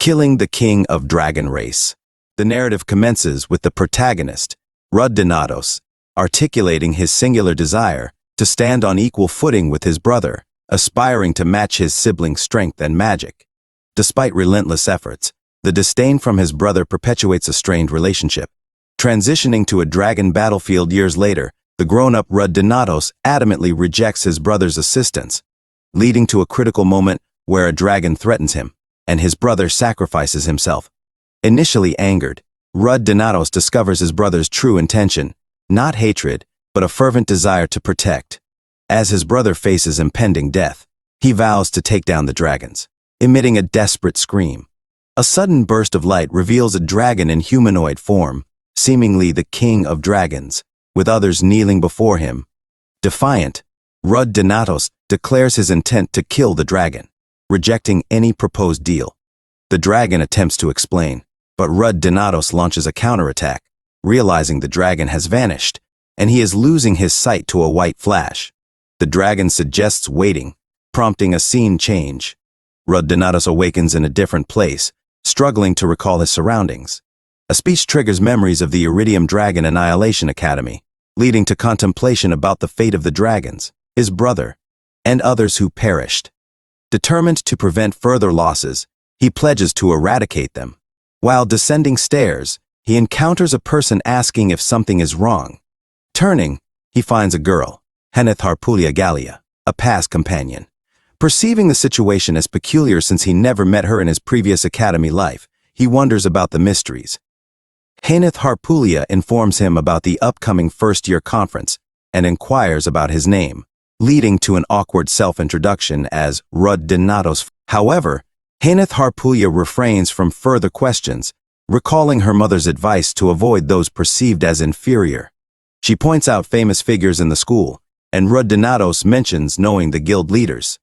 Killing the king of dragon race. The narrative commences with the protagonist, Donatos, articulating his singular desire to stand on equal footing with his brother, aspiring to match his sibling's strength and magic. Despite relentless efforts, the disdain from his brother perpetuates a strained relationship. Transitioning to a dragon battlefield years later, the grown-up Donatos adamantly rejects his brother's assistance, leading to a critical moment where a dragon threatens him, and his brother sacrifices himself. Initially angered, Donatos discovers his brother's true intention, not hatred, but a fervent desire to protect. As his brother faces impending death, he vows to take down the dragons, emitting a desperate scream. A sudden burst of light reveals a dragon in humanoid form, seemingly the king of dragons, with others kneeling before him. Defiant, Donatos declares his intent to kill the dragon, rejecting any proposed deal. The dragon attempts to explain, but Donatos launches a counterattack, realizing the dragon has vanished, and he is losing his sight to a white flash. The dragon suggests waiting, prompting a scene change. Donatos awakens in a different place, struggling to recall his surroundings. A speech triggers memories of the Iridium Dragon Annihilation Academy, leading to contemplation about the fate of the dragons, his brother, and others who perished. Determined to prevent further losses, he pledges to eradicate them. While descending stairs, he encounters a person asking if something is wrong. Turning, he finds a girl, Harpulia Gallia, a past companion. Perceiving the situation as peculiar since he never met her in his previous academy life, he wonders about the mysteries. Harpulia informs him about the upcoming first-year conference and inquires about his name, leading to an awkward self-introduction as Donatos. However, Harpulia refrains from further questions, recalling her mother's advice to avoid those perceived as inferior. She points out famous figures in the school, and Donatos mentions knowing the guild leaders.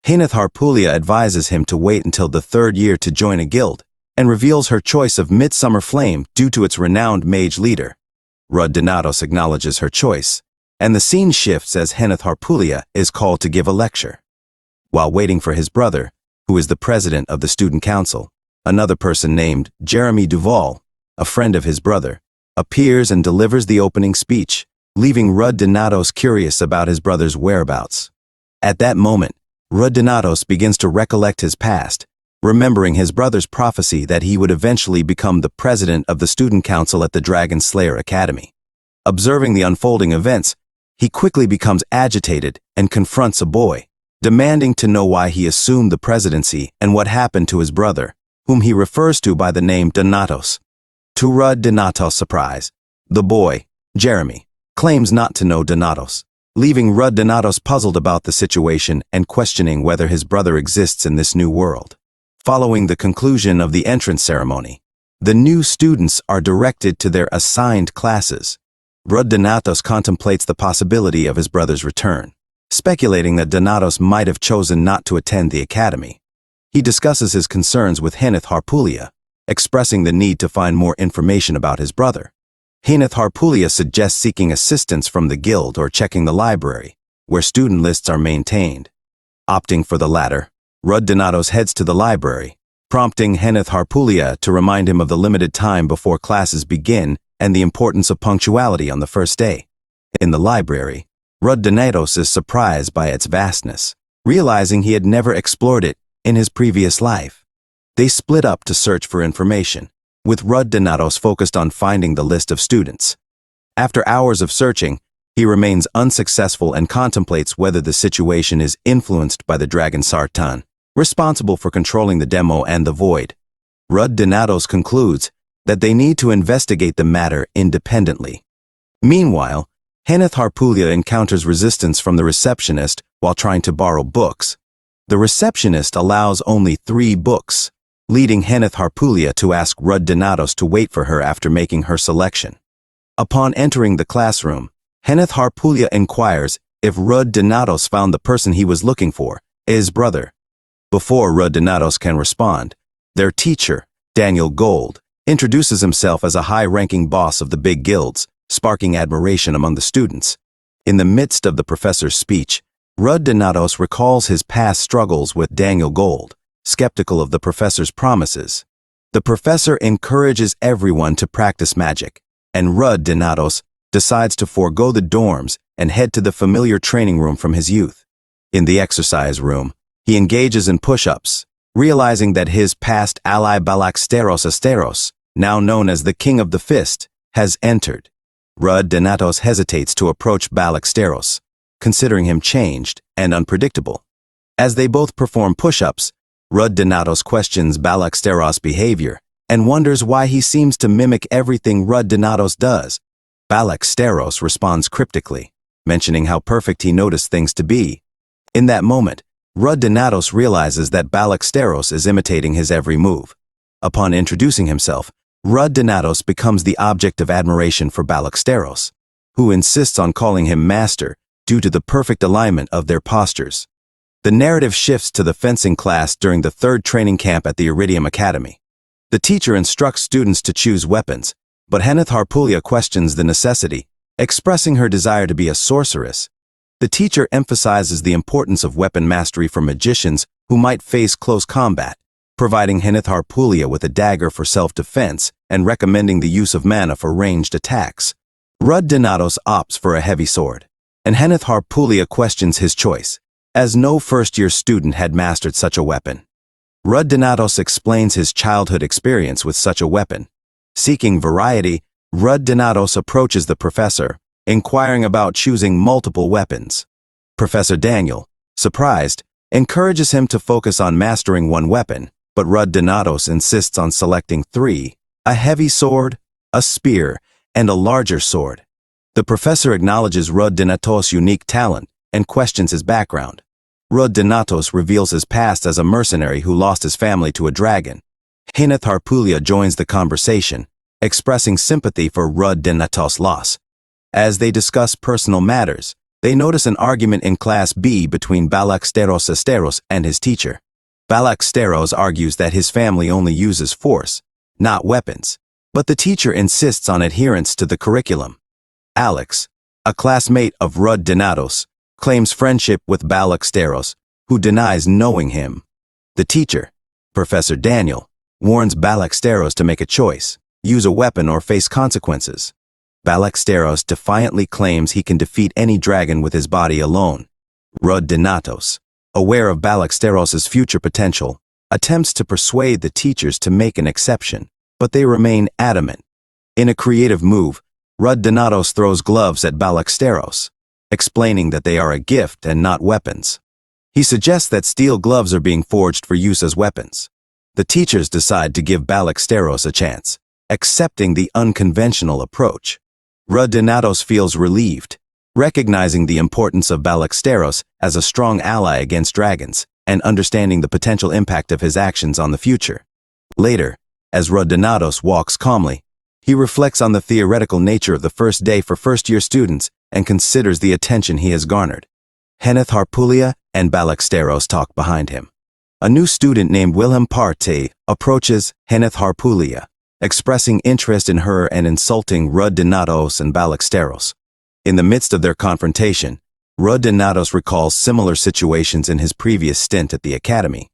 Harpulia advises him to wait until the third year to join a guild, and reveals her choice of Midsummer Flame due to its renowned mage leader. Donatos acknowledges her choice, and the scene shifts as Harpulia is called to give a lecture. While waiting for his brother, who is the president of the student council, another person named Jeremy Duval, a friend of his brother, appears and delivers the opening speech, leaving Donatos curious about his brother's whereabouts. At that moment, Donatos begins to recollect his past, remembering his brother's prophecy that he would eventually become the president of the student council at the Dragon Slayer Academy. Observing the unfolding events, he quickly becomes agitated and confronts a boy, demanding to know why he assumed the presidency and what happened to his brother, whom he refers to by the name Donatos. To Donatos' surprise, the boy, Jeremy, claims not to know Donatos, leaving Donatos puzzled about the situation and questioning whether his brother exists in this new world. Following the conclusion of the entrance ceremony, the new students are directed to their assigned classes. Donatos contemplates the possibility of his brother's return, speculating that Donatos might have chosen not to attend the academy. He discusses his concerns with Harpulia, expressing the need to find more information about his brother. Harpulia suggests seeking assistance from the guild or checking the library, where student lists are maintained. Opting for the latter, Donatos heads to the library, prompting Harpulia to remind him of the limited time before classes begin and the importance of punctuality on the first day. In the library, Donatos is surprised by its vastness, realizing he had never explored it in his previous life. They split up to search for information, with Donatos focused on finding the list of students. After hours of searching, he remains unsuccessful and contemplates whether the situation is influenced by the Dragon Sartan, responsible for controlling the demo and the void. Donatos concludes that they need to investigate the matter independently. Meanwhile, Harpulia encounters resistance from the receptionist while trying to borrow books. The receptionist allows only 3 books, leading Harpulia to ask Donatos to wait for her after making her selection. Upon entering the classroom, Harpulia inquires if Donatos found the person he was looking for, his brother. Before Donatos can respond, their teacher, Daniel Gold, introduces himself as a high-ranking boss of the big guilds, sparking admiration among the students. In the midst of the professor's speech, Donatos recalls his past struggles with Daniel Gold, skeptical of the professor's promises. The professor encourages everyone to practice magic, and Rud Donatos decides to forego the dorms and head to the familiar training room from his youth. In the exercise room, he engages in push-ups, realizing that his past ally Balaksteros Asteros, now known as the King of the Fist, has entered. Rud Donatos hesitates to approach Balaksteros, considering him changed and unpredictable. As they both perform push-ups, Rud Donatos questions Balaksteros' behavior and wonders why he seems to mimic everything Rud Donatos does. Balaksteros responds cryptically, mentioning how perfect he noticed things to be. In that moment, Rud Donatos realizes that Balaksteros is imitating his every move. Upon introducing himself, Rud Donatos becomes the object of admiration for Balaksteros, who insists on calling him master due to the perfect alignment of their postures. The narrative shifts to the fencing class during the third training camp at the Iridium Academy. The teacher instructs students to choose weapons, but Heneth Harpulia questions the necessity, expressing her desire to be a sorceress. The teacher emphasizes the importance of weapon mastery for magicians who might face close combat, providing Heneth Harpulia with a dagger for self-defense and recommending the use of mana for ranged attacks. Rud Donatos opts for a heavy sword, and Heneth Harpulia questions his choice, as no first-year student had mastered such a weapon. Rud Donatos explains his childhood experience with such a weapon. Seeking variety, Rud Donatos approaches the professor, inquiring about choosing multiple weapons. Professor Daniel, surprised, encourages him to focus on mastering one weapon, but Rud Donatos insists on selecting three: a heavy sword, a spear, and a larger sword. The professor acknowledges Rud Donatos' unique talent and questions his background. Rud Donatos reveals his past as a mercenary who lost his family to a dragon. Heneth Harpulia joins the conversation, expressing sympathy for Rud Donatos' loss. As they discuss personal matters, they notice an argument in Class B between Balaksteros Asteros and his teacher. Balaksteros argues that his family only uses force, not weapons, but the teacher insists on adherence to the curriculum. Alex, a classmate of Rud Donatos, claims friendship with Balaksteros, who denies knowing him. The teacher, Professor Daniel, warns Balaksteros to make a choice, use a weapon or face consequences. Balaksteros defiantly claims he can defeat any dragon with his body alone. Rud Donatos, aware of Balaksteros' future potential, attempts to persuade the teachers to make an exception, but they remain adamant. In a creative move, Rud Donatos throws gloves at Balaksteros, explaining that they are a gift and not weapons. He suggests that steel gloves are being forged for use as weapons. The teachers decide to give Balaksteros a chance, accepting the unconventional approach. Rud Donatos feels relieved, recognizing the importance of Balaksteros as a strong ally against dragons and understanding the potential impact of his actions on the future. Later, as Rud Donatos walks calmly, he reflects on the theoretical nature of the first day for first-year students and considers the attention he has garnered. Heneth Harpulia and Balaksteros talk behind him. A new student named Wilhelm Parte approaches Heneth Harpulia, expressing interest in her and insulting Rud Donatos and Balaksteros. In the midst of their confrontation, Rud Donatos recalls similar situations in his previous stint at the academy.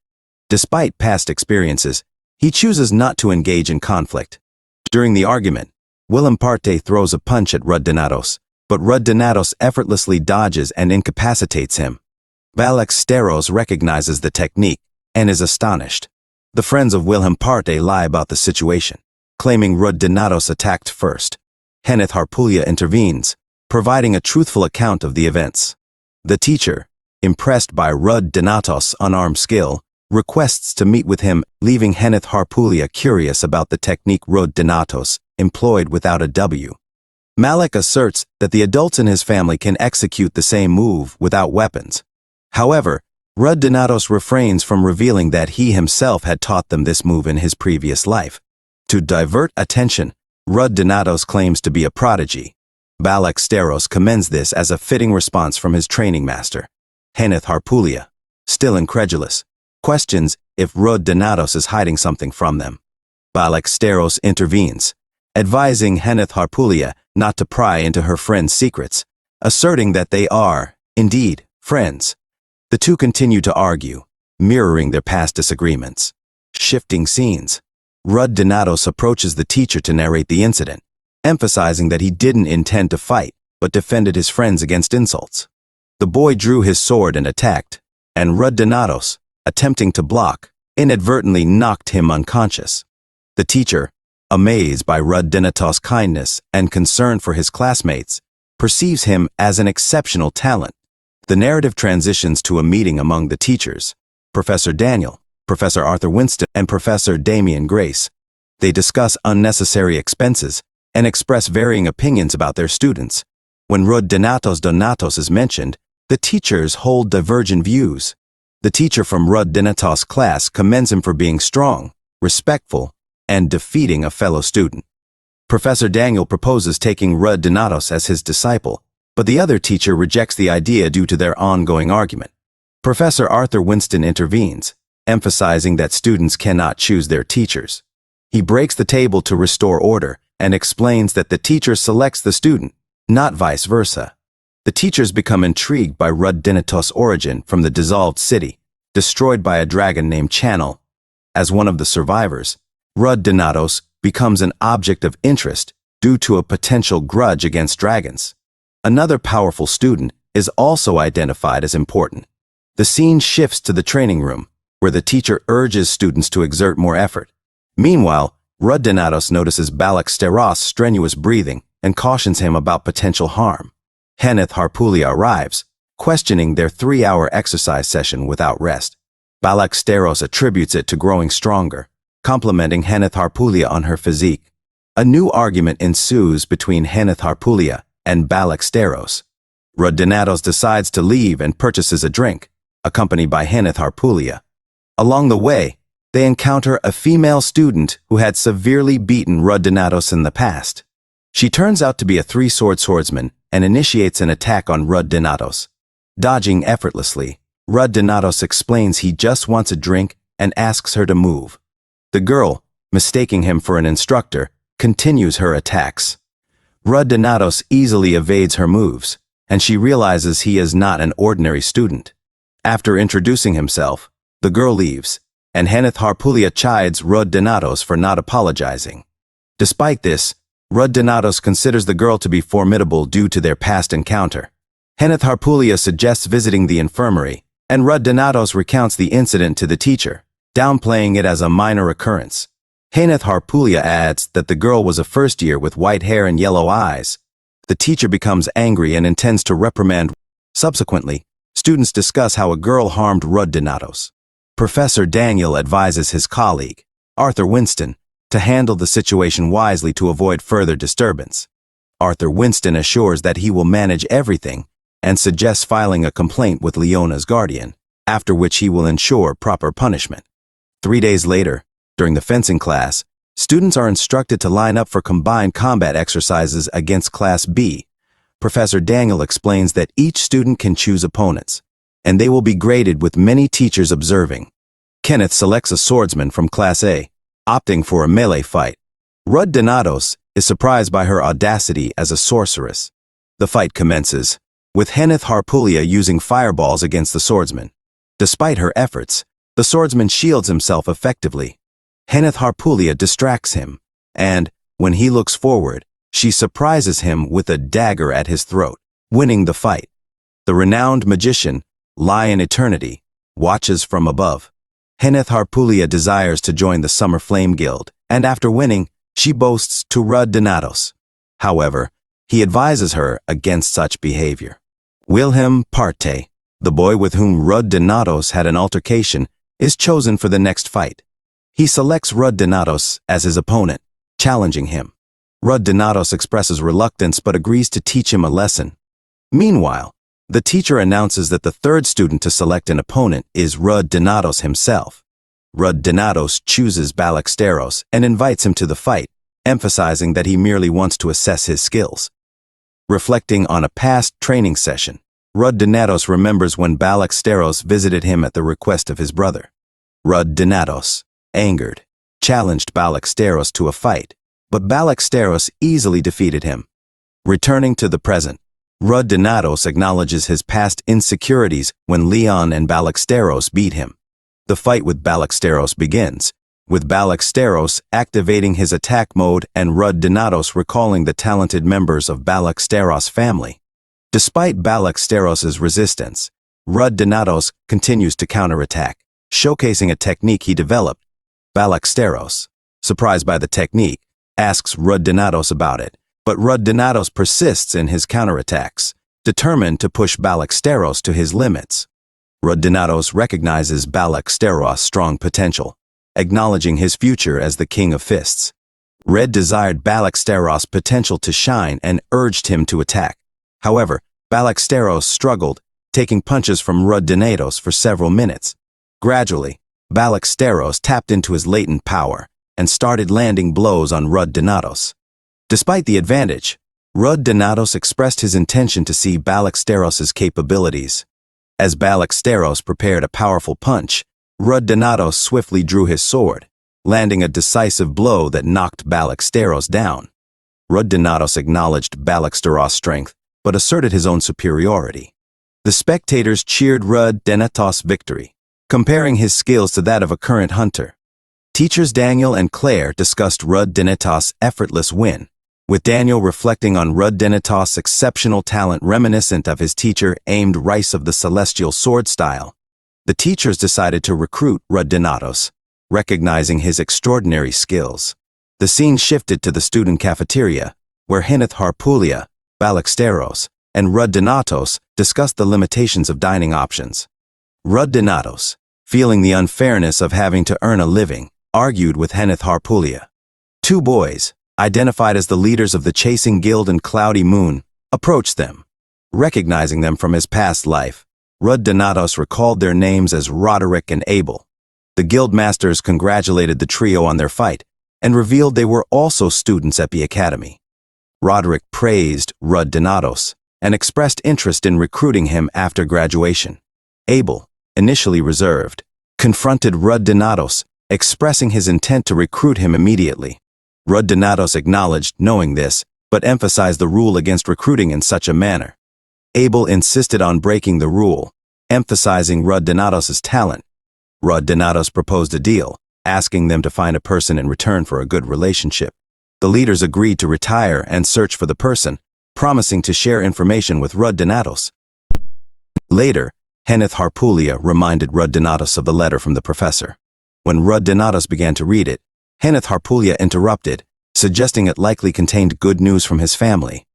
Despite past experiences, he chooses not to engage in conflict. During the argument, Wilhelm Parte throws a punch at Rud Donatos, but Rud Donatos effortlessly dodges and incapacitates him. Balaksteros recognizes the technique and is astonished. The friends of Wilhelm Parte lie about the situation, claiming Rud Donatos attacked first. Heneth Harpulia intervenes, providing a truthful account of the events. The teacher, impressed by Rud Donatos' unarmed skill, requests to meet with him, leaving Heneth Harpulia curious about the technique Rud Donatos employed without a W. Malik asserts that the adults in his family can execute the same move without weapons. However, Rud Donatos refrains from revealing that he himself had taught them this move in his previous life. To divert attention, Rud Donatos claims to be a prodigy. Balaksteros commends this as a fitting response from his training master. Heneth Harpulia, still incredulous, questions if Rud Donatos is hiding something from them. Balaksteros intervenes, advising Heneth Harpulia not to pry into her friend's secrets, asserting that they are, indeed, friends. The two continue to argue, mirroring their past disagreements. Shifting scenes. Donatos approaches the teacher to narrate the incident, emphasizing that he didn't intend to fight, but defended his friends against insults. The boy drew his sword and attacked, and Donatos, attempting to block, inadvertently knocked him unconscious. The teacher, amazed by Donatos' kindness and concern for his classmates, perceives him as an exceptional talent. The narrative transitions to a meeting among the teachers, Professor Daniel, Professor Arthur Winston, and Professor Damian Grace. They discuss unnecessary expenses and express varying opinions about their students. When Donatos is mentioned, the teachers hold divergent views. The teacher from Donatos' class commends him for being strong, respectful, and defeating a fellow student. Professor Daniel proposes taking Donatos as his disciple, but the other teacher rejects the idea due to their ongoing argument. Professor Arthur Winston intervenes, emphasizing that students cannot choose their teachers. He breaks the table to restore order and explains that the teacher selects the student, not vice versa. The teachers become intrigued by Donatos' origin from the dissolved city, destroyed by a dragon named Channel. As one of the survivors, Donatos becomes an object of interest due to a potential grudge against dragons. Another powerful student is also identified as important. The scene shifts to the training room, where the teacher urges students to exert more effort. Meanwhile, Donatos notices Balaksteros' strenuous breathing and cautions him about potential harm. Heneth Harpulia arrives, questioning their 3-hour exercise session without rest. Balaksteros attributes it to growing stronger, complimenting Heneth Harpulia on her physique. A new argument ensues between Heneth Harpulia and Balaksteros. Donatos decides to leave and purchases a drink, accompanied by Heneth Harpulia. Along the way, they encounter a female student who had severely beaten Donatos in the past. She turns out to be a 3-sword swordsman and initiates an attack on Donatos. Dodging effortlessly, Donatos explains he just wants a drink and asks her to move. The girl, mistaking him for an instructor, continues her attacks. Donatos easily evades her moves, and she realizes he is not an ordinary student. After introducing himself, the girl leaves, and Heneth Harpulia chides Donatos for not apologizing. Despite this, Donatos considers the girl to be formidable due to their past encounter. Heneth Harpulia suggests visiting the infirmary, and Donatos recounts the incident to the teacher, downplaying it as a minor occurrence. Heneth Harpulia adds that the girl was a first year with white hair and yellow eyes. The teacher becomes angry and intends to reprimand. Subsequently, students discuss how a girl harmed Donatos. Professor Daniel advises his colleague, Arthur Winston, to handle the situation wisely to avoid further disturbance. Arthur Winston assures that he will manage everything and suggests filing a complaint with Leona's guardian, after which he will ensure proper punishment. 3 days later, during the fencing class, students are instructed to line up for combined combat exercises against Class B. Professor Daniel explains that each student can choose opponents, and they will be graded with many teachers observing. Kenneth selects a swordsman from Class A, opting for a melee fight. Donatos is surprised by her audacity as a sorceress. The fight commences, with Heneth Harpulia using fireballs against the swordsman. Despite her efforts, the swordsman shields himself effectively. Heneth Harpulia distracts him, and, when he looks forward, she surprises him with a dagger at his throat, winning the fight. The renowned magician, Lion Eternity, watches from above. Heneth Harpulia desires to join the Summer Flame Guild, and after winning, she boasts to Donatos. However, he advises her against such behavior. Wilhelm Parte, the boy with whom Donatos had an altercation, is chosen for the next fight. He selects Donatos as his opponent, challenging him. Donatos expresses reluctance but agrees to teach him a lesson. Meanwhile, the teacher announces that the third student to select an opponent is Donatos himself. Donatos chooses Balaksteros and invites him to the fight, emphasizing that he merely wants to assess his skills. Reflecting on a past training session, Donatos remembers when Balaksteros visited him at the request of his brother. Donatos, angered, challenged Balaksteros to a fight, but Balaksteros easily defeated him. Returning to the present, Donatos acknowledges his past insecurities when Leon and Balaksteros beat him. The fight with Ballesteros begins, with Ballesteros activating his attack mode and Donatos recalling the talented members of Ballesteros' family. Despite Ballesteros' resistance, Donatos continues to counterattack, showcasing a technique he developed. Ballesteros, surprised by the technique, asks Donatos about it, but Donatos persists in his counterattacks, determined to push Ballesteros to his limits. Donatos recognizes Ballesteros' strong potential, acknowledging his future as the King of Fists. Red desired Ballesteros' potential to shine and urged him to attack. However, Ballesteros struggled, taking punches from Donatos for several minutes. Gradually, Ballesteros tapped into his latent power and started landing blows on Donatos. Despite the advantage, Donatos expressed his intention to see Ballesteros' capabilities. As Ballesteros prepared a powerful punch, Donatos swiftly drew his sword, landing a decisive blow that knocked Ballesteros down. Donatos acknowledged Ballesteros' strength, but asserted his own superiority. The spectators cheered Donatos' victory, comparing his skills to that of a current hunter. Teachers Daniel and Claire discussed Donatos' effortless win, with Daniel reflecting on Donatos' exceptional talent reminiscent of his teacher aimed Rice of the Celestial Sword style. The teachers decided to recruit Donatos, recognizing his extraordinary skills. The scene shifted to the student cafeteria, where Harpulia, Ballesteros, and Donatos discussed the limitations of dining options. Donatos, feeling the unfairness of having to earn a living, argued with Harpulia. Two boys, identified as the leaders of the Chasing Guild and Cloudy Moon, approached them. Recognizing them from his past life, Donatos recalled their names as Roderick and Abel. The guild masters congratulated the trio on their fight and revealed they were also students at the academy. Roderick praised Donatos and expressed interest in recruiting him after graduation. Abel, initially reserved, confronted Donatos, expressing his intent to recruit him immediately. Donatos acknowledged knowing this, but emphasized the rule against recruiting in such a manner. Abel insisted on breaking the rule, emphasizing Donatos' talent. Donatos proposed a deal, asking them to find a person in return for a good relationship. The leaders agreed to retire and search for the person, promising to share information with Donatos. Later, Harpulia reminded Donatos of the letter from the professor. When Donatos began to read it, Harpulia interrupted, suggesting it likely contained good news from his family.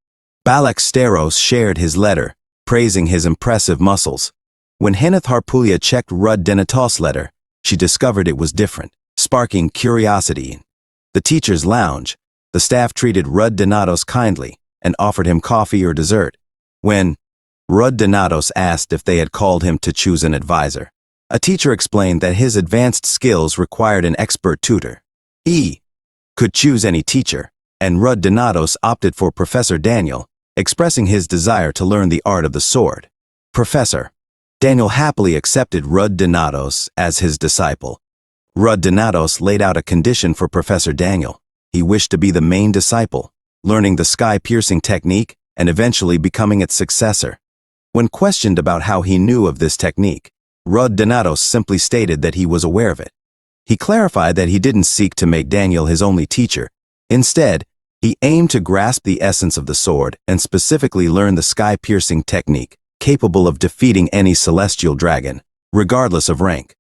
Ballesteros shared his letter, praising his impressive muscles. When Harpulia checked Donatos' letter, she discovered it was different, sparking curiosity. The teacher's lounge, the staff treated Donatos kindly and offered him coffee or dessert. When Donatos asked if they had called him to choose an advisor, a teacher explained that his advanced skills required an expert tutor. He could choose any teacher, and Donatos opted for Professor Daniel, expressing his desire to learn the art of the sword. Professor Daniel happily accepted Donatos as his disciple. Donatos laid out a condition for Professor Daniel. He wished to be the main disciple, learning the sky-piercing technique and eventually becoming its successor. When questioned about how he knew of this technique, Donatos simply stated that he was aware of it. He clarified that he didn't seek to make Daniel his only teacher. Instead, he aimed to grasp the essence of the sword and specifically learn the sky-piercing technique, capable of defeating any celestial dragon, regardless of rank.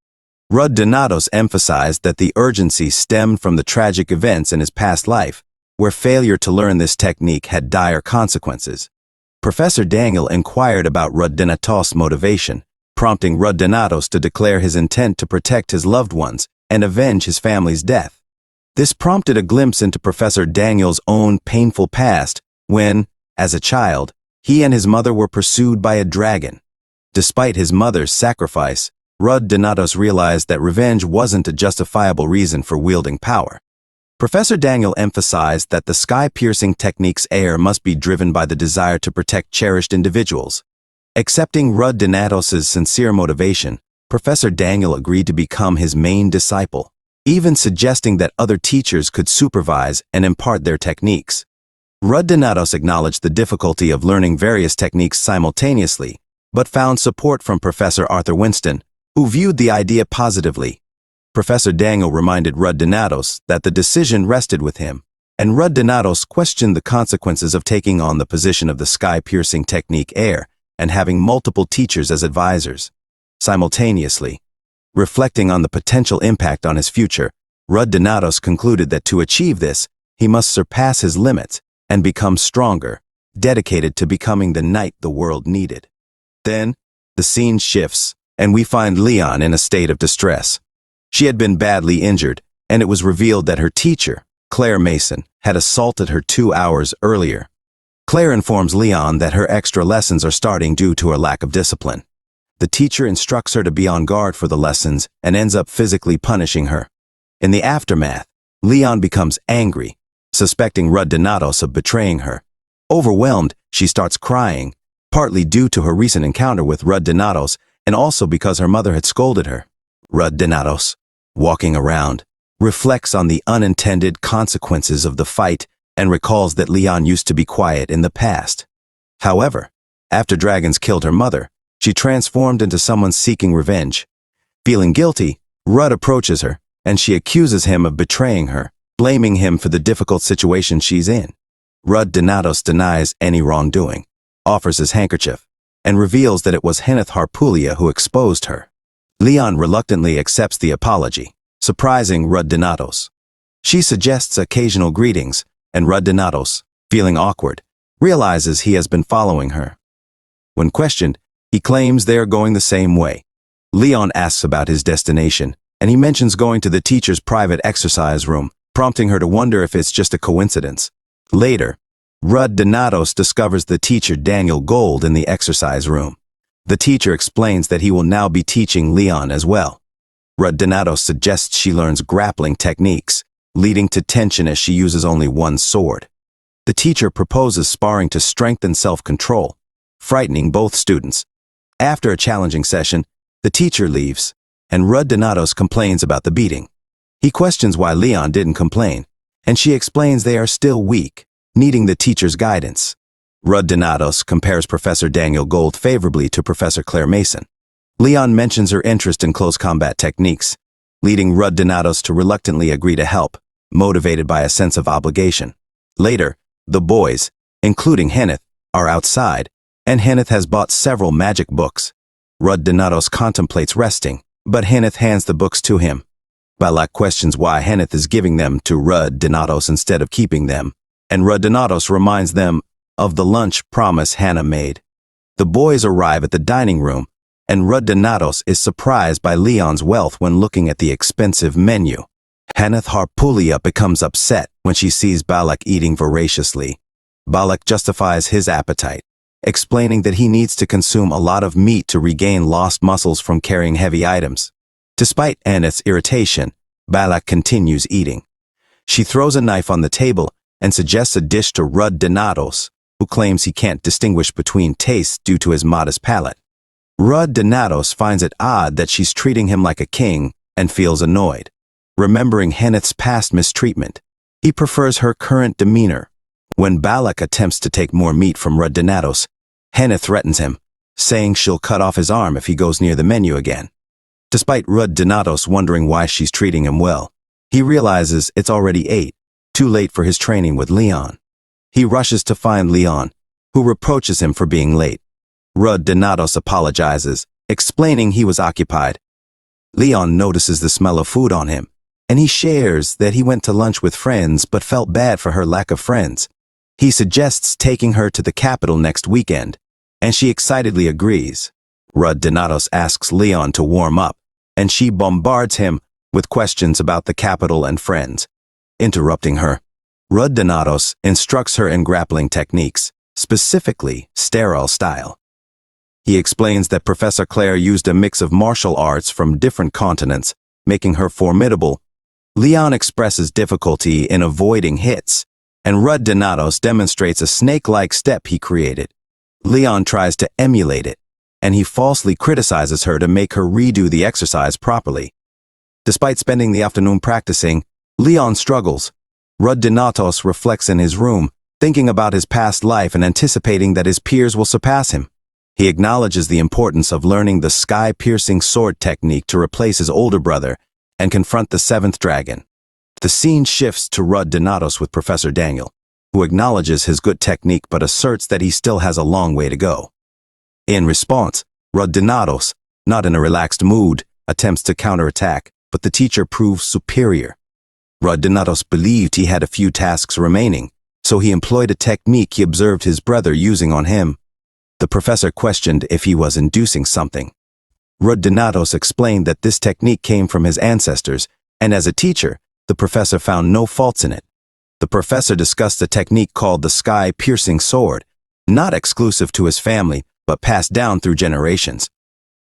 Donatos emphasized that the urgency stemmed from the tragic events in his past life, where failure to learn this technique had dire consequences. Professor Daniel inquired about Donatos' motivation, prompting Donatos to declare his intent to protect his loved ones and avenge his family's death. This prompted a glimpse into Professor Daniel's own painful past when, as a child, he and his mother were pursued by a dragon. Despite his mother's sacrifice, Donatos realized that revenge wasn't a justifiable reason for wielding power. Professor Daniel emphasized that the sky-piercing technique's air must be driven by the desire to protect cherished individuals. Accepting Donatos' sincere motivation, Professor Daniel agreed to become his main disciple, even suggesting that other teachers could supervise and impart their techniques. Donatos acknowledged the difficulty of learning various techniques simultaneously, but found support from Professor Arthur Winston, who viewed the idea positively. Professor Daniel reminded Rudinatos that the decision rested with him, and Rudinatos questioned the consequences of taking on the position of the sky-piercing technique heir and having multiple teachers as advisors. Simultaneously, reflecting on the potential impact on his future, Rudinatos concluded that to achieve this, he must surpass his limits and become stronger, dedicated to becoming the knight the world needed. Then, the scene shifts, and we find Leon in a state of distress. She had been badly injured, and it was revealed that her teacher, Claire Mason, had assaulted her 2 hours earlier. Claire informs Leon that her extra lessons are starting due to her lack of discipline. The teacher instructs her to be on guard for the lessons and ends up physically punishing her. In the aftermath, Leon becomes angry, suspecting Rudinatos of betraying her. Overwhelmed, she starts crying, partly due to her recent encounter with Rudinatos and also because her mother had scolded her. Rudinatos, walking around, reflects on the unintended consequences of the fight and recalls that Leon used to be quiet in the past. However, after dragons killed her mother, she transformed into someone seeking revenge. Feeling guilty, Rud approaches her, and she accuses him of betraying her, blaming him for the difficult situation she's in. Rudinatos denies any wrongdoing, offers his handkerchief, and reveals that it was Henneth Harpulia who exposed her. Leon reluctantly accepts the apology, surprising Rudinatos. She suggests occasional greetings, and Rudinatos, feeling awkward, realizes he has been following her. When questioned, he claims they are going the same way. Leon asks about his destination, and he mentions going to the teacher's private exercise room, prompting her to wonder if it's just a coincidence. Later, Rudinatos discovers the teacher Daniel Gold in the exercise room. The teacher explains that he will now be teaching Leon as well. Rudinatos suggests she learns grappling techniques, leading to tension as she uses only one sword. The teacher proposes sparring to strengthen self-control, frightening both students. After a challenging session, the teacher leaves, and Rudinatos complains about the beating. He questions why Leon didn't complain, and she explains they are still weak, needing the teacher's guidance. Rudinatos compares Professor Daniel Gold favorably to Professor Claire Mason. Leon mentions her interest in close combat techniques, leading Rudinatos to reluctantly agree to help, motivated by a sense of obligation. Later, the boys, including Henneth, are outside, and Henneth has bought several magic books. Rudinatos contemplates resting, but Henneth hands the books to him. Balak questions why Henneth is giving them to Rudinatos instead of keeping them, and Rudinatos reminds them of the lunch promise Hannah made. The boys arrive at the dining room, and Rudinatos is surprised by Leon's wealth when looking at the expensive menu. Henneth Harpulia becomes upset when she sees Balak eating voraciously. Balak justifies his appetite, explaining that he needs to consume a lot of meat to regain lost muscles from carrying heavy items. Despite Henneth's irritation, Balak continues eating. She throws a knife on the table and suggests a dish to Rudinatos, who claims he can't distinguish between tastes due to his modest palate. Rudinatos finds it odd that she's treating him like a king and feels annoyed. Remembering Henneth's past mistreatment, he prefers her current demeanor. When Balak attempts to take more meat from Rudinatos, Henneth threatens him, saying she'll cut off his arm if he goes near the menu again. Despite Rudinatos wondering why she's treating him well, he realizes it's already 8, too late for his training with Leon. He rushes to find Leon, who reproaches him for being late. Rudinatos apologizes, explaining he was occupied. Leon notices the smell of food on him, and he shares that he went to lunch with friends but felt bad for her lack of friends. He suggests taking her to the capital next weekend, and she excitedly agrees. Rudinatos asks Leon to warm up, and she bombards him with questions about the capital and friends. Interrupting her, Rudinatos instructs her in grappling techniques, specifically sterile style. He explains that Professor Claire used a mix of martial arts from different continents, making her formidable. Leon expresses difficulty in avoiding hits, and Rudinatos demonstrates a snake-like step he created. Leon tries to emulate it, and he falsely criticizes her to make her redo the exercise properly. Despite spending the afternoon practicing, Leon struggles. Rudinatos reflects in his room, thinking about his past life and anticipating that his peers will surpass him. He acknowledges the importance of learning the sky-piercing sword technique to replace his older brother and confront the seventh dragon. The scene shifts to Rud Donatos with Professor Daniel, who acknowledges his good technique but asserts that he still has a long way to go. In response, Rud Donatos, not in a relaxed mood, attempts to counterattack, but the teacher proves superior. Rud Donatos believed he had a few tasks remaining, so he employed a technique he observed his brother using on him. The professor questioned if he was inducing something. Rud Donatos explained that this technique came from his ancestors, and as a teacher, the professor found no faults in it. The professor discussed a technique called the sky-piercing sword, not exclusive to his family, but passed down through generations.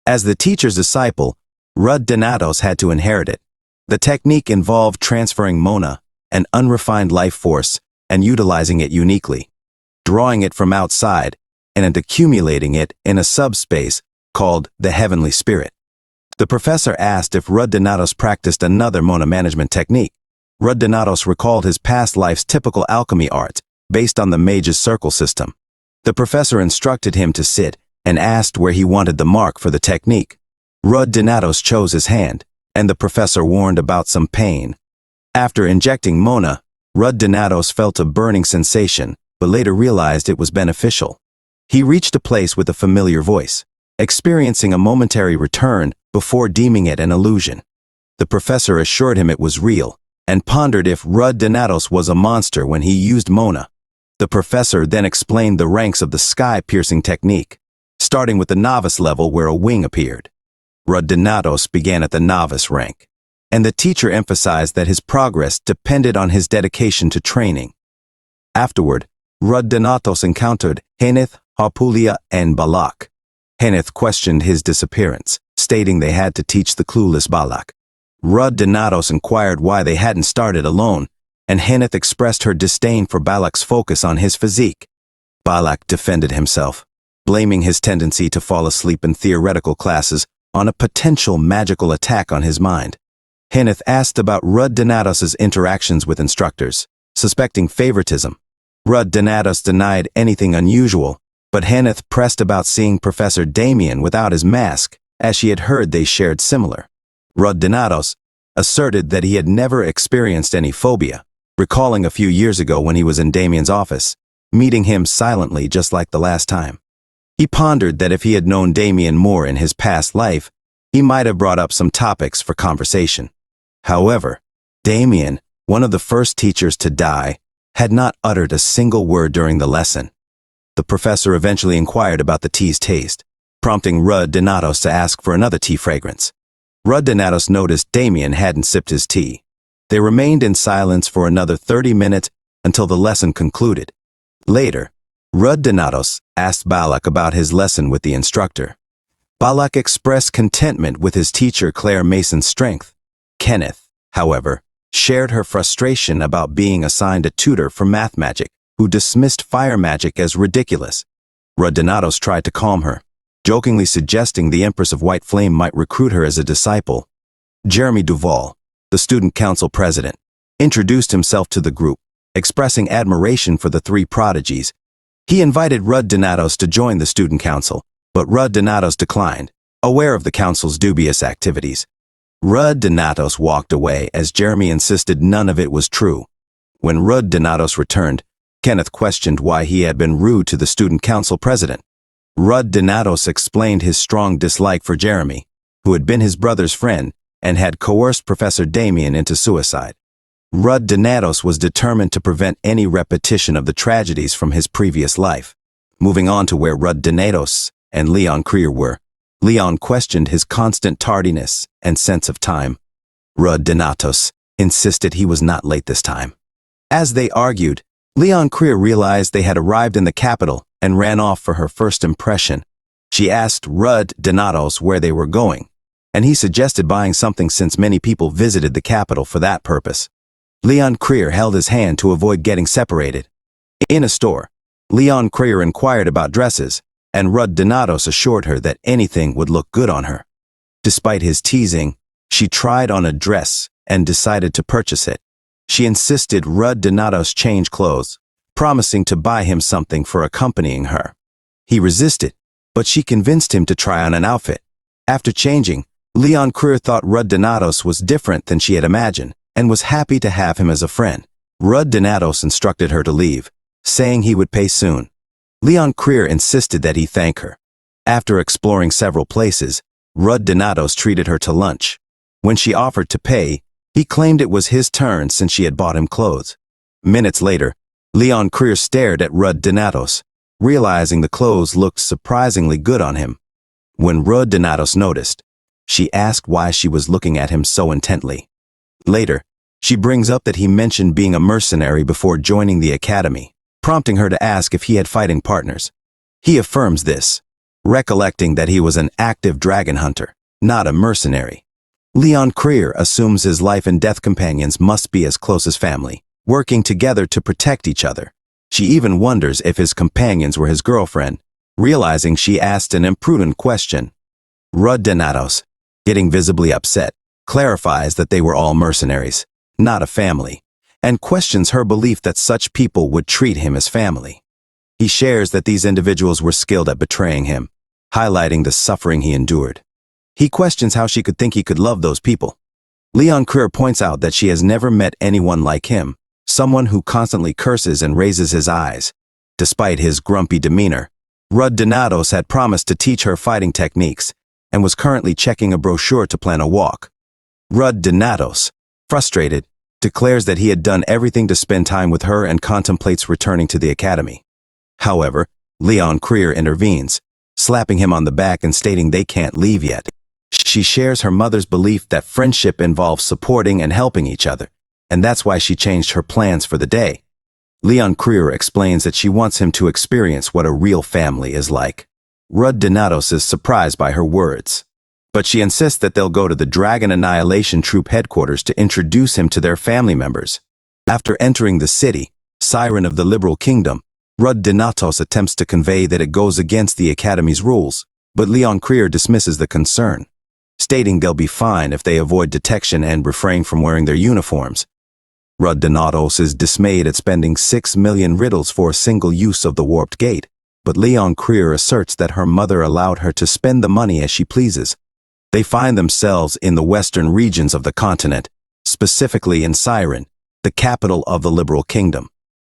As the teacher's disciple, Rud Donatos had to inherit it. The technique involved transferring Mona, an unrefined life force, and utilizing it uniquely, drawing it from outside, and accumulating it in a subspace called the heavenly spirit. The professor asked if Rud Donatos practiced another Mona management technique. Rud Donatos recalled his past life's typical alchemy art, based on the mage's circle system. The professor instructed him to sit and asked where he wanted the mark for the technique. Rud Donatos chose his hand, and the professor warned about some pain. After injecting Mona, Rud Donatos felt a burning sensation, but later realized it was beneficial. He reached a place with a familiar voice, experiencing a momentary return before deeming it an illusion. The professor assured him it was real, and pondered if Rud Donatos was a monster when he used Mona. The professor then explained the ranks of the sky-piercing technique, starting with the novice level where a wing appeared. Rud Donatos began at the novice rank, and the teacher emphasized that his progress depended on his dedication to training. Afterward, Rud Donatos encountered Haneth, Harpulia, and Balak. Haneth questioned his disappearance, stating they had to teach the clueless Balak. Rud Donatos inquired why they hadn't started alone, and Haneth expressed her disdain for Balak's focus on his physique. Balak defended himself, blaming his tendency to fall asleep in theoretical classes on a potential magical attack on his mind. Haneth asked about Rud Donatos's interactions with instructors, suspecting favoritism. Rud Donatos denied anything unusual, but Haneth pressed about seeing Professor Damien without his mask, as she had heard they shared similar. Rud Donatos asserted that he had never experienced any phobia, recalling a few years ago when he was in Damien's office, meeting him silently just like the last time. He pondered that if he had known Damien more in his past life, he might have brought up some topics for conversation. However, Damien, one of the first teachers to die, had not uttered a single word during the lesson. The professor eventually inquired about the tea's taste, prompting Rud Donatos to ask for another tea fragrance. Rud Donatos noticed Damien hadn't sipped his tea. They remained in silence for another 30 minutes until the lesson concluded. Later, Rud Donatos asked Balak about his lesson with the instructor. Balak expressed contentment with his teacher Claire Mason's strength. Kenneth, however, shared her frustration about being assigned a tutor for math magic, who dismissed fire magic as ridiculous. Rud Donatos tried to calm her, jokingly suggesting the Empress of White Flame might recruit her as a disciple. Jeremy Duval, the student council president, introduced himself to the group, expressing admiration for the three prodigies. He invited Rud Donatos to join the student council, but Rud Donatos declined, aware of the council's dubious activities. Rud Donatos walked away as Jeremy insisted none of it was true. When Rud Donatos returned, Kenneth questioned why he had been rude to the student council president. Rud Donatos explained his strong dislike for Jeremy, who had been his brother's friend and had coerced Professor Damien into suicide. Rud Donatos was determined to prevent any repetition of the tragedies from his previous life. Moving on to where Rud Donatos and Leon Creer were, Leon questioned his constant tardiness and sense of time. Rud Donatos insisted he was not late this time. As they argued, Leon Creer realized they had arrived in the capital and ran off for her first impression. She asked Rud Donatos where they were going, and he suggested buying something since many people visited the capital for that purpose. Leon Creer held his hand to avoid getting separated. In a store, Leon Creer inquired about dresses, and Rud Donatos assured her that anything would look good on her. Despite his teasing, she tried on a dress and decided to purchase it. She insisted Rud Donatos change clothes, promising to buy him something for accompanying her. He resisted, but she convinced him to try on an outfit. After changing, Leon Krier thought Rud Donatos was different than she had imagined, and was happy to have him as a friend. Rud Donatos instructed her to leave, saying he would pay soon. Leon Krier insisted that he thank her. After exploring several places, Rud Donatos treated her to lunch. When she offered to pay, he claimed it was his turn since she had bought him clothes. Minutes later, Leon Krier stared at Rud Donatos, realizing the clothes looked surprisingly good on him. When Rud Donatos noticed, she asked why she was looking at him so intently. Later, she brings up that he mentioned being a mercenary before joining the academy, prompting her to ask if he had fighting partners. He affirms this, recollecting that he was an active dragon hunter, not a mercenary. Leon Krier assumes his life and death companions must be as close as family, working together to protect each other. She even wonders if his companions were his girlfriend, realizing she asked an imprudent question. Rud Donatos, getting visibly upset, clarifies that they were all mercenaries, not a family, and questions her belief that such people would treat him as family. He shares that these individuals were skilled at betraying him, highlighting the suffering he endured. He questions how she could think he could love those people. Leon Krier points out that she has never met anyone like him, someone who constantly curses and raises his eyes. Despite his grumpy demeanor, Rud Donatos had promised to teach her fighting techniques and was currently checking a brochure to plan a walk. Rud Donatos, frustrated, declares that he had done everything to spend time with her and contemplates returning to the academy. However, Leon Krier intervenes, slapping him on the back and stating they can't leave yet. She shares her mother's belief that friendship involves supporting and helping each other, and that's why she changed her plans for the day. Leon Krier explains that she wants him to experience what a real family is like. Rud Donatos is surprised by her words, but she insists that they'll go to the Dragon Annihilation Troop headquarters to introduce him to their family members. After entering the city, Siren of the Liberal Kingdom, Rud Donatos attempts to convey that it goes against the Academy's rules, but Leon Krier dismisses the concern, stating they'll be fine if they avoid detection and refrain from wearing their uniforms. Rud Donatos is dismayed at spending 6 million riddles for a single use of the warped gate, but Leon Krier asserts that her mother allowed her to spend the money as she pleases. They find themselves in the western regions of the continent, specifically in Siren, the capital of the Liberal Kingdom.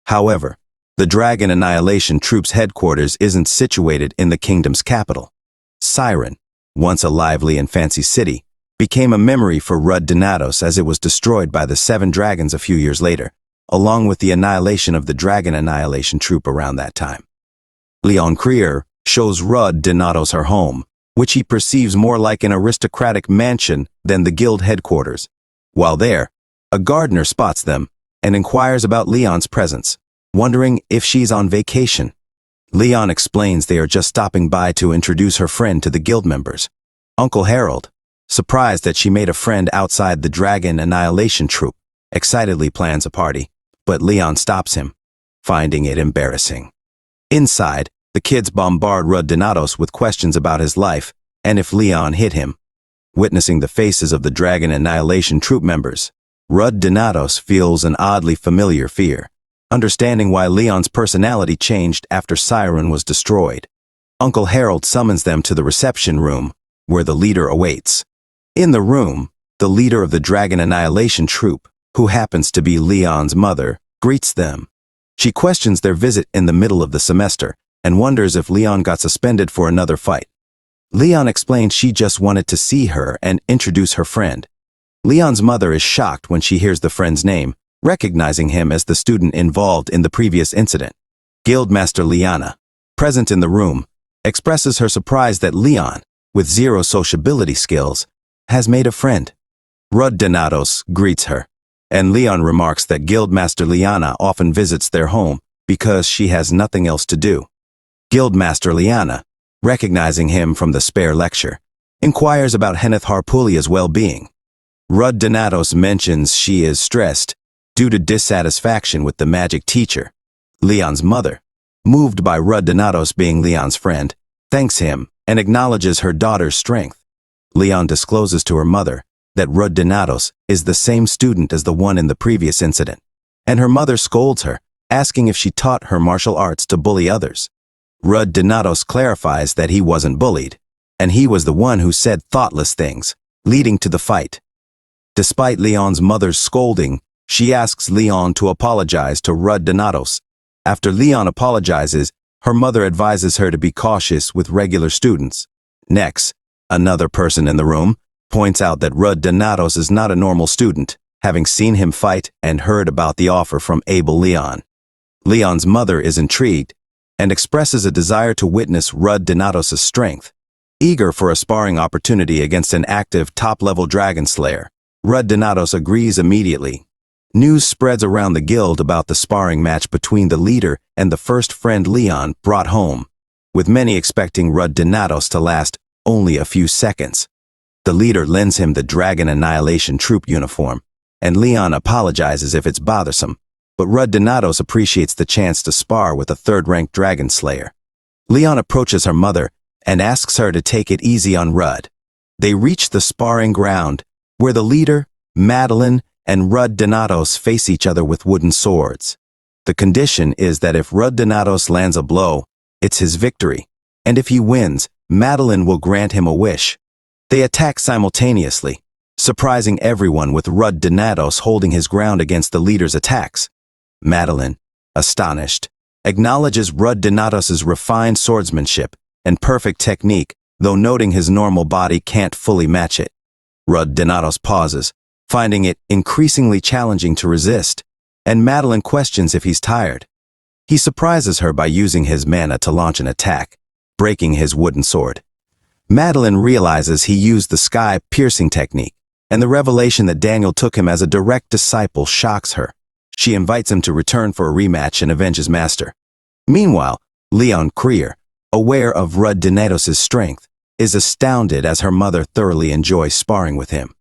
However, the Dragon Annihilation Troop's headquarters isn't situated in the kingdom's capital. Siren, once a lively and fancy city, became a memory for Rud Donatos as it was destroyed by the 7 dragons a few years later, along with the annihilation of the Dragon Annihilation Troop around that time. Leon Krier shows Rud Donatos her home, which he perceives more like an aristocratic mansion than the guild headquarters. While there, a gardener spots them and inquires about Leon's presence, wondering if she's on vacation. Leon explains they are just stopping by to introduce her friend to the guild members. Uncle Harold, surprised that she made a friend outside the Dragon Annihilation Troop, excitedly plans a party, but Leon stops him, finding it embarrassing. Inside, the kids bombard Rud Donatos with questions about his life and if Leon hit him. Witnessing the faces of the Dragon Annihilation Troop members, Rud Donatos feels an oddly familiar fear, understanding why Leon's personality changed after Siren was destroyed. Uncle Harold summons them to the reception room, where the leader awaits. In the room, the leader of the Dragon Annihilation Troop, who happens to be Leon's mother, greets them. She questions their visit in the middle of the semester and wonders if Leon got suspended for another fight. Leon explains she just wanted to see her and introduce her friend. Leon's mother is shocked when she hears the friend's name, recognizing him as the student involved in the previous incident. Guildmaster Liana, present in the room, expresses her surprise that Leon, with 0 sociability skills, has made a friend. Rud Donatos greets her, and Leon remarks that Guildmaster Liana often visits their home because she has nothing else to do. Guildmaster Liana, recognizing him from the spare lecture, inquires about Henneth Harpulia's well-being. Rud Donatos mentions she is stressed due to dissatisfaction with the magic teacher. Leon's mother, moved by Rud Donatos being Leon's friend, thanks him and acknowledges her daughter's strength. Leon discloses to her mother that Rud Donatos is the same student as the one in the previous incident, and her mother scolds her, asking if she taught her martial arts to bully others. Rudd Donatos clarifies that he wasn't bullied, and he was the one who said thoughtless things, leading to the fight. Despite Leon's mother's scolding, she asks Leon to apologize to Rudd Donatos. After Leon apologizes, her mother advises her to be cautious with regular students. Next, another person in the room points out that Rudd Donatos is not a normal student, having seen him fight and heard about the offer from Abel Leon. Leon's mother is intrigued and expresses a desire to witness Rudd Donatos' strength. Eager for a sparring opportunity against an active top-level dragon slayer, Rudd Donatos agrees immediately. News spreads around the guild about the sparring match between the leader and the first friend Leon brought home, with many expecting Rudd Donatos to last only a few seconds. The leader lends him the Dragon Annihilation Troop uniform, and Leon apologizes if it's bothersome, but Rudd Donatos appreciates the chance to spar with a third-ranked dragon slayer. Leon approaches her mother and asks her to take it easy on Rudd. They reach the sparring ground, where the leader, Madeline, and Rudd Donatos face each other with wooden swords. The condition is that if Rudd Donatos lands a blow, it's his victory, and if he wins, Madeline will grant him a wish. They attack simultaneously, surprising everyone with Rudd Donatos holding his ground against the leader's attacks. Madeline, astonished, acknowledges Rudd Donatos' refined swordsmanship and perfect technique, though noting his normal body can't fully match it. Rudd Donatos pauses, finding it increasingly challenging to resist, and Madeline questions if he's tired. He surprises her by using his mana to launch an attack, breaking his wooden sword. Madeline realizes he used the sky-piercing technique, and the revelation that Daniel took him as a direct disciple shocks her. She invites him to return for a rematch and avenge his master. Meanwhile, Leon Krier, aware of Rudd Donatos' strength, is astounded as her mother thoroughly enjoys sparring with him.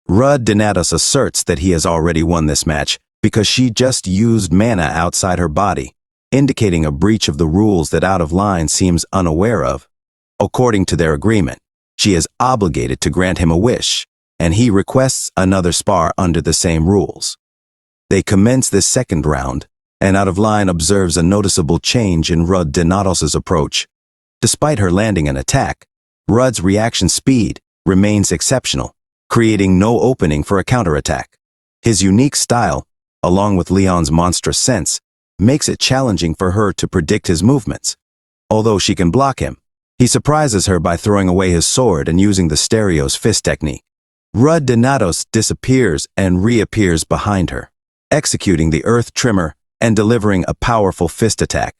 Rudd Donatos asserts that he has already won this match because she just used mana outside her body, indicating a breach of the rules that Out of Line seems unaware of. According to their agreement, she is obligated to grant him a wish, and he requests another spar under the same rules. They commence this second round, and Out of Line observes a noticeable change in Rudd Donatos' approach. Despite her landing an attack, Rudd's reaction speed remains exceptional, creating no opening for a counterattack. His unique style, along with Leon's monstrous sense, makes it challenging for her to predict his movements. Although she can block him, he surprises her by throwing away his sword and using the Stereo's fist technique. Rudd Donatos disappears and reappears behind her, executing the Earth Trimmer and delivering a powerful fist attack.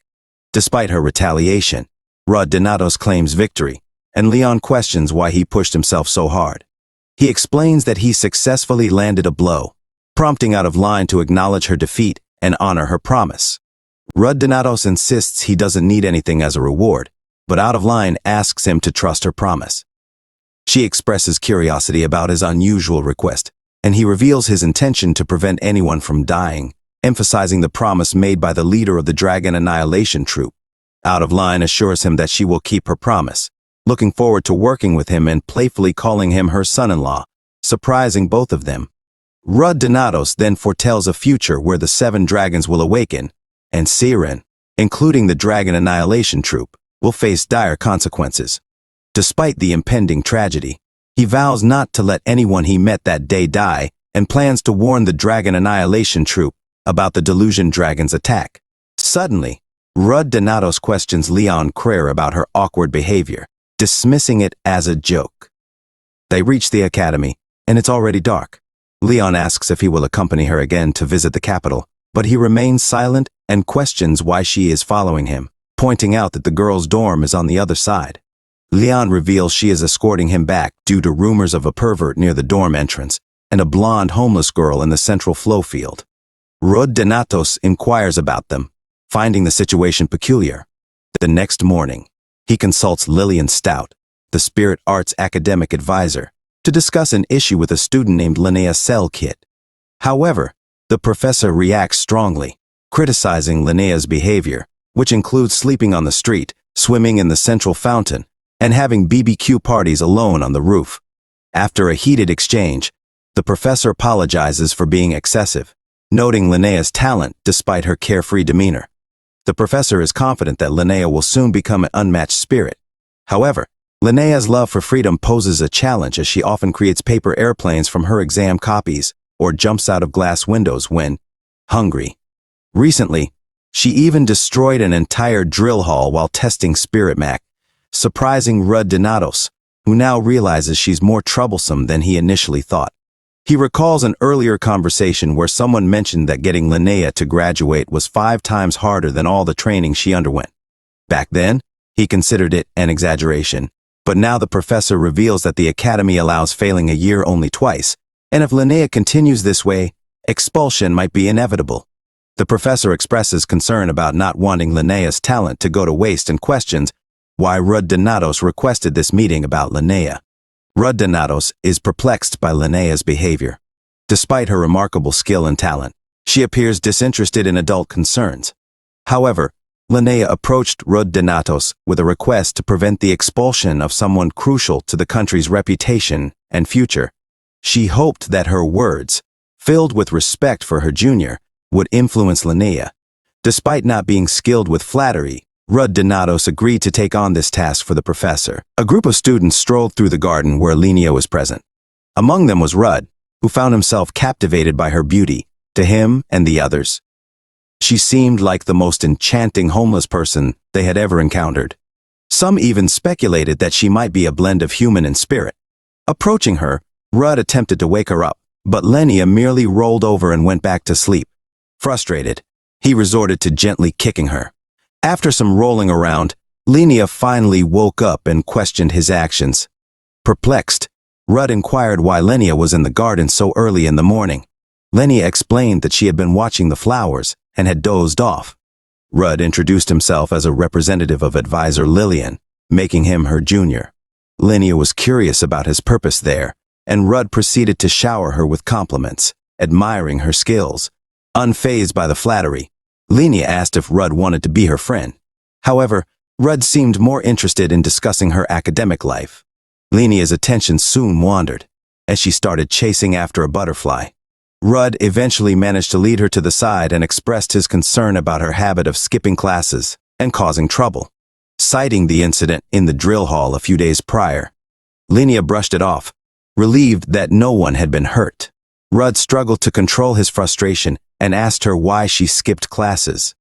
Despite her retaliation, Rudd Donatos claims victory, and Leon questions why he pushed himself so hard. He explains that he successfully landed a blow, prompting Out of Line to acknowledge her defeat and honor her promise. Rudd Donatos insists he doesn't need anything as a reward, but Out of Line asks him to trust her promise. She expresses curiosity about his unusual request, and he reveals his intention to prevent anyone from dying, emphasizing the promise made by the leader of the Dragon Annihilation Troop. Out of Line assures him that she will keep her promise, looking forward to working with him and playfully calling him her son-in-law, surprising both of them. Rudd Donatos then foretells a future where the 7 dragons will awaken, and Siren, including the Dragon Annihilation Troop, will face dire consequences. Despite the impending tragedy, he vows not to let anyone he met that day die and plans to warn the Dragon Annihilation Troop about the Delusion Dragon's attack. Suddenly, Rudd Donatos questions Leon Krier about her awkward behavior, dismissing it as a joke. They reach the academy, and it's already dark. Leon asks if he will accompany her again to visit the capital, but he remains silent and questions why she is following him, pointing out that the girls' dorm is on the other side. Leon reveals she is escorting him back due to rumors of a pervert near the dorm entrance and a blonde homeless girl in the central flow field. Rudd Donatos inquires about them, finding the situation peculiar. The next morning, he consults Lillian Stout, the Spirit Arts academic advisor, to discuss an issue with a student named Linnea Selkit. However, the professor reacts strongly, criticizing Linnea's behavior, which includes sleeping on the street, swimming in the central fountain, and having BBQ parties alone on the roof. After a heated exchange, the professor apologizes for being excessive, noting Linnea's talent despite her carefree demeanor. The professor is confident that Linnea will soon become an unmatched spirit. However, Linnea's love for freedom poses a challenge as she often creates paper airplanes from her exam copies or jumps out of glass windows when hungry. Recently, she even destroyed an entire drill hall while testing Spirit Mac, surprising Rud Donatos, who now realizes she's more troublesome than he initially thought. He recalls an earlier conversation where someone mentioned that getting Linnea to graduate was 5 times harder than all the training she underwent. Back then, he considered it an exaggeration, but now the professor reveals that the academy allows failing a year only twice, and if Linnea continues this way, expulsion might be inevitable. The professor expresses concern about not wanting Linnea's talent to go to waste and questions why Rud Donatos requested this meeting about Linnea. Rud Donatos is perplexed by Linnea's behavior. Despite her remarkable skill and talent, she appears disinterested in adult concerns. However, Linnea approached Rud Donatos with a request to prevent the expulsion of someone crucial to the country's reputation and future. She hoped that her words, filled with respect for her junior, would influence Linnea. Despite not being skilled with flattery, Rud Donatos agreed to take on this task for the professor. A group of students strolled through the garden where Linnea was present. Among them was Rud, who found himself captivated by her beauty, to him and the others. She seemed like the most enchanting homeless person they had ever encountered. Some even speculated that she might be a blend of human and spirit. Approaching her, Rud attempted to wake her up, but Linnea merely rolled over and went back to sleep. Frustrated, he resorted to gently kicking her. After some rolling around, Linnea finally woke up and questioned his actions. Perplexed, Rud inquired why Linnea was in the garden so early in the morning. Linnea explained that she had been watching the flowers and had dozed off. Rud introduced himself as a representative of advisor Lillian, making him her junior. Linnea was curious about his purpose there, and Rud proceeded to shower her with compliments, admiring her skills. Unfazed by the flattery, Linnea asked if Rud wanted to be her friend. However, Rud seemed more interested in discussing her academic life. Linnea's attention soon wandered, as she started chasing after a butterfly. Rud eventually managed to lead her to the side and expressed his concern about her habit of skipping classes and causing trouble. Citing the incident in the drill hall a few days prior, Linnea brushed it off, relieved that no one had been hurt. Rud struggled to control his frustration and asked her why she skipped classes.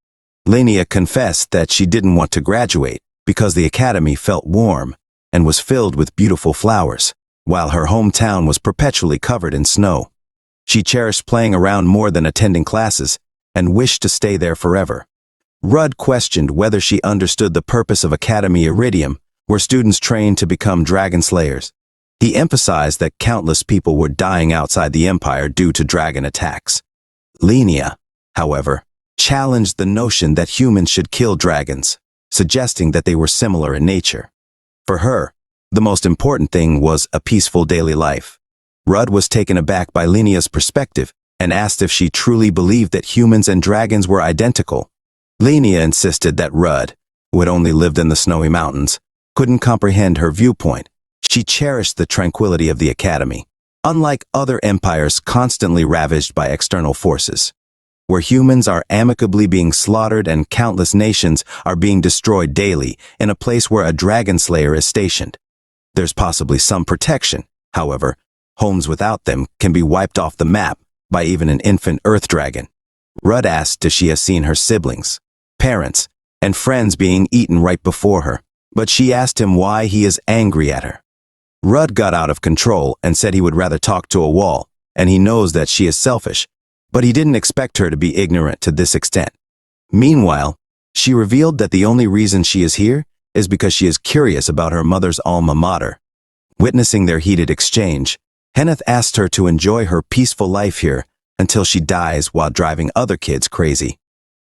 Linnea confessed that she didn't want to graduate because the academy felt warm and was filled with beautiful flowers, while her hometown was perpetually covered in snow. She cherished playing around more than attending classes and wished to stay there forever. Rud questioned whether she understood the purpose of Academy Iridium, where students trained to become dragon slayers. He emphasized that countless people were dying outside the empire due to dragon attacks. Linnea, however, challenged the notion that humans should kill dragons, suggesting that they were similar in nature. For her, the most important thing was a peaceful daily life. Rud was taken aback by Linnea's perspective and asked if she truly believed that humans and dragons were identical. Linnea insisted that Rud, who had only lived in the snowy mountains, couldn't comprehend her viewpoint. She cherished the tranquility of the academy, unlike other empires constantly ravaged by external forces, where humans are amicably being slaughtered and countless nations are being destroyed daily in a place where a dragon slayer is stationed. There's possibly some protection, however, homes without them can be wiped off the map by even an infant earth dragon. Rud asked if she has seen her siblings, parents, and friends being eaten right before her, but she asked him why he is angry at her. Rud got out of control and said he would rather talk to a wall, and he knows that she is selfish, but he didn't expect her to be ignorant to this extent. Meanwhile, she revealed that the only reason she is here is because she is curious about her mother's alma mater. Witnessing their heated exchange, Henneth asked her to enjoy her peaceful life here until she dies while driving other kids crazy.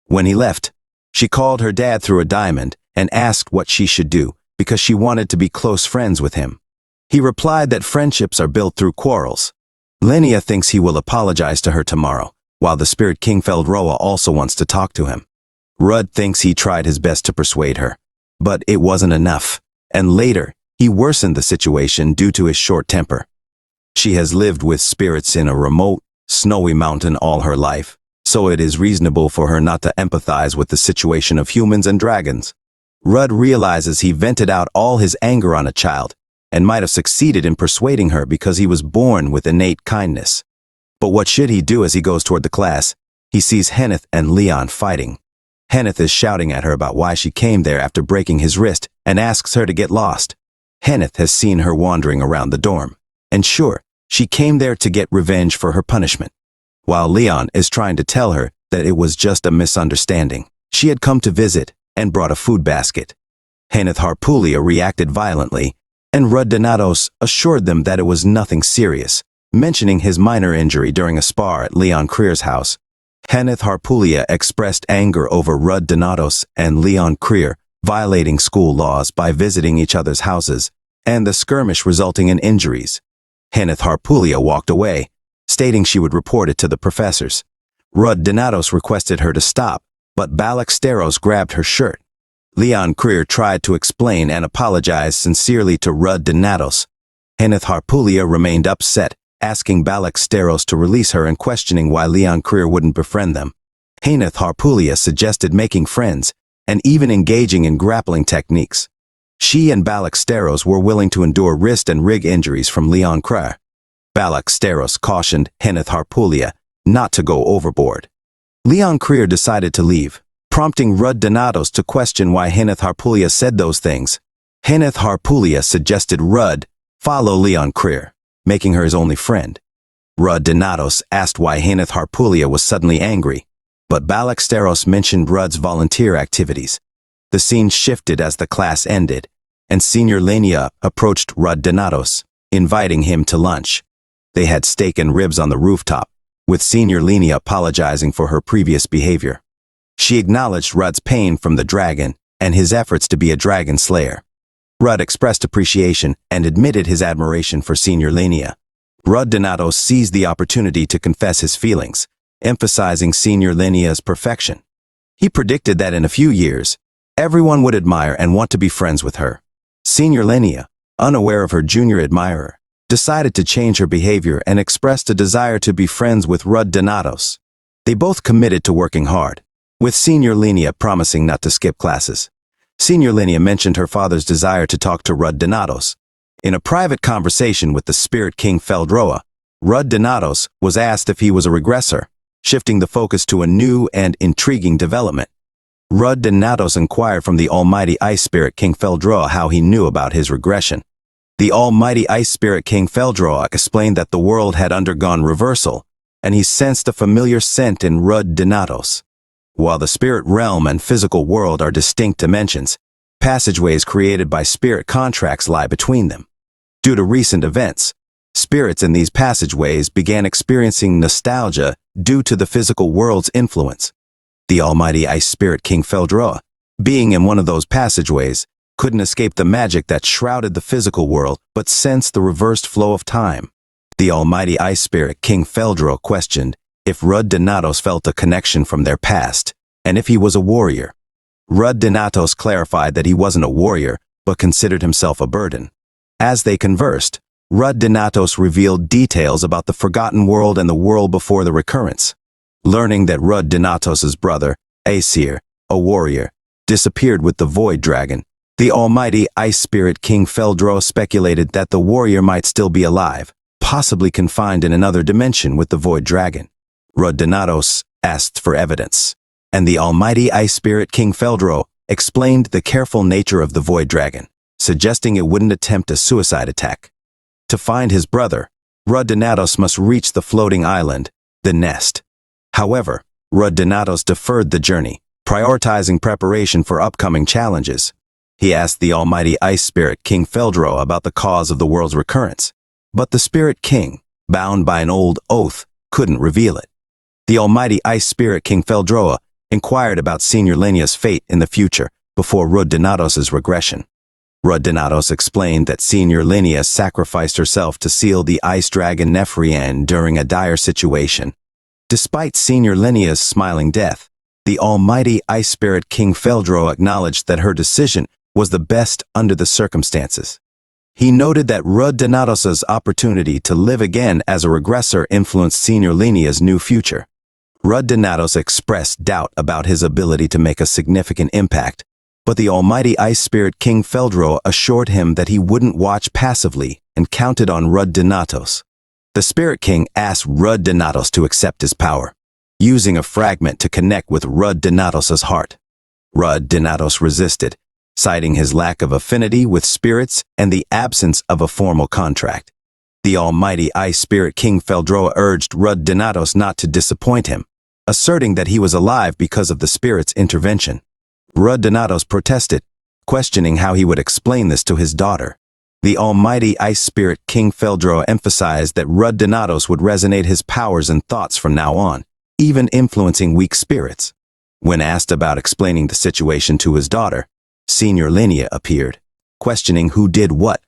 When he left, she called her dad through a diamond and asked what she should do because she wanted to be close friends with him. He replied that friendships are built through quarrels. Linnea thinks he will apologize to her tomorrow, while the spirit King Feldroa also wants to talk to him. Rud thinks he tried his best to persuade her, but it wasn't enough, and later, he worsened the situation due to his short temper. She has lived with spirits in a remote, snowy mountain all her life, so it is reasonable for her not to empathize with the situation of humans and dragons. Rudd realizes he vented out all his anger on a child, and might have succeeded in persuading her because he was born with innate kindness. But what should he do as he goes toward the class? He sees Henneth and Leon fighting. Henneth is shouting at her about why she came there after breaking his wrist and asks her to get lost. Henneth has seen her wandering around the dorm, and sure, she came there to get revenge for her punishment. While Leon is trying to tell her that it was just a misunderstanding. She had come to visit and brought a food basket. Henneth Harpulia reacted violently, and Rudd Donatos assured them that it was nothing serious, mentioning his minor injury during a spar at Leon Creer's house. Henneth Harpulia expressed anger over Rudd Donatos and Leon Creer violating school laws by visiting each other's houses, and the skirmish resulting in injuries. Henneth Harpulia walked away, stating she would report it to the professors. Rudd Donatos requested her to stop, but Balaksteros grabbed her shirt. Leon Creer tried to explain and apologize sincerely to Rudd Donatos. Henneth Harpulia remained upset, asking Balaksteros to release her and questioning why Leon Creer wouldn't befriend them. Henneth Harpulia suggested making friends and even engaging in grappling techniques. She and Balaksteros were willing to endure wrist and rig injuries from Leon Creer. Balaksteros cautioned Henneth Harpulia not to go overboard. Leon Creer decided to leave, prompting Rudd Donatos to question why Henneth Harpulia said those things. Henneth Harpulia suggested Rudd follow Leon Creer, making her his only friend. Rudd Donatos asked why Henneth Harpulia was suddenly angry, but Balaksteros mentioned Rudd's volunteer activities. The scene shifted as the class ended, and Senior Lania approached Rudd Donatos, inviting him to lunch. They had steak and ribs on the rooftop, with Senior Lania apologizing for her previous behavior. She acknowledged Rudd's pain from the dragon and his efforts to be a dragon slayer. Rudd expressed appreciation and admitted his admiration for Senior Lania. Rudd Donatos seized the opportunity to confess his feelings, emphasizing Senior Lania's perfection. He predicted that in a few years, everyone would admire and want to be friends with her. Senior Lania, unaware of her junior admirer, decided to change her behavior and expressed a desire to be friends with Rudd Donatos. They both committed to working hard, with Senior Lania promising not to skip classes. Senior Lania mentioned her father's desire to talk to Rudd Donatos. In a private conversation with the Spirit King Feldroa, Rudd Donatos was asked if he was a regressor, shifting the focus to a new and intriguing development. Rudd Donatos inquired from the Almighty Ice Spirit King Feldroa how he knew about his regression. The Almighty Ice Spirit King Feldroa explained that the world had undergone reversal, and he sensed a familiar scent in Rudd Donatos. While the spirit realm and physical world are distinct dimensions, passageways created by spirit contracts lie between them. Due to recent events, spirits in these passageways began experiencing nostalgia due to the physical world's influence. The Almighty Ice Spirit King Feldroa, being in one of those passageways, couldn't escape the magic that shrouded the physical world but sensed the reversed flow of time. The Almighty Ice Spirit King Feldroa questioned if Rudd Donatos felt a connection from their past, and if he was a warrior. Rudd Donatos clarified that he wasn't a warrior, but considered himself a burden. As they conversed, Rudd Donatos revealed details about the forgotten world and the world before the recurrence. Learning that Rudd Donatos's brother, Aesir, a warrior, disappeared with the Void Dragon, the Almighty Ice Spirit King Feldroa speculated that the warrior might still be alive, possibly confined in another dimension with the Void Dragon. Rudd Donatos asked for evidence, and the Almighty Ice Spirit King Feldroa explained the careful nature of the Void Dragon, suggesting it wouldn't attempt a suicide attack. To find his brother, Rudd Donatos must reach the floating island, the Nest. However, Rudd Donatos deferred the journey, prioritizing preparation for upcoming challenges. He asked the Almighty Ice Spirit King Feldroa about the cause of the world's recurrence, but the Spirit King, bound by an old oath, couldn't reveal it. The Almighty Ice Spirit King Feldroa inquired about Senior Lania's fate in the future before Rudd Donatos's regression. Rudd Donatos explained that Senior Lania sacrificed herself to seal the ice dragon Nefrian during a dire situation. Despite Senior Lania's smiling death, the Almighty Ice Spirit King Feldroa acknowledged that her decision was the best under the circumstances. He noted that Rudd Donatos's opportunity to live again as a regressor influenced Senior Lania's new future. Rudd Donatos expressed doubt about his ability to make a significant impact, but the almighty Ice Spirit King Feldroa assured him that he wouldn't watch passively and counted on Rudd Donatos. The Spirit King asked Rudd Donatos to accept his power, using a fragment to connect with Rudd Donatos's heart. Rudd Donatos resisted, citing his lack of affinity with spirits and the absence of a formal contract. The almighty Ice Spirit King Feldroa urged Rudd Donatos not to disappoint him, asserting that he was alive because of the spirit's intervention. Rudd Donatos protested, questioning how he would explain this to his daughter. The almighty Ice Spirit King Feldroa emphasized that Rudd Donatos would resonate his powers and thoughts from now on, even influencing weak spirits. When asked about explaining the situation to his daughter, Senior Linnea appeared, questioning who did what.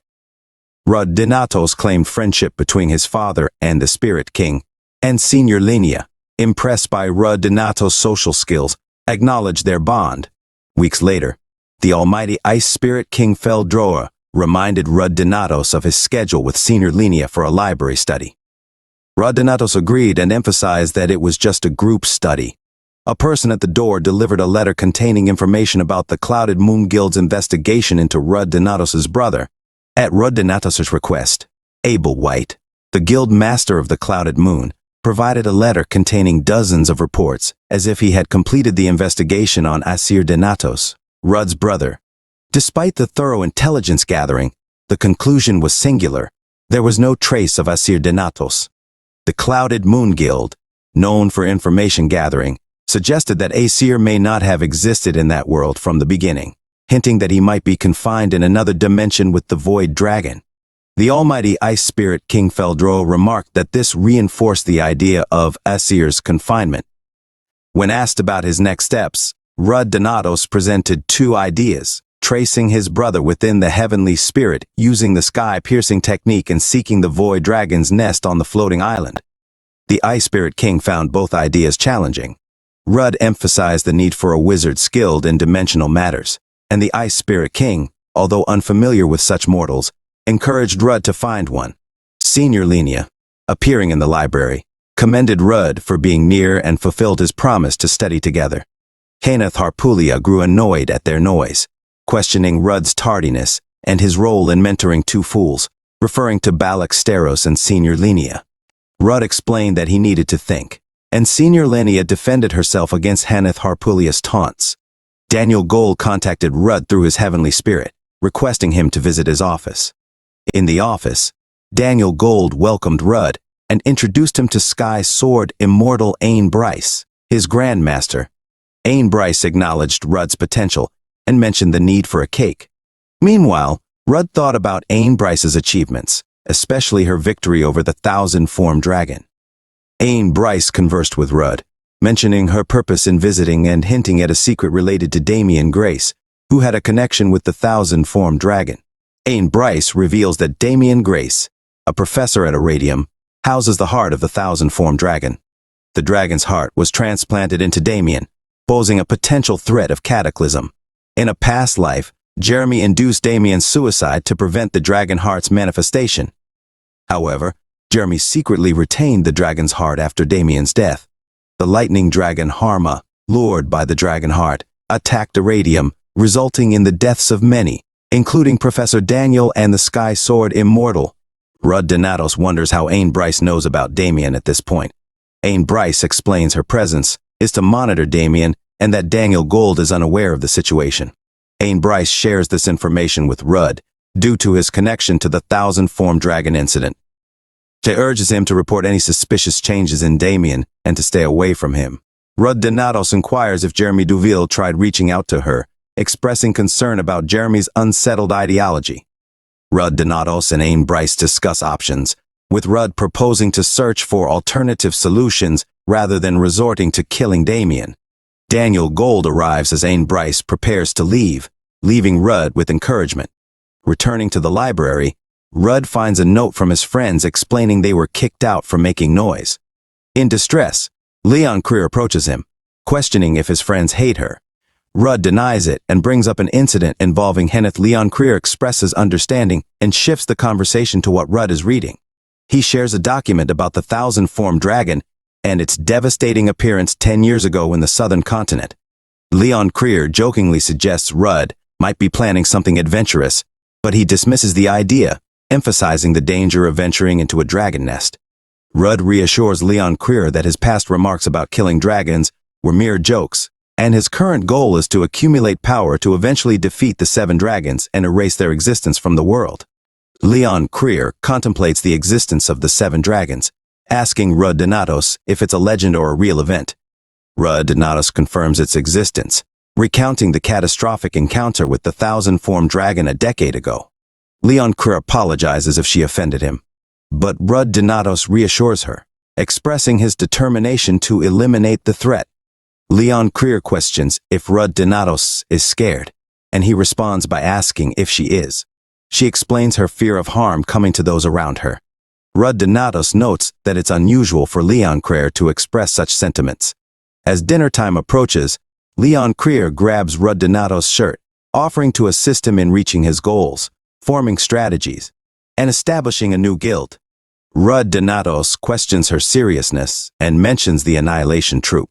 Rudd Donatos claimed friendship between his father and the Spirit King, and Senior Linnea, impressed by Rudd Donatos' social skills, acknowledged their bond. Weeks later, the almighty Ice Spirit King Feldroa reminded Rudd Donatos of his schedule with Senior Linnea for a library study. Rudd Donatos agreed and emphasized that it was just a group study. A person at the door delivered a letter containing information about the Clouded Moon Guild's investigation into Rudd Donatos's brother. At Rudd Donatos's request, Abel White, the guild master of the Clouded Moon, provided a letter containing dozens of reports, as if he had completed the investigation on Asir Donatos, Rudd's brother. Despite the thorough intelligence gathering, the conclusion was singular. There was no trace of Asir Donatos. The Clouded Moon Guild, known for information gathering, suggested that Asir may not have existed in that world from the beginning, hinting that he might be confined in another dimension with the Void Dragon. The almighty Ice Spirit King Feldroa remarked that this reinforced the idea of Asir's confinement. When asked about his next steps, Rudd Donatos presented two ideas: tracing his brother within the heavenly spirit using the sky-piercing technique and seeking the Void Dragon's nest on the floating island. The Ice Spirit King found both ideas challenging. Rudd emphasized the need for a wizard skilled in dimensional matters, and the Ice Spirit King, although unfamiliar with such mortals, encouraged Rudd to find one. Senior Linnea, appearing in the library, commended Rudd for being near and fulfilled his promise to study together. Haneth Harpulia grew annoyed at their noise, questioning Rudd's tardiness and his role in mentoring two fools, referring to Balak Steros and Senior Linnea. Rudd explained that he needed to think, and Senior Linnea defended herself against Haneth Harpulia's taunts. Daniel Gold contacted Rudd through his heavenly spirit, requesting him to visit his office. In the office, Daniel Gold welcomed Rudd and introduced him to Sky Sword Immortal Ain Bryce, his grandmaster. Ain Bryce acknowledged Rudd's potential and mentioned the need for a cake. Meanwhile, Rudd thought about Ain Bryce's achievements, especially her victory over the thousand-form dragon. Ain Bryce conversed with Rudd, mentioning her purpose in visiting and hinting at a secret related to Damian Grace, who had a connection with the thousand-form dragon. Ain Bryce reveals that Damian Grace, a professor at Iradium, houses the heart of the thousand-form dragon. The dragon's heart was transplanted into Damian, posing a potential threat of cataclysm. In a past life, Jeremy induced Damian's suicide to prevent the dragon heart's manifestation. However, Jeremy secretly retained the dragon's heart after Damian's death. The lightning dragon Harma, lured by the dragon heart, attacked Iradium, resulting in the deaths of many, including Professor Daniel and the Sky Sword Immortal. Rudd Donatos wonders how Ain Bryce knows about Damian at this point. Ain Bryce explains her presence is to monitor Damian and that Daniel Gold is unaware of the situation. Ain Bryce shares this information with Rudd due to his connection to the thousand-form dragon incident. She urges him to report any suspicious changes in Damian and to stay away from him. Rudd Donatos inquires if Jeremy Duville tried reaching out to her, expressing concern about Jeremy's unsettled ideology. Rudd Donatos and Ain Bryce discuss options, with Rudd proposing to search for alternative solutions rather than resorting to killing Damian. Daniel Gold arrives as Ain Bryce prepares to leave, leaving Rudd with encouragement. Returning to the library, Rudd finds a note from his friends explaining they were kicked out for making noise. In distress, Leon Creer approaches him, questioning if his friends hate her. Rudd denies it and brings up an incident involving Henneth. Leon Creer expresses understanding and shifts the conversation to what Rudd is reading. He shares a document about the thousand-form dragon and its devastating appearance 10 years ago in the southern continent. Leon Creer jokingly suggests Rudd might be planning something adventurous, but he dismisses the idea, emphasizing the danger of venturing into a dragon nest. Rudd reassures Leon Creer that his past remarks about killing dragons were mere jokes, and his current goal is to accumulate power to eventually defeat the 7 dragons and erase their existence from the world. Leon Creer contemplates the existence of the 7 dragons, asking Rudd Donatos if it's a legend or a real event. Rudd Donatos confirms its existence, recounting the catastrophic encounter with the 1,000-formed dragon a decade ago. Leon Creer apologizes if she offended him, but Rudd Donatos reassures her, expressing his determination to eliminate the threat. Leon Creer questions if Rudd Donatos is scared, and he responds by asking if she is. She explains her fear of harm coming to those around her. Rudd Donatos notes that it's unusual for Leon Creer to express such sentiments. As dinner time approaches, Leon Creer grabs Rudd Donatos' shirt, offering to assist him in reaching his goals, forming strategies, and establishing a new guild. Rudd Donatos questions her seriousness and mentions the Annihilation Troop.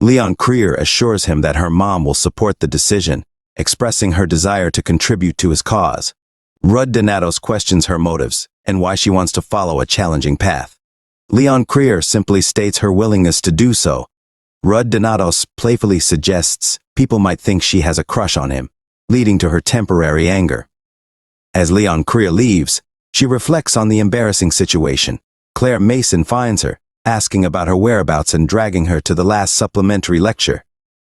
Leon Creer assures him that her mom will support the decision, expressing her desire to contribute to his cause. Rudd Donatos questions her motives and why she wants to follow a challenging path. Leon Creer simply states her willingness to do so. Rudd Donatos playfully suggests people might think she has a crush on him, leading to her temporary anger. As Leon Creer leaves, she reflects on the embarrassing situation. Claire Mason finds her, asking about her whereabouts and dragging her to the last supplementary lecture.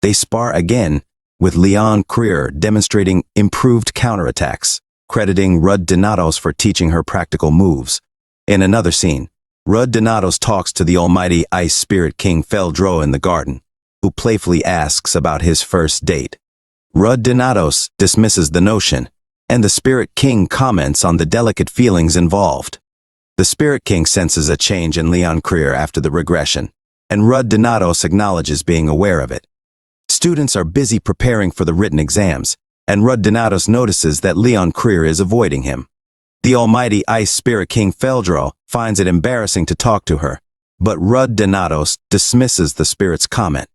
They spar again, with Leon Creer demonstrating improved counterattacks, crediting Rudd Donatos for teaching her practical moves. In another scene, Rudd Donatos talks to the almighty Ice Spirit King Feldro in the garden, who playfully asks about his first date. Rudd Donatos dismisses the notion, and the Spirit King comments on the delicate feelings involved. The Spirit King senses a change in Leon Creer after the regression, and Rudd Donatos acknowledges being aware of it. Students are busy preparing for the written exams, and Rudd Donatos notices that Leon Creer is avoiding him. The almighty Ice Spirit King Feldro finds it embarrassing to talk to her, but Rudd Donatos dismisses the spirit's comment.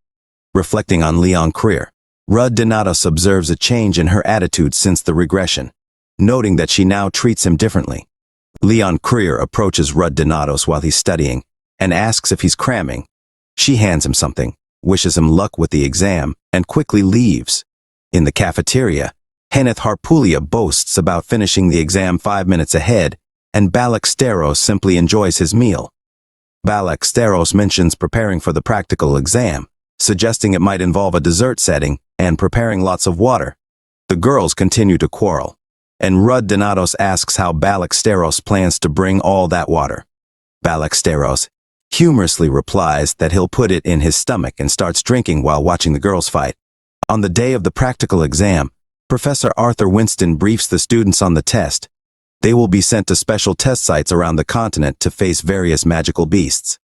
Reflecting on Leon Creer, Rudd Donatos observes a change in her attitude since the regression, noting that she now treats him differently. Leon Creer approaches Rudd Donatos while he's studying and asks if he's cramming. She hands him something, wishes him luck with the exam, and quickly leaves. In the cafeteria, Kenneth Harpulia boasts about finishing the exam 5 minutes ahead, and Balaksteros simply enjoys his meal. Balaksteros mentions preparing for the practical exam, suggesting it might involve a dessert setting and preparing lots of water. The girls continue to quarrel, and Rudd Donatos asks how Balaksteros plans to bring all that water. Balaksteros humorously replies that he'll put it in his stomach and starts drinking while watching the girls fight. On the day of the practical exam, Professor Arthur Winston briefs the students on the test. They will be sent to special test sites around the continent to face various magical beasts.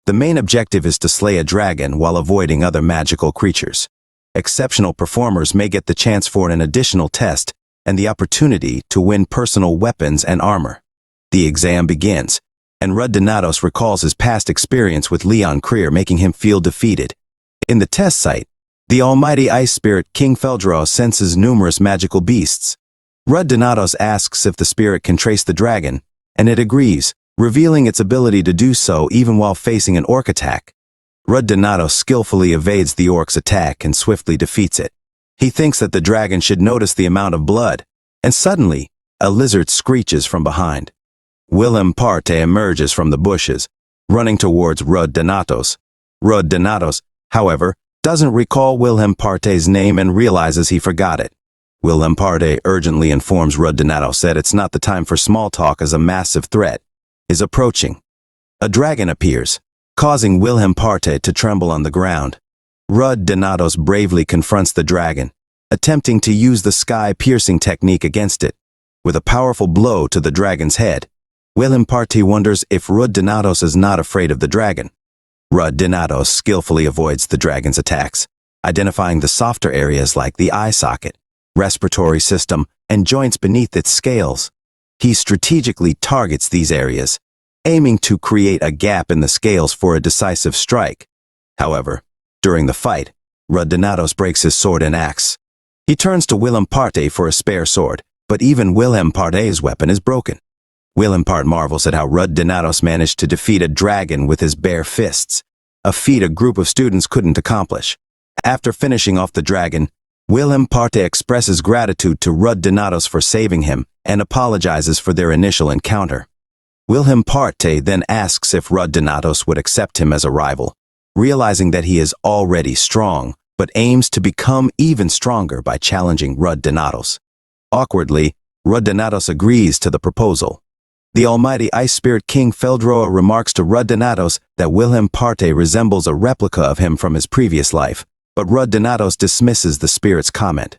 The main objective is to slay a dragon while avoiding other magical creatures. Exceptional performers may get the chance for an additional test and the opportunity to win personal weapons and armor. The exam begins, and Rudd Donatos recalls his past experience with Leon Creer, making him feel defeated. In the test site, the almighty Ice Spirit King Feldro senses numerous magical beasts. Rudd Donatos asks if the spirit can trace the dragon, and it agrees, revealing its ability to do so even while facing an orc attack. Rudd Donatos skillfully evades the orc's attack and swiftly defeats it. He thinks that the dragon should notice the amount of blood, and suddenly, a lizard screeches from behind. Willem Parte emerges from the bushes, running towards Rudd Donatos. Rudd Donatos, however, doesn't recall Willem Parte's name and realizes he forgot it. Willem Parte urgently informs Rudd Donatos that it's not the time for small talk as a massive threat is approaching. A dragon appears, causing Willem Parte to tremble on the ground. Rudd Donatos bravely confronts the dragon, attempting to use the sky-piercing technique against it. With a powerful blow to the dragon's head, Willem Parte wonders if Rudd Donatos is not afraid of the dragon. Rudd Donatos skillfully avoids the dragon's attacks, identifying the softer areas like the eye socket, respiratory system, and joints beneath its scales. He strategically targets these areas, aiming to create a gap in the scales for a decisive strike. However, during the fight, Rudd Donatos breaks his sword and axe. He turns to Willem Parte for a spare sword, but even Willem Parte's weapon is broken. Willem Parte marvels at how Rudd Donatos managed to defeat a dragon with his bare fists, a feat a group of students couldn't accomplish. After finishing off the dragon, Willem Parte expresses gratitude to Rudd Donatos for saving him and apologizes for their initial encounter. Willem Parte then asks if Rudd Donatos would accept him as a rival, realizing that he is already strong, but aims to become even stronger by challenging Rudd Donatos. Awkwardly, Rudd Donatos agrees to the proposal. The almighty Ice Spirit King Feldroa remarks to Rudd Donatos that Willem Parte resembles a replica of him from his previous life, but Rudd Donatos dismisses the spirit's comment.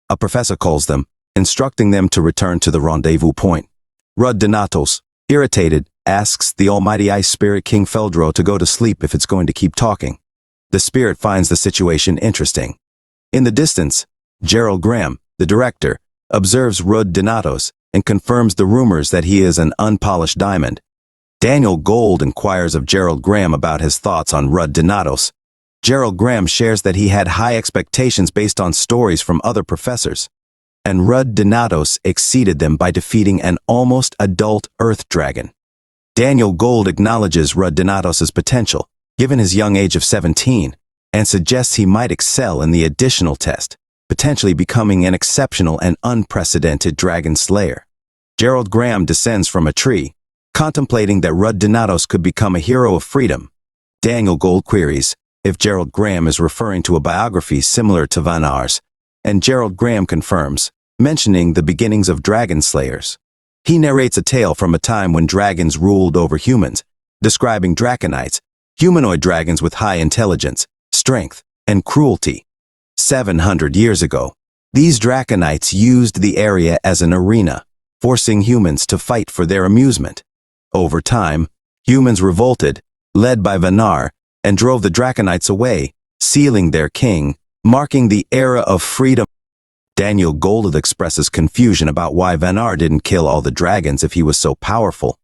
A professor calls them, instructing them to return to the rendezvous point. Rudd Donatos, irritated, asks the almighty Ice Spirit King Feldroa to go to sleep if it's going to keep talking. The spirit finds the situation interesting. In the distance, Gerald Graham, the director, observes Rudd Donatos and confirms the rumors that he is an unpolished diamond. Daniel Gold inquires of Gerald Graham about his thoughts on Rudd Donatos. Gerald Graham shares that he had high expectations based on stories from other professors, and Rudd Donatos exceeded them by defeating an almost adult Earth dragon. Daniel Gold acknowledges Rudd Donatos' potential, given his young age of 17, and suggests he might excel in the additional test, potentially becoming an exceptional and unprecedented dragon slayer. Gerald Graham descends from a tree, contemplating that Rudd Donatos could become a hero of freedom. Daniel Gold queries if Gerald Graham is referring to a biography similar to Van Aar's, and Gerald Graham confirms, mentioning the beginnings of dragon slayers. He narrates a tale from a time when dragons ruled over humans, describing draconites, humanoid dragons with high intelligence, strength, and cruelty. 700 years ago, these draconites used the area as an arena, forcing humans to fight for their amusement. Over time, humans revolted, led by Van Aar, and drove the draconites away, sealing their king, marking the era of freedom. Daniel Gold expresses confusion about why Van Aar didn't kill all the dragons if he was so powerful.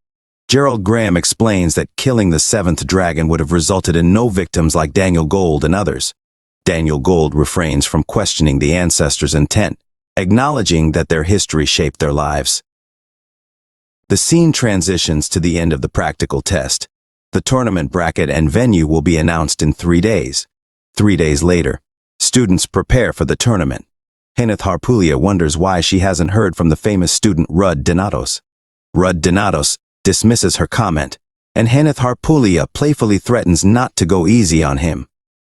Gerald Graham explains that killing the seventh dragon would have resulted in no victims like Daniel Gold and others. Daniel Gold refrains from questioning the ancestors' intent, acknowledging that their history shaped their lives. The scene transitions to the end of the practical test. The tournament bracket and venue will be announced in 3 days. 3 days later, students prepare for the tournament. Henneth Harpulia wonders why she hasn't heard from the famous student Rudd Donatos. Rudd Donatos dismisses her comment, and Henneth Harpulia playfully threatens not to go easy on him.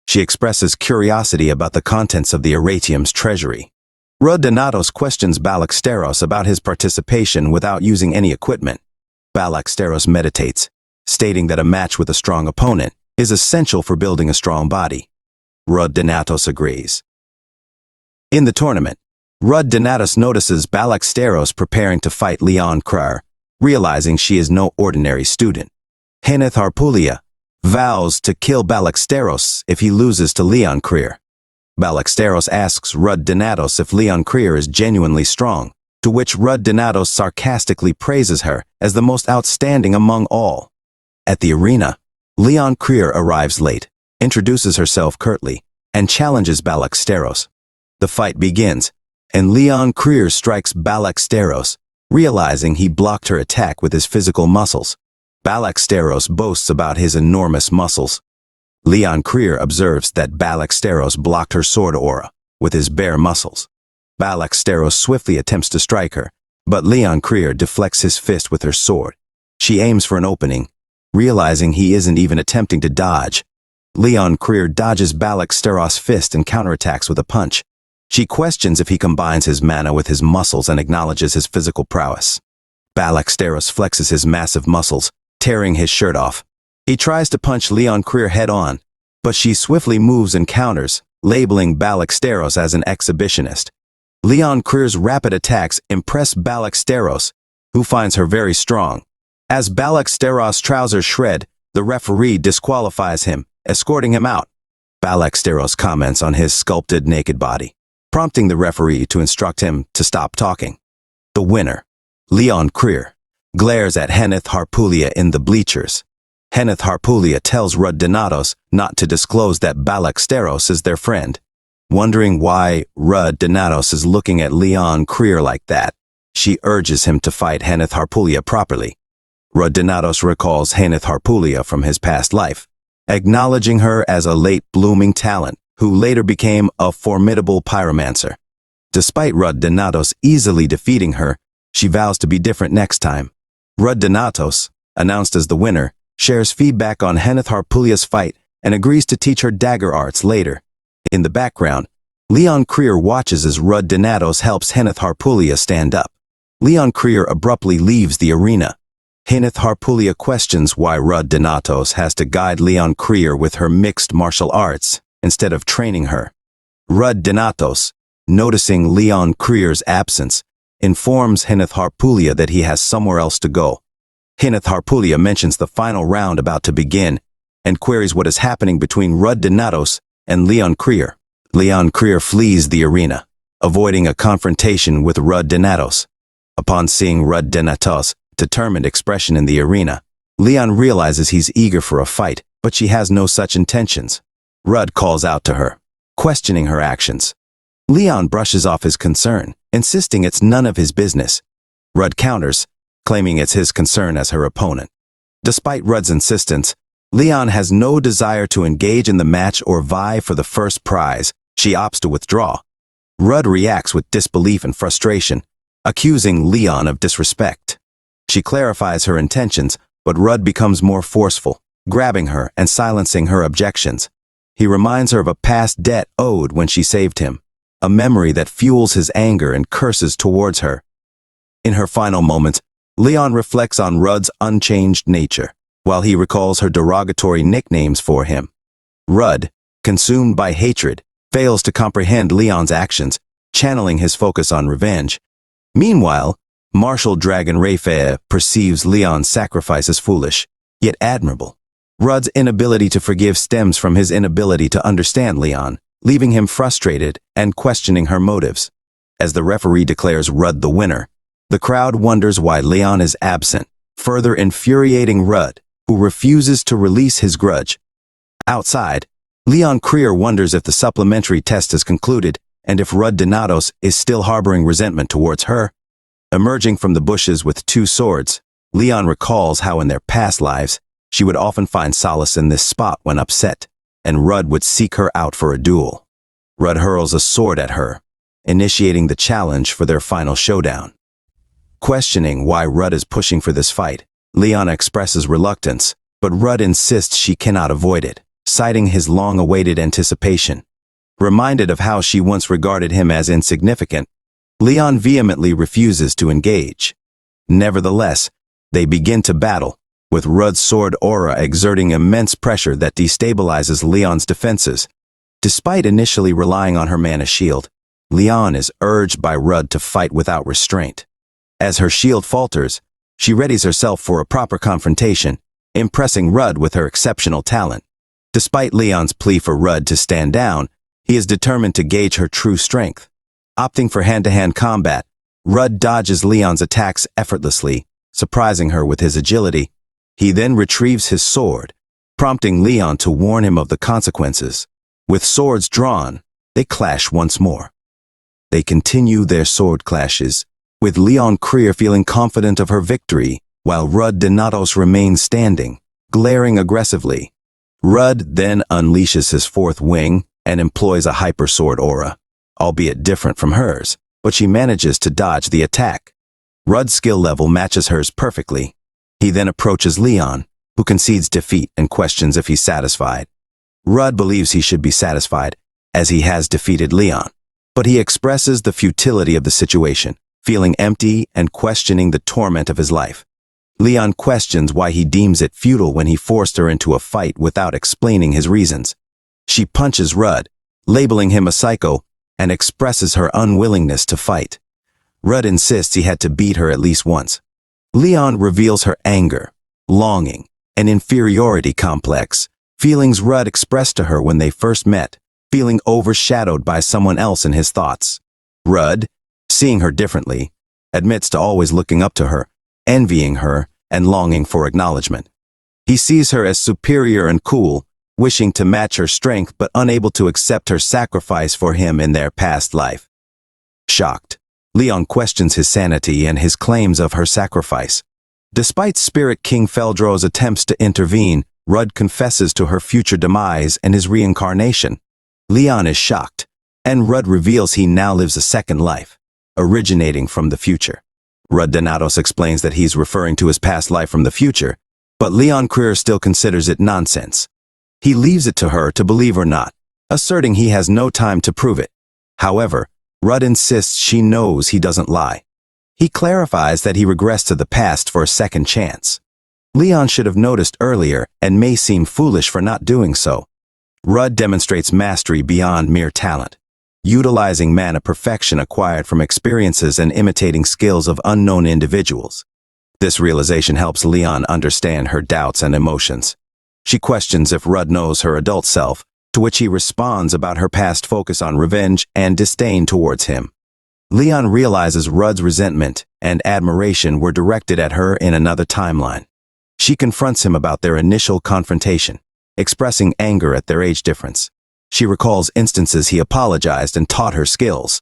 She expresses curiosity about the contents of the Aratium's treasury. Rudd Donatos questions Balaksteros about his participation without using any equipment. Balaksteros meditates, stating that a match with a strong opponent is essential for building a strong body. Rudd Donatos agrees. In the tournament, Rudd Donatos notices Balaksteros preparing to fight Leon Krar, realizing she is no ordinary student. Henneth Harpulia vows to kill Balaksteros if he loses to Leon Krar. Balaksteros asks Rudd Donatos if Leon Krar is genuinely strong, to which Rudd Donatos sarcastically praises her as the most outstanding among all. At the arena, Leon Krar arrives late, introduces herself curtly, and challenges Balaksteros. The fight begins, and Leon Krar strikes Balaksteros, realizing he blocked her attack with his physical muscles. Balaksteros boasts about his enormous muscles. Leon Krar observes that Balaksteros blocked her sword aura with his bare muscles. Balaksteros swiftly attempts to strike her, but Leon Krar deflects his fist with her sword. She aims for an opening, realizing he isn't even attempting to dodge. Leon Krar dodges Balaksteros' fist and counterattacks with a punch. She questions if he combines his mana with his muscles and acknowledges his physical prowess. Balaksteros flexes his massive muscles, tearing his shirt off. He tries to punch Leon Krar head-on, but she swiftly moves and counters, labeling Balaksteros as an exhibitionist. Leon Krar's rapid attacks impress Balaksteros, who finds her very strong. As Balaksteros' trousers shred, the referee disqualifies him, escorting him out. Balaksteros comments on his sculpted naked body, prompting the referee to instruct him to stop talking. The winner, Leon Krar, glares at Heneth Harpulia in the bleachers. Heneth Harpulia tells Rud Donatos not to disclose that Balaksteros is their friend. Wondering why Rud Donatos is looking at Leon Creer like that, she urges him to fight Heneth Harpulia properly. Rud Donatos recalls Heneth Harpulia from his past life, acknowledging her as a late blooming talent who later became a formidable pyromancer. Despite Rud Donatos easily defeating her, she vows to be different next time. Rud Donatos, announced as the winner, shares feedback on Heneth Harpulia's fight and agrees to teach her dagger arts later. In the background, Leon Creer watches as Rud Donatos helps Heneth Harpulia stand up. Leon Creer abruptly leaves the arena. Heneth Harpulia questions why Rud Donatos has to guide Leon Creer with her mixed martial arts instead of training her. Rud Donatos, noticing Leon Creer's absence, informs Heneth Harpulia that he has somewhere else to go. Heneth Harpulia mentions the final round about to begin and queries what is happening between Rud Donatos and Leon Creer. Leon Creer flees the arena, avoiding a confrontation with Rud Donatos. Upon seeing Rud Donatos' determined expression in the arena, Leon realizes he's eager for a fight, but she has no such intentions. Rud calls out to her, questioning her actions. Leon brushes off his concern, insisting it's none of his business. Rud counters, claiming it's his concern as her opponent. Despite Rud's insistence, Leon has no desire to engage in the match or vie for the first prize. She opts to withdraw. Rud reacts with disbelief and frustration, accusing Leon of disrespect. She clarifies her intentions, but Rud becomes more forceful, grabbing her and silencing her objections. He reminds her of a past debt owed when she saved him, a memory that fuels his anger and curses towards her. In her final moments, Leon reflects on Rud's unchanged nature, while he recalls her derogatory nicknames for him. Rud, consumed by hatred, fails to comprehend Leon's actions, channeling his focus on revenge. Meanwhile, Martial Dragon Rayfair perceives Leon's sacrifice as foolish, yet admirable. Rud's inability to forgive stems from his inability to understand Leon, leaving him frustrated and questioning her motives. As the referee declares Rud the winner, the crowd wonders why Leon is absent, further infuriating Rud, who refuses to release his grudge. Outside, Leon Creer wonders if the supplementary test has concluded and if Rud Donatos is still harboring resentment towards her. Emerging from the bushes with two swords, Leon recalls how in their past lives, she would often find solace in this spot when upset, and Rud would seek her out for a duel. Rud hurls a sword at her, initiating the challenge for their final showdown. Questioning why Rud is pushing for this fight, Leon expresses reluctance, but Rud insists she cannot avoid it, citing his long-awaited anticipation. Reminded of how she once regarded him as insignificant, Leon vehemently refuses to engage. Nevertheless, they begin to battle, with Rud's sword aura exerting immense pressure that destabilizes Leon's defenses. Despite initially relying on her mana shield, Leon is urged by Rud to fight without restraint. As her shield falters, she readies herself for a proper confrontation, impressing Rud with her exceptional talent. Despite Leon's plea for Rud to stand down, he is determined to gauge her true strength. Opting for hand-to-hand combat, Rud dodges Leon's attacks effortlessly, surprising her with his agility. He then retrieves his sword, prompting Leon to warn him of the consequences. With swords drawn, they clash once more. They continue their sword clashes, with Leon Creer feeling confident of her victory, while Rud Donatos remains standing, glaring aggressively. Rud then unleashes his fourth wing and employs a hyper sword aura, albeit different from hers, but she manages to dodge the attack. Rud's skill level matches hers perfectly. He then approaches Leon, who concedes defeat and questions if he's satisfied. Rud believes he should be satisfied, as he has defeated Leon, but he expresses the futility of the situation, feeling empty and questioning the torment of his life. Leon questions why he deems it futile when he forced her into a fight without explaining his reasons. She punches Rud, labeling him a psycho, and expresses her unwillingness to fight. Rud insists he had to beat her at least once. Leon reveals her anger, longing, and inferiority complex, feelings Rud expressed to her when they first met, feeling overshadowed by someone else in his thoughts. Rud, seeing her differently, admits to always looking up to her, envying her and longing for acknowledgement. He sees her as superior and cool, wishing to match her strength but unable to accept her sacrifice for him in their past life. Shocked, Leon questions his sanity and his claims of her sacrifice. Despite Spirit King Feldro's attempts to intervene, Rudd confesses to her future demise and his reincarnation. Leon is shocked, and Rudd reveals he now lives a second life, originating from the future. Rudd Donatos explains that he's referring to his past life from the future, but Leon Creer still considers it nonsense. He leaves it to her to believe or not, asserting he has no time to prove it. However, Rudd insists she knows he doesn't lie. He clarifies that he regressed to the past for a second chance. Leon should have noticed earlier and may seem foolish for not doing so. Rudd demonstrates mastery beyond mere talent, utilizing mana perfection acquired from experiences and imitating skills of unknown individuals. This realization helps Leon understand her doubts and emotions. She questions if Rudd knows her adult self, to which he responds about her past focus on revenge and disdain towards him. Leon realizes Rudd's resentment and admiration were directed at her in another timeline. She confronts him about their initial confrontation, expressing anger at their age difference. She recalls instances he apologized and taught her skills.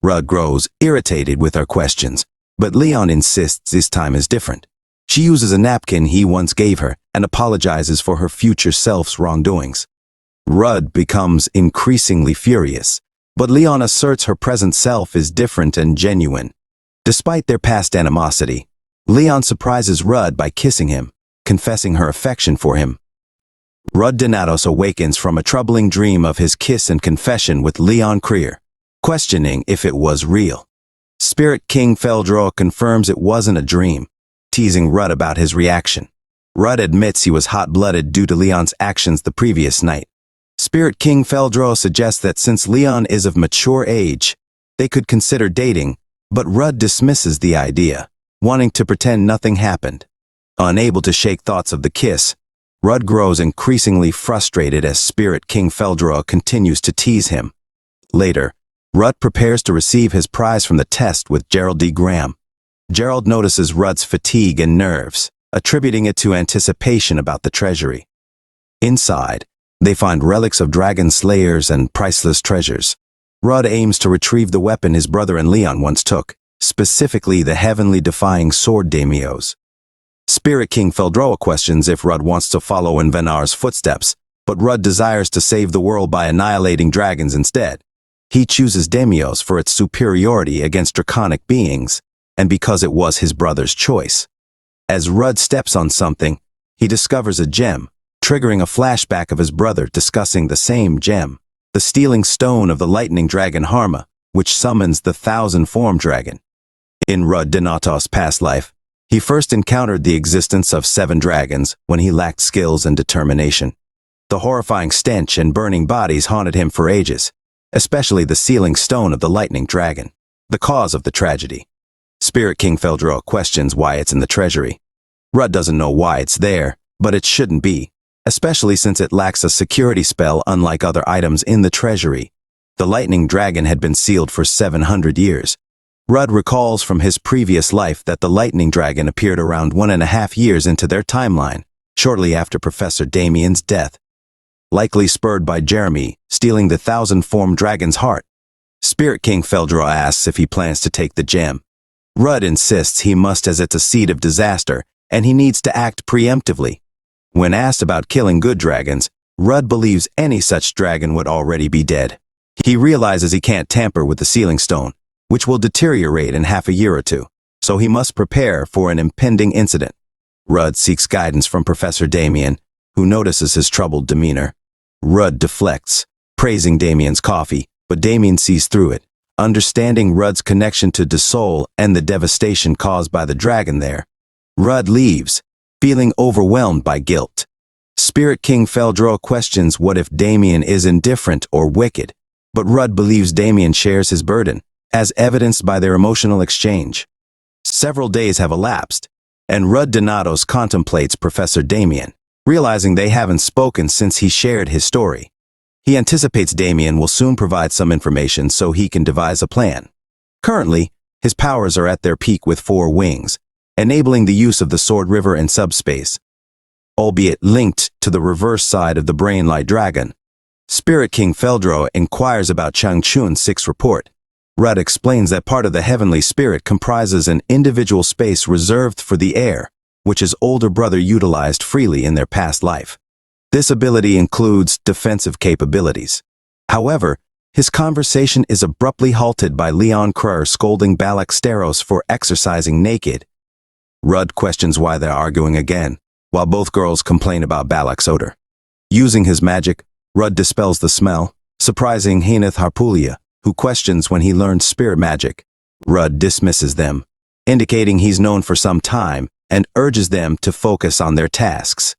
Rudd grows irritated with her questions, but Leon insists this time is different. She uses a napkin he once gave her and apologizes for her future self's wrongdoings. Rudd becomes increasingly furious, but Leon asserts her present self is different and genuine. Despite their past animosity, Leon surprises Rudd by kissing him, confessing her affection for him. Rudd Donatos awakens from a troubling dream of his kiss and confession with Leon Creer, questioning if it was real. Spirit King Feldro confirms it wasn't a dream, teasing Rudd about his reaction. Rudd admits he was hot-blooded due to Leon's actions the previous night. Spirit King Feldro suggests that since Leon is of mature age, they could consider dating, but Rudd dismisses the idea, wanting to pretend nothing happened. Unable to shake thoughts of the kiss, Rudd grows increasingly frustrated as Spirit King Feldro continues to tease him. Later, Rudd prepares to receive his prize from the test with Gerald D. Graham. Gerald notices Rudd's fatigue and nerves, attributing it to anticipation about the treasury. Inside, they find relics of dragon slayers and priceless treasures. Rudd aims to retrieve the weapon his brother and Leon once took, specifically the heavenly defying sword daimyos. Spirit King Feldroa questions if Rudd wants to follow in Venar's footsteps, but Rudd desires to save the world by annihilating dragons instead. He chooses daimyos for its superiority against draconic beings, and because it was his brother's choice. As Rudd steps on something, he discovers a gem, triggering a flashback of his brother discussing the same gem, the stealing stone of the lightning dragon Harma, which summons the 1,000-form dragon. In Rudd Donatos' past life, he first encountered the existence of 7 dragons when he lacked skills and determination. The horrifying stench and burning bodies haunted him for ages, especially the sealing stone of the lightning dragon, the cause of the tragedy. Spirit King Feldro questions why it's in the treasury. Rudd doesn't know why it's there, but it shouldn't be, especially since it lacks a security spell unlike other items in the treasury. The lightning dragon had been sealed for 700 years. Rudd recalls from his previous life that the lightning dragon appeared around 1.5 years into their timeline, shortly after Professor Damien's death. Likely spurred by Jeremy stealing the 1,000-form dragon's heart. Spirit King Feldro asks if he plans to take the gem. Rudd insists he must as it's a seed of disaster and he needs to act preemptively. When asked about killing good dragons, Rudd believes any such dragon would already be dead. He realizes he can't tamper with the sealing stone, which will deteriorate in half a year or two, so he must prepare for an impending incident. Rudd seeks guidance from Professor Damien, who notices his troubled demeanor. Rudd deflects, praising Damien's coffee, but Damien sees through it, understanding Rudd's connection to Desoul and the devastation caused by the dragon there. Rudd leaves, feeling overwhelmed by guilt. Spirit King Feldro questions what if Damien is indifferent or wicked, but Rudd believes Damien shares his burden, as evidenced by their emotional exchange. Several days have elapsed, and Rudd Donatos contemplates Professor Damien, realizing they haven't spoken since he shared his story. He anticipates Damien will soon provide some information so he can devise a plan. Currently, his powers are at their peak with 4 wings, enabling the use of the Sword River in subspace, albeit linked to the reverse side of the Brain Light Dragon. Spirit King Feldro inquires about Chang Chun's 6th report. Rudd explains that part of the heavenly spirit comprises an individual space reserved for the heir, which his older brother utilized freely in their past life. This ability includes defensive capabilities. However, his conversation is abruptly halted by Leon Krur scolding Balak Steros for exercising naked. Rudd questions why they're arguing again, while both girls complain about Balak's odor. Using his magic, Rudd dispels the smell, surprising Haneth Harpulia, who questions when he learned spirit magic. Rudd dismisses them, indicating he's known for some time, and urges them to focus on their tasks.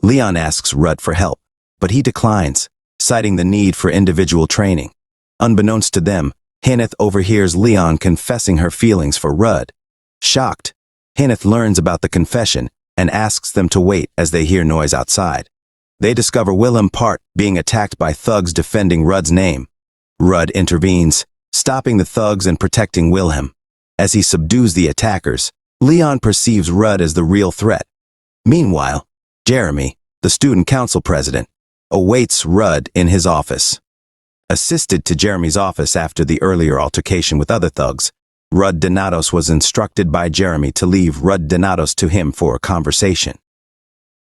Leon asks Rudd for help, but he declines, citing the need for individual training. Unbeknownst to them, Haneth overhears Leon confessing her feelings for Rudd. Shocked, Haneth learns about the confession and asks them to wait as they hear noise outside. They discover Willem Part being attacked by thugs defending Rudd's name. Rudd intervenes, stopping the thugs and protecting Wilhelm. As he subdues the attackers, Leon perceives Rudd as the real threat. Meanwhile, Jeremy, the student council president, awaits Rudd in his office. Assisted to Jeremy's office after the earlier altercation with other thugs, Rudd Donatos was instructed by Jeremy to leave Rudd Donatos to him for a conversation.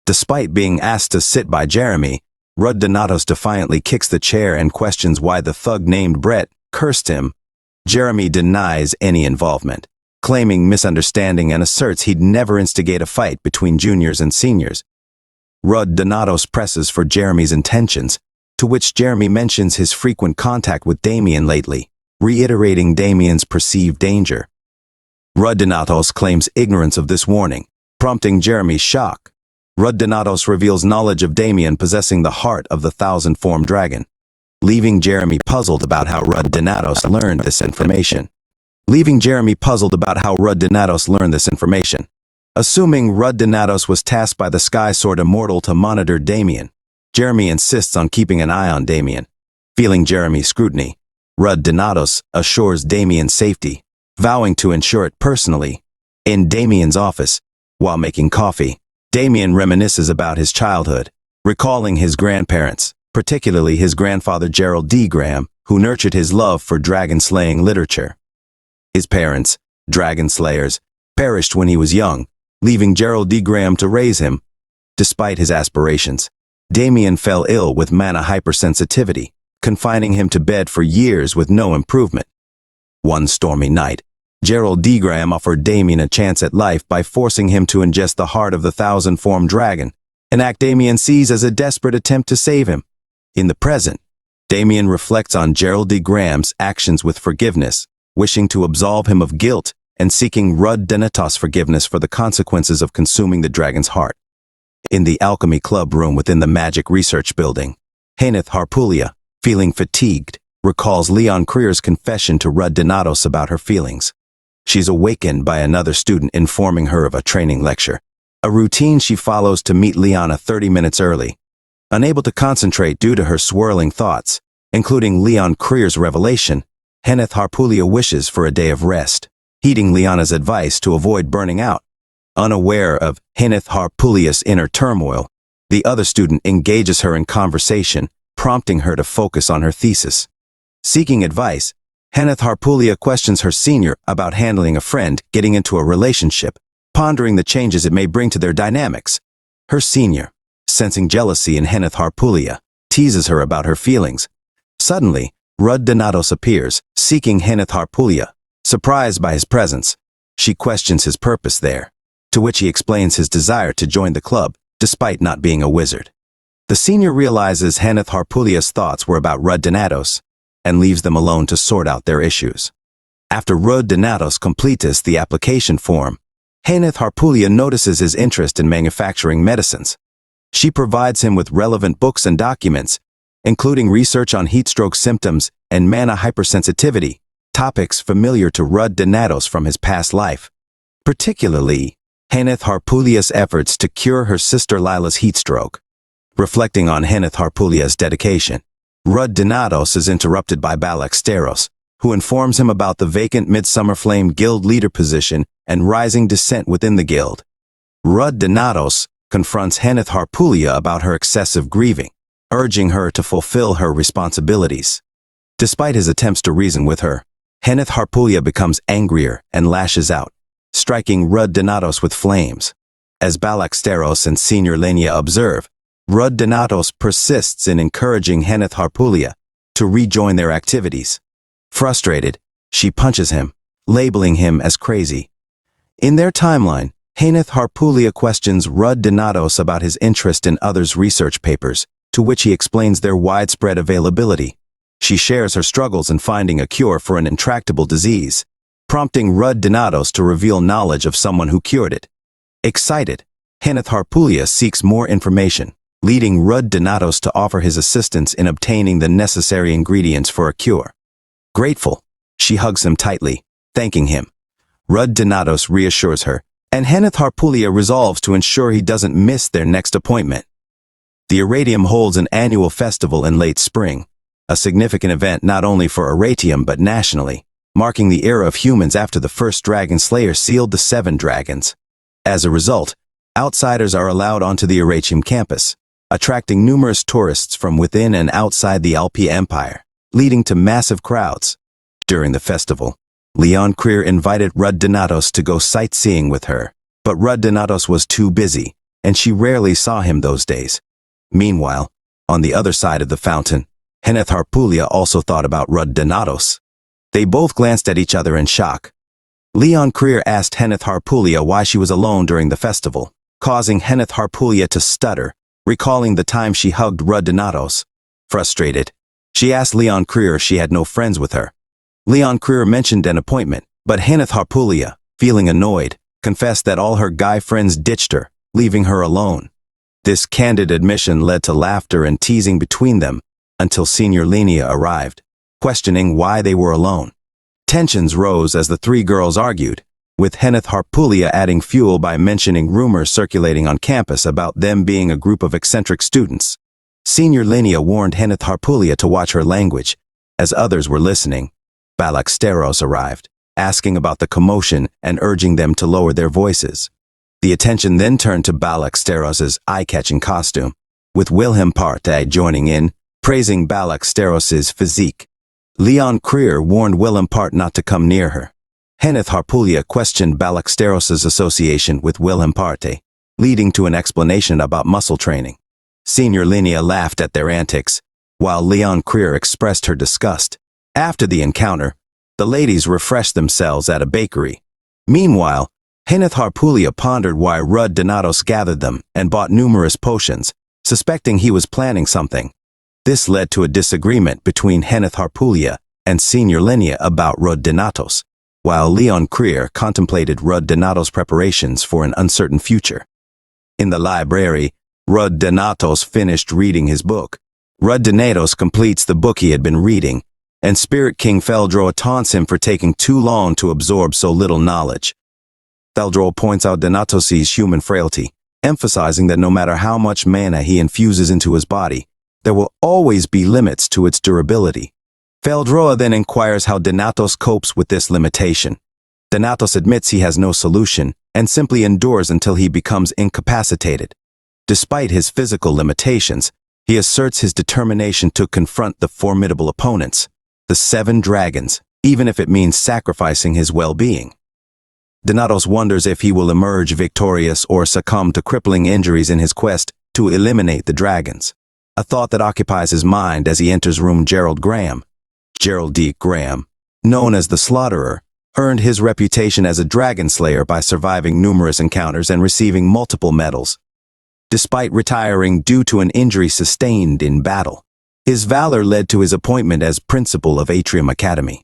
Despite being asked to sit by Jeremy, Rudd Donatos defiantly kicks the chair and questions why the thug named Brett cursed him. Jeremy denies any involvement, claiming misunderstanding and asserts he'd never instigate a fight between juniors and seniors. Rudd Donatos presses for Jeremy's intentions, to which Jeremy mentions his frequent contact with Damien lately, reiterating Damien's perceived danger. Rudd Donatos claims ignorance of this warning, prompting Jeremy's shock. Rudd Donatos reveals knowledge of Damien possessing the heart of the thousand-form dragon, leaving Jeremy puzzled about how Rudd Donatos learned this information. Assuming Rudd Donatos was tasked by the Sky Sword Immortal to monitor Damien, Jeremy insists on keeping an eye on Damien. Feeling Jeremy's scrutiny, Rudd Donatos assures Damien's safety, vowing to ensure it personally. In Damien's office, while making coffee, Damien reminisces about his childhood, recalling his grandparents, particularly his grandfather Gerald D. Graham, who nurtured his love for dragon-slaying literature. His parents, dragon slayers, perished when he was young, leaving Gerald D. Graham to raise him. Despite his aspirations, Damien fell ill with mana hypersensitivity, confining him to bed for years with no improvement. One stormy night, Gerald D. Graham offered Damien a chance at life by forcing him to ingest the heart of the thousand-form dragon, an act Damien sees as a desperate attempt to save him. In the present, Damien reflects on Gerald D. Graham's actions with forgiveness, wishing to absolve him of guilt and seeking Rudd Donatos' forgiveness for the consequences of consuming the dragon's heart. In the Alchemy Club room within the Magic Research Building, Haneth Harpulia, feeling fatigued, recalls Leon Krier's confession to Rudd Donatos about her feelings. She's awakened by another student informing her of a training lecture, a routine she follows to meet Leona 30 minutes early. Unable to concentrate due to her swirling thoughts, including Leon Krier's revelation, Haneth Harpulia wishes for a day of rest, heeding Leona's advice to avoid burning out. Unaware of Haneth Harpulia's inner turmoil, the other student engages her in conversation, prompting her to focus on her thesis. Seeking advice, Haneth Harpulia questions her senior about handling a friend getting into a relationship, pondering the changes it may bring to their dynamics. Her senior, sensing jealousy in Haneth Harpulia, teases her about her feelings. Suddenly, Rudd Donatos appears, seeking Haneth Harpulia. Surprised by his presence, she questions his purpose there, to which he explains his desire to join the club, despite not being a wizard. The senior realizes Haneth Harpulia's thoughts were about Rudd Donatos, and leaves them alone to sort out their issues. After Rudd Donatos completes the application form, Haneth Harpulia notices his interest in manufacturing medicines. She provides him with relevant books and documents, including research on heatstroke symptoms and mana hypersensitivity, topics familiar to Rudd Donatos from his past life. Particularly, Haneth Harpulia's efforts to cure her sister Lila's heatstroke. Reflecting on Haneth Harpulia's dedication, Rudd Donatos is interrupted by Balak Steros, who informs him about the vacant Midsummer Flame Guild leader position and rising dissent within the guild. Rud Donatos confronts Heneth Harpulia about her excessive grieving, urging her to fulfill her responsibilities. Despite his attempts to reason with her, Heneth Harpulia becomes angrier and lashes out, striking Rud Donatos with flames. As Balaksteros and Senior Lenia observe, Rud Donatos persists in encouraging Heneth Harpulia to rejoin their activities. Frustrated, she punches him, labeling him as crazy. In their timeline, Heneth Harpulia questions Rud Donatos about his interest in others' research papers, to which he explains their widespread availability. She shares her struggles in finding a cure for an intractable disease, prompting Rud Donatos to reveal knowledge of someone who cured it. Excited, Heneth Harpulia seeks more information, leading Rud Donatos to offer his assistance in obtaining the necessary ingredients for a cure. Grateful, she hugs him tightly, thanking him. Rud Donatos reassures her, and Heneth Harpulia resolves to ensure he doesn't miss their next appointment. The Aratium holds an annual festival in late spring, a significant event not only for Aratium but nationally, marking the era of humans after the first dragon slayer sealed the 7 dragons. As a result, outsiders are allowed onto the Aratium campus, attracting numerous tourists from within and outside the Alpia Empire, leading to massive crowds. During the festival, Leon Creer invited Rud Donatos to go sightseeing with her, but Rud Donatos was too busy, and she rarely saw him those days. Meanwhile, on the other side of the fountain, Heneth Harpulia also thought about Rud Donatos. They both glanced at each other in shock. Leon Creer asked Heneth Harpulia why she was alone during the festival, causing Heneth Harpulia to stutter, recalling the time she hugged Rud Donatos. Frustrated, she asked Leon Creer if she had no friends with her. Leon Creer mentioned an appointment, but Heneth Harpulia, feeling annoyed, confessed that all her guy friends ditched her, leaving her alone. This candid admission led to laughter and teasing between them, until Senior Lenia arrived, questioning why they were alone. Tensions rose as the 3 girls argued, with Heneth Harpulia adding fuel by mentioning rumors circulating on campus about them being a group of eccentric students. Senior Lenia warned Heneth Harpulia to watch her language. As others were listening, Balaksteros arrived, asking about the commotion and urging them to lower their voices. The attention then turned to Balaksteros's eye-catching costume, with Wilhelm Partey joining in, praising Balaksteros's physique. Leon Creer warned Wilhelm Part not to come near her. Heneth Harpulia questioned Balaksteros's association with Wilhelm Partey, leading to an explanation about muscle training. Senior Lenia laughed at their antics, while Leon Creer expressed her disgust. After the encounter, the ladies refreshed themselves at a bakery. Meanwhile, Heneth Harpulia pondered why Rud Donatos gathered them and bought numerous potions, suspecting he was planning something. This led to a disagreement between Heneth Harpulia and Senior Lenia about Rud Donatos, while Leon Creer contemplated Rud Donatos' preparations for an uncertain future. In the library, Rud Donatos finished reading his book. Rud Donatos completes the book he had been reading, and Spirit King Feldroa taunts him for taking too long to absorb so little knowledge. Feldroa points out Donatos' human frailty, emphasizing that no matter how much mana he infuses into his body, there will always be limits to its durability. Feldroa then inquires how Donatos copes with this limitation. Donatos admits he has no solution and simply endures until he becomes incapacitated. Despite his physical limitations, he asserts his determination to confront the formidable opponents, the 7 dragons, even if it means sacrificing his well-being. Donatos wonders if he will emerge victorious or succumb to crippling injuries in his quest to eliminate the dragons, a thought that occupies his mind as he enters room Gerald Graham. Gerald D. Graham, known as the Slaughterer, earned his reputation as a dragon slayer by surviving numerous encounters and receiving multiple medals. Despite retiring due to an injury sustained in battle, his valor led to his appointment as principal of Atrium Academy.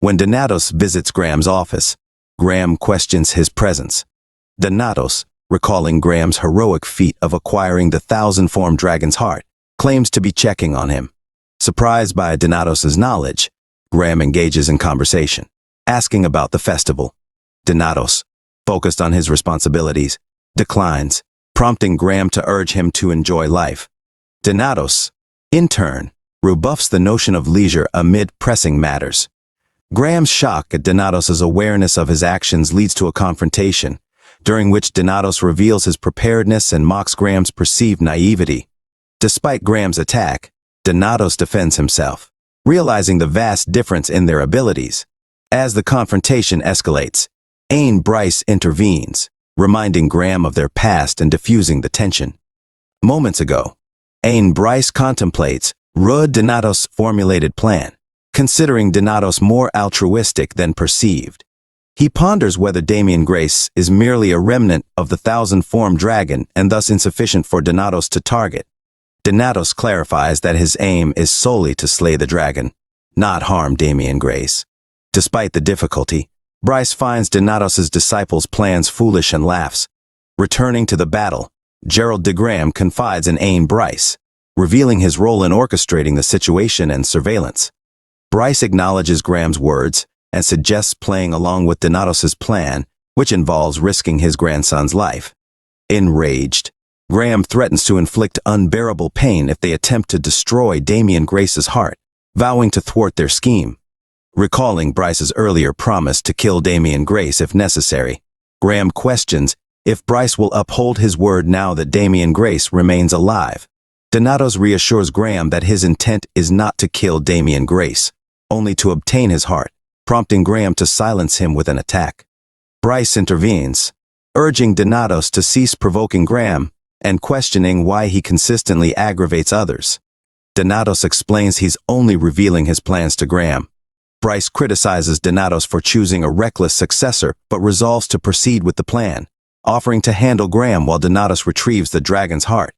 When Donatos visits Graham's office, Graham questions his presence. Donatos, recalling Graham's heroic feat of acquiring the 1,000-form dragon's heart, claims to be checking on him. Surprised by Donatos' knowledge, Graham engages in conversation, asking about the festival. Donatos, focused on his responsibilities, declines, prompting Graham to urge him to enjoy life. Donatos, in turn, rebuffs the notion of leisure amid pressing matters. Graham's shock at Donatos's awareness of his actions leads to a confrontation, during which Donatos reveals his preparedness and mocks Graham's perceived naivety. Despite Graham's attack, Donatos defends himself, realizing the vast difference in their abilities. As the confrontation escalates, Ain Bryce intervenes, reminding Graham of their past and diffusing the tension. Moments ago, Ain Bryce contemplates Donatos' formulated plan, considering Donatos more altruistic than perceived. He ponders whether Damian Grace is merely a remnant of the thousand-formed dragon and thus insufficient for Donatos to target. Donatos clarifies that his aim is solely to slay the dragon, not harm Damian Grace. Despite the difficulty, Bryce finds Donatos' disciples' plans foolish and laughs. Returning to the battle, Gerald de Graham confides in Ain Bryce, revealing his role in orchestrating the situation and surveillance. Bryce acknowledges Graham's words and suggests playing along with Donatos' plan, which involves risking his grandson's life. Enraged, Graham threatens to inflict unbearable pain if they attempt to destroy Damian Grace's heart, vowing to thwart their scheme. Recalling Bryce's earlier promise to kill Damian Grace if necessary, Graham questions if Bryce will uphold his word now that Damian Grace remains alive. Donatos reassures Graham that his intent is not to kill Damian Grace, only to obtain his heart, prompting Graham to silence him with an attack. Bryce intervenes, urging Donatos to cease provoking Graham and questioning why he consistently aggravates others. Donatos explains he's only revealing his plans to Graham. Bryce criticizes Donatos for choosing a reckless successor but resolves to proceed with the plan, offering to handle Graham while Donatos retrieves the dragon's heart.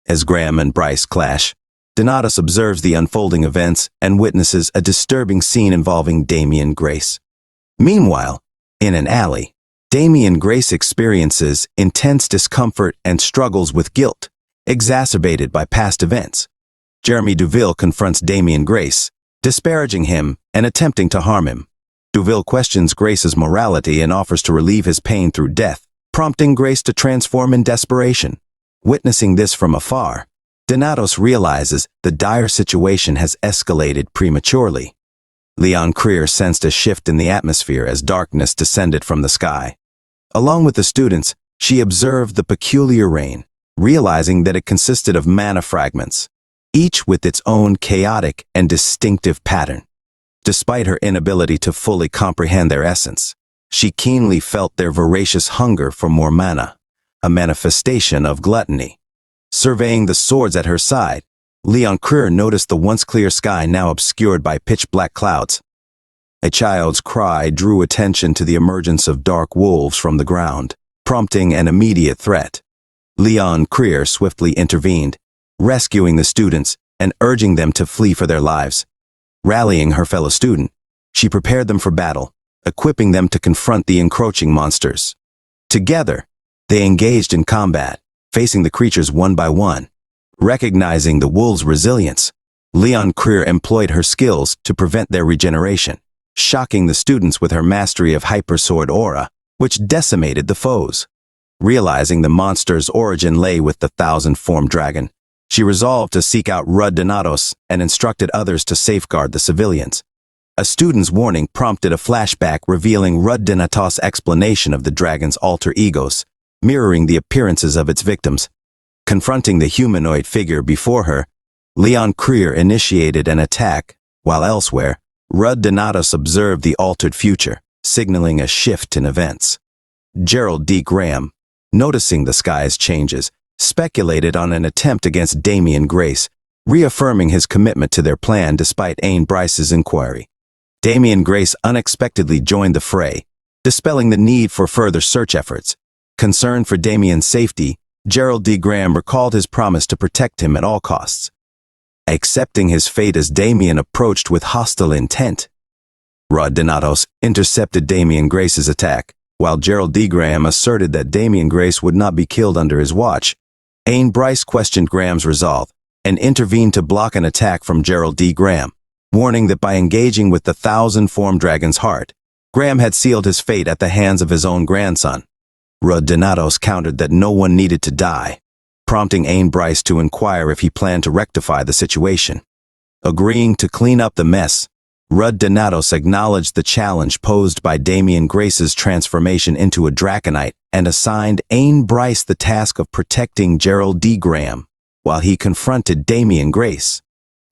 As Graham and Bryce clash, Donatos observes the unfolding events and witnesses a disturbing scene involving Damian Grace. Meanwhile, in an alley, Damian Grace experiences intense discomfort and struggles with guilt, exacerbated by past events. Jeremy Duville confronts Damian Grace, disparaging him and attempting to harm him. Duville questions Grace's morality and offers to relieve his pain through death, prompting Grace to transform in desperation. Witnessing this from afar, Donatos realizes the dire situation has escalated prematurely. Leon Creer sensed a shift in the atmosphere as darkness descended from the sky. Along with the students, she observed the peculiar rain, realizing that it consisted of mana fragments, each with its own chaotic and distinctive pattern. Despite her inability to fully comprehend their essence, she keenly felt their voracious hunger for more mana, a manifestation of gluttony. Surveying the swords at her side, Leon Creer noticed the once clear sky now obscured by pitch-black clouds. A child's cry drew attention to the emergence of dark wolves from the ground, prompting an immediate threat. Leon Creer swiftly intervened, rescuing the students and urging them to flee for their lives. Rallying her fellow student, she prepared them for battle, equipping them to confront the encroaching monsters. Together, they engaged in combat, facing the creatures one by one. Recognizing the wolves' resilience, Leon Creer employed her skills to prevent their regeneration, shocking the students with her mastery of Hypersword Aura, which decimated the foes. Realizing the monster's origin lay with the thousand-formed dragon, she resolved to seek out Donatos and instructed others to safeguard the civilians. A student's warning prompted a flashback revealing Donatos' explanation of the dragon's alter egos, mirroring the appearances of its victims. Confronting the humanoid figure before her, Leon Creer initiated an attack, while elsewhere, Donatos observed the altered future, signaling a shift in events. Gerald D. Graham, noticing the sky's changes, speculated on an attempt against Damian Grace, reaffirming his commitment to their plan despite Ain Bryce's inquiry. Damian Grace unexpectedly joined the fray, dispelling the need for further search efforts. Concerned for Damian's safety, Gerald D. Graham recalled his promise to protect him at all costs. Accepting his fate as Damian approached with hostile intent, Donatos intercepted Damian Grace's attack, while Gerald D. Graham asserted that Damian Grace would not be killed under his watch. Ain Bryce questioned Graham's resolve and intervened to block an attack from Gerald D. Graham, warning that by engaging with the thousand-formed dragon's heart, Graham had sealed his fate at the hands of his own grandson. Donatos countered that no one needed to die, prompting Ain Bryce to inquire if he planned to rectify the situation. Agreeing to clean up the mess, Rudd Donatos acknowledged the challenge posed by Damian Grace's transformation into a Draconite and assigned Ain Bryce the task of protecting Gerald D. Graham while he confronted Damian Grace.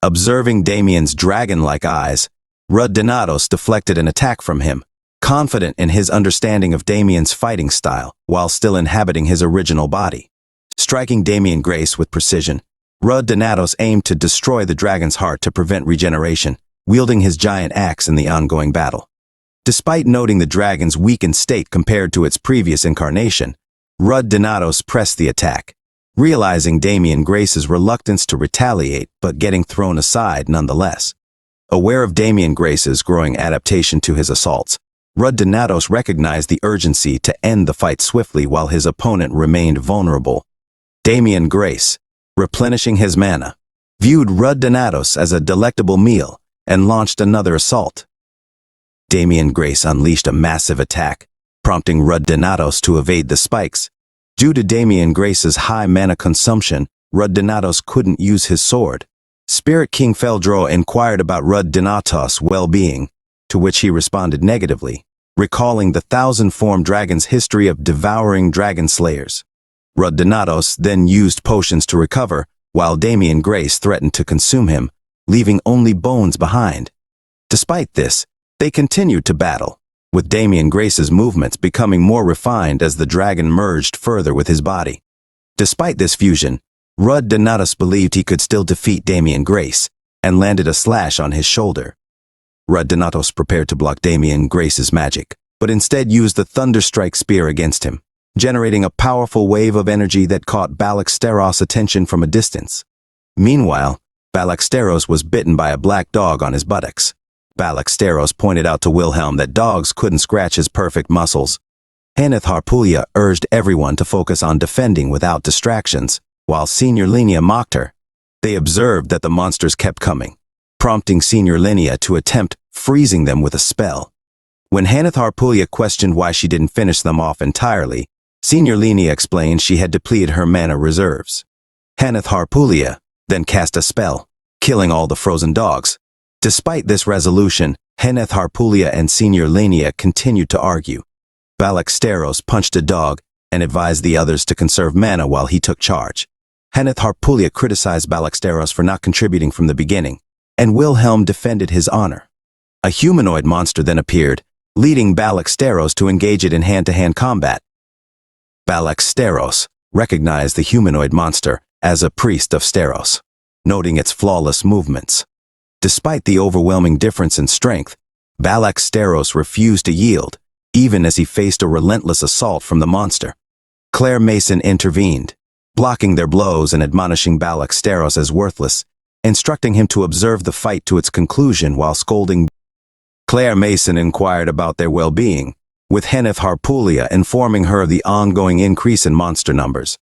Observing Damian's dragon-like eyes, Rudd Donatos deflected an attack from him, confident in his understanding of Damian's fighting style while still inhabiting his original body. Striking Damian Grace with precision, Rudd Donatos aimed to destroy the dragon's heart to prevent regeneration, wielding his giant axe in the ongoing battle. Despite noting the dragon's weakened state compared to its previous incarnation, Rudd Donatos pressed the attack, realizing Damian Grace's reluctance to retaliate but getting thrown aside nonetheless. Aware of Damian Grace's growing adaptation to his assaults, Rudd Donatos recognized the urgency to end the fight swiftly while his opponent remained vulnerable. Damian Grace, replenishing his mana, viewed Rudd Donatos as a delectable meal and launched another assault. Damian Grace unleashed a massive attack, prompting Rudd Donatos to evade the spikes. Due to Damian Grace's high mana consumption, Rudd Donatos couldn't use his sword. Spirit King Feldro inquired about Rudd Donatos' well-being, to which he responded negatively, recalling the thousand-formed dragon's history of devouring dragon slayers. Rudd Donatos then used potions to recover, while Damian Grace threatened to consume him, leaving only bones behind. Despite this, they continued to battle, with Damian Grace's movements becoming more refined as the dragon merged further with his body. Despite this fusion, Rudd Donatos believed he could still defeat Damian Grace, and landed a slash on his shoulder. Rudd Donatos prepared to block Damian Grace's magic, but instead used the Thunderstrike Spear against him, generating a powerful wave of energy that caught Balaxteros' attention from a distance. Meanwhile, Balaxteros was bitten by a black dog on his buttocks. Balaxteros pointed out to Wilhelm that dogs couldn't scratch his perfect muscles. Haneth Harpulia urged everyone to focus on defending without distractions, while Senior Linnea mocked her. They observed that the monsters kept coming, prompting Senior Linnea to attempt freezing them with a spell. When Haneth Harpulia questioned why she didn't finish them off entirely, Senior Linnea explained she had depleted her mana reserves. Haneth Harpulia then cast a spell, killing all the frozen dogs. Despite this resolution, Haneth Harpulia and Senior Linnea continued to argue. Balaxteros punched a dog and advised the others to conserve mana while he took charge. Haneth Harpulia criticized Balaxteros for not contributing from the beginning, and Wilhelm defended his honor. A humanoid monster then appeared, leading Balaxteros to engage it in hand-to-hand combat. Balaxteros recognized the humanoid monster as a priest of Steros, noting its flawless movements. Despite the overwhelming difference in strength, Balaxteros refused to yield, even as he faced a relentless assault from the monster. Claire Mason intervened, blocking their blows and admonishing Balaxteros as worthless, instructing him to observe the fight to its conclusion while scolding. Claire Mason inquired about their well-being, with Haneth Harpulia informing her of the ongoing increase in monster numbers.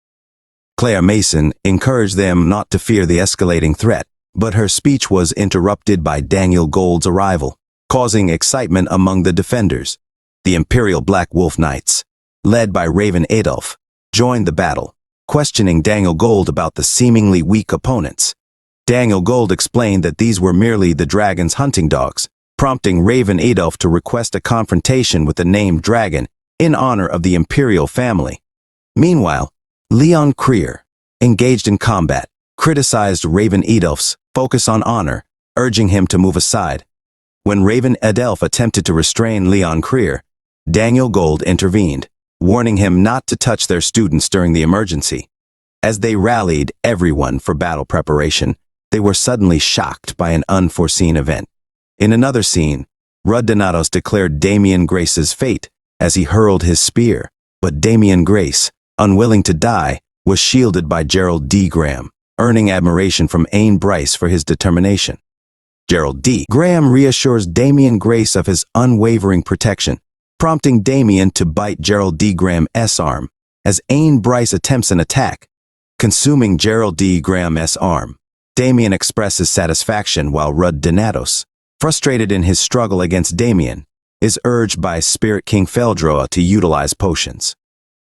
Claire Mason encouraged them not to fear the escalating threat, but her speech was interrupted by Daniel Gold's arrival, causing excitement among the defenders. The Imperial Black Wolf Knights, led by Raven Adolf, joined the battle, questioning Daniel Gold about the seemingly weak opponents. Daniel Gold explained that these were merely the dragon's hunting dogs, prompting Raven Adolf to request a confrontation with the named dragon in honor of the Imperial family. Meanwhile, Leon Krier, engaged in combat, criticized Raven Adolf's focus on honor, urging him to move aside. When Raven Adolf attempted to restrain Leon Krier, Daniel Gold intervened, warning him not to touch their students during the emergency. As they rallied everyone for battle preparation, they were suddenly shocked by an unforeseen event. In another scene, Rudd Donatos declared Damian Grace's fate as he hurled his spear, but Damian Grace, unwilling to die, was shielded by Gerald D. Graham, earning admiration from Ain Bryce for his determination. Gerald D. Graham reassures Damian Grace of his unwavering protection, prompting Damian to bite Gerald D. Graham's arm as Ain Bryce attempts an attack, consuming Gerald D. Graham's arm. Damian expresses satisfaction while Rudd Donatos, frustrated in his struggle against Damian, is urged by Spirit King Feldroa to utilize potions.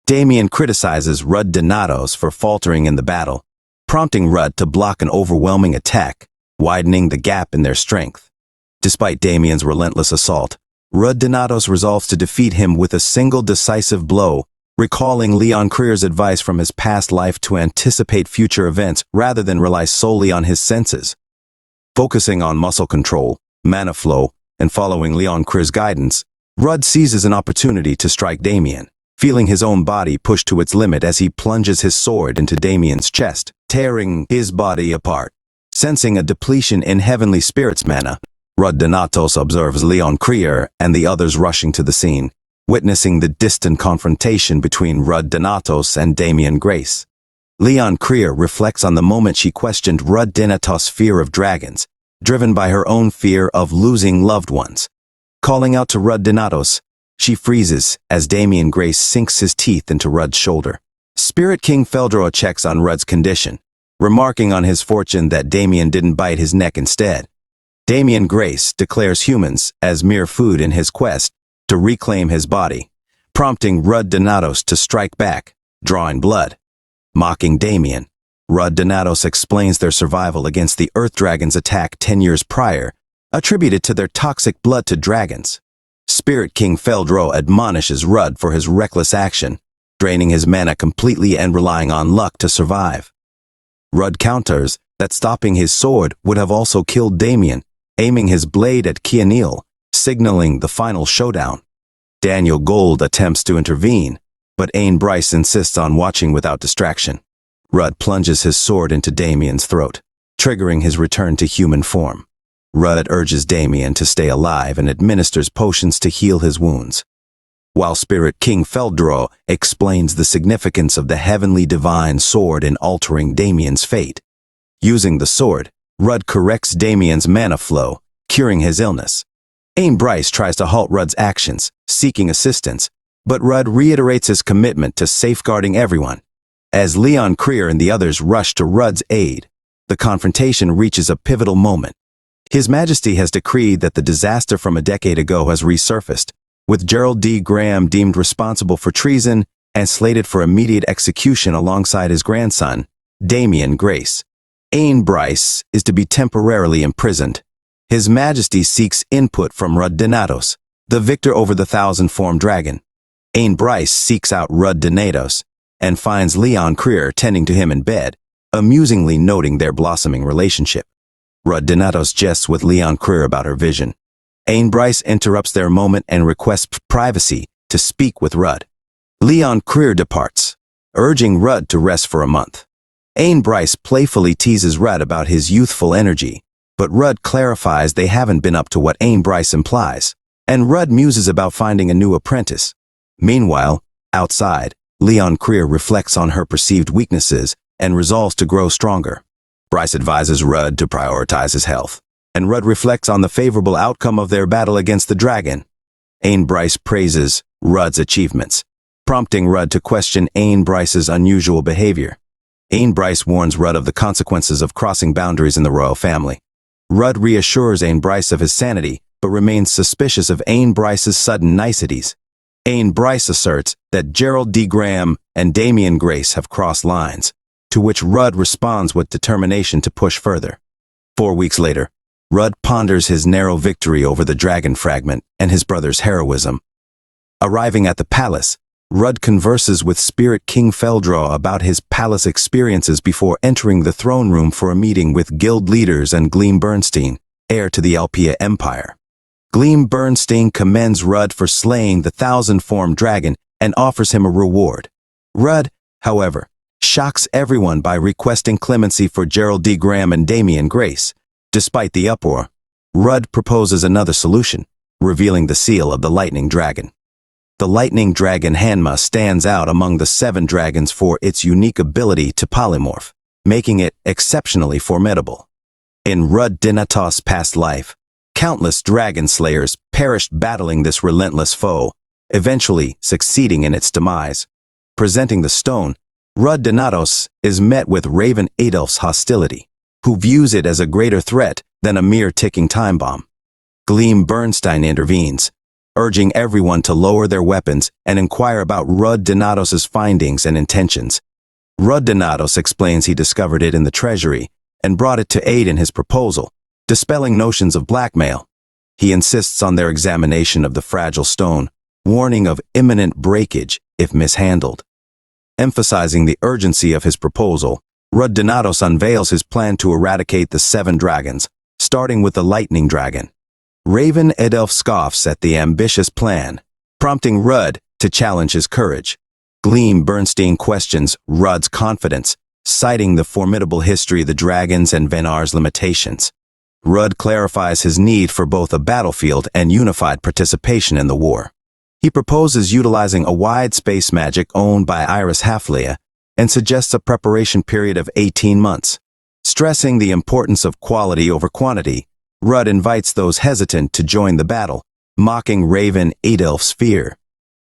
Damian criticizes Rudd Donatos for faltering in the battle, prompting Rudd to block an overwhelming attack, widening the gap in their strength. Despite Damien's relentless assault, Rudd Donatos resolves to defeat him with a single decisive blow, recalling Leon Creer's advice from his past life to anticipate future events rather than rely solely on his senses. Focusing on muscle control, mana flow, and following Leon Creer's guidance, Rudd seizes an opportunity to strike Damien, feeling his own body push to its limit as he plunges his sword into Damien's chest, tearing his body apart. Sensing a depletion in Heavenly Spirit's mana, Rudd Donatos observes Leon Creer and the others rushing to the scene, witnessing the distant confrontation between Rudd Donatos and Damien Grace. Leon Creer reflects on the moment she questioned Rudd Donatos' fear of dragons, driven by her own fear of losing loved ones. Calling out to Rudd Donatos, she freezes as Damien Grace sinks his teeth into Rudd's shoulder. Spirit King Feldro checks on Rudd's condition, remarking on his fortune that Damien didn't bite his neck instead. Damien Grace declares humans as mere food in his quest to reclaim his body, prompting Rudd Donatos to strike back, drawing blood. Mocking Damien, Rudd Donatos explains their survival against the Earth Dragon's attack 10 years prior, attributed to their toxic blood to dragons. Spirit King Feldro admonishes Rudd for his reckless action, draining his mana completely and relying on luck to survive. Rudd counters that stopping his sword would have also killed Damien, aiming his blade at Keanil, signaling the final showdown. Daniel Gold attempts to intervene, but Ain Bryce insists on watching without distraction. Rudd plunges his sword into Damien's throat, triggering his return to human form. Rudd urges Damien to stay alive and administers potions to heal his wounds, while Spirit King Feldro explains the significance of the heavenly divine sword in altering Damien's fate. Using the sword, Rudd corrects Damien's mana flow, curing his illness. Ain Bryce tries to halt Rudd's actions, seeking assistance, but Rudd reiterates his commitment to safeguarding everyone. As Leon Creer and the others rush to Rudd's aid, the confrontation reaches a pivotal moment. His Majesty has decreed that the disaster from a decade ago has resurfaced, with Gerald D. Graham deemed responsible for treason and slated for immediate execution alongside his grandson, Damien Grace. Ain Bryce is to be temporarily imprisoned. His Majesty seeks input from Rudd Donatos, the victor over the thousand-formed dragon. Ain Bryce seeks out Rudd Donatos and finds Leon Creer tending to him in bed, amusingly noting their blossoming relationship. Rudd Donatos jests with Leon Creer about her vision. Ain Bryce interrupts their moment and requests privacy to speak with Rudd. Leon Creer departs, urging Rudd to rest for a month. Ain Bryce playfully teases Rudd about his youthful energy, but Rudd clarifies they haven't been up to what Ain Bryce implies, and Rudd muses about finding a new apprentice. Meanwhile, outside, Leon Creer reflects on her perceived weaknesses and resolves to grow stronger. Bryce advises Rudd to prioritize his health, and Rudd reflects on the favorable outcome of their battle against the dragon. Ain Bryce praises Rudd's achievements, prompting Rudd to question Ain Bryce's unusual behavior. Ain Bryce warns Rudd of the consequences of crossing boundaries in the royal family. Rudd reassures Ain Bryce of his sanity, but remains suspicious of Ain Bryce's sudden niceties. Ain Bryce asserts that Gerald D. Graham and Damien Grace have crossed lines, to which Rudd responds with determination to push further. 4 weeks later, Rudd ponders his narrow victory over the dragon fragment and his brother's heroism. Arriving at the palace, Rudd converses with Spirit King Feldro about his palace experiences before entering the throne room for a meeting with guild leaders and Gleam Bernstein, heir to the Elpia Empire. Gleam Bernstein commends Rudd for slaying the thousand-formed dragon and offers him a reward. Rudd, however, shocks everyone by requesting clemency for Gerald D. Graham and Damien Grace. Despite the uproar, Rudd proposes another solution, revealing the seal of the lightning dragon. The lightning dragon Hanma stands out among the 7 dragons for its unique ability to polymorph, making it exceptionally formidable. In Rudd Donatos' past life, countless dragon slayers perished battling this relentless foe, eventually succeeding in its demise. Presenting the stone, Rudd Donatos is met with Raven Adolf's hostility, who views it as a greater threat than a mere ticking time bomb. Gleam Bernstein intervenes, urging everyone to lower their weapons and inquire about Rudd Donatos' findings and intentions. Rudd Donatos explains he discovered it in the treasury and brought it to aid in his proposal, dispelling notions of blackmail. He insists on their examination of the fragile stone, warning of imminent breakage if mishandled. Emphasizing the urgency of his proposal, Rudd-Donatos unveils his plan to eradicate the 7 dragons, starting with the lightning dragon. Raven Edelf scoffs at the ambitious plan, prompting Rudd to challenge his courage. Gleam Bernstein questions Rudd's confidence, citing the formidable history of the dragons and Venar's limitations. Rudd clarifies his need for both a battlefield and unified participation in the war. He proposes utilizing a wide space magic owned by Iris Halfleah and suggests a preparation period of 18 months. Stressing the importance of quality over quantity, Rudd invites those hesitant to join the battle, mocking Raven Edelf's fear.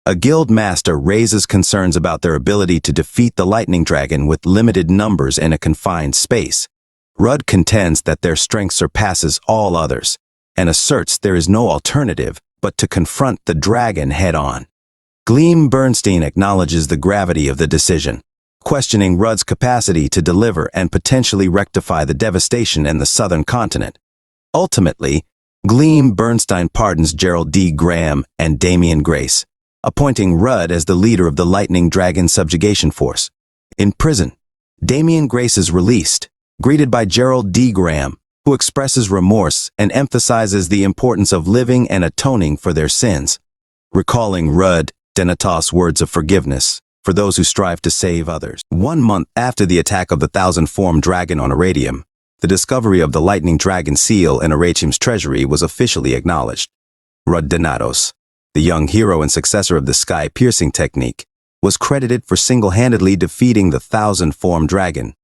A guild master raises concerns about their ability to defeat the lightning dragon with limited numbers in a confined space. Rudd contends that their strength surpasses all others, and asserts there is no alternative but to confront the dragon head-on. Gleam Bernstein acknowledges the gravity of the decision, questioning Rudd's capacity to deliver and potentially rectify the devastation in the southern continent. Ultimately, Gleam Bernstein pardons Gerald D. Graham and Damian Grace, appointing Rudd as the leader of the Lightning Dragon Subjugation Force. In prison, Damian Grace is released, greeted by Gerald D. Graham, who expresses remorse and emphasizes the importance of living and atoning for their sins, recalling Rudd-Donatos' words of forgiveness for those who strive to save others. 1 month after the attack of the 1,000-formed dragon on Iradium, the discovery of the Lightning Dragon seal in Iradium's treasury was officially acknowledged. Rudd-Donatos, the young hero and successor of the sky-piercing technique, was credited for single-handedly defeating the 1,000-formed dragon.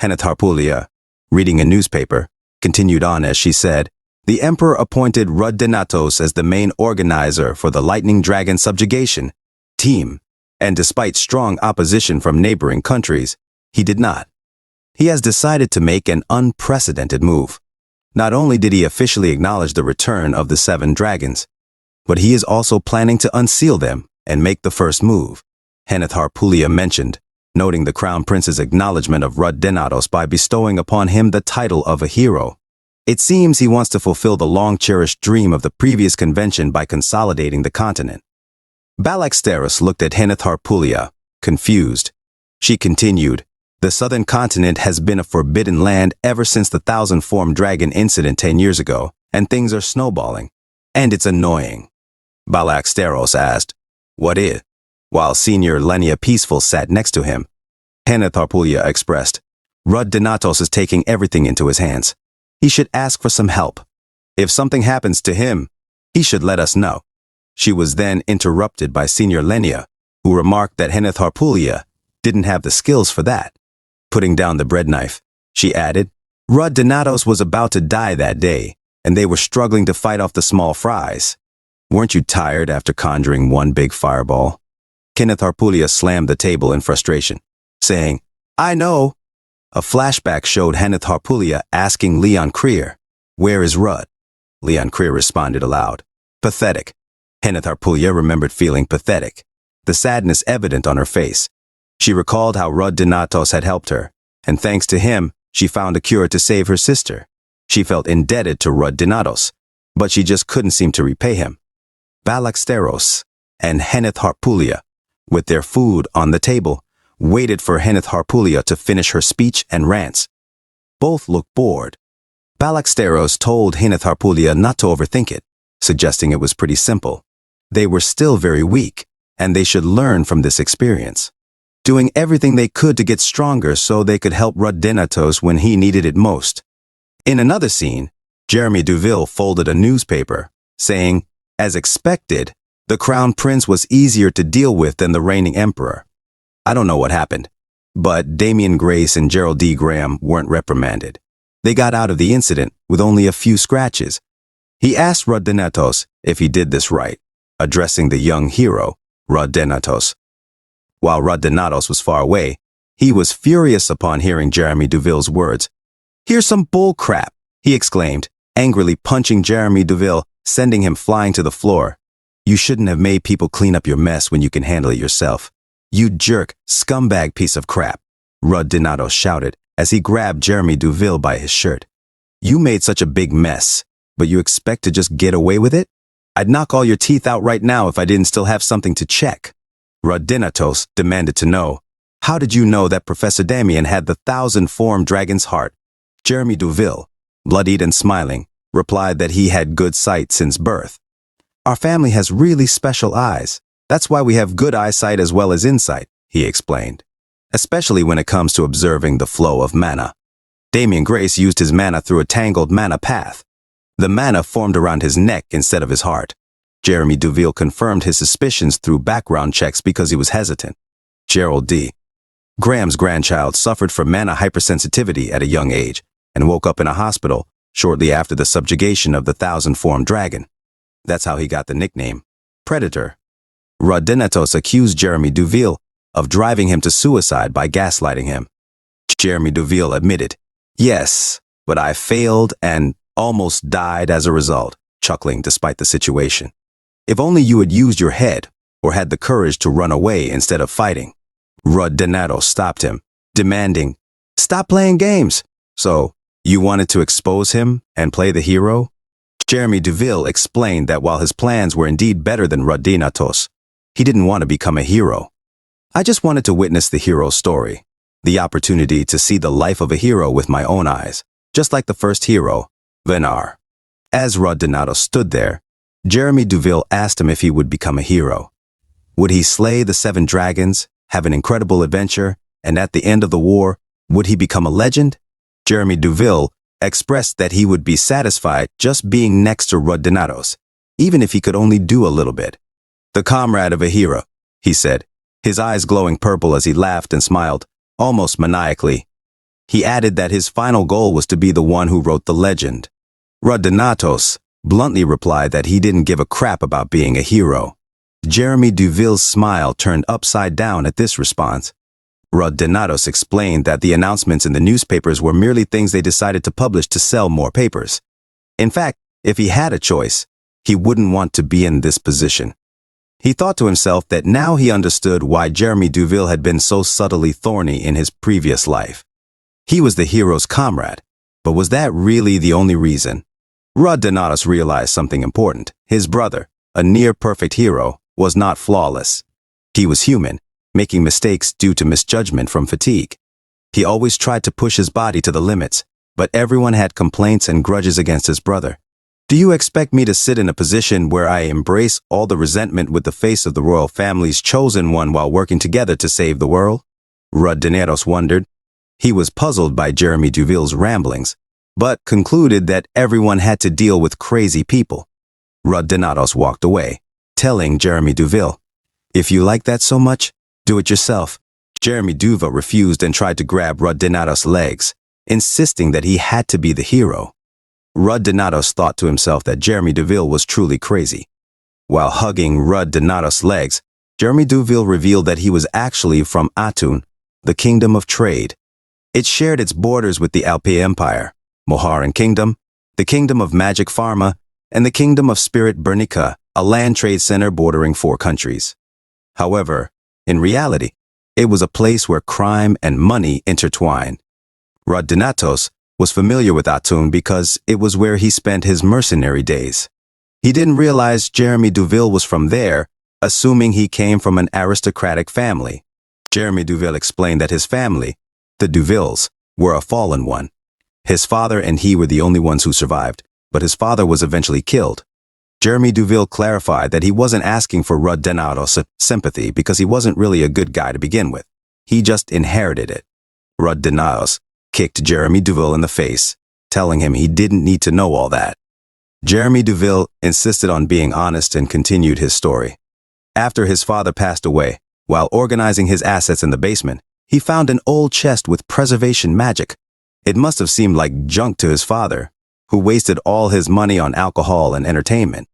Heneth Harpoulia, reading a newspaper, continued on as she said, "The Emperor appointed Rudd-Donatos as the main organizer for the Lightning Dragon Subjugation team, and despite strong opposition from neighboring countries, he did not. He has decided to make an unprecedented move. Not only did he officially acknowledge the return of the 7 dragons, but he is also planning to unseal them and make the first move," Heneth Harpoulia mentioned, noting the Crown Prince's acknowledgement of Rudd-Donatos by bestowing upon him the title of a hero. It seems he wants to fulfill the long-cherished dream of the previous convention by consolidating the continent. Balaxteros looked at Heneth Harpoulia, confused. She continued, "The southern continent has been a forbidden land ever since the 1,000-formed dragon incident 10 years ago, and things are snowballing. And it's annoying." Balaxteros asked, "What is?" While Senior Lenia Peaceful sat next to him. Heneth Harpoulia expressed, "Rudd-Donatos is taking everything into his hands. He should ask for some help. If something happens to him, he should let us know." She was then interrupted by Senior Lenia, who remarked that Heneth Harpoulia didn't have the skills for that. Putting down the bread knife, she added, "Rudd-Donatos was about to die that day, and they were struggling to fight off the small fries. Weren't you tired after conjuring one big fireball?" Heneth Harpoulia slammed the table in frustration, saying, "I know." A flashback showed Heneth Harpoulia asking Leon Creer, "Where is Rudd?" Leon Creer responded aloud, "Pathetic." Heneth Harpoulia remembered feeling pathetic, the sadness evident on her face. She recalled how Rudd-Donatos had helped her, and thanks to him, she found a cure to save her sister. She felt indebted to Rudd-Donatos, but she just couldn't seem to repay him. Balaxteros and Heneth Harpoulia, with their food on the table, waited for Heneth Harpoulia to finish her speech and rants. Both looked bored. Balaxteros told Heneth Harpoulia not to overthink it, suggesting it was pretty simple. They were still very weak, and they should learn from this experience, doing everything they could to get stronger so they could help Rudd-Donatos when he needed it most. In another scene, Jeremy Duville folded a newspaper, saying, "As expected, the Crown Prince was easier to deal with than the reigning emperor." I don't know what happened, but Damian Grace and Gerald D. Graham weren't reprimanded. They got out of the incident with only a few scratches. He asked Rudd-Donatos if he did this right, addressing the young hero, Rudd-Donatos. While Rudd-Donatos was far away, he was furious upon hearing Jeremy Duville's words. "Here's some bull crap," he exclaimed, angrily punching Jeremy Duville, sending him flying to the floor. "You shouldn't have made people clean up your mess when you can handle it yourself. You jerk, scumbag piece of crap," Rudd-Donatos shouted as he grabbed Jeremy Duville by his shirt. "You made such a big mess. But you expect to just get away with it? I'd knock all your teeth out right now if I didn't still have something to check. Rudinatos demanded to know. How did you know that Professor Damien had the 1,000-form dragon's heart? Jeremy Duville, bloodied and smiling, replied that he had good sight since birth. Our family has really special eyes. That's why we have good eyesight as well as insight, he explained, especially when it comes to observing the flow of mana. Damien Grace used his mana through a tangled mana path. The mana formed around his neck instead of his heart. Jeremy Duville confirmed his suspicions through background checks because he was hesitant. Gerald D. Graham's grandchild suffered from mana hypersensitivity at a young age and woke up in a hospital shortly after the subjugation of the 1,000-form dragon. That's how he got the nickname, Predator. Rudinatos accused Jeremy Duville of driving him to suicide by gaslighting him. Jeremy Duville admitted, "Yes, but I failed and almost died as a result," chuckling despite the situation. "If only you had used your head or had the courage to run away instead of fighting." Rudinatos stopped him, demanding, "Stop playing games." "So, you wanted to expose him and play the hero?" Jeremy Duville explained that while his plans were indeed better than Rudinatos, he didn't want to become a hero. "I just wanted to witness the hero's story, the opportunity to see the life of a hero with my own eyes, just like the first hero, Venar." As Rudinatos stood there, Jeremy Duville asked him if he would become a hero. Would he slay the 7 dragons, have an incredible adventure, and at the end of the war, would he become a legend? Jeremy Duville expressed that he would be satisfied just being next to Rudinatos, even if he could only do a little bit. "The comrade of a hero," he said, his eyes glowing purple as he laughed and smiled, almost maniacally. He added that his final goal was to be the one who wrote the legend. Rudinatos bluntly replied that he didn't give a crap about being a hero. Jeremy Duville's smile turned upside down at this response. Rudinatos explained that the announcements in the newspapers were merely things they decided to publish to sell more papers. In fact, if he had a choice, he wouldn't want to be in this position. He thought to himself that now he understood why Jeremy Duville had been so subtly thorny in his previous life. He was the hero's comrade, but was that really the only reason? Rudinatos realized something important. His brother, a near-perfect hero, was not flawless. He was human, making mistakes due to misjudgment from fatigue. He always tried to push his body to the limits, but everyone had complaints and grudges against his brother. "Do you expect me to sit in a position where I embrace all the resentment with the face of the royal family's chosen one while working together to save the world?" Rudinatos wondered. He was puzzled by Jeremy Duville's ramblings, but concluded that everyone had to deal with crazy people. Rudinatos walked away, telling Jeremy Duville, "If you like that so much, do it yourself." Jeremy Duville refused and tried to grab Rudinatos' legs, insisting that he had to be the hero. Rudinatos thought to himself that Jeremy Duville was truly crazy. While hugging Rudinatos' legs, Jeremy Duville revealed that he was actually from Atun, the Kingdom of Trade. It shared its borders with the Alpi Empire, Moharan Kingdom, the Kingdom of Magic Pharma, and the Kingdom of Spirit Bernica, a land trade center bordering 4 countries. However, in reality, it was a place where crime and money intertwined. Rudinatos was familiar with Atun because it was where he spent his mercenary days. He didn't realize Jeremy Duville was from there, assuming he came from an aristocratic family. Jeremy Duville explained that his family, the Duvilles, were a fallen one. His father and he were the only ones who survived, but his father was eventually killed. Jeremy Duville clarified that he wasn't asking for Rudinatos' sympathy because he wasn't really a good guy to begin with. He just inherited it. Rudinatos kicked Jeremy Duville in the face, telling him he didn't need to know all that. Jeremy Duville insisted on being honest and continued his story. After his father passed away, while organizing his assets in the basement, he found an old chest with preservation magic. It must have seemed like junk to his father, who wasted all his money on alcohol and entertainment.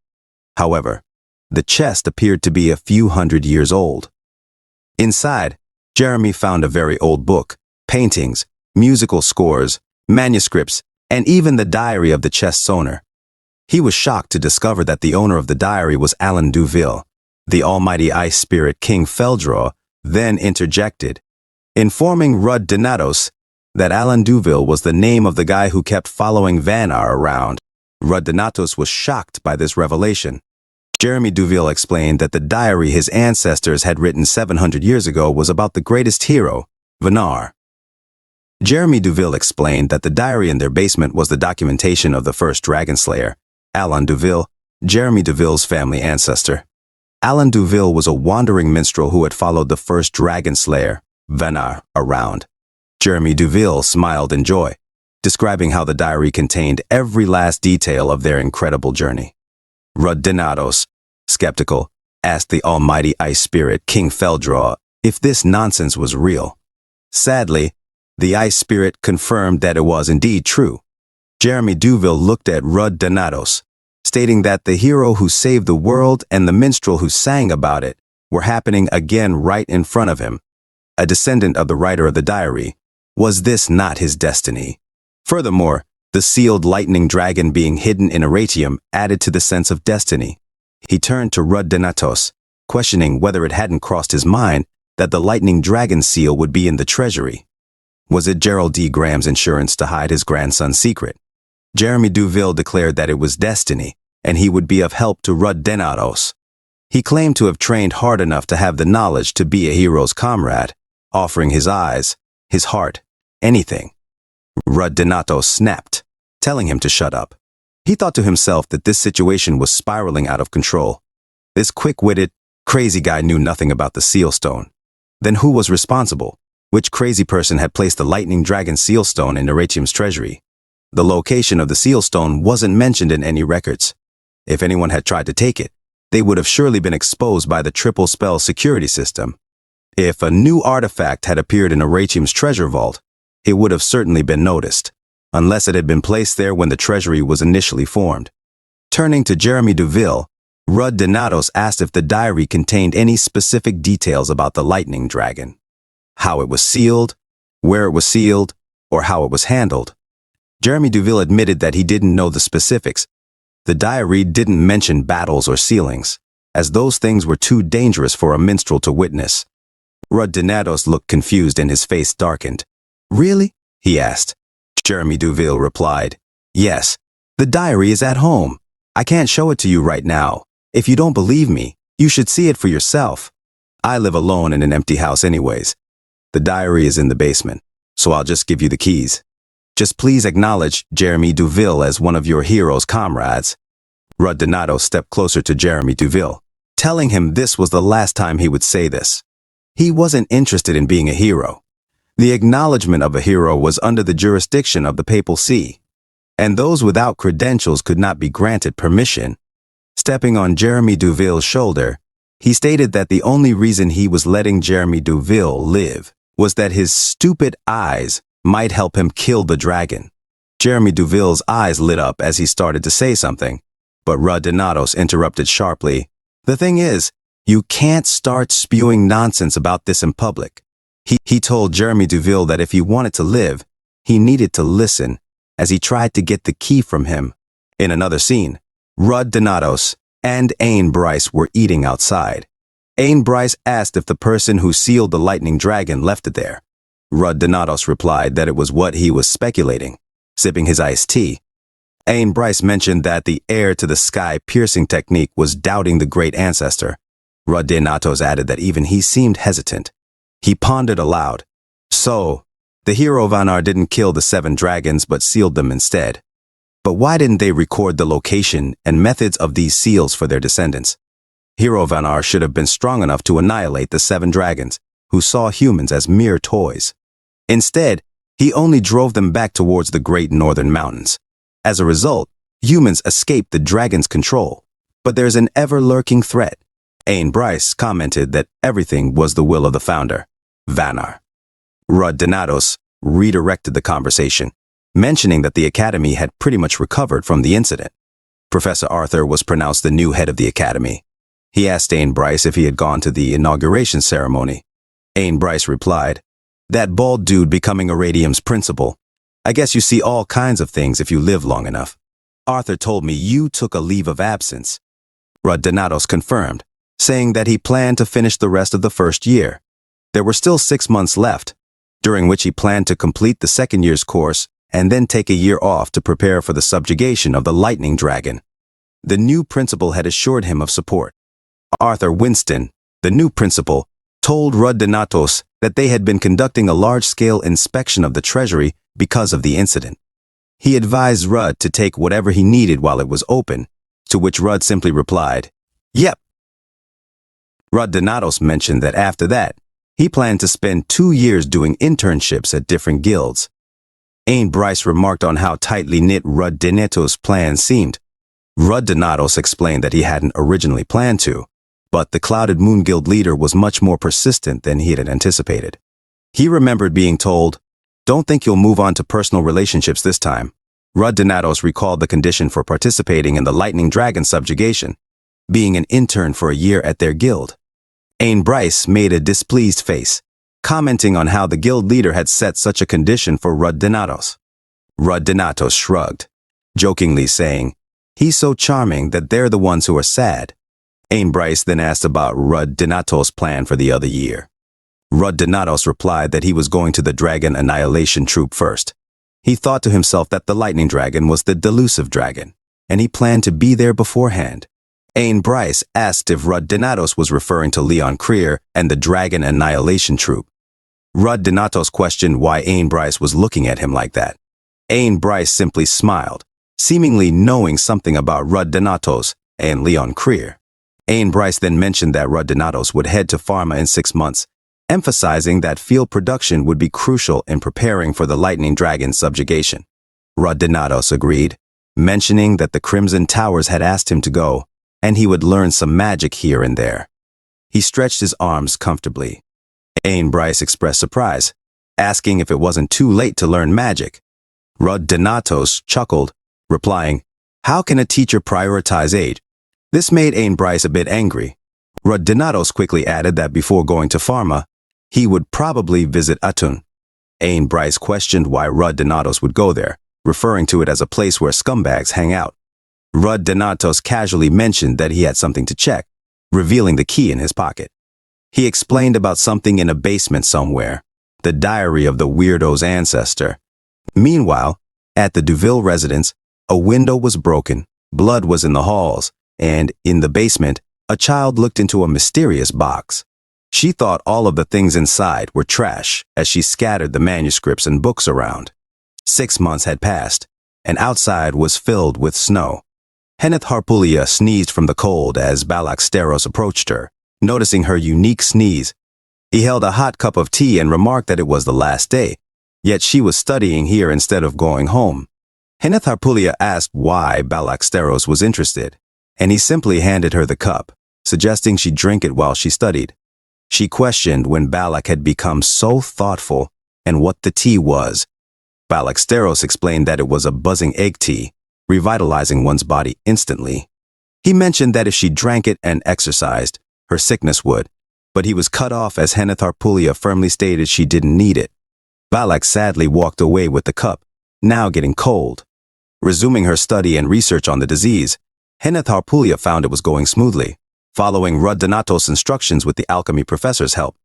However, the chest appeared to be a few hundred years old. Inside, Jeremy found a very old book, paintings, musical scores, manuscripts, and even the diary of the chest's owner. He was shocked to discover that the owner of the diary was Alan Duville. The almighty ice spirit King Feldraw then interjected, informing Rudinatos that Alan Duville was the name of the guy who kept following Vanar around. Donatos was shocked by this revelation. Jeremy Duville explained that the diary his ancestors had written 700 years ago was about the greatest hero, Vanar. Jeremy Duville explained that the diary in their basement was the documentation of the first dragon slayer, Alain Duville, Jeremy Duville's family ancestor. Alain Duville was a wandering minstrel who had followed the first dragon slayer, Vanar, around. Jeremy Duville smiled in joy, describing how the diary contained every last detail of their incredible journey. Donatos, skeptical, asked the almighty ice spirit, King Feldraw, if this nonsense was real. Sadly, the ice spirit confirmed that it was indeed true. Jeremy Duville looked at Donatos, stating that the hero who saved the world and the minstrel who sang about it were happening again right in front of him. A descendant of the writer of the diary, was this not his destiny? Furthermore, the sealed lightning dragon being hidden in Aratium added to the sense of destiny. He turned to Donatos, questioning whether it hadn't crossed his mind that the lightning dragon seal would be in the treasury. Was it Gerald D. Graham's insurance to hide his grandson's secret? Jeremy Duville declared that it was destiny, and he would be of help to Donatos. He claimed to have trained hard enough to have the knowledge to be a hero's comrade, offering his eyes, his heart, anything. Donatos snapped, telling him to shut up. He thought to himself that this situation was spiraling out of control. This quick-witted, crazy guy knew nothing about the seal stone. Then who was responsible? Which crazy person had placed the lightning dragon seal stone in Aratium's treasury? The location of the seal stone wasn't mentioned in any records. If anyone had tried to take it, they would have surely been exposed by the triple spell security system. If a new artifact had appeared in Aratium's treasure vault, it would have certainly been noticed, unless it had been placed there when the treasury was initially formed. Turning to Jeremy Duville, Donatos asked if the diary contained any specific details about the lightning dragon. How it was sealed, where it was sealed, or how it was handled. Jeremy Duville admitted that he didn't know the specifics. The diary didn't mention battles or sealings, as those things were too dangerous for a minstrel to witness. Donatos looked confused and his face darkened. Really? He asked. Jeremy Duville replied, yes, the diary is at home. I can't show it to you right now. If you don't believe me, you should see it for yourself. I live alone in an empty house anyways. The diary is in the basement, so I'll just give you the keys. Just please acknowledge Jeremy Duville as one of your hero's comrades. Donatos stepped closer to Jeremy Duville, telling him this was the last time he would say this. He wasn't interested in being a hero. The acknowledgement of a hero was under the jurisdiction of the Papal See, and those without credentials could not be granted permission. Stepping on Jeremy Duville's shoulder, he stated that the only reason he was letting Jeremy Duville live was that his stupid eyes might help him kill the dragon. Jeremy Duville's eyes lit up as he started to say something, but Donatos interrupted sharply. The thing is, you can't start spewing nonsense about this in public. He told Jeremy Duville that if he wanted to live, he needed to listen, as he tried to get the key from him. In another scene, Donatos and Ain Bryce were eating outside. Ain Bryce asked if the person who sealed the lightning dragon left it there. Donatos replied that it was what he was speculating, sipping his iced tea. Ain Bryce mentioned that the air to the sky piercing technique was doubting the great ancestor. Donatos added that even he seemed hesitant. He pondered aloud. So, the hero Vanar didn't kill the 7 dragons but sealed them instead. But why didn't they record the location and methods of these seals for their descendants? Hero Vanar should have been strong enough to annihilate the 7 dragons, who saw humans as mere toys. Instead, he only drove them back towards the great northern mountains. As a result, humans escaped the dragon's control. But there's an ever-lurking threat. Ain Bryce commented that everything was the will of the founder, Vanar. Donatos redirected the conversation, mentioning that the academy had pretty much recovered from the incident. Professor Arthur was pronounced the new head of the academy. He asked Ain Bryce if he had gone to the inauguration ceremony. Ain Bryce replied, that bald dude becoming Aratium's principal. I guess you see all kinds of things if you live long enough. Arthur told me you took a leave of absence. Donatos confirmed, saying that he planned to finish the rest of the first year. There were still 6 months left, during which he planned to complete the second year's course and then take a year off to prepare for the subjugation of the lightning dragon. The new principal had assured him of support. Arthur Winston, the new principal, told Rudinatos that they had been conducting a large-scale inspection of the treasury because of the incident. He advised Rud to take whatever he needed while it was open, to which Rud simply replied, "Yep." Rudinatos mentioned that after that, he planned to spend 2 years doing internships at different guilds. Ain Bryce remarked on how tightly knit Rudinatos' plan seemed. Rudinatos explained that he hadn't originally planned to, but the Clouded Moon Guild leader was much more persistent than he had anticipated. He remembered being told, "Don't think you'll move on to personal relationships this time." Rudinatos recalled the condition for participating in the Lightning Dragon subjugation, being an intern for a year at their guild. Ain Bryce made a displeased face, commenting on how the guild leader had set such a condition for Rudinatos. Rudinatos shrugged, jokingly saying, "He's so charming that they're the ones who are sad." Ain Bryce then asked about Rudinatos' plan for the other year. Rudinatos replied that he was going to the Dragon Annihilation Troop first. He thought to himself that the Lightning Dragon was the delusive dragon, and he planned to be there beforehand. Ain Bryce asked if Rudinatos was referring to Leon Creer and the Dragon Annihilation Troop. Rudinatos questioned why Ain Bryce was looking at him like that. Ain Bryce simply smiled, seemingly knowing something about Rudinatos and Leon Creer. Ain Bryce then mentioned that Rudinatos would head to Pharma in 6 months, emphasizing that field production would be crucial in preparing for the Lightning Dragon subjugation. Rudinatos agreed, mentioning that the Crimson Towers had asked him to go, and he would learn some magic here and there. He stretched his arms comfortably. Ain Bryce expressed surprise, asking if it wasn't too late to learn magic. Rudinatos chuckled, replying, "How can a teacher prioritize age?" This made Ain Bryce a bit angry. Rudinatos quickly added that before going to Pharma, he would probably visit Atun. Ain Bryce questioned why Rudinatos would go there, referring to it as a place where scumbags hang out. Rudinatos casually mentioned that he had something to check, revealing the key in his pocket. He explained about something in a basement somewhere, the diary of the weirdo's ancestor. Meanwhile, at the Duville residence, a window was broken, blood was in the halls, and, in the basement, a child looked into a mysterious box. She thought all of the things inside were trash as she scattered the manuscripts and books around. 6 months had passed, and outside was filled with snow. Henneth Harpulia sneezed from the cold as Balaxteros approached her, noticing her unique sneeze. He held a hot cup of tea and remarked that it was the last day, yet she was studying here instead of going home. Henneth Harpulia asked why Balaxteros was interested, and he simply handed her the cup, suggesting she drink it while she studied. She questioned when Balak had become so thoughtful and what the tea was. Balaxteros explained that it was a buzzing egg tea, revitalizing one's body instantly. He mentioned that if she drank it and exercised, her sickness would, but he was cut off as Henneth Harpulia firmly stated she didn't need it. Balak sadly walked away with the cup, now getting cold. Resuming her study and research on the disease, Henneth Harpulia found it was going smoothly, following Rudinatos' instructions with the alchemy professor's help.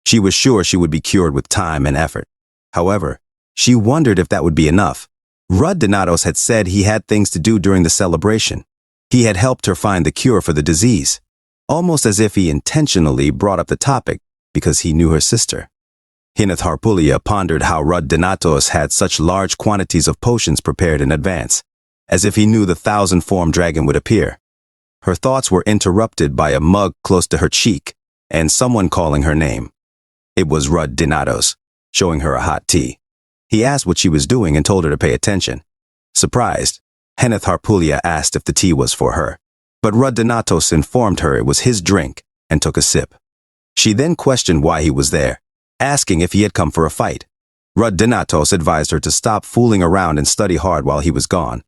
She was sure she would be cured with time and effort. However, she wondered if that would be enough. Rudinatos had said he had things to do during the celebration. He had helped her find the cure for the disease, almost as if he intentionally brought up the topic because he knew her sister. Henneth Harpulia pondered how Rudinatos had such large quantities of potions prepared in advance, as if he knew the 1,000-form dragon would appear. Her thoughts were interrupted by a mug close to her cheek and someone calling her name. It was Rudinatos, showing her a hot tea. He asked what she was doing and told her to pay attention. Surprised, Henneth Harpulia asked if the tea was for her, but Rudinatos informed her it was his drink and took a sip. She then questioned why he was there, asking if he had come for a fight. Rudinatos advised her to stop fooling around and study hard while he was gone.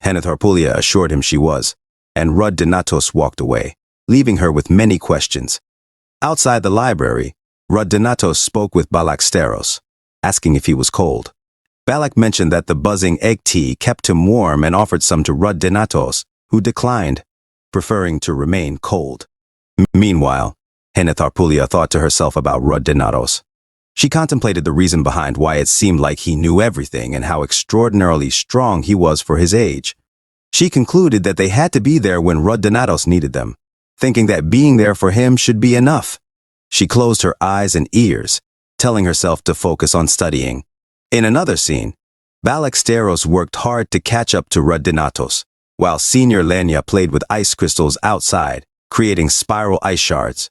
Henneth Harpulia assured him she was, and Rudinatos walked away, leaving her with many questions. Outside the library, Rudinatos spoke with Balaxteros, asking if he was cold. Balak mentioned that the buzzing egg tea kept him warm and offered some to Rudinatos, who declined, preferring to remain cold. Meanwhile, Henneth Harpulia thought to herself about Rudinatos. She contemplated the reason behind why it seemed like he knew everything and how extraordinarily strong he was for his age. She concluded that they had to be there when Rudinatos needed them, thinking that being there for him should be enough. She closed her eyes and ears, telling herself to focus on studying. In another scene, Balaksteros worked hard to catch up to Rudinatos, while Senior Lenya played with ice crystals outside, creating spiral ice shards.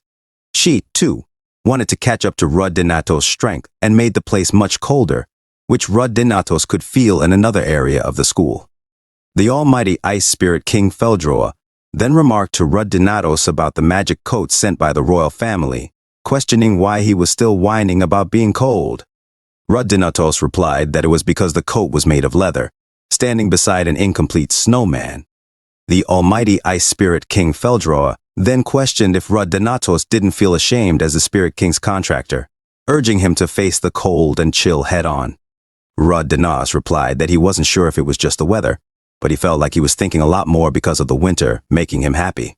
She, too, wanted to catch up to Rudinatos' strength and made the place much colder, which Rudinatos could feel in another area of the school. The almighty ice spirit King Feldroa then remarked to Rudinatos about the magic coat sent by the royal family, questioning why he was still whining about being cold. Rudinatos replied that it was because the coat was made of leather, standing beside an incomplete snowman. The almighty ice spirit King Feldroa then questioned if Rudinatos didn't feel ashamed as the Spirit King's contractor, urging him to face the cold and chill head-on. Rudinatos replied that he wasn't sure if it was just the weather, but he felt like he was thinking a lot more because of the winter, making him happy.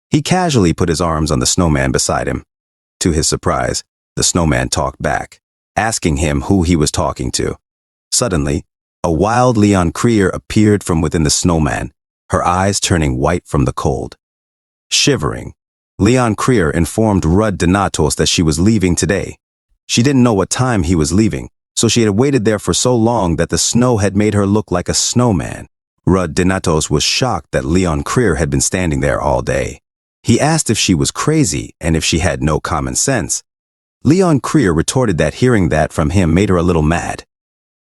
He casually put his arms on the snowman beside him. To his surprise, the snowman talked back, asking him who he was talking to. Suddenly, a wild Leon Krier appeared from within the snowman, her eyes turning white from the cold. Shivering, Leon Krier informed Rudinatos that she was leaving today. She didn't know what time he was leaving, so she had waited there for so long that the snow had made her look like a snowman. Rudinatos was shocked that Leon Krier had been standing there all day. He asked if she was crazy and if she had no common sense. Leon Krier retorted that hearing that from him made her a little mad.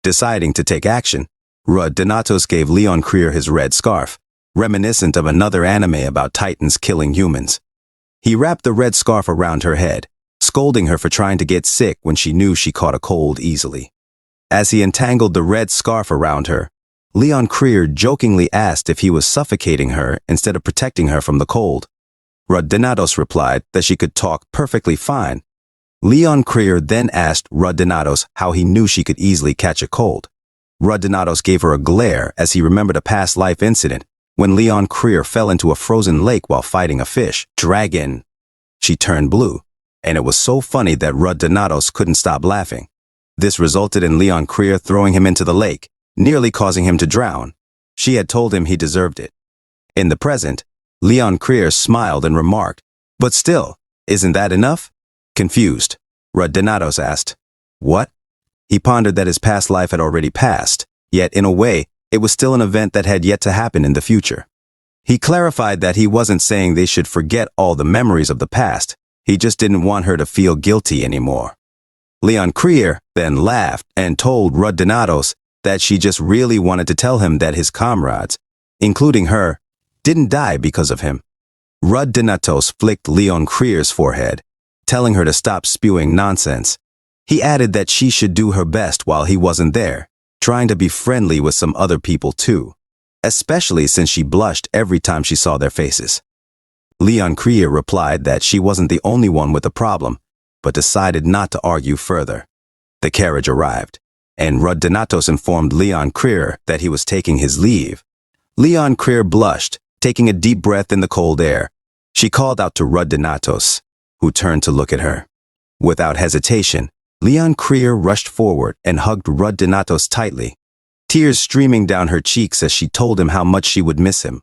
Deciding to take action, Rudinatos gave Leon Krier his red scarf, reminiscent of another anime about titans killing humans. He wrapped the red scarf around her head, scolding her for trying to get sick when she knew she caught a cold easily. As he entangled the red scarf around her, Leon Krier jokingly asked if he was suffocating her instead of protecting her from the cold. Rudinatos replied that she could talk perfectly fine. Leon Krier then asked Rudinatos how he knew she could easily catch a cold. Rudinatos gave her a glare as he remembered a past life incident when Leon Krier fell into a frozen lake while fighting a fish dragon. She turned blue, and it was so funny that Rudinatos couldn't stop laughing. This resulted in Leon Krier throwing him into the lake, nearly causing him to drown. She had told him he deserved it. In the present, Leon Krier smiled and remarked, "But still, isn't that enough?" Confused, Rudinatos asked, "What?" He pondered that his past life had already passed, yet in a way, it was still an event that had yet to happen in the future. He clarified that he wasn't saying they should forget all the memories of the past, he just didn't want her to feel guilty anymore. Leon Krier then laughed and told Rudinatos that she just really wanted to tell him that his comrades, including her, didn't die because of him. Rudinatos flicked Leon Krier's forehead, telling her to stop spewing nonsense. He added that she should do her best while he wasn't there, trying to be friendly with some other people too, especially since she blushed every time she saw their faces. Leon Krier replied that she wasn't the only one with a problem, but decided not to argue further. The carriage arrived, and Rudinatos informed Leon Krier that he was taking his leave. Leon Krier blushed, taking a deep breath in the cold air. She called out to Rudinatos, who turned to look at her. Without hesitation, Leon Krier rushed forward and hugged Rudinatos tightly, tears streaming down her cheeks as she told him how much she would miss him.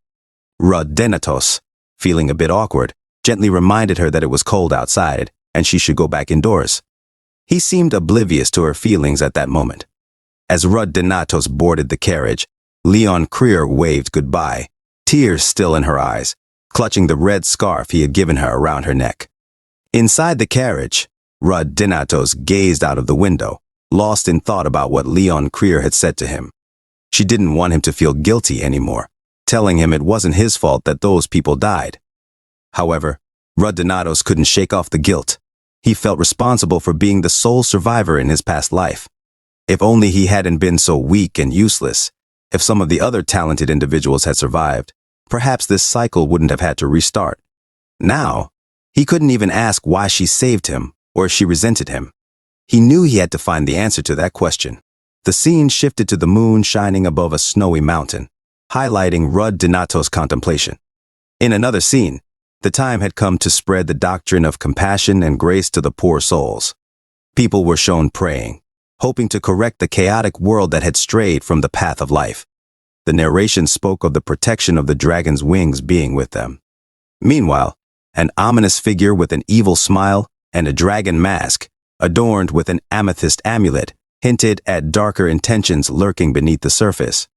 Rudinatos, feeling a bit awkward, gently reminded her that it was cold outside and she should go back indoors. He seemed oblivious to her feelings at that moment. As Rudinatos boarded the carriage, Leon Krier waved goodbye, tears still in her eyes, clutching the red scarf he had given her around her neck. Inside the carriage, Rudinatos gazed out of the window, lost in thought about what Leon Krier had said to him. She didn't want him to feel guilty anymore, telling him it wasn't his fault that those people died. However, Rudinatos couldn't shake off the guilt. He felt responsible for being the sole survivor in his past life. If only he hadn't been so weak and useless. If some of the other talented individuals had survived, perhaps this cycle wouldn't have had to restart. Now, he couldn't even ask why she saved him or if she resented him. He knew he had to find the answer to that question. The scene shifted to the moon shining above a snowy mountain, highlighting Rudinatos' contemplation. In another scene, the time had come to spread the doctrine of compassion and grace to the poor souls. People were shown praying, hoping to correct the chaotic world that had strayed from the path of life. The narration spoke of the protection of the dragon's wings being with them. Meanwhile, an ominous figure with an evil smile and a dragon mask, adorned with an amethyst amulet, hinted at darker intentions lurking beneath the surface.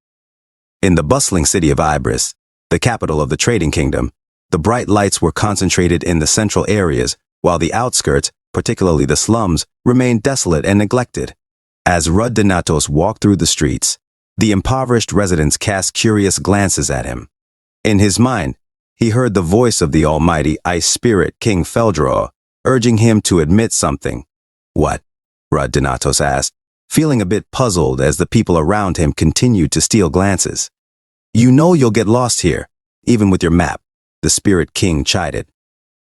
In the bustling city of Ibris, the capital of the trading kingdom, the bright lights were concentrated in the central areas, while the outskirts, particularly the slums, remained desolate and neglected. As Rud Donatos walked through the streets, the impoverished residents cast curious glances at him. In his mind, he heard the voice of the almighty ice spirit King Feldroa, urging him to admit something. What? Rud Donatos asked, feeling a bit puzzled as the people around him continued to steal glances. You know you'll get lost here, even with your map, the Spirit King chided.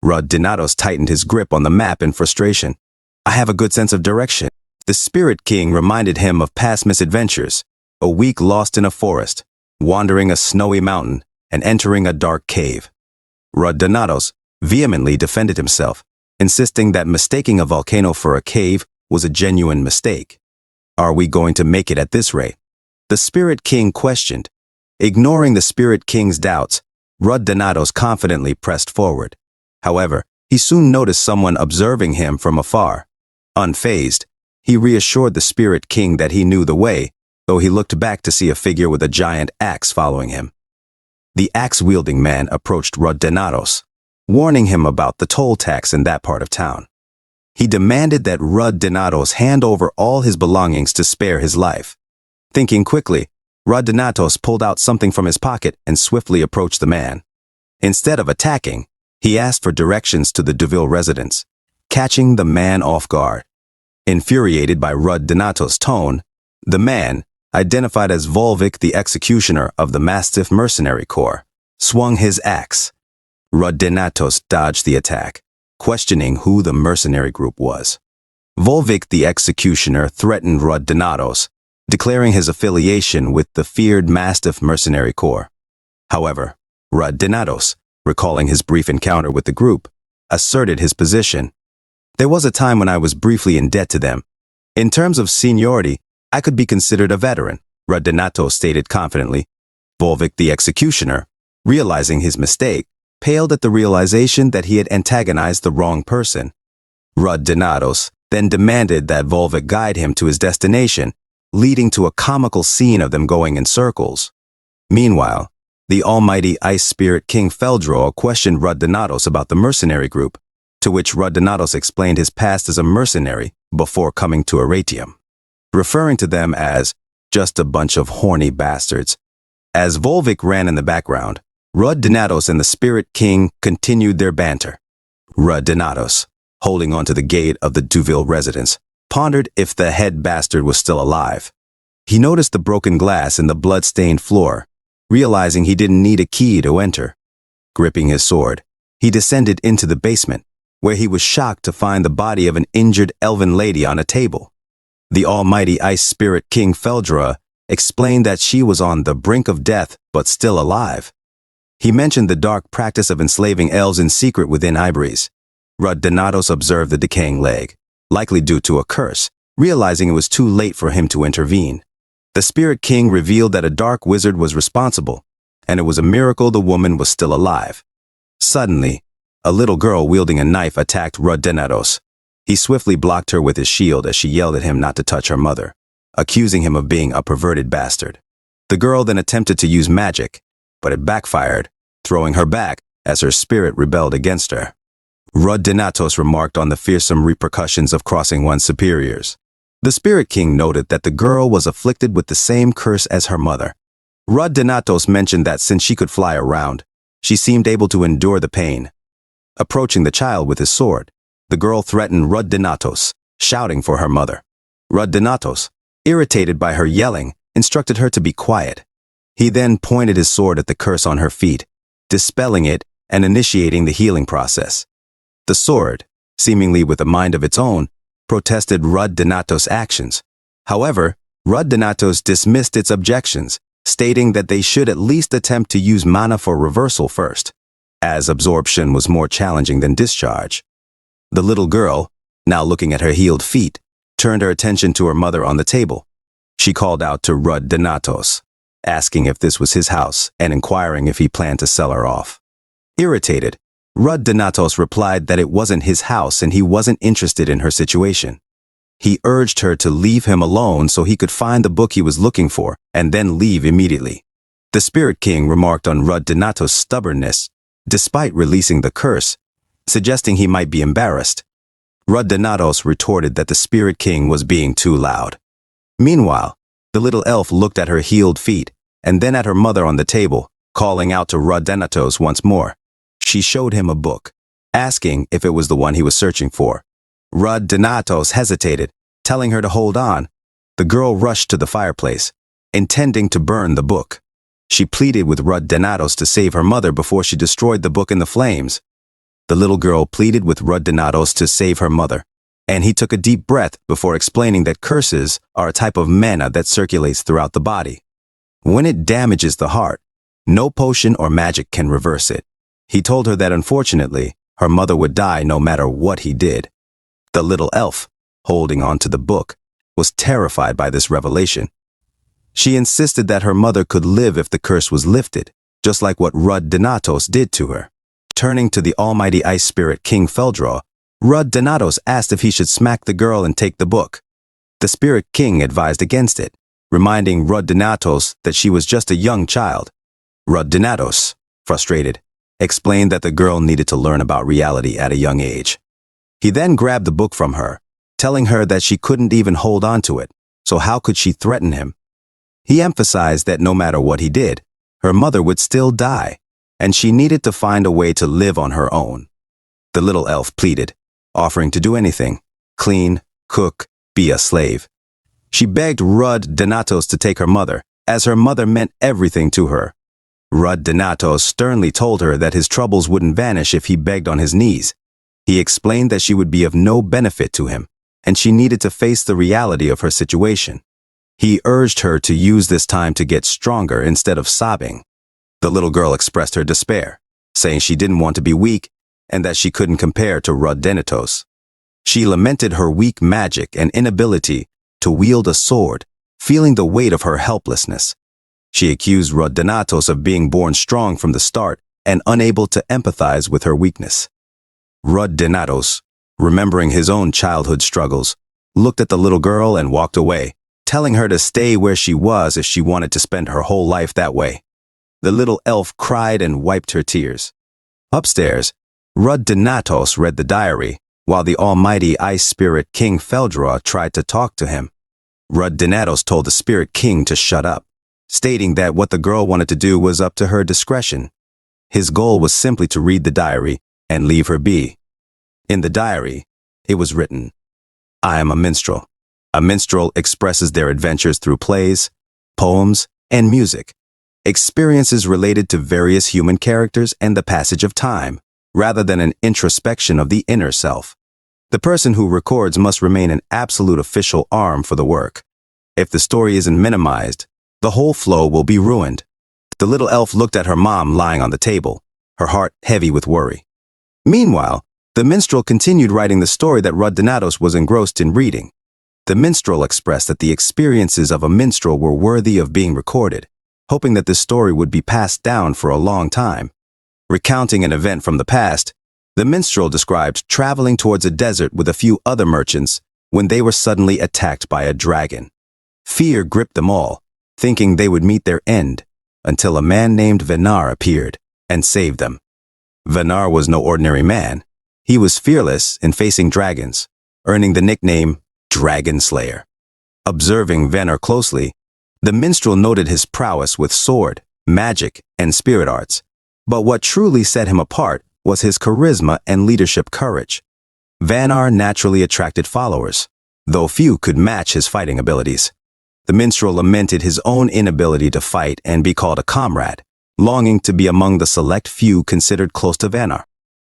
Rud Donatos tightened his grip on the map in frustration. I have a good sense of direction. The Spirit King reminded him of past misadventures, a week lost in a forest, wandering a snowy mountain, and entering a dark cave. Rud Donatos vehemently defended himself, insisting that mistaking a volcano for a cave was a genuine mistake. Are we going to make it at this rate? The Spirit King questioned. Ignoring the Spirit King's doubts, Rud Donatos confidently pressed forward. However, he soon noticed someone observing him from afar. Unfazed, he reassured the Spirit King that he knew the way, though he looked back to see a figure with a giant axe following him. The axe-wielding man approached Rud Donatos, warning him about the toll tax in that part of town. He demanded that Rud Donatos hand over all his belongings to spare his life. Thinking quickly, Rud Donatos pulled out something from his pocket and swiftly approached the man. Instead of attacking, he asked for directions to the Deville residence, catching the man off guard. Infuriated by Rud Donatos' tone, the man, identified as Volvic the executioner of the Mastiff Mercenary Corps, swung his axe. Rud Donatos dodged the attack, questioning who the mercenary group was. Volvic the executioner threatened Rud Donatos, declaring his affiliation with the feared Mastiff Mercenary Corps. However, Rud Donatos, recalling his brief encounter with the group, asserted his position. There was a time when I was briefly in debt to them. In terms of seniority, I could be considered a veteran, Rud Donatos stated confidently. Volvic the executioner, realizing his mistake, paled at the realization that he had antagonized the wrong person. Rud Donatos then demanded that Volvic guide him to his destination, leading to a comical scene of them going in circles. Meanwhile, the almighty ice spirit King Feldroa questioned Rud Donatos about the mercenary group, to which Rud Donatos explained his past as a mercenary before coming to Aratium, referring to them as just a bunch of horny bastards. As Volvic ran in the background, Rud Donatos and the Spirit King continued their banter. Rud Donatos, holding onto the gate of the Duville residence, pondered if the head bastard was still alive. He noticed the broken glass in the blood-stained floor, realizing he didn't need a key to enter. Gripping his sword, he descended into the basement, where he was shocked to find the body of an injured elven lady on a table. The almighty ice spirit King Feldroa explained that she was on the brink of death but still alive. He mentioned the dark practice of enslaving elves in secret within Ibris. Rud Donatos observed the decaying leg, likely due to a curse, realizing it was too late for him to intervene. The Spirit King revealed that a dark wizard was responsible, and it was a miracle the woman was still alive. Suddenly, a little girl wielding a knife attacked Rud Donatos. He swiftly blocked her with his shield as she yelled at him not to touch her mother, accusing him of being a perverted bastard. The girl then attempted to use magic, but it backfired, throwing her back as her spirit rebelled against her. Rud Donatos remarked on the fearsome repercussions of crossing one's superiors. The Spirit King noted that the girl was afflicted with the same curse as her mother. Rud Donatos mentioned that since she could fly around, she seemed able to endure the pain. Approaching the child with his sword, the girl threatened Rud Donatos, shouting for her mother. Rud Donatos, irritated by her yelling, instructed her to be quiet. He then pointed his sword at the curse on her feet, dispelling it and initiating the healing process. The sword, seemingly with a mind of its own, protested Rud Donatos' actions. However, Rud Donatos dismissed its objections, stating that they should at least attempt to use mana for reversal first, as absorption was more challenging than discharge. The little girl, now looking at her healed feet, turned her attention to her mother on the table. She called out to Rud Donatos, asking if this was his house and inquiring if he planned to sell her off. Irritated, Rud Donatos replied that it wasn't his house and he wasn't interested in her situation. He urged her to leave him alone so he could find the book he was looking for and then leave immediately. The Spirit King remarked on Rud Donatos' stubbornness, despite releasing the curse, suggesting he might be embarrassed. Rud Donatos retorted that the Spirit King was being too loud. Meanwhile, the little elf looked at her healed feet and then at her mother on the table, calling out to Rud Donatos once more. She showed him a book, asking if it was the one he was searching for. Rud Donatos hesitated, telling her to hold on. The girl rushed to the fireplace, intending to burn the book. She pleaded with Rud Donatos to save her mother before she destroyed the book in the flames. The little girl pleaded with Rud Donatos to save her mother, and he took a deep breath before explaining that curses are a type of mana that circulates throughout the body. When it damages the heart, no potion or magic can reverse it. He told her that unfortunately, her mother would die no matter what he did. The little elf, holding on to the book, was terrified by this revelation. She insisted that her mother could live if the curse was lifted, just like what Rud Donatos did to her. Turning to the almighty ice spirit King Feldra, Rud Donatos asked if he should smack the girl and take the book. The Spirit King advised against it, reminding Rud Donatos that she was just a young child. Rud Donatos, frustrated, explained that the girl needed to learn about reality at a young age. He then grabbed the book from her, telling her that she couldn't even hold on to it, so how could she threaten him? He emphasized that no matter what he did, her mother would still die, and she needed to find a way to live on her own. The little elf pleaded, offering to do anything, clean, cook, be a slave. She begged Rud Donatos to take her mother, as her mother meant everything to her. Rud Donatos sternly told her that his troubles wouldn't vanish if he begged on his knees. He explained that she would be of no benefit to him, and she needed to face the reality of her situation. He urged her to use this time to get stronger instead of sobbing. The little girl expressed her despair, saying she didn't want to be weak and that she couldn't compare to Rud Donatos. She lamented her weak magic and inability to wield a sword, feeling the weight of her helplessness. She accused Rud Donatos of being born strong from the start and unable to empathize with her weakness. Rud Donatos, remembering his own childhood struggles, looked at the little girl and walked away, telling her to stay where she was if she wanted to spend her whole life that way. The little elf cried and wiped her tears. Upstairs, Rud Donatos read the diary, while the almighty ice spirit King Feldra tried to talk to him. Rud Donatos told the Spirit King to shut up, stating that what the girl wanted to do was up to her discretion. His goal was simply to read the diary and leave her be. In the diary, it was written, "I am a minstrel. A minstrel expresses their adventures through plays, poems, and music, experiences related to various human characters and the passage of time, rather than an introspection of the inner self. The person who records must remain an absolute official arm for the work. If the story isn't minimized, the whole flow will be ruined." The little elf looked at her mom lying on the table, her heart heavy with worry. Meanwhile, the minstrel continued writing the story that Rud Donatos was engrossed in reading. The minstrel expressed that the experiences of a minstrel were worthy of being recorded, hoping that this story would be passed down for a long time. Recounting an event from the past, the minstrel described traveling towards a desert with a few other merchants when they were suddenly attacked by a dragon. Fear gripped them all, thinking they would meet their end, until a man named Venar appeared and saved them. Venar was no ordinary man. He was fearless in facing dragons, earning the nickname Dragon Slayer. Observing Venar closely, the minstrel noted his prowess with sword, magic, and spirit arts. But what truly set him apart was his charisma and leadership courage. Venar naturally attracted followers, though few could match his fighting abilities. The minstrel lamented his own inability to fight and be called a comrade, longing to be among the select few considered close to Venar.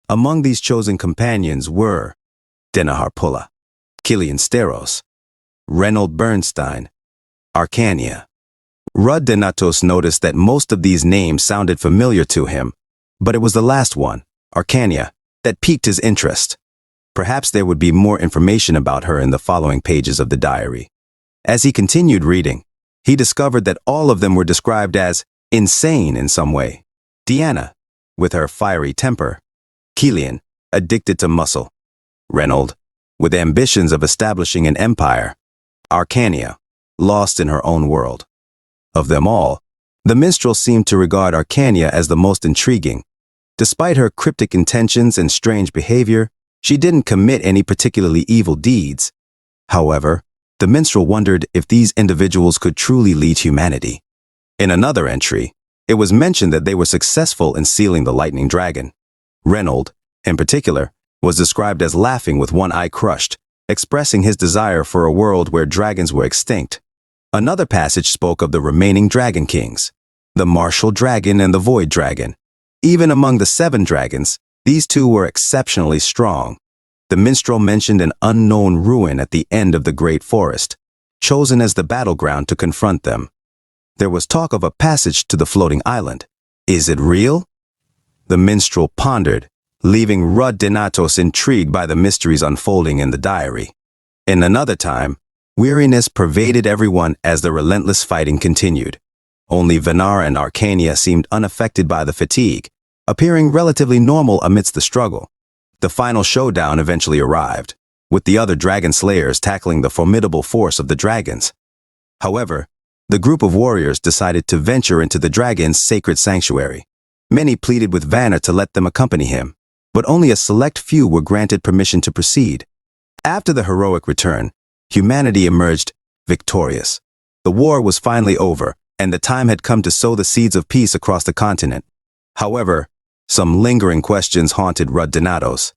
Among these chosen companions were Denaharpulla, Killian Steros, Reynold Bernstein, Arcania. Rud Donatos noticed that most of these names sounded familiar to him, but it was the last one, Arcania, that piqued his interest. Perhaps there would be more information about her in the following pages of the diary. As he continued reading, he discovered that all of them were described as insane in some way. Deanna, with her fiery temper. Killian, addicted to muscle. Reynold, with ambitions of establishing an empire. Arcania, lost in her own world. Of them all, the minstrel seemed to regard Arcania as the most intriguing. Despite her cryptic intentions and strange behavior, she didn't commit any particularly evil deeds. However, the minstrel wondered if these individuals could truly lead humanity. In another entry, it was mentioned that they were successful in sealing the lightning dragon. Reynold, in particular, was described as laughing with one eye crushed, expressing his desire for a world where dragons were extinct. Another passage spoke of the remaining dragon kings, the martial dragon and the void dragon. Even among the 7 dragons, these 2 were exceptionally strong. The minstrel mentioned an unknown ruin at the end of the great forest, chosen as the battleground to confront them. There was talk of a passage to the floating island. Is it real? The minstrel pondered, leaving Rud Denatos intrigued by the mysteries unfolding in the diary. In another time, weariness pervaded everyone as the relentless fighting continued. Only Vanar and Arcania seemed unaffected by the fatigue, appearing relatively normal amidst the struggle. The final showdown eventually arrived, with the other dragon slayers tackling the formidable force of the dragons. However, the group of warriors decided to venture into the dragon's sacred sanctuary. Many pleaded with Vanar to let them accompany him, but only a select few were granted permission to proceed. After the heroic return, humanity emerged victorious. The war was finally over, and the time had come to sow the seeds of peace across the continent. However, some lingering questions haunted Rud Denatos.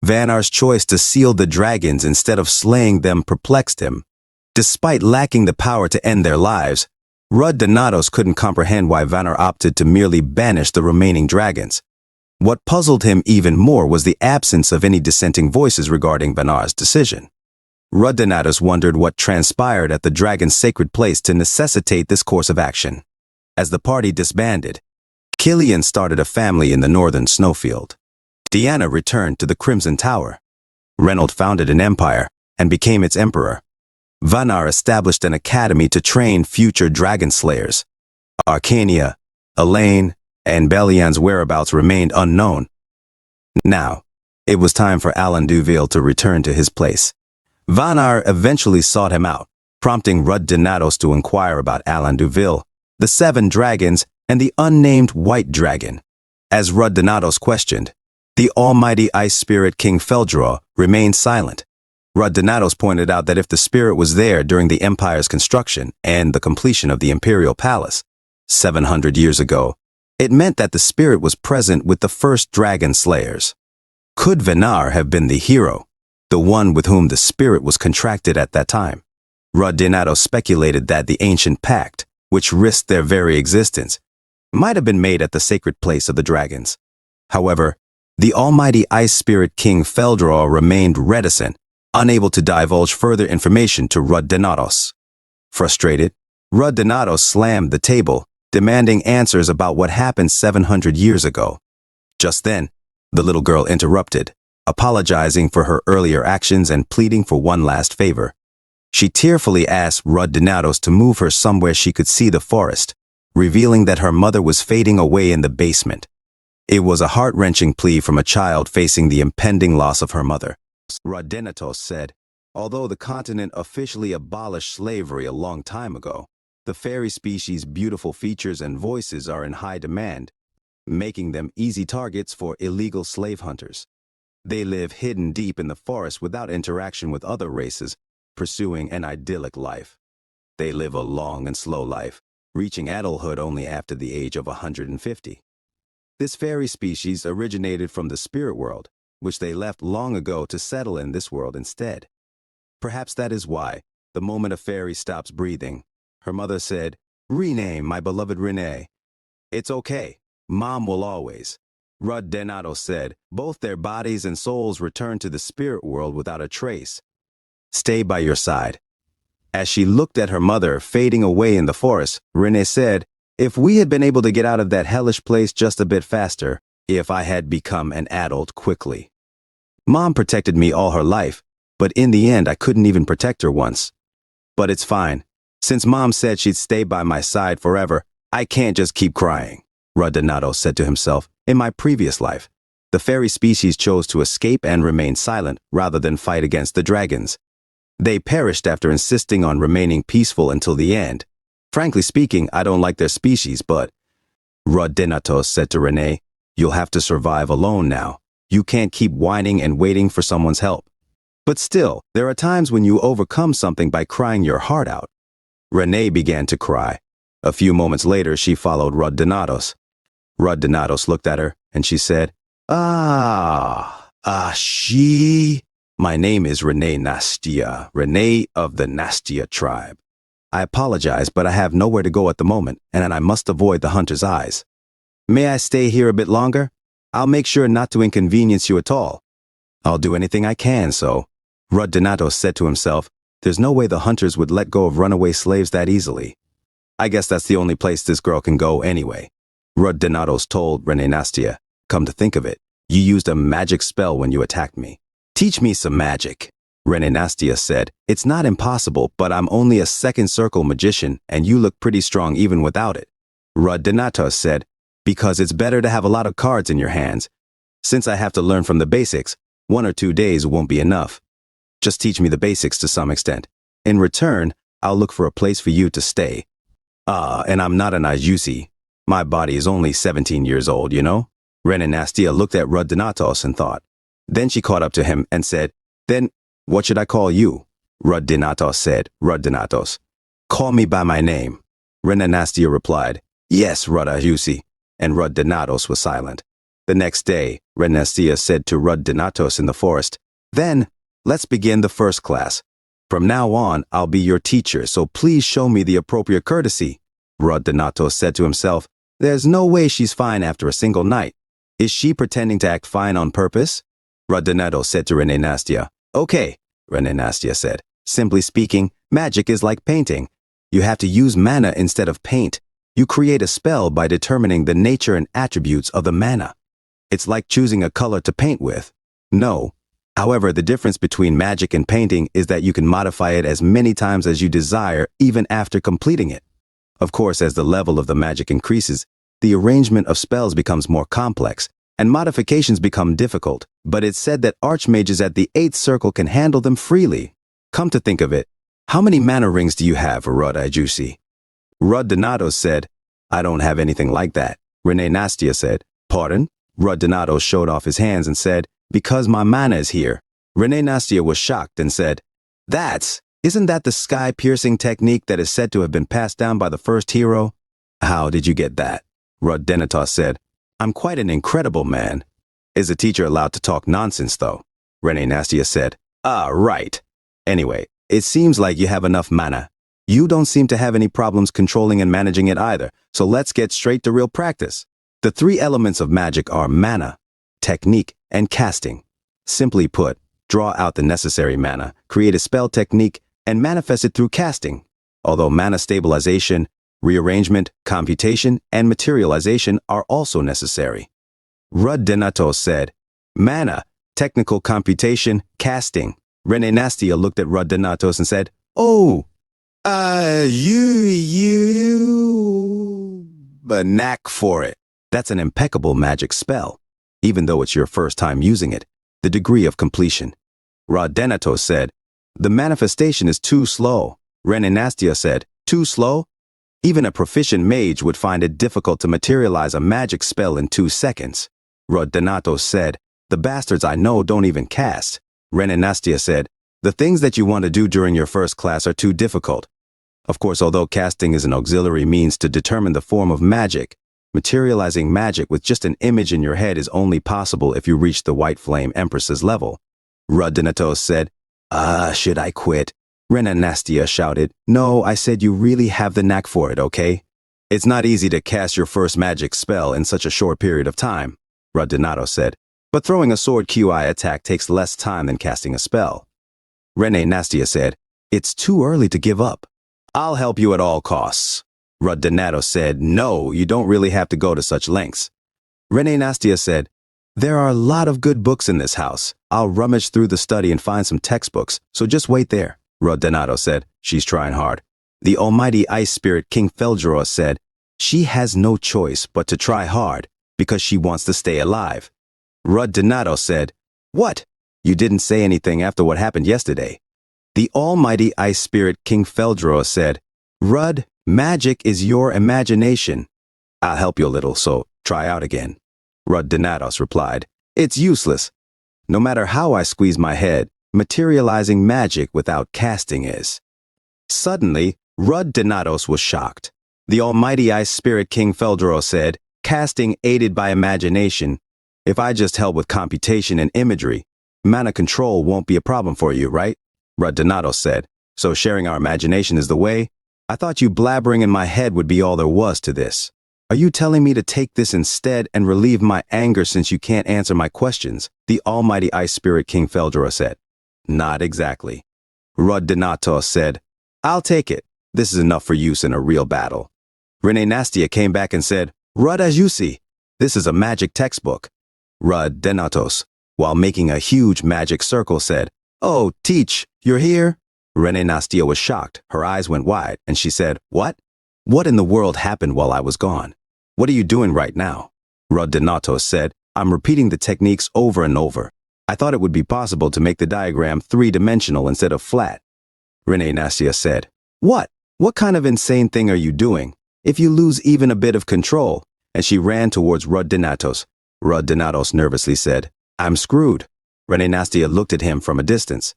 Vanar's choice to seal the dragons instead of slaying them perplexed him. Despite lacking the power to end their lives, Rud Denatos couldn't comprehend why Vanar opted to merely banish the remaining dragons. What puzzled him even more was the absence of any dissenting voices regarding Vanar's decision. Rud Denatos wondered what transpired at the dragon's sacred place to necessitate this course of action. As the party disbanded, Killian started a family in the northern snowfield. Deanna returned to the Crimson Tower. Reynold founded an empire and became its emperor. Vanar established an academy to train future dragon slayers. Arcania, Elaine, and Belian's whereabouts remained unknown. Now, it was time for Alan Duville to return to his place. Vanar eventually sought him out, prompting Rud Denatos to inquire about Alan Duville, the 7 dragons, and the unnamed white dragon. As Rud Denatos questioned, the almighty ice spirit King Feldraw remained silent. Rud Denatos pointed out that if the spirit was there during the empire's construction and the completion of the imperial palace, 700 years ago, it meant that the spirit was present with the first dragon slayers. Could Vanar have been the hero, the one with whom the spirit was contracted at that time? Rud Denatos speculated that the ancient pact, which risked their very existence, might have been made at the sacred place of the dragons. However, the almighty ice spirit King Feldraw remained reticent, unable to divulge further information to Rud Denatos. Frustrated, Rud Denatos slammed the table, demanding answers about what happened 700 years ago. Just then, the little girl interrupted, apologizing for her earlier actions and pleading for one last favor. She tearfully asked Rud Denatos to move her somewhere she could see the forest, revealing that her mother was fading away in the basement. It was a heart-wrenching plea from a child facing the impending loss of her mother. Rud Denatos said, although the continent officially abolished slavery a long time ago, the fairy species' beautiful features and voices are in high demand, making them easy targets for illegal slave hunters. They live hidden deep in the forest without interaction with other races, pursuing an idyllic life. They live a long and slow life, reaching adulthood only after the age of 150. This fairy species originated from the spirit world, which they left long ago to settle in this world instead. Perhaps that is why, the moment a fairy stops breathing, her mother said, "Rename my beloved Renee." "It's okay, Mom will always." Rud Denatos said, both their bodies and souls return to the spirit world without a trace. "Stay by your side." As she looked at her mother fading away in the forest, Renee said, "If we had been able to get out of that hellish place just a bit faster, if I had become an adult quickly." Mom protected me all her life, but in the end I couldn't even protect her once. But it's fine. Since Mom said she'd stay by my side forever, I can't just keep crying, Donato said to himself. In my previous life, the fairy species chose to escape and remain silent rather than fight against the dragons. They perished after insisting on remaining peaceful until the end. Frankly speaking, I don't like their species, but Donato said to Renee, you'll have to survive alone now. You can't keep whining and waiting for someone's help. But still, there are times when you overcome something by crying your heart out. Renee began to cry. A few moments later, she followed Donatos. Donatos looked at her, and she said, she. My name is Renee Nastia, Renee of the Nastia tribe. I apologize, but I have nowhere to go at the moment, and I must avoid the hunter's eyes. May I stay here a bit longer? I'll make sure not to inconvenience you at all. I'll do anything I can, so. Donato said to himself, there's no way the hunters would let go of runaway slaves that easily. I guess that's the only place this girl can go anyway. Donatos told Renee Nastia, come to think of it, you used a magic spell when you attacked me. Teach me some magic. Renee Nastia said, it's not impossible, but I'm only a second circle magician, and you look pretty strong even without it. Donatos said, because it's better to have a lot of cards in your hands. Since I have to learn from the basics, 1 or 2 days won't be enough. Just teach me the basics to some extent. In return, I'll look for a place for you to stay. And I'm not an Ayusi. My body is only 17 years old, you know? Renee Nastia looked at Donatos and thought. Then she caught up to him and said, then, what should I call you? Donatos said, Donatos. Call me by my name. Renee Nastia replied, yes, Ayusi. And Donatos was silent. The next day, Renee Nastia said to Donatos in the forest, then, let's begin the first class. From now on, I'll be your teacher, so please show me the appropriate courtesy. Donatos said to himself, there's no way she's fine after a single night. Is she pretending to act fine on purpose? Donato said to Renee Nastia. Okay, Renee Nastia said. Simply speaking, magic is like painting. You have to use mana instead of paint. You create a spell by determining the nature and attributes of the mana. It's like choosing a color to paint with. No. However, the difference between magic and painting is that you can modify it as many times as you desire even after completing it. Of course, as the level of the magic increases, the arrangement of spells becomes more complex, and modifications become difficult, but it's said that archmages at the 8th circle can handle them freely. Come to think of it, how many mana rings do you have, Ayusi? Donato said, I don't have anything like that. Renee Nastia said, pardon? Donato showed off his hands and said, because my mana is here. Renee Nastia was shocked and said, isn't that the sky-piercing technique that is said to have been passed down by the first hero? How did you get that? Donato said, I'm quite an incredible man. Is a teacher allowed to talk nonsense, though? Renee Nastia said, right. Anyway, it seems like you have enough mana. You don't seem to have any problems controlling and managing it either, so let's get straight to real practice. The 3 elements of magic are mana, technique, and casting. Simply put, draw out the necessary mana, create a spell technique, and manifest it through casting. Although mana stabilization, rearrangement, computation, and materialization are also necessary. Donato said, mana, technical computation, casting. Renee Nastia looked at Donatos and said, oh, but knack for it. That's an impeccable magic spell. Even though it's your first time using it, the degree of completion. Donato said, the manifestation is too slow. Renee Nastia said, too slow? Even a proficient mage would find it difficult to materialize a magic spell in 2 seconds. Donato said, the bastards I know don't even cast. Renee Nastia said, the things that you want to do during your first class are too difficult. Of course, although casting is an auxiliary means to determine the form of magic, materializing magic with just an image in your head is only possible if you reach the White Flame Empress's level. Donato said, should I quit? Renee Nastia shouted, no, I said you really have the knack for it, okay? It's not easy to cast your first magic spell in such a short period of time, Donato said, but throwing a sword QI attack takes less time than casting a spell. Renee Nastia said, it's too early to give up. I'll help you at all costs. Donato said, no, you don't really have to go to such lengths. Renee Nastia said, There are a lot of good books in this house. I'll rummage through the study and find some textbooks, so just wait there, Rodinato said. She's trying hard. The almighty ice spirit King Feldror said, she has no choice but to try hard because she wants to stay alive. Rodinato said, what? You didn't say anything after what happened yesterday. The almighty ice spirit King Feldror said, Rud, magic is your imagination. I'll help you a little, so try out again. Rodinatos replied, it's useless. No matter how I squeeze my head, materializing magic without casting is. Suddenly, Rodinatos was shocked. The almighty ice spirit King Feldror said, casting aided by imagination. If I just help with computation and imagery, mana control won't be a problem for you, right? Rodinatos said, so sharing our imagination is the way? I thought you blabbering in my head would be all there was to this. Are you telling me to take this instead and relieve my anger since you can't answer my questions? The almighty ice spirit King Feldror said. Not exactly. Rodinatos said, I'll take it. This is enough for use in a real battle. Rene Nastia came back and said, Rud, as you see, this is a magic textbook. Rodinatos, while making a huge magic circle, said, oh, teach, you're here? Rene Nastia was shocked. Her eyes went wide, and she said, what? What in the world happened while I was gone? What are you doing right now? Rodinatos said, I'm repeating the techniques over and over. I thought it would be possible to make the diagram three-dimensional instead of flat. Rene Nastia said, what? What kind of insane thing are you doing? If you lose even a bit of control. And she ran towards Rodinatos. Rodinatos nervously said, I'm screwed. Rene Nastia looked at him from a distance.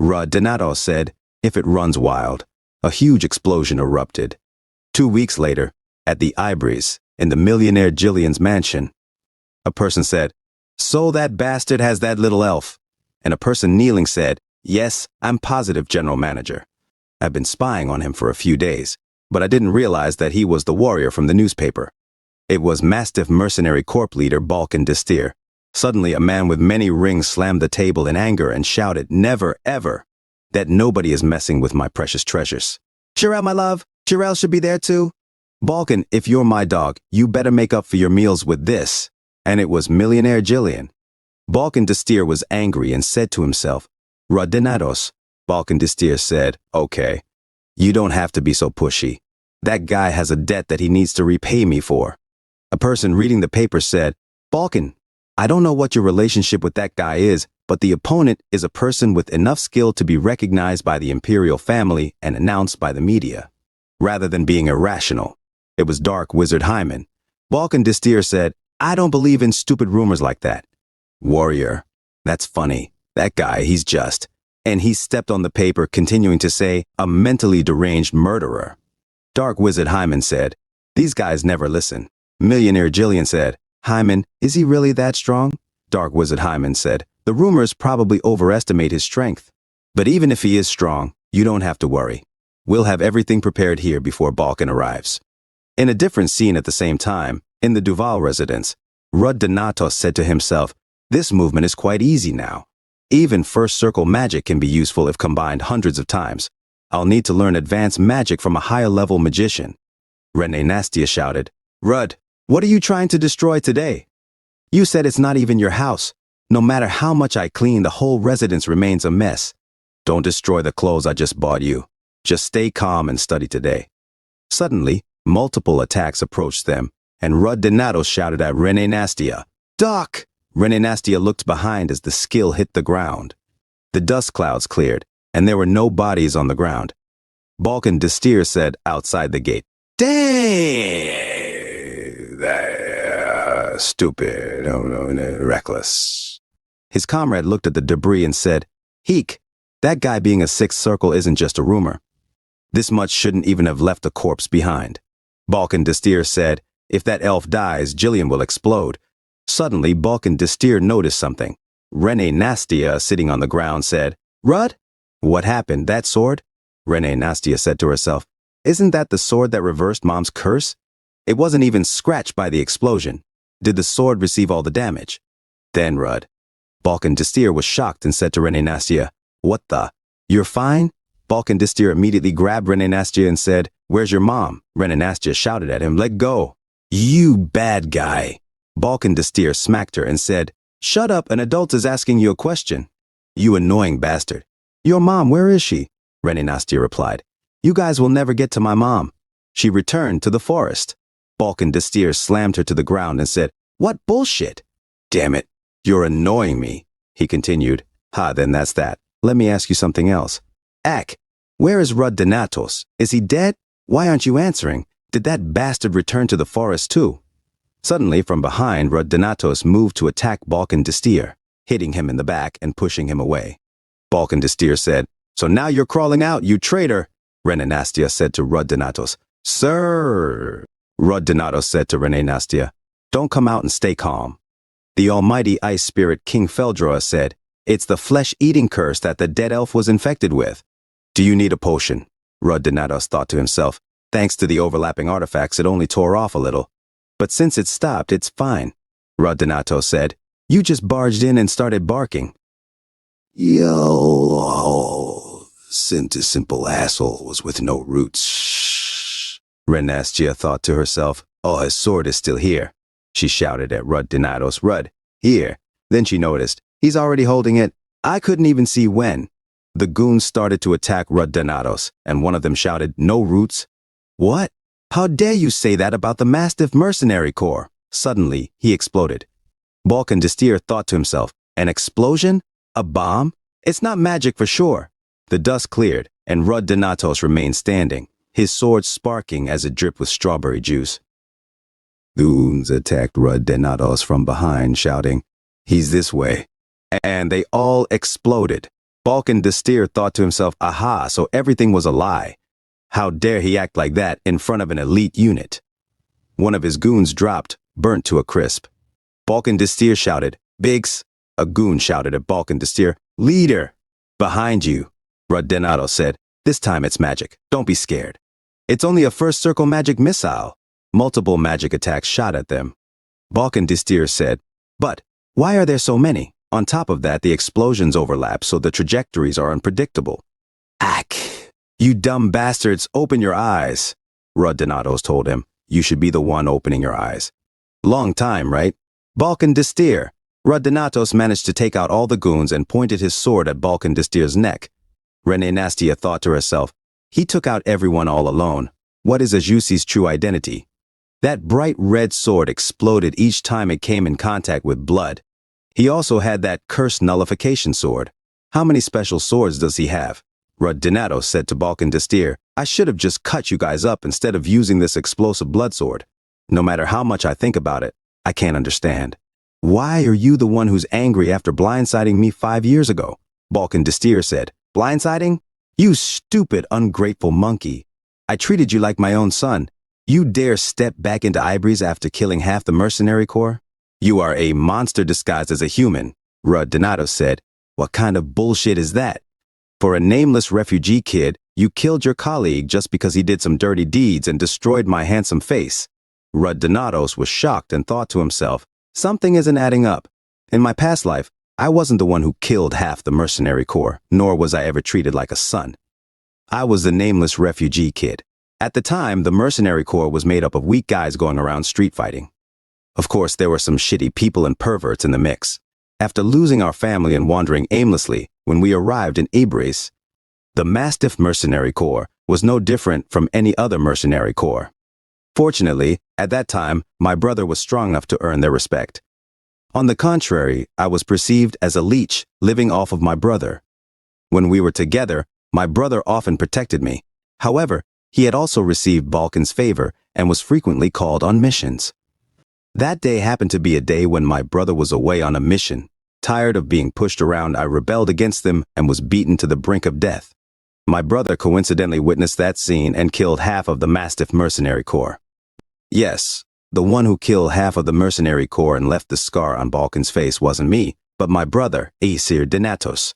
Rodinatos said, if it runs wild. A huge explosion erupted. 2 weeks later, at the Ibris, in the millionaire Jillian's mansion, a person said, so that bastard has that little elf. And a person kneeling said, yes, I'm positive, General Manager. I've been spying on him for a few days, but I didn't realize that he was the warrior from the newspaper. It was Mastiff Mercenary Corp leader Balkan Distir. Suddenly, a man with many rings slammed the table in anger and shouted, never, ever, that nobody is messing with my precious treasures. Jirel, my love, Jirel should be there too. Balkan, if you're my dog, you better make up for your meals with this. And it was millionaire Jillian. Balkan Distir was angry and said to himself, Rodinatos. Balkan Distir said, okay, you don't have to be so pushy. That guy has a debt that he needs to repay me for. A person reading the paper said, Balkan, I don't know what your relationship with that guy is, but the opponent is a person with enough skill to be recognized by the imperial family and announced by the media. Rather than being irrational, it was Dark Wizard Hyman. Balkan Distir said, I don't believe in stupid rumors like that. Warrior, that's funny. That guy, he's just. And he stepped on the paper, continuing to say, a mentally deranged murderer. Dark Wizard Hyman said, these guys never listen. Millionaire Jillian said, Hyman, is he really that strong? Dark Wizard Hyman said, the rumors probably overestimate his strength. But even if he is strong, you don't have to worry. We'll have everything prepared here before Balkan arrives. In a different scene at the same time, in the Duval residence, Rodinatos said to himself, this movement is quite easy now. Even first circle magic can be useful if combined hundreds of times. I'll need to learn advanced magic from a higher level magician. Rene Nastia shouted, Rud, what are you trying to destroy today? You said it's not even your house. No matter how much I clean, the whole residence remains a mess. Don't destroy the clothes I just bought you. Just stay calm and study today. Suddenly, multiple attacks approached them, and Rodinatos shouted at Rene Nastia, Doc! Rene Nastia looked behind as the skill hit the ground. The dust clouds cleared, and there were no bodies on the ground. Balkan Distir said outside the gate, Dang! Stupid, reckless. His comrade looked at the debris and said, Heek, that guy being a sixth circle isn't just a rumor. This much shouldn't even have left a corpse behind. Balkan Distir said, if that elf dies, Jillian will explode. Suddenly, Balkan Distir noticed something. Rene Nastia, sitting on the ground, said, Rud? What happened, that sword? Rene Nastia said to herself, isn't that the sword that reversed Mom's curse? It wasn't even scratched by the explosion. Did the sword receive all the damage? Then, Rud. Balkan Distir was shocked and said to Rene Nastia, what the? You're fine? Balkan Distir immediately grabbed Rene Nastia and said, where's your mom? Rene Nastia shouted at him, let go. You bad guy. Balkan the steer smacked her and said, "Shut up, an adult is asking you a question." "You annoying bastard." "Your mom, where is she?" Rene Nastia replied. "You guys will never get to my mom. She returned to the forest." Balkan the steer slammed her to the ground and said, "What bullshit?" "Damn it, you're annoying me," he continued. "Ha, then that's that. Let me ask you something else. Ak, where is Rud Donatos? Is he dead? Why aren't you answering? Did that bastard return to the forest too?" Suddenly, from behind, Rud Donatos moved to attack Balkan the steer, hitting him in the back and pushing him away. Balkan the steer said, "So now you're crawling out, you traitor," Rene Nastia said to Rud Donatos. "Sir," Rud Donatos said to Rene Nastia, "don't come out and stay calm." The almighty ice spirit King Feldroa said, "It's the flesh-eating curse that the dead elf was infected with." "Do you need a potion?" Rud Donatos thought to himself. Thanks to the overlapping artifacts, it only tore off a little. But since it stopped, it's fine. Rud Donatos said, "You just barged in and started barking." "Yo, sent a simple assholes with no roots." Renastia thought to herself, "Oh, his sword is still here." She shouted at Rud Donatos, "Rud, here." Then she noticed, he's already holding it. I couldn't even see when. The goons started to attack Rud Donatos, and one of them shouted, "No roots." "What? How dare you say that about the Mastiff Mercenary Corps?" Suddenly, he exploded. Balkan the steer thought to himself, "An explosion? A bomb? It's not magic for sure." The dust cleared, and Rud Donatos remained standing, his sword sparking as it dripped with strawberry juice. Goons attacked Rud Donatos from behind, shouting, "He's this way." And they all exploded. Balkan the steer thought to himself, "Aha, so everything was a lie. How dare he act like that in front of an elite unit?" One of his goons dropped, burnt to a crisp. Balkan the steer shouted, "Biggs!" A goon shouted at Balkan the steer, "Leader!" "Behind you," Rud Donatos said. "This time it's magic. Don't be scared. It's only a first circle magic missile." Multiple magic attacks shot at them. Balkan the steer said, "But why are there so many? On top of that, the explosions overlap, so the trajectories are unpredictable." "Ack! You dumb bastards, open your eyes," Rud Donatos told him. "You should be the one opening your eyes." "Long time, right?" "Balkan the steer." Rud Donatos managed to take out all the goons and pointed his sword at Balkan the steer's neck. Rene Nastia thought to herself, "He took out everyone all alone. What is Ajusi's true identity?" That bright red sword exploded each time it came in contact with blood. He also had that cursed nullification sword. How many special swords does he have? Rud Donatos said to Balkan the steer, "I should have just cut you guys up instead of using this explosive blood sword. No matter how much I think about it, I can't understand. Why are you the one who's angry after blindsiding me 5 years ago?" Balkan the steer said, "Blindsiding? You stupid, ungrateful monkey. I treated you like my own son. You dare step back into Ibris after killing half the mercenary corps? You are a monster disguised as a human," Rud Donatos said. "What kind of bullshit is that? For a nameless refugee kid, you killed your colleague just because he did some dirty deeds and destroyed my handsome face." Rud Donatos was shocked and thought to himself, "Something isn't adding up. In my past life, I wasn't the one who killed half the mercenary corps, nor was I ever treated like a son. I was the nameless refugee kid. At the time, the mercenary corps was made up of weak guys going around street fighting. Of course, there were some shitty people and perverts in the mix. After losing our family and wandering aimlessly, when we arrived in Ibris, the Mastiff Mercenary Corps was no different from any other mercenary corps. Fortunately, at that time, my brother was strong enough to earn their respect. On the contrary, I was perceived as a leech living off of my brother. When we were together, my brother often protected me. However, he had also received Balkan's favor and was frequently called on missions. That day happened to be a day when my brother was away on a mission. Tired of being pushed around, I rebelled against them and was beaten to the brink of death. My brother coincidentally witnessed that scene and killed half of the Mastiff Mercenary Corps. Yes, the one who killed half of the Mercenary Corps and left the scar on Balkan's face wasn't me, but my brother, Aesir Donatos.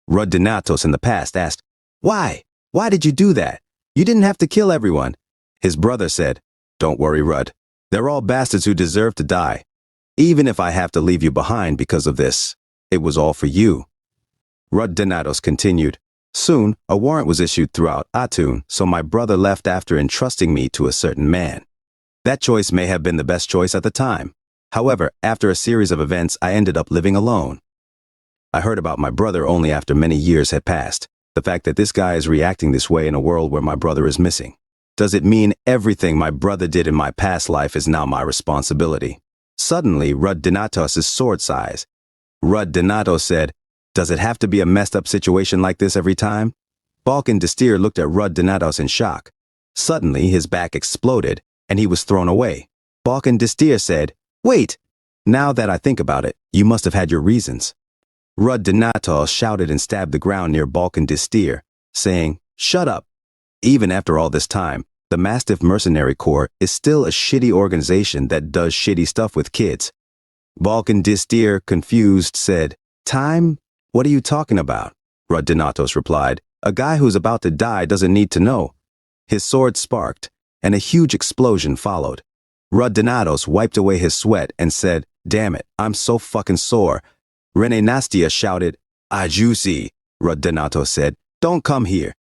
Rud Donatos in the past asked, "Why? Why did you do that? You didn't have to kill everyone." His brother said, "Don't worry, Rud. They're all bastards who deserve to die. Even if I have to leave you behind because of this, it was all for you." Rud Donatos continued, "Soon, a warrant was issued throughout Atun, so my brother left after entrusting me to a certain man. That choice may have been the best choice at the time. However, after a series of events, I ended up living alone. I heard about my brother only after many years had passed. The fact that this guy is reacting this way in a world where my brother is missing. Does it mean everything my brother did in my past life is now my responsibility? Suddenly, Rud Donatos' sword sighs. Rud Donatos said, "Does it have to be a messed up situation like this every time?" Balkan Destier looked at Rud Donatos in shock. Suddenly, his back exploded, and he was thrown away. Balkan Destier said, "Wait! Now that I think about it, you must have had your reasons." Rud Donatos shouted and stabbed the ground near Balkan Destier, saying, "Shut up." Even after all this time, the Mastiff Mercenary Corps is still a shitty organization that does shitty stuff with kids. Balkan Destier, confused, said, "Time? What are you talking about?" Rud Donatos replied, "A guy who's about to die doesn't need to know." His sword sparked, and a huge explosion followed. Rud Donatos wiped away his sweat and said, "Damn it, I'm so fucking sore." Rene Nastia shouted, "Ajusi." Rud Donatos said, "Don't come here.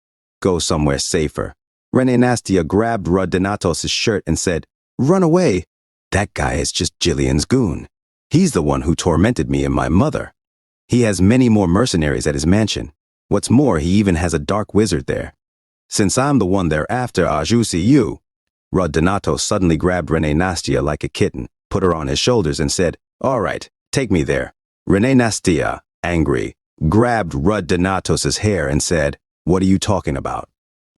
Go somewhere safer." Rene Nastia grabbed Rud Donatos' shirt and said, "Run away. That guy is just Jillian's goon. He's the one who tormented me and my mother. He has many more mercenaries at his mansion. What's more, he even has a dark wizard there. Since I'm the one they're after, Ajusi you." Rud Donatos suddenly grabbed Rene Nastia like a kitten, put her on his shoulders and said, "All right, take me there." Rene Nastia, angry, grabbed Rud Donatos' hair and said, "What are you talking about?"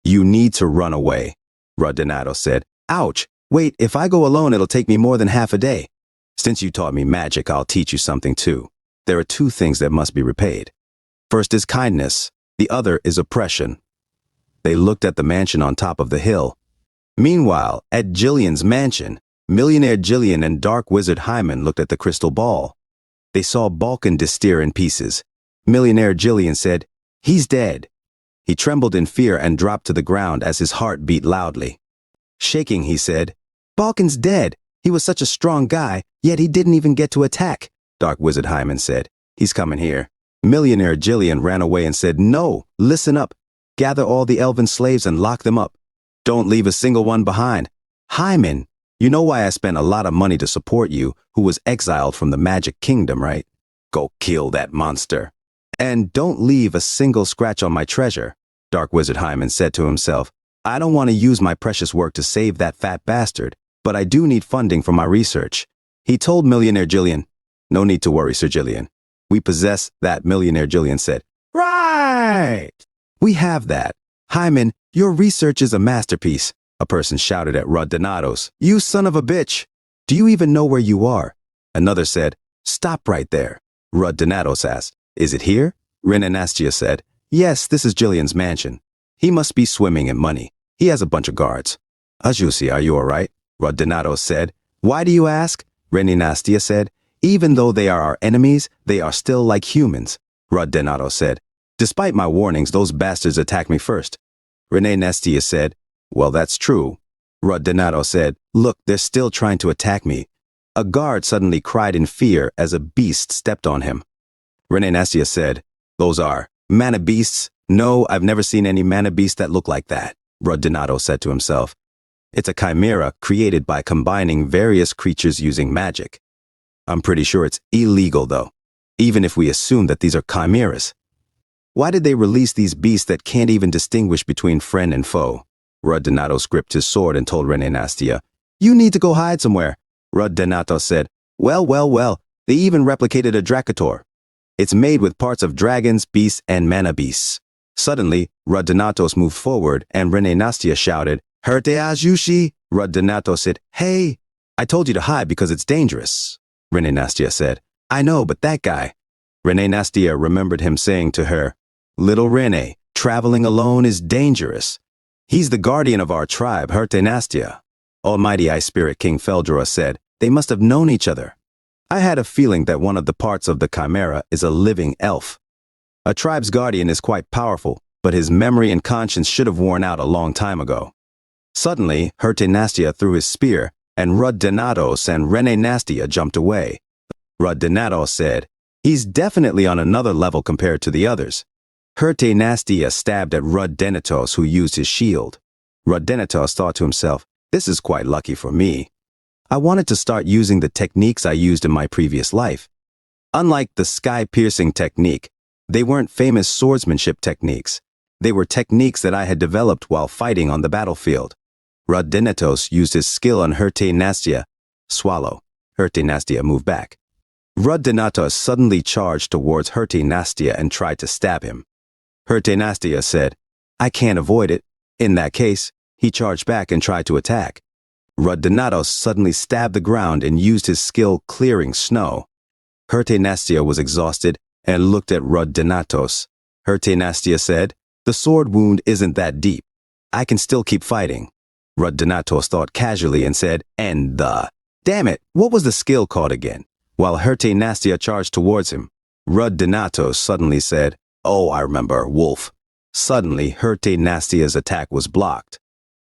"You need to run away." Rud Donatos said, "Ouch, wait, if I go alone it'll take me more than half a day. Since you taught me magic, I'll teach you something too. There are two things that must be repaid. First is kindness, the other is oppression." They looked at the mansion on top of the hill. Meanwhile, at Jillian's mansion, millionaire Jillian and dark wizard Hyman looked at the crystal ball. They saw Balkan Destier in pieces. Millionaire Jillian said, "He's dead." He trembled in fear and dropped to the ground as his heart beat loudly. Shaking, he said, "Balkan's dead. He was such a strong guy, yet he didn't even get to attack." Dark wizard Hyman said, "He's coming here." Millionaire Jillian ran away and said, "No, listen up. Gather all the elven slaves and lock them up. Don't leave a single one behind. Hyman, you know why I spent a lot of money to support you, who was exiled from the Magic Kingdom, right? Go kill that monster. And don't leave a single scratch on my treasure." Dark wizard Hyman said to himself, "I don't want to use my precious work to save that fat bastard, but I do need funding for my research." He told millionaire Jillian, "No need to worry, Sir Jillian. We possess that." Millionaire Jillian said, "Right! We have that. Hyman, your research is a masterpiece." A person shouted at Rud Donatos, "You son of a bitch! Do you even know where you are?" Another said, "Stop right there." Rud Donatos asked, "Is it here?" Rene Nastia said, "Yes, this is Jillian's mansion. He must be swimming in money. He has a bunch of guards." "Ajusi, are you all right?" Rud Donatos said. "Why do you ask?" Rene Nastia said, "Even though they are our enemies, they are still like humans." Rud Donatos said, "Despite my warnings, those bastards attacked me first." Rene Nastia said, "Well, that's true." Rud Donatos said, "Look, they're still trying to attack me." A guard suddenly cried in fear as a beast stepped on him. Rene Nastia said, "Those are mana beasts? No, I've never seen any mana beasts that look like that." Rud Donatos said to himself, "It's a chimera created by combining various creatures using magic. I'm pretty sure it's illegal though, even if we assume that these are chimeras. Why did they release these beasts that can't even distinguish between friend and foe?" Rud Donatos gripped his sword and told Rene Nastia, "You need to go hide somewhere." Rud Donatos said, Well, they even replicated a Dracator. It's made with parts of dragons, beasts, and mana beasts." Suddenly, Rud Donatos moved forward and Rene Nastia shouted, "Herte Ajushi!" Rud Donatos said, "Hey, I told you to hide because it's dangerous." Rene Nastia said, "I know, but that guy." Rene Nastia remembered him saying to her, "Little Rene, traveling alone is dangerous. He's the guardian of our tribe, Herte Nastia." Almighty Ice Spirit King Feldra said, "They must have known each other. I had a feeling that one of the parts of the chimera is a living elf. A tribe's guardian is quite powerful, but his memory and conscience should have worn out a long time ago." Suddenly, Herte Nastia threw his spear, and Rud Donatos and Rene Nastia jumped away. Rud Donatos said, "He's definitely on another level compared to the others." Herte Nastia stabbed at Rud Donatos, who used his shield. Rud Donatos thought to himself, "This is quite lucky for me." I wanted to start using the techniques I used in my previous life. Unlike the sky-piercing technique, they weren't famous swordsmanship techniques. They were techniques that I had developed while fighting on the battlefield. Rud-Dinatos used his skill on Hurte-Nastia. Swallow. Hurte-Nastia moved back. Rud-Dinatos suddenly charged towards Hurte-Nastia and tried to stab him. Hurte-Nastia said, "I can't avoid it." In that case, he charged back and tried to attack. Rud-Dinatos suddenly stabbed the ground and used his skill clearing snow. Hurte-Nastia was exhausted and looked at Rud-Dinatos. Hurte-Nastia said, "The sword wound isn't that deep. I can still keep fighting." Rud-Dinatos thought casually and said, Damn it, what was the skill called again?" While Hurte-Nastia charged towards him, Rud-Dinatos suddenly said, "Oh, I remember, wolf." Suddenly, Hurte-Nastia's attack was blocked.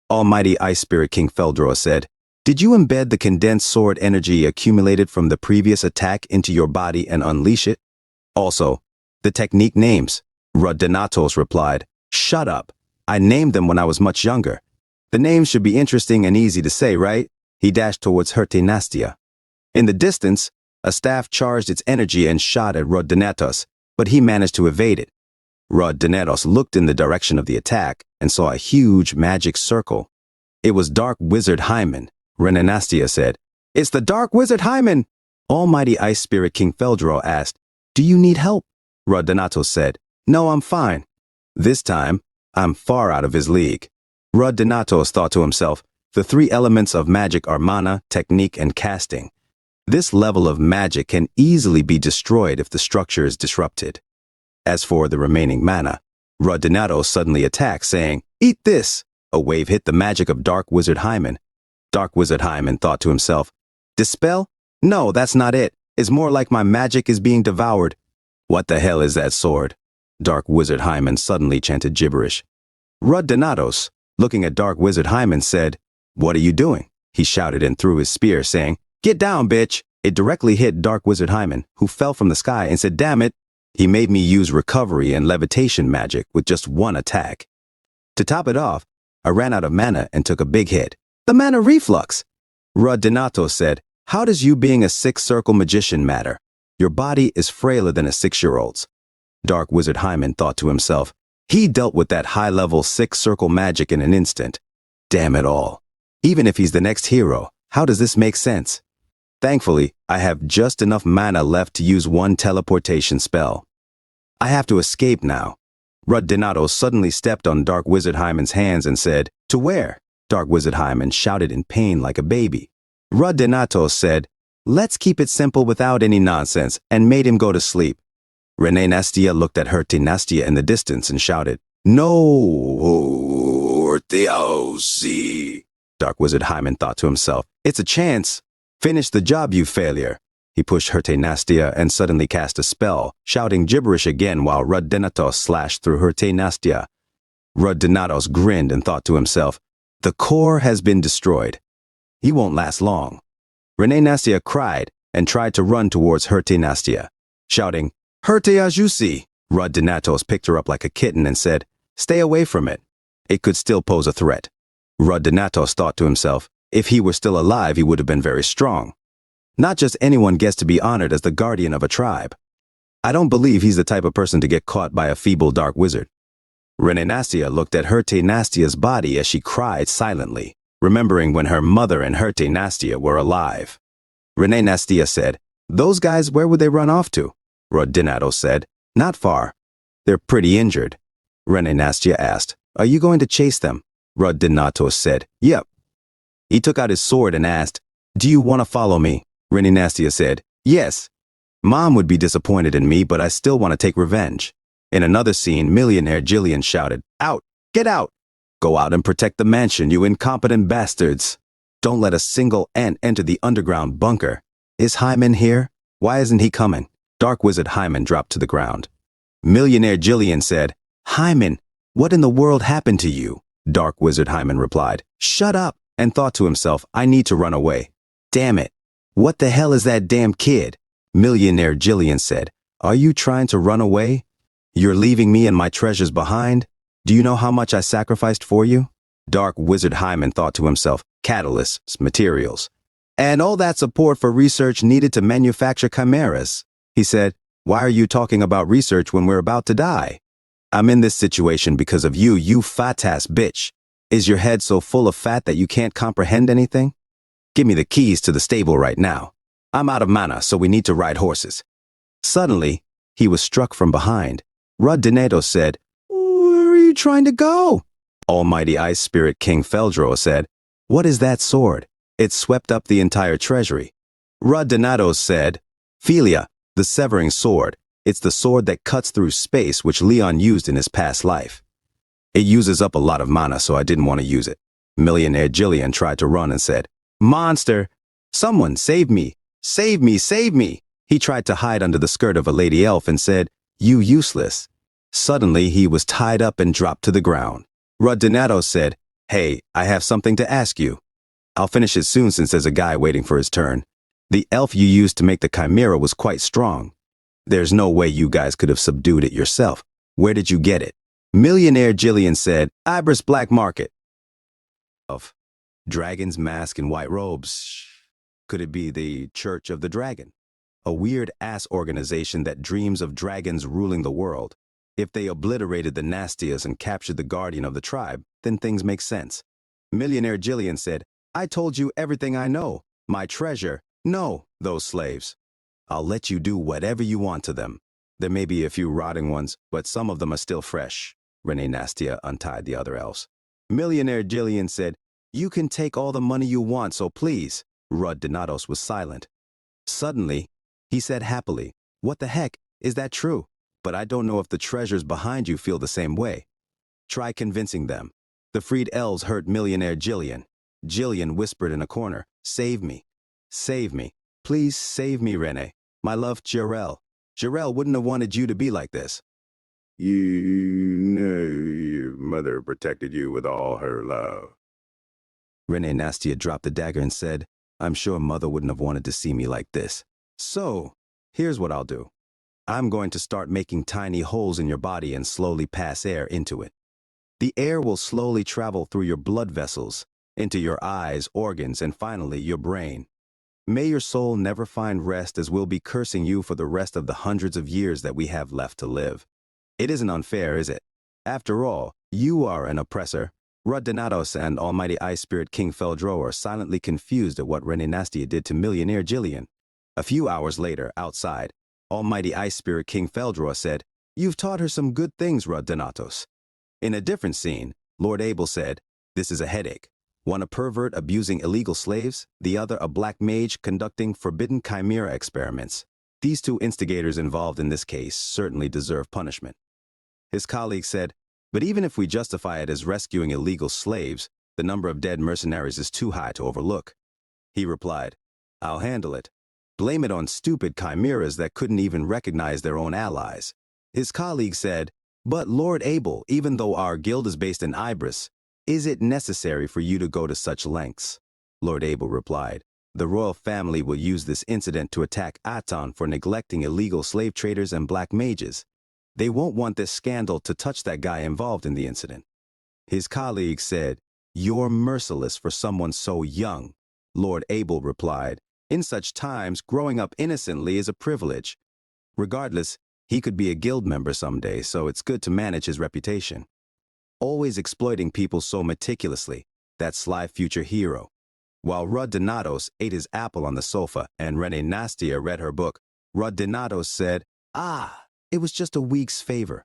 Almighty Ice Spirit King Feldroa said, "Did you embed the condensed sword energy accumulated from the previous attack into your body and unleash it?" Also, the technique names. Rud-Dinatos replied, "Shut up. I named them when I was much younger. The names should be interesting and easy to say, right?" He dashed towards Hurte-Nastia. In the distance, a staff charged its energy and shot at Rud-Dinatos, but he managed to evade it. Rud-Dinatos looked in the direction of the attack and saw a huge magic circle. It was Dark Wizard Hymen. Rud-Dinatos said, "It's the Dark Wizard Hymen!" Almighty Ice Spirit King Feldroa asked, "Do you need help?" Rud-Dinatos said, "No, I'm fine." This time, I'm far out of his league. Rud-Dinatos thought to himself, the three elements of magic are mana, technique, and casting. This level of magic can easily be destroyed if the structure is disrupted. As for the remaining mana, Rud-Dinatos suddenly attacked, saying, "Eat this!" A wave hit the magic of Dark Wizard Hymen. Dark Wizard Hymen thought to himself, "Dispel? No, that's not it. It's more like my magic is being devoured." "What the hell is that sword?" Dark Wizard Hymen suddenly chanted gibberish. Rud-Dinatos, looking at Dark Wizard Hymen, said, "What are you doing?" He shouted and threw his spear, saying, "Get down, bitch!" It directly hit Dark Wizard Hymen, who fell from the sky and said, "Damn it!" He made me use recovery and levitation magic with just one attack. To top it off, I ran out of mana and took a big hit. The mana reflux! Rud-Dinatos said, "How does you being a six-circle magician matter? Your body is frailer than a 6-year-old's. Dark Wizard Hymen thought to himself, he dealt with that high-level 6-circle magic in an instant. Damn it all. Even if he's the next hero, how does this make sense? Thankfully, I have just enough mana left to use one teleportation spell. I have to escape now." Rud-Dinatos suddenly stepped on Dark Wizard Hymen's hands and said, "To where?" Dark Wizard Hymen shouted in pain like a baby. Rud-Dinatos said, "Let's keep it simple without any nonsense," and made him go to sleep. Rud-Nastia looked at Hurte-Nastia in the distance and shouted, "No, Hurte-Nastia." Dark Wizard Hymen thought to himself, "It's a chance. Finish the job, you failure." He pushed Hurte-Nastia and suddenly cast a spell, shouting gibberish again while Rud-Dinatos slashed through Hurte-Nastia. Rud-Dinatos grinned and thought to himself, the core has been destroyed. He won't last long. Rud-Nastia cried and tried to run towards Hurte-Nastia, shouting, "Hurte-Ajusi!" Rud-Dinatos picked her up like a kitten and said, "Stay away from it. It could still pose a threat." Rud-Dinatos thought to himself, if he were still alive, he would have been very strong. Not just anyone gets to be honored as the guardian of a tribe. I don't believe he's the type of person to get caught by a feeble dark wizard. Rud-Nastia looked at Hurte-Nastia's body as she cried silently, remembering when her mother and Hurte-Nastia were alive. Rud-Nastia said, "Those guys, where would they run off to?" Rud-Dinatos said, "Not far. They're pretty injured." Rud-Nastia asked, "Are you going to chase them?" Rud-Dinatos said, "Yep." He took out his sword and asked, "Do you want to follow me?" Rud-Nastia said, "Yes. Mom would be disappointed in me, but I still want to take revenge." In another scene, Millionaire Jillian shouted, "Out! Get out! Go out and protect the mansion, you incompetent bastards! Don't let a single ant enter the underground bunker. Is Hymen here? Why isn't he coming?" Dark Wizard Hymen dropped to the ground. Millionaire Jillian said, "Hymen, what in the world happened to you?" Dark Wizard Hymen replied, "Shut up," and thought to himself, "I need to run away. Damn it. What the hell is that damn kid?" Millionaire Jillian said, "Are you trying to run away? You're leaving me and my treasures behind? Do you know how much I sacrificed for you?" Dark Wizard Hymen thought to himself, "Catalysts, materials. And all that support for research needed to manufacture chimeras. He said, why are you talking about research when we're about to die? I'm in this situation because of you, you fat-ass bitch. Is your head so full of fat that you can't comprehend anything? Give me the keys to the stable right now. I'm out of mana, so we need to ride horses. Suddenly, he was struck from behind. Rud said, where are you trying to go? Almighty Ice Spirit King Feldro said, what is that sword? It swept up the entire treasury. Rud said, Philia, the severing sword. It's the sword that cuts through space which Leon used in his past life. It uses up a lot of mana, so I didn't want to use it. Millionaire Jillian tried to run and said, monster! Someone save me! Save me! Save me! He tried to hide under the skirt of a lady elf and said, you useless. Suddenly, he was tied up and dropped to the ground. Rud said, hey, I have something to ask you. I'll finish it soon since there's a guy waiting for his turn. The elf you used to make the chimera was quite strong. There's no way you guys could have subdued it yourself. Where did you get it? Millionaire Jillian said, Ibris Black Market. Of Dragon's mask and white robes. Could it be the Church of the Dragon? A weird-ass organization that dreams of dragons ruling the world. If they obliterated the Nastias and captured the guardian of the tribe, then things make sense. Millionaire Jillian said, I told you everything I know. My treasure. No, those slaves. I'll let you do whatever you want to them. There may be a few rotting ones, but some of them are still fresh. Renee Nastia untied the other elves. Millionaire Jillian said, you can take all the money you want, so please. Rud Donatos was silent. Suddenly, he said happily, what the heck, is that true? But I don't know if the treasures behind you feel the same way. Try convincing them. The freed elves heard Millionaire Jillian. Jillian whispered in a corner, save me. Save me. Please save me, Renee. My love, Jarell. Jarell wouldn't have wanted you to be like this. You know your mother protected you with all her love. Renee Nastia dropped the dagger and said, I'm sure mother wouldn't have wanted to see me like this. So, here's what I'll do. I'm going to start making tiny holes in your body and slowly pass air into it. The air will slowly travel through your blood vessels, into your eyes, organs, and finally your brain. May your soul never find rest, as we'll be cursing you for the rest of the hundreds of years that we have left to live. It isn't unfair, is it? After all, you are an oppressor. Rud Donatos and Almighty Ice Spirit King Feldro are silently confused at what Renee Nastia did to Millionaire Jillian. A few hours later, outside, Almighty Ice Spirit King Feldro said, you've taught her some good things, Rud Donatos. In a different scene, Lord Abel said, this is a headache. One a pervert abusing illegal slaves, the other a black mage conducting forbidden chimera experiments. These two instigators involved in this case certainly deserve punishment. His colleague said, but even if we justify it as rescuing illegal slaves, the number of dead mercenaries is too high to overlook. He replied, I'll handle it. Blame it on stupid chimeras that couldn't even recognize their own allies. His colleague said, but Lord Abel, even though our guild is based in Ibris, is it necessary for you to go to such lengths? Lord Abel replied, the royal family will use this incident to attack Aton for neglecting illegal slave traders and black mages. They won't want this scandal to touch that guy involved in the incident. His colleague said, you're merciless for someone so young. Lord Abel replied, in such times, growing up innocently is a privilege. Regardless, he could be a guild member someday, so it's good to manage his reputation. Always exploiting people so meticulously, that sly future hero. While Rud Donatos ate his apple on the sofa and Renee Nastia read her book, Rud Donatos said, it was just a week's favor.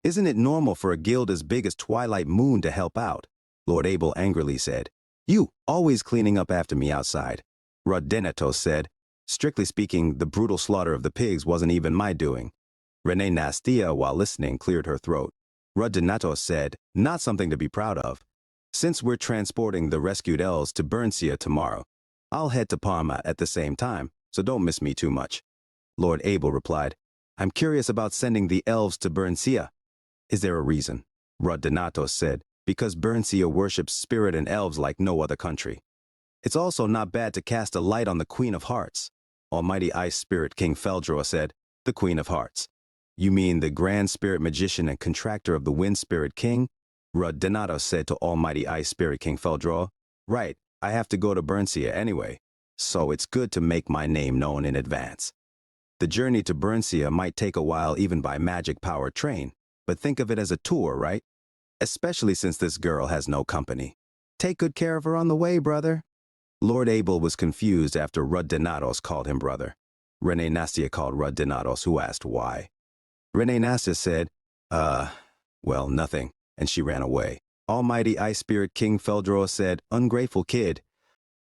Isn't it normal for a guild as big as Twilight Moon to help out? Lord Abel angrily said, you, always cleaning up after me outside. Rud Donatos said, strictly speaking, the brutal slaughter of the pigs wasn't even my doing. Renee Nastia, while listening, cleared her throat. Rud Donatos said, not something to be proud of. Since we're transporting the rescued elves to Bernsia tomorrow, I'll head to Parma at the same time, so don't miss me too much. Lord Abel replied, I'm curious about sending the elves to Bernsia. Is there a reason? Rud Donatos said, because Bernsia worships spirit and elves like no other country. It's also not bad to cast a light on the Queen of Hearts. Almighty Ice Spirit King Feldro said, the Queen of Hearts. You mean the Grand Spirit Magician and Contractor of the Wind Spirit King? Rud Donatos said to Almighty Ice Spirit King Feldro. Right, I have to go to Bernsia anyway. so it's good to make my name known in advance. The journey to Burnsia might take a while even by magic-powered train, but think of it as a tour, right? Especially since this girl has no company. Take good care of her on the way, brother. Lord Abel was confused after Rudinatos called him brother. Rene Nastia called Rudinatos, who asked why. Rene Nastia said, well, nothing, and she ran away. Almighty Ice Spirit King Feldroa said, ungrateful kid.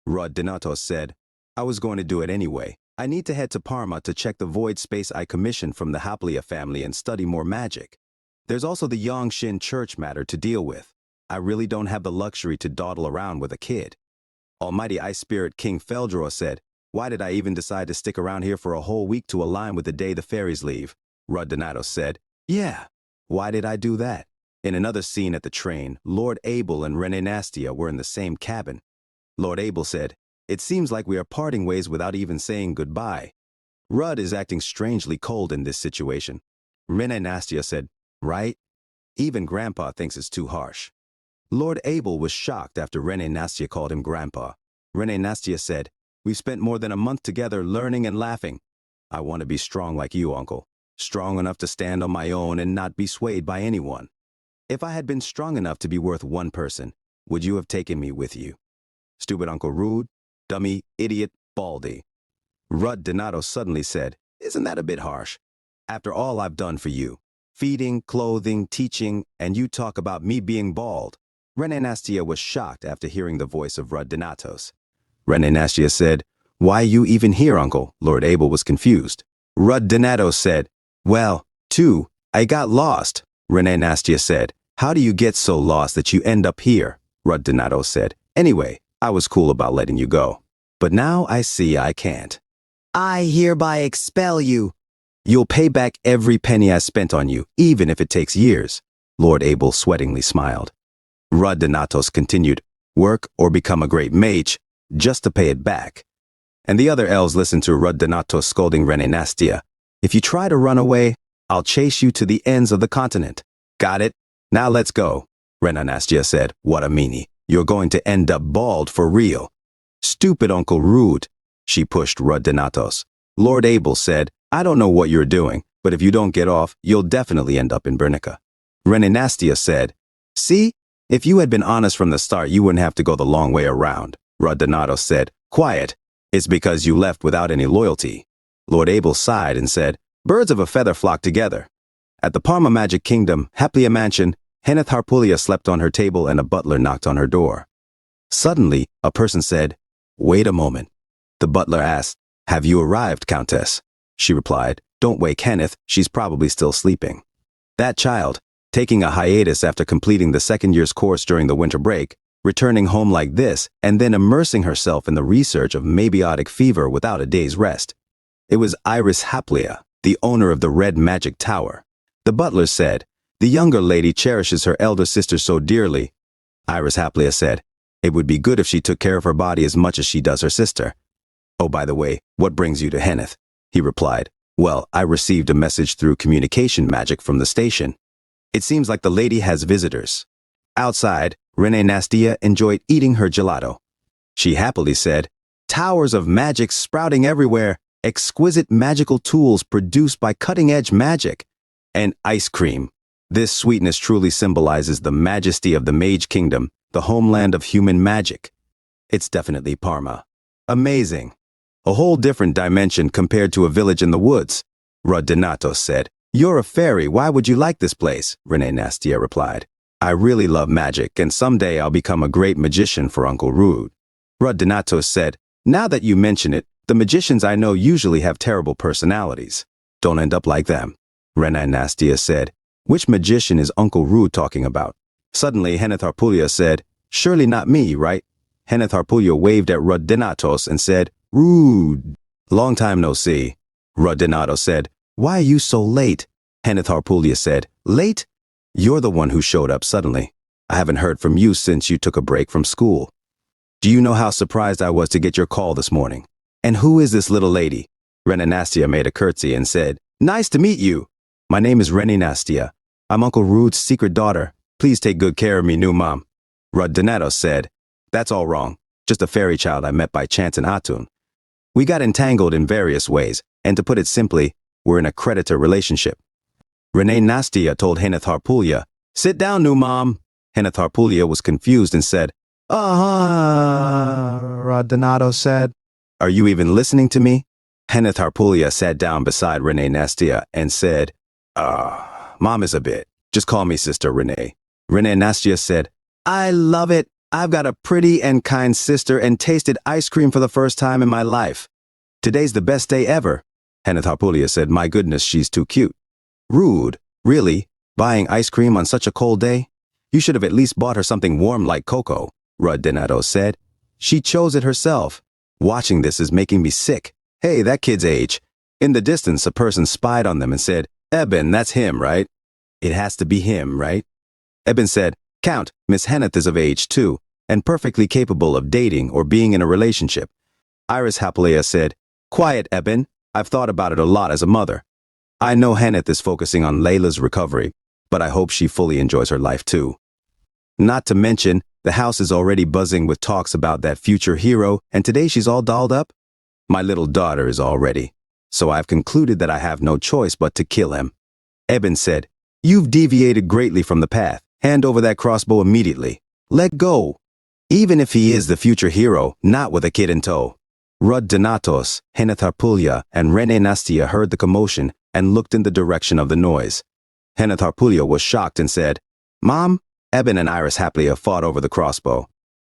Rudinatos said, I was going to do it anyway. I need to head to Parma to check the void space I commissioned from the Haplia family and study more magic. There's also the Yongshin church matter to deal with. I really don't have the luxury to dawdle around with a kid. Almighty Ice Spirit King Feldroa said, why did I even decide to stick around here for a whole week to align with the day the fairies leave? Rudinatos said, yeah, why did I do that? In another scene at the train, Lord Abel and Rene Nastia were in the same cabin. Lord Abel said, it seems like we are parting ways without even saying goodbye. Rud is acting strangely cold in this situation. Rene Nastia said, right? Even Grandpa thinks it's too harsh. Lord Abel was shocked after Rene Nastia called him Grandpa. Rene Nastia said, we've spent more than a month together learning and laughing. I want to be strong like you, Uncle. Strong enough to stand on my own and not be swayed by anyone. If I had been strong enough to be worth one person, would you have taken me with you? Stupid Uncle Rude, dummy, idiot, baldy. Rudinatos suddenly said, isn't that a bit harsh? After all I've done for you, feeding, clothing, teaching, and you talk about me being bald. Rene Nastia was shocked after hearing the voice of Rudinatos. Rene Nastia said, why are you even here, Uncle? Lord Abel was confused. Rudinatos said, well, too, I got lost. Rene Nastia said, how do you get so lost that you end up here? Rudinatos said, anyway, I was cool about letting you go. But now I see I can't. I hereby expel you. You'll pay back every penny I spent on you, even if it takes years. Lord Abel sweatingly smiled. Rudinatos continued, work or become a great mage, just to pay it back. And the other elves listened to Rudinatos scolding Rene Nastia. If you try to run away, I'll chase you to the ends of the continent. Got it? Now let's go. Rene Nastia said, what a meanie. You're going to end up bald for real. Stupid Uncle Rude. She pushed Rudinatos. Lord Abel said, I don't know what you're doing, but if you don't get off, you'll definitely end up in Bernica. Rene Nastia said, see? If you had been honest from the start, you wouldn't have to go the long way around. Rudinatos said, quiet. It's because you left without any loyalty. Lord Abel sighed and said, birds of a feather flock together. At the Parma Magic Kingdom, Haplia Mansion, Heneth Harpulia slept on her table and a butler knocked on her door. Suddenly, a person said, wait a moment. The butler asked, have you arrived, Countess? She replied, don't wake Heneth, she's probably still sleeping. That child, taking a hiatus after completing the second year's course during the winter break, returning home like this, and then immersing herself in the research of mabiotic fever without a day's rest. It was Iris Haplia, the owner of the Red Magic Tower. The butler said, the younger lady cherishes her elder sister so dearly. Iris Haplia said, it would be good if she took care of her body as much as she does her sister. Oh, by the way, what brings you to Heneth? He replied, well, I received a message through communication magic from the station. It seems like the lady has visitors. Outside, Rene Nastia enjoyed eating her gelato. She happily said, towers of magic sprouting everywhere, exquisite magical tools produced by cutting-edge magic, and ice cream. This sweetness truly symbolizes the majesty of the Mage Kingdom, the homeland of human magic. It's definitely Parma. Amazing. A whole different dimension compared to a village in the woods. Rudinatos said, you're a fairy, why would you like this place? Rene Nastia replied, I really love magic, and someday I'll become a great magician for Uncle Rude. Rudinatos said, now that you mention it, the magicians I know usually have terrible personalities. Don't end up like them. Rene Nastia said, which magician is Uncle Rude talking about? Suddenly, Heneth Harpulia said, surely not me, right? Heneth Harpulia waved at Rudinatos and said, Rude. Long time no see. Rudinatos said, why are you so late? Heneth Harpulia said, late? You're the one who showed up suddenly. I haven't heard from you since you took a break from school. Do you know how surprised I was to get your call this morning? And who is this little lady? Rene Nastia made a curtsy and said, nice to meet you. My name is Rene Nastia. I'm Uncle Rude's secret daughter. Please take good care of me, new mom. Rudinatos said, that's all wrong. Just a fairy child I met by chance in Atun. We got entangled in various ways, and to put it simply, we're in a creditor relationship. Renee Nastia told Heneth Harpulya, "Sit down, new mom." Heneth Harpulya was confused and said, Donato said, "Are you even listening to me?" Heneth Harpulya sat down beside Renee Nastia and said, Mom is a bit. Just call me Sister Renee. Renee Nastia said, "I love it. I've got a pretty and kind sister and tasted ice cream for the first time in my life. Today's the best day ever." Heneth Harpulya said, "My goodness, she's too cute." "Rude. Really? Buying ice cream on such a cold day? You should have at least bought her something warm like cocoa," Rud Donato said. "She chose it herself. Watching this is making me sick. Hey, that kid's age." In the distance, a person spied on them and said, "Eben, that's him, right?" "It has to be him, right?" Eben said, "Count, Miss Heneth is of age too, and perfectly capable of dating or being in a relationship." Iris Hapalea said, "Quiet, Eben. I've thought about it a lot as a mother. I know Heneth is focusing on Layla's recovery, but I hope she fully enjoys her life too. Not to mention, the house is already buzzing with talks about that future hero, and today she's all dolled up. My little daughter is all ready, so I've concluded that I have no choice but to kill him." Eben said, "You've deviated greatly from the path. Hand over that crossbow immediately. Let go. Even if he is the future hero, not with a kid in tow." Rud Donatos, Heneth Harpulya, and Rene Nastia heard the commotion and looked in the direction of the noise. Heneth Harpulya was shocked and said, "Mom?" Eben and Iris Hapalea fought over the crossbow.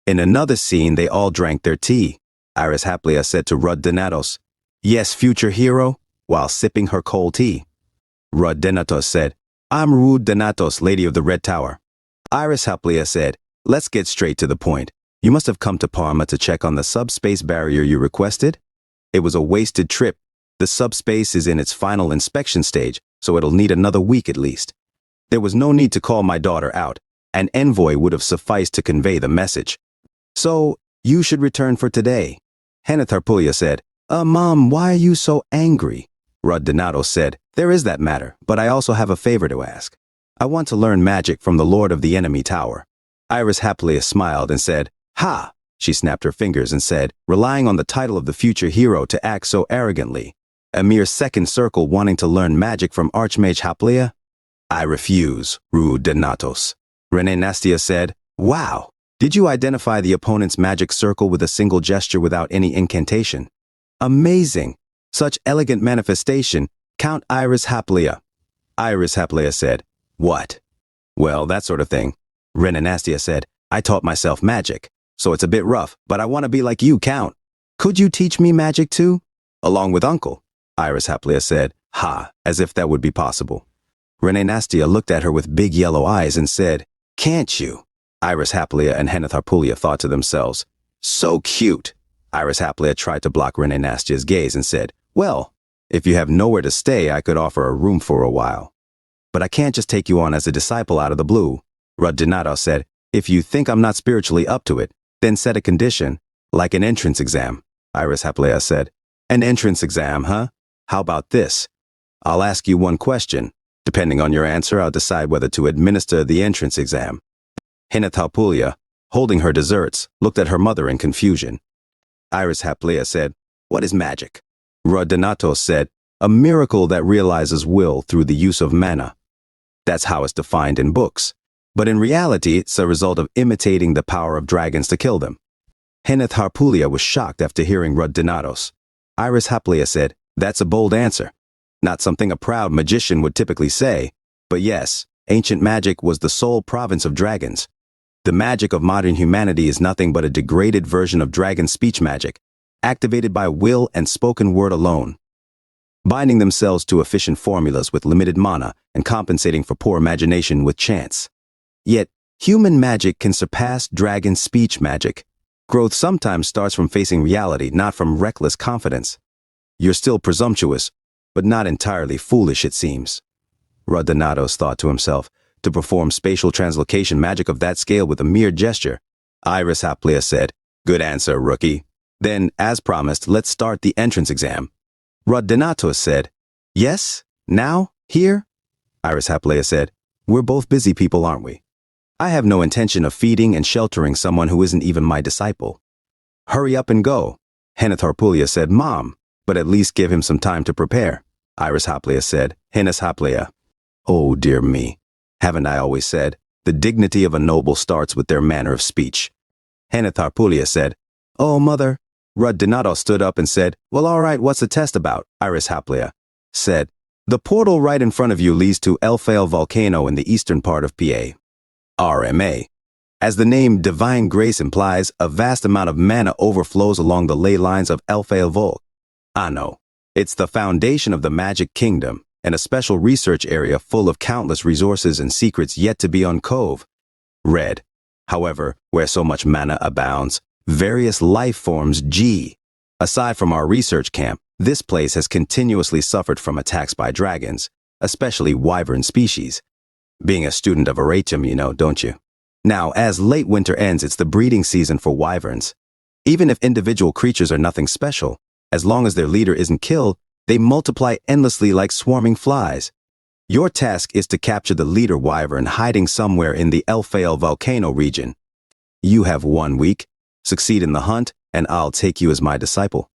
In another scene, they all drank their tea. Iris Hapalea said to Rud Donatos, "Yes, future hero," while sipping her cold tea. Rud Donatos said, "I'm Rud Donatos, Lady of the Red Tower." Iris Hapalea said, "Let's get straight to the point. You must have come to Parma to check on the subspace barrier you requested? It was a wasted trip. The subspace is in its final inspection stage, so it'll need another week at least. There was no need to call my daughter out. An envoy would have sufficed to convey the message. So, you should return for today." Heneth Harpulya said, Mom, why are you so angry?" Rud Donato said, "There is that matter, but I also have a favor to ask. I want to learn magic from the Lord of the Enemy Tower." Iris Hapalea smiled and said, "Ha!" She snapped her fingers and said, "Relying on the title of the future hero to act so arrogantly. A mere second circle wanting to learn magic from Archmage Hapalea? I refuse, Rud Donatos." Rene Nastia said, "Wow! Did you identify the opponent's magic circle with a single gesture without any incantation? Amazing! Such elegant manifestation, Count Iris Hapalea." Iris Hapalea said, "What?" "Well, that sort of thing." Rene Nastia said, "I taught myself magic, so it's a bit rough, but I want to be like you, Count. Could you teach me magic too?" "Along with Uncle," Iris Hapalea said, "Ha, as if that would be possible." Rene Nastia looked at her with big yellow eyes and said, "Can't you?" Iris Hapalea and Heneth Harpulya thought to themselves, "So cute." Iris Hapalea tried to block Rene Nastia's gaze and said, "Well, if you have nowhere to stay, I could offer a room for a while. But I can't just take you on as a disciple out of the blue." Rud Donato said, "If you think I'm not spiritually up to it, then set a condition, like an entrance exam." Iris Hapalea said, "An entrance exam, huh? How about this? I'll ask you one question. Depending on your answer, I'll decide whether to administer the entrance exam." Heneth Harpulya, holding her desserts, looked at her mother in confusion. Iris Hapalea said, "What is magic?" Rud Donato said, "A miracle that realizes will through the use of mana. That's how it's defined in books. But in reality, it's a result of imitating the power of dragons to kill them." Heneth Harpulya was shocked after hearing Rud Donatos. Iris Hapalea said, "That's a bold answer. Not something a proud magician would typically say. But yes, ancient magic was the sole province of dragons. The magic of modern humanity is nothing but a degraded version of dragon speech magic, activated by will and spoken word alone, binding themselves to efficient formulas with limited mana and compensating for poor imagination with chance. Yet, human magic can surpass dragon speech magic. Growth sometimes starts from facing reality, not from reckless confidence. You're still presumptuous, but not entirely foolish, it seems." Rud Donatos thought to himself, to perform spatial translocation magic of that scale with a mere gesture. Iris Hapalea said, "Good answer, rookie. Then, as promised, let's start the entrance exam." Rud Donatos said, "Yes? Now? Here?" Iris Hapalea said, "We're both busy people, aren't we? I have no intention of feeding and sheltering someone who isn't even my disciple. Hurry up and go." Heneth Harpulia said, Mom, but at least give him some time to prepare. Iris Haplia said, Heneth Haplia. Oh, dear me. Haven't I always said, the dignity of a noble starts with their manner of speech? Heneth Harpulia said, Oh, mother. Rud Donato stood up and said, Well, all right, what's the test about? Iris Haplia said, The portal right in front of you leads to Elphael volcano in the eastern part of PA. RMA. As the name Divine Grace implies, a vast amount of mana overflows along the ley lines of Elphael Volk. Ano. It's the foundation of the Magic Kingdom, and a special research area full of countless resources and secrets yet to be uncoved. Red. However, where so much mana abounds, various life forms G. Aside from our research camp, this place has continuously suffered from attacks by dragons, especially wyvern species. Being a student of Aratum, you know, don't you? Now, as late winter ends, it's the breeding season for wyverns. Even if individual creatures are nothing special, as long as their leader isn't killed, they multiply endlessly like swarming flies. Your task is to capture the leader wyvern hiding somewhere in the Elphael volcano region. You have 1 week. Succeed in the hunt, and I'll take you as my disciple.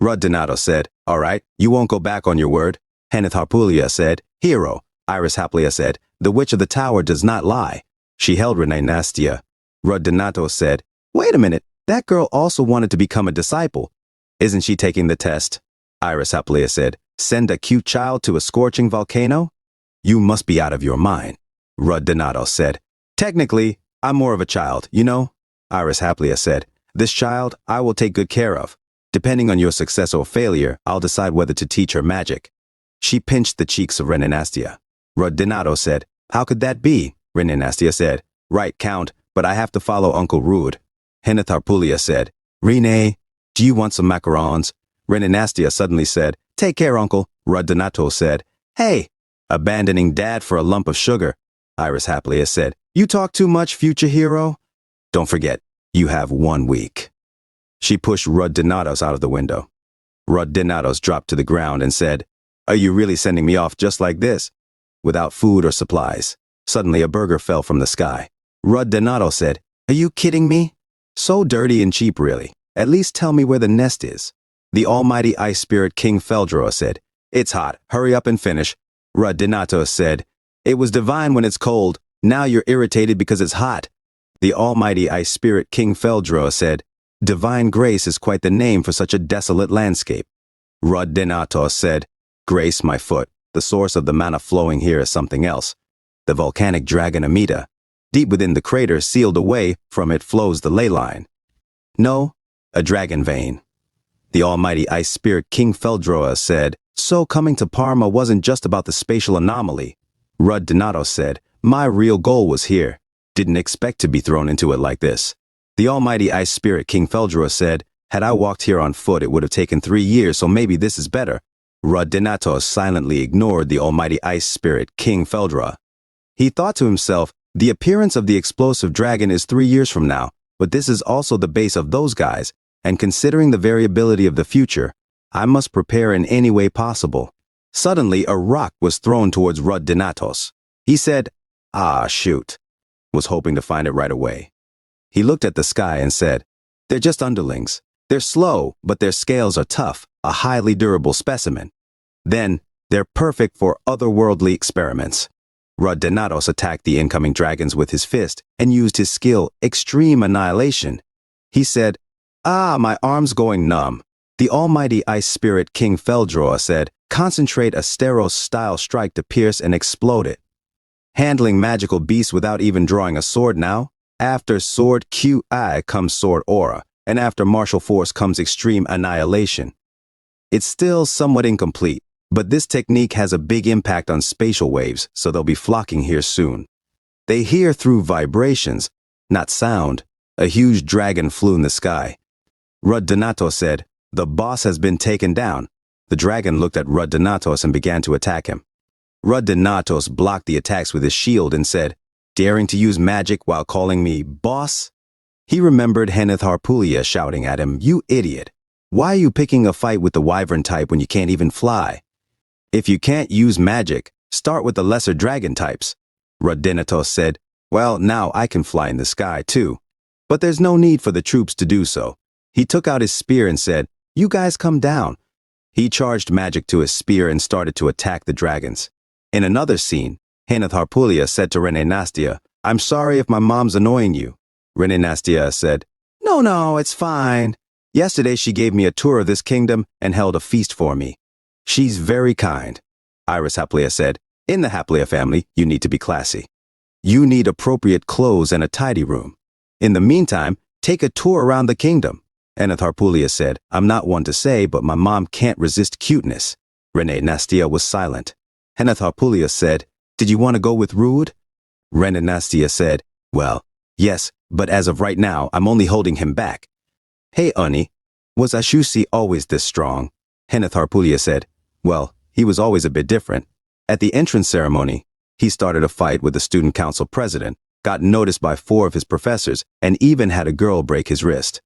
Rud Donato said, All right, you won't go back on your word. Heneth Harpulia said, Hero. Iris Haplia said, The Witch of the Tower does not lie. She held Renee Nastia. Rud Donato said, Wait a minute, that girl also wanted to become a disciple. Isn't she taking the test? Iris Haplia said, Send a cute child to a scorching volcano? You must be out of your mind. Rud Donato said, Technically, I'm more of a child, you know? Iris Haplia said, This child I will take good care of. Depending on your success or failure, I'll decide whether to teach her magic. She pinched the cheeks of Renenastia. Rud Donato said, How could that be? Renenastia said, Right, Count, but I have to follow Uncle Rude. Heneth Harpulia said, Rene, do you want some macarons? Renenastia suddenly said, Take care, Uncle. Rud Donato said, Hey, abandoning Dad for a lump of sugar. Iris Haplia said, You talk too much, future hero. Don't forget, you have 1 week. She pushed Rud Donatos out of the window. Rud Donatos dropped to the ground and said, Are you really sending me off just like this? Without food or supplies. Suddenly a burger fell from the sky. Rud Donato said, Are you kidding me? So dirty and cheap, really. At least tell me where the nest is. The almighty ice spirit King Feldroa said, It's hot. Hurry up and finish. Rud Donato said, It was divine when it's cold. Now you're irritated because it's hot. The almighty ice spirit King Feldroa said, Divine Grace is quite the name for such a desolate landscape. Rud Donato said, Grace, my foot. The source of the mana flowing here is something else. The volcanic dragon Amida. Deep within the crater, sealed away, from it flows the ley line. No, a dragon vein. The almighty ice spirit King Feldroa said, So coming to Parma wasn't just about the spatial anomaly. Rud Donato said, My real goal was here. Didn't expect to be thrown into it like this. The almighty ice spirit King Feldroa said, Had I walked here on foot, it would have taken 3 years, so maybe this is better. Rud Donato silently ignored the almighty ice spirit King Feldroa. He thought to himself, The appearance of the explosive dragon is 3 years from now, but this is also the base of those guys, and considering the variability of the future, I must prepare in any way possible. Suddenly, a rock was thrown towards Rud Donatos. He said, Ah, shoot. Was hoping to find it right away. He looked at the sky and said, They're just underlings. They're slow, but their scales are tough, a highly durable specimen. Then, they're perfect for otherworldly experiments. Rud Donatos attacked the incoming dragons with his fist and used his skill, Extreme Annihilation. He said, Ah, my arm's going numb. The almighty ice spirit King Feldroa said, Concentrate a Steros-style strike to pierce and explode it. Handling magical beasts without even drawing a sword now? After Sword QI comes Sword Aura, and after Martial Force comes Extreme Annihilation. It's still somewhat incomplete, but this technique has a big impact on spatial waves, so they'll be flocking here soon. They hear through vibrations, not sound. A huge dragon flew in the sky. Rud Donato said, The boss has been taken down. The dragon looked at Rud Donatos and began to attack him. Rud Donatos blocked the attacks with his shield and said, Daring to use magic while calling me boss? He remembered Heneth Harpulia shouting at him, You idiot. Why are you picking a fight with the wyvern type when you can't even fly? If you can't use magic, start with the lesser dragon types. Rud Donatos said, Well, now I can fly in the sky too. But there's no need for the troops to do so. He took out his spear and said, You guys come down. He charged magic to his spear and started to attack the dragons. In another scene, Hanath Harpulia said to Rene Nastia, I'm sorry if my mom's annoying you. Rene Nastia said, No, it's fine. Yesterday she gave me a tour of this kingdom and held a feast for me. She's very kind. Iris Haplia said, In the Haplia family, you need to be classy. You need appropriate clothes and a tidy room. In the meantime, take a tour around the kingdom. Hanath Harpulia said, I'm not one to say, but my mom can't resist cuteness. Rene Nastia was silent. Hanath Harpulia said, Did you want to go with Rude? Rene Nastia said, Well, yes, but as of right now, I'm only holding him back. Hey, Unni, was Ashusi always this strong? Hanath Harpulia said, Well, he was always a bit different. At the entrance ceremony, he started a fight with the student council president, got noticed by 4 of his professors, and even had a girl break his wrist.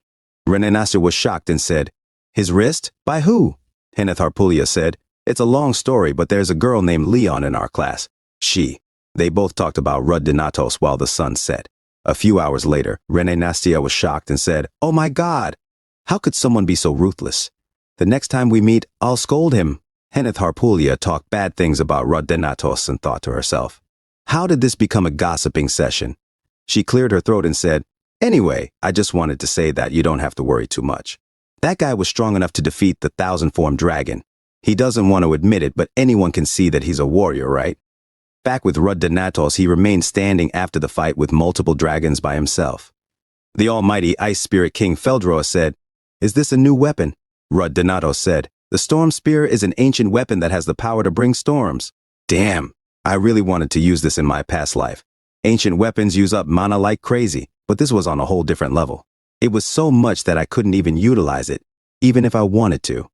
Rene Nastia was shocked and said, His wrist? By who? Hanath Harpulia said, It's a long story, but there's a girl named Leon in our class. They both talked about Rud Donatos while the sun set. A few hours later, Rene Nastia was shocked and said, Oh my God! How could someone be so ruthless? The next time we meet, I'll scold him. Hanath Harpulia talked bad things about Rud Donatos and thought to herself, How did this become a gossiping session? She cleared her throat and said, Anyway, I just wanted to say that you don't have to worry too much. That guy was strong enough to defeat the 1,000-form dragon. He doesn't want to admit it, but anyone can see that he's a warrior, right? Back with Rud Donatos, he remained standing after the fight with multiple dragons by himself. The almighty Ice Spirit King Feldroa said, Is this a new weapon? Rud Donatos said, The Storm Spear is an ancient weapon that has the power to bring storms. Damn, I really wanted to use this in my past life. Ancient weapons use up mana like crazy, but this was on a whole different level. It was so much that I couldn't even utilize it, even if I wanted to.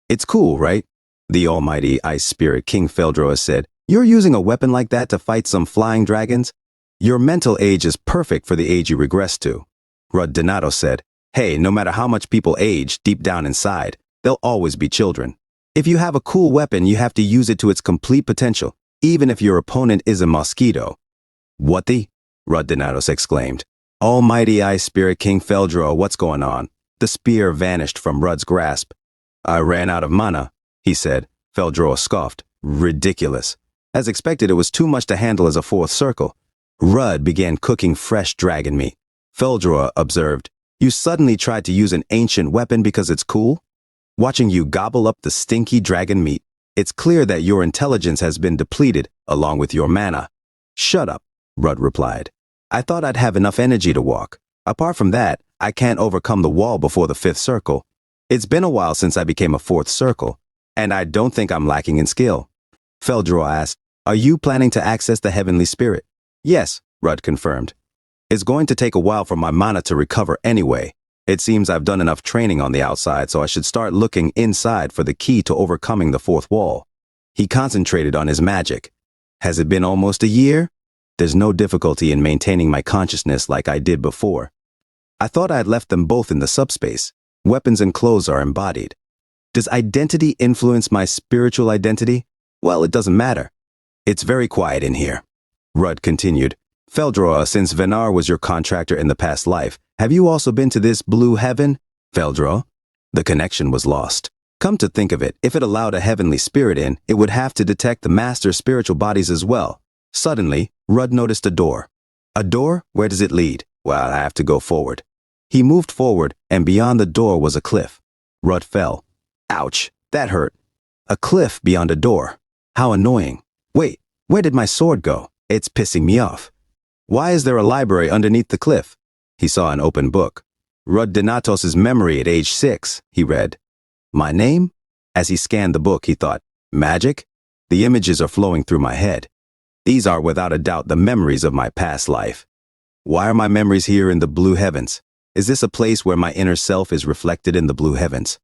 It's cool, right? The almighty Ice Spirit King Feldroa said, You're using a weapon like that to fight some flying dragons? Your mental age is perfect for the age you regress to. Rud Donatos said, Hey, no matter how much people age, deep down inside, they'll always be children. If you have a cool weapon, you have to use it to its complete potential, even if your opponent is a mosquito. What the? Rud Donatos exclaimed. Almighty Ice Spirit King Feldroa, what's going on? The spear vanished from Rud's grasp. I ran out of mana, he said. Feldroa scoffed. Ridiculous. As expected, it was too much to handle as a 4th circle. Rud began cooking fresh dragon meat. Feldroa observed, You suddenly tried to use an ancient weapon because it's cool? Watching you gobble up the stinky dragon meat, it's clear that your intelligence has been depleted, along with your mana. Shut up, Rud replied. I thought I'd have enough energy to walk. Apart from that, I can't overcome the wall before the 5th circle. It's been a while since I became a 4th circle, and I don't think I'm lacking in skill. Feldroa asked, Are you planning to access the heavenly spirit? Yes, Rud confirmed. It's going to take a while for my mana to recover anyway. It seems I've done enough training on the outside, so I should start looking inside for the key to overcoming the 4th wall. He concentrated on his magic. Has it been almost a year? There's no difficulty in maintaining my consciousness like I did before. I thought I'd left them both in the subspace. Weapons and clothes are embodied. Does identity influence my spiritual identity? Well, it doesn't matter. It's very quiet in here. Rud continued. Feldroa, since Venar was your contractor in the past life, have you also been to this blue heaven? Feldroa? The connection was lost. Come to think of it, if it allowed a heavenly spirit in, it would have to detect the master's spiritual bodies as well. Suddenly, Rud noticed a door. A door? Where does it lead? Well, I have to go forward. He moved forward, and beyond the door was a cliff. Rud fell. Ouch, that hurt. A cliff beyond a door. How annoying. Wait, where did my sword go? It's pissing me off. Why is there a library underneath the cliff? He saw an open book. Rud Donatos' memory at age 6, he read. My name? As he scanned the book, he thought, magic? The images are flowing through my head. These are without a doubt the memories of my past life. Why are my memories here in the blue heavens? Is this a place where my inner self is reflected in the blue heavens?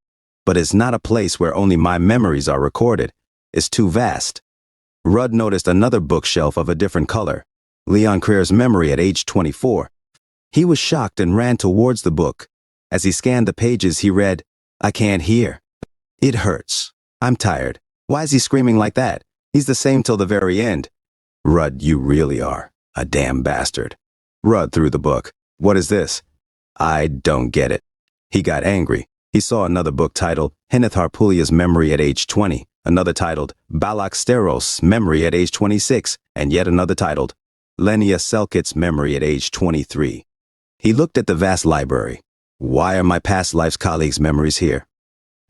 But it's not a place where only my memories are recorded. It's too vast. Rud noticed another bookshelf of a different color. Leon Creer's memory at age 24. He was shocked and ran towards the book. As he scanned the pages, he read, I can't hear. It hurts. I'm tired. Why is he screaming like that? He's the same till the very end. Rud, you really are a damn bastard. Rud threw the book. What is this? I don't get it. He got angry. He saw another book titled Hineth Harpulia's Memory at age 20, another titled Balaksteros' Memory at age 26, and yet another titled Lenia Selkit's Memory at age 23. He looked at the vast library. Why are my past life's colleagues' memories here?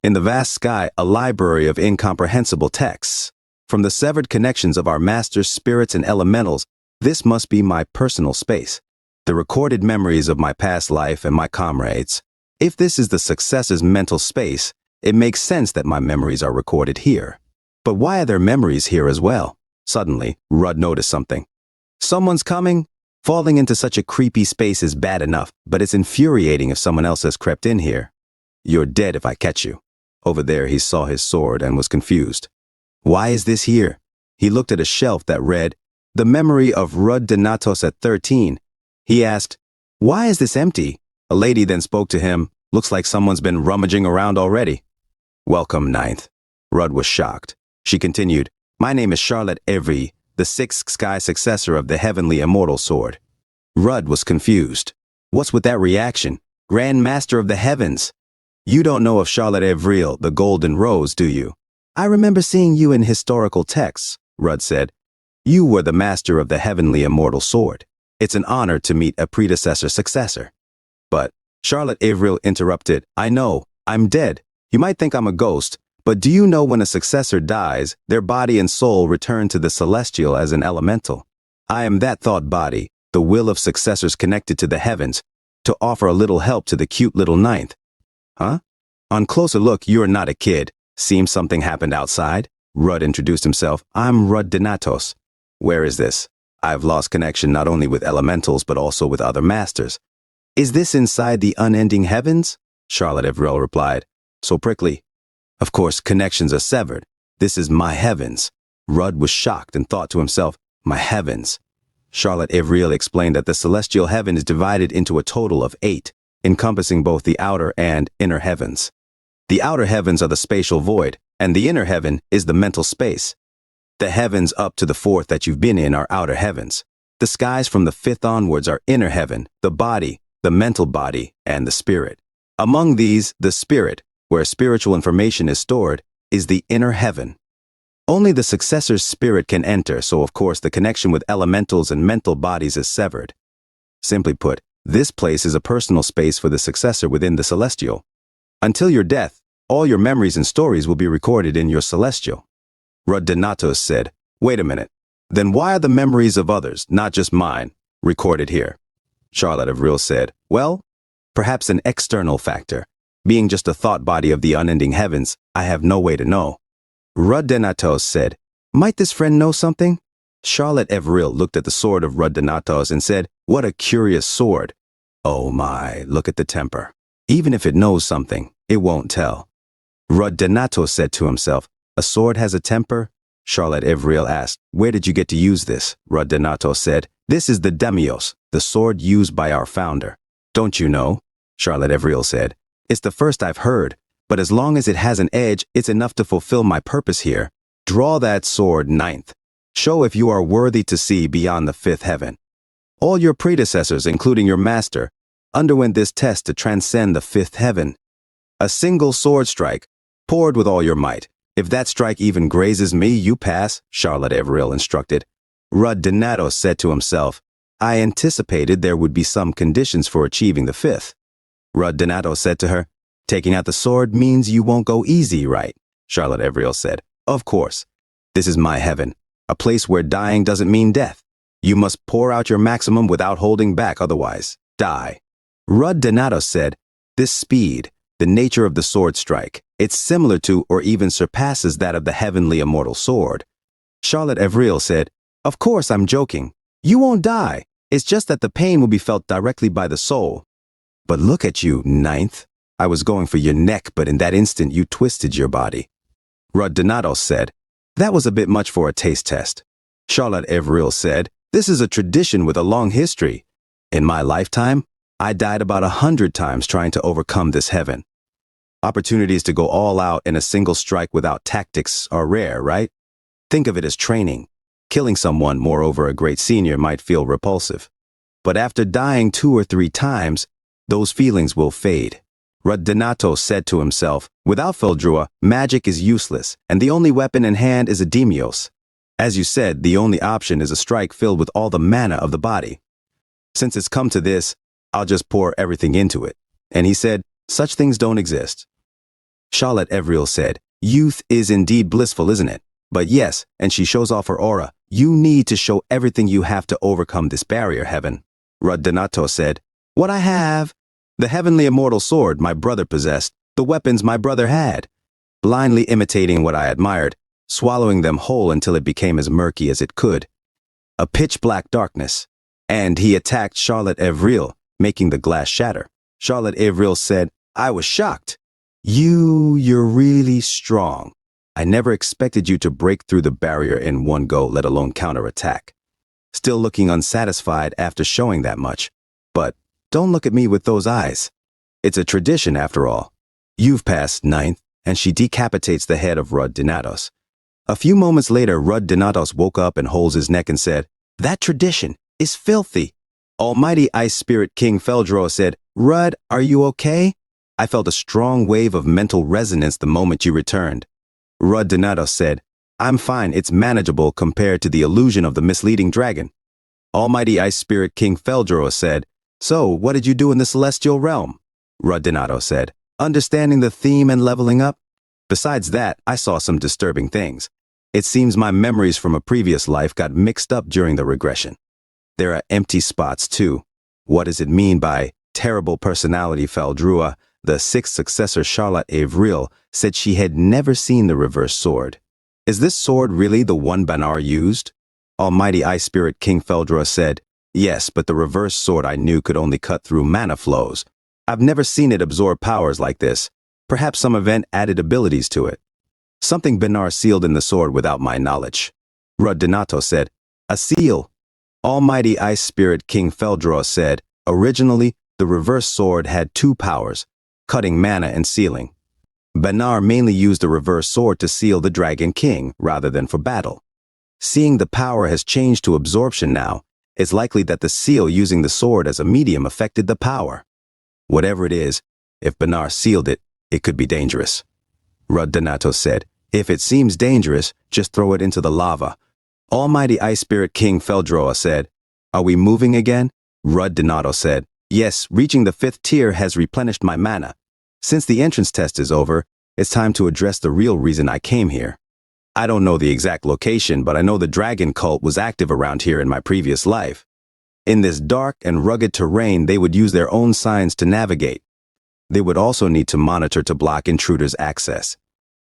In the vast sky, a library of incomprehensible texts. From the severed connections of our masters, spirits, and elementals, this must be my personal space. The recorded memories of my past life and my comrades. If this is the successor's mental space, it makes sense that my memories are recorded here. But why are their memories here as well? Suddenly, Rudd noticed something. Someone's coming? Falling into such a creepy space is bad enough, but it's infuriating if someone else has crept in here. You're dead if I catch you. Over there, he saw his sword and was confused. Why is this here? He looked at a shelf that read, The Memory of Rudd Donatos at 13. He asked, Why is this empty? A lady then spoke to him. Looks like someone's been rummaging around already. Welcome, Ninth. Rudd was shocked. She continued, My name is Charlotte Evry, the sixth sky successor of the heavenly immortal sword. Rudd was confused. What's with that reaction? Grand Master of the Heavens. You don't know of Charlotte Evriel, the Golden Rose, do you? I remember seeing you in historical texts, Rudd said. You were the master of the heavenly immortal sword. It's an honor to meet a predecessor-successor. But Charlotte Evriel interrupted, I know, I'm dead. You might think I'm a ghost, but do you know when a successor dies, their body and soul return to the celestial as an elemental? I am that thought body, the will of successors connected to the heavens, to offer a little help to the cute little Ninth. Huh? On closer look, you're not a kid. Seems something happened outside. Rudd introduced himself. I'm Rudd Donatos. Where is this? I've lost connection not only with elementals, but also with other masters. Is this inside the unending heavens? Charlotte Evriel replied. So prickly. Of course, connections are severed. This is my heavens. Rudd was shocked and thought to himself, my heavens. Charlotte Evriel explained that the celestial heaven is divided into a total of 8, encompassing both the outer and inner heavens. The outer heavens are the spatial void, and the inner heaven is the mental space. The heavens up to the 4th that you've been in are outer heavens. The skies from the 5th onwards are inner heaven, the body, the mental body, and the spirit. Among these, the spirit, where spiritual information is stored, is the inner heaven. Only the successor's spirit can enter, so of course the connection with elementals and mental bodies is severed. Simply put, this place is a personal space for the successor within the celestial. Until your death, all your memories and stories will be recorded in your celestial. Rudd Donatos said, Wait a minute. Then why are the memories of others, not just mine, recorded here? Charlotte Evriel said, Well, perhaps an external factor. Being just a thought body of the unending heavens, I have no way to know. Rudd Donatos said, Might this friend know something? Charlotte Evriel looked at the sword of Rudd Donatos and said, What a curious sword. Oh my, look at the temper. Even if it knows something, it won't tell. Rudd Donatos said to himself, A sword has a temper? Charlotte Evriel asked, Where did you get to use this? Rudd Donatos said, This is the Demios, the sword used by our founder. Don't you know? Charlotte Evriel said, It's the first I've heard, but as long as it has an edge, it's enough to fulfill my purpose here. Draw that sword, Ninth. Show if you are worthy to see beyond the 5th heaven. All your predecessors, including your master, underwent this test to transcend the 5th heaven. A single sword strike, poured with all your might. If that strike even grazes me, you pass, Charlotte Evriel instructed. Rudd Donatos said to himself, I anticipated there would be some conditions for achieving the 5th. Rudd Donatos said to her, Taking out the sword means you won't go easy, right? Charlotte Evriel said, Of course. This is my heaven, a place where dying doesn't mean death. You must pour out your maximum without holding back, otherwise, die. Rudd Donatos said, This speed, the nature of the sword strike, it's similar to or even surpasses that of the heavenly immortal sword. Charlotte Evriel said, Of course I'm joking. You won't die. It's just that the pain will be felt directly by the soul. But look at you, Ninth. I was going for your neck, but in that instant you twisted your body. Rudd Donatos said, That was a bit much for a taste test. Charlotte Evriel said, This is a tradition with a long history. In my lifetime, I died about 100 times trying to overcome this heaven. Opportunities to go all out in a single strike without tactics are rare, right? Think of it as training. Killing someone, moreover a great senior, might feel repulsive. But after dying 2 or 3 times, those feelings will fade. Rud Donato said to himself, without Feldrua, magic is useless, and the only weapon in hand is a Demios. As you said, the only option is a strike filled with all the mana of the body. Since it's come to this, I'll just pour everything into it. And he said, such things don't exist. Charlotte Evriel said, youth is indeed blissful, isn't it? But yes, and she shows off her aura, you need to show everything you have to overcome this barrier, Heaven. Rud Donato said, what I have? The heavenly immortal sword my brother possessed, the weapons my brother had. Blindly imitating what I admired, swallowing them whole until it became as murky as it could. A pitch-black darkness. And he attacked Charlotte Evriel, making the glass shatter. Charlotte Evriel said, I was shocked. You're really strong. I never expected you to break through the barrier in one go, let alone counterattack. Still looking unsatisfied after showing that much. But don't look at me with those eyes. It's a tradition after all. You've passed ninth, and she decapitates the head of Rud Donatos. A few moments later, Rud Donatos woke up and holds his neck and said, that tradition is filthy. Almighty Ice Spirit King Feldrua said, Rud, are you okay? I felt a strong wave of mental resonance the moment you returned. Rud Donatos said, I'm fine, it's manageable compared to the illusion of the misleading dragon. Almighty Ice Spirit King Feldrua said, so what did you do in the celestial realm? Rud Donato said, understanding the theme and leveling up. Besides that, I saw some disturbing things. It seems my memories from a previous life got mixed up during the regression. There are empty spots too. What does it mean by terrible personality? Feldrua, the sixth successor Charlotte Evriel, said she had never seen the reverse sword. Is this sword really the one Banar used? Almighty Ice Spirit King Feldrua said, yes, but the reverse sword I knew could only cut through mana flows. I've never seen it absorb powers like this. Perhaps some event added abilities to it. Something Banar sealed in the sword without my knowledge. Rud Donato said, a seal. Almighty Ice Spirit King Feldrua said, originally, the reverse sword had two powers, cutting mana and sealing. Banar mainly used the reverse sword to seal the Dragon King rather than for battle. Seeing the power has changed to absorption now, it's likely that the seal using the sword as a medium affected the power. Whatever it is, if Banar sealed it, it could be dangerous. Rud Donato said, if it seems dangerous, just throw it into the lava. Almighty Ice Spirit King Feldrua said, are we moving again? Rud Donato said, yes, reaching the 5th tier has replenished my mana. Since the entrance test is over, it's time to address the real reason I came here. I don't know the exact location, but I know the dragon cult was active around here in my previous life. In this dark and rugged terrain, they would use their own signs to navigate. They would also need to monitor to block intruders' access.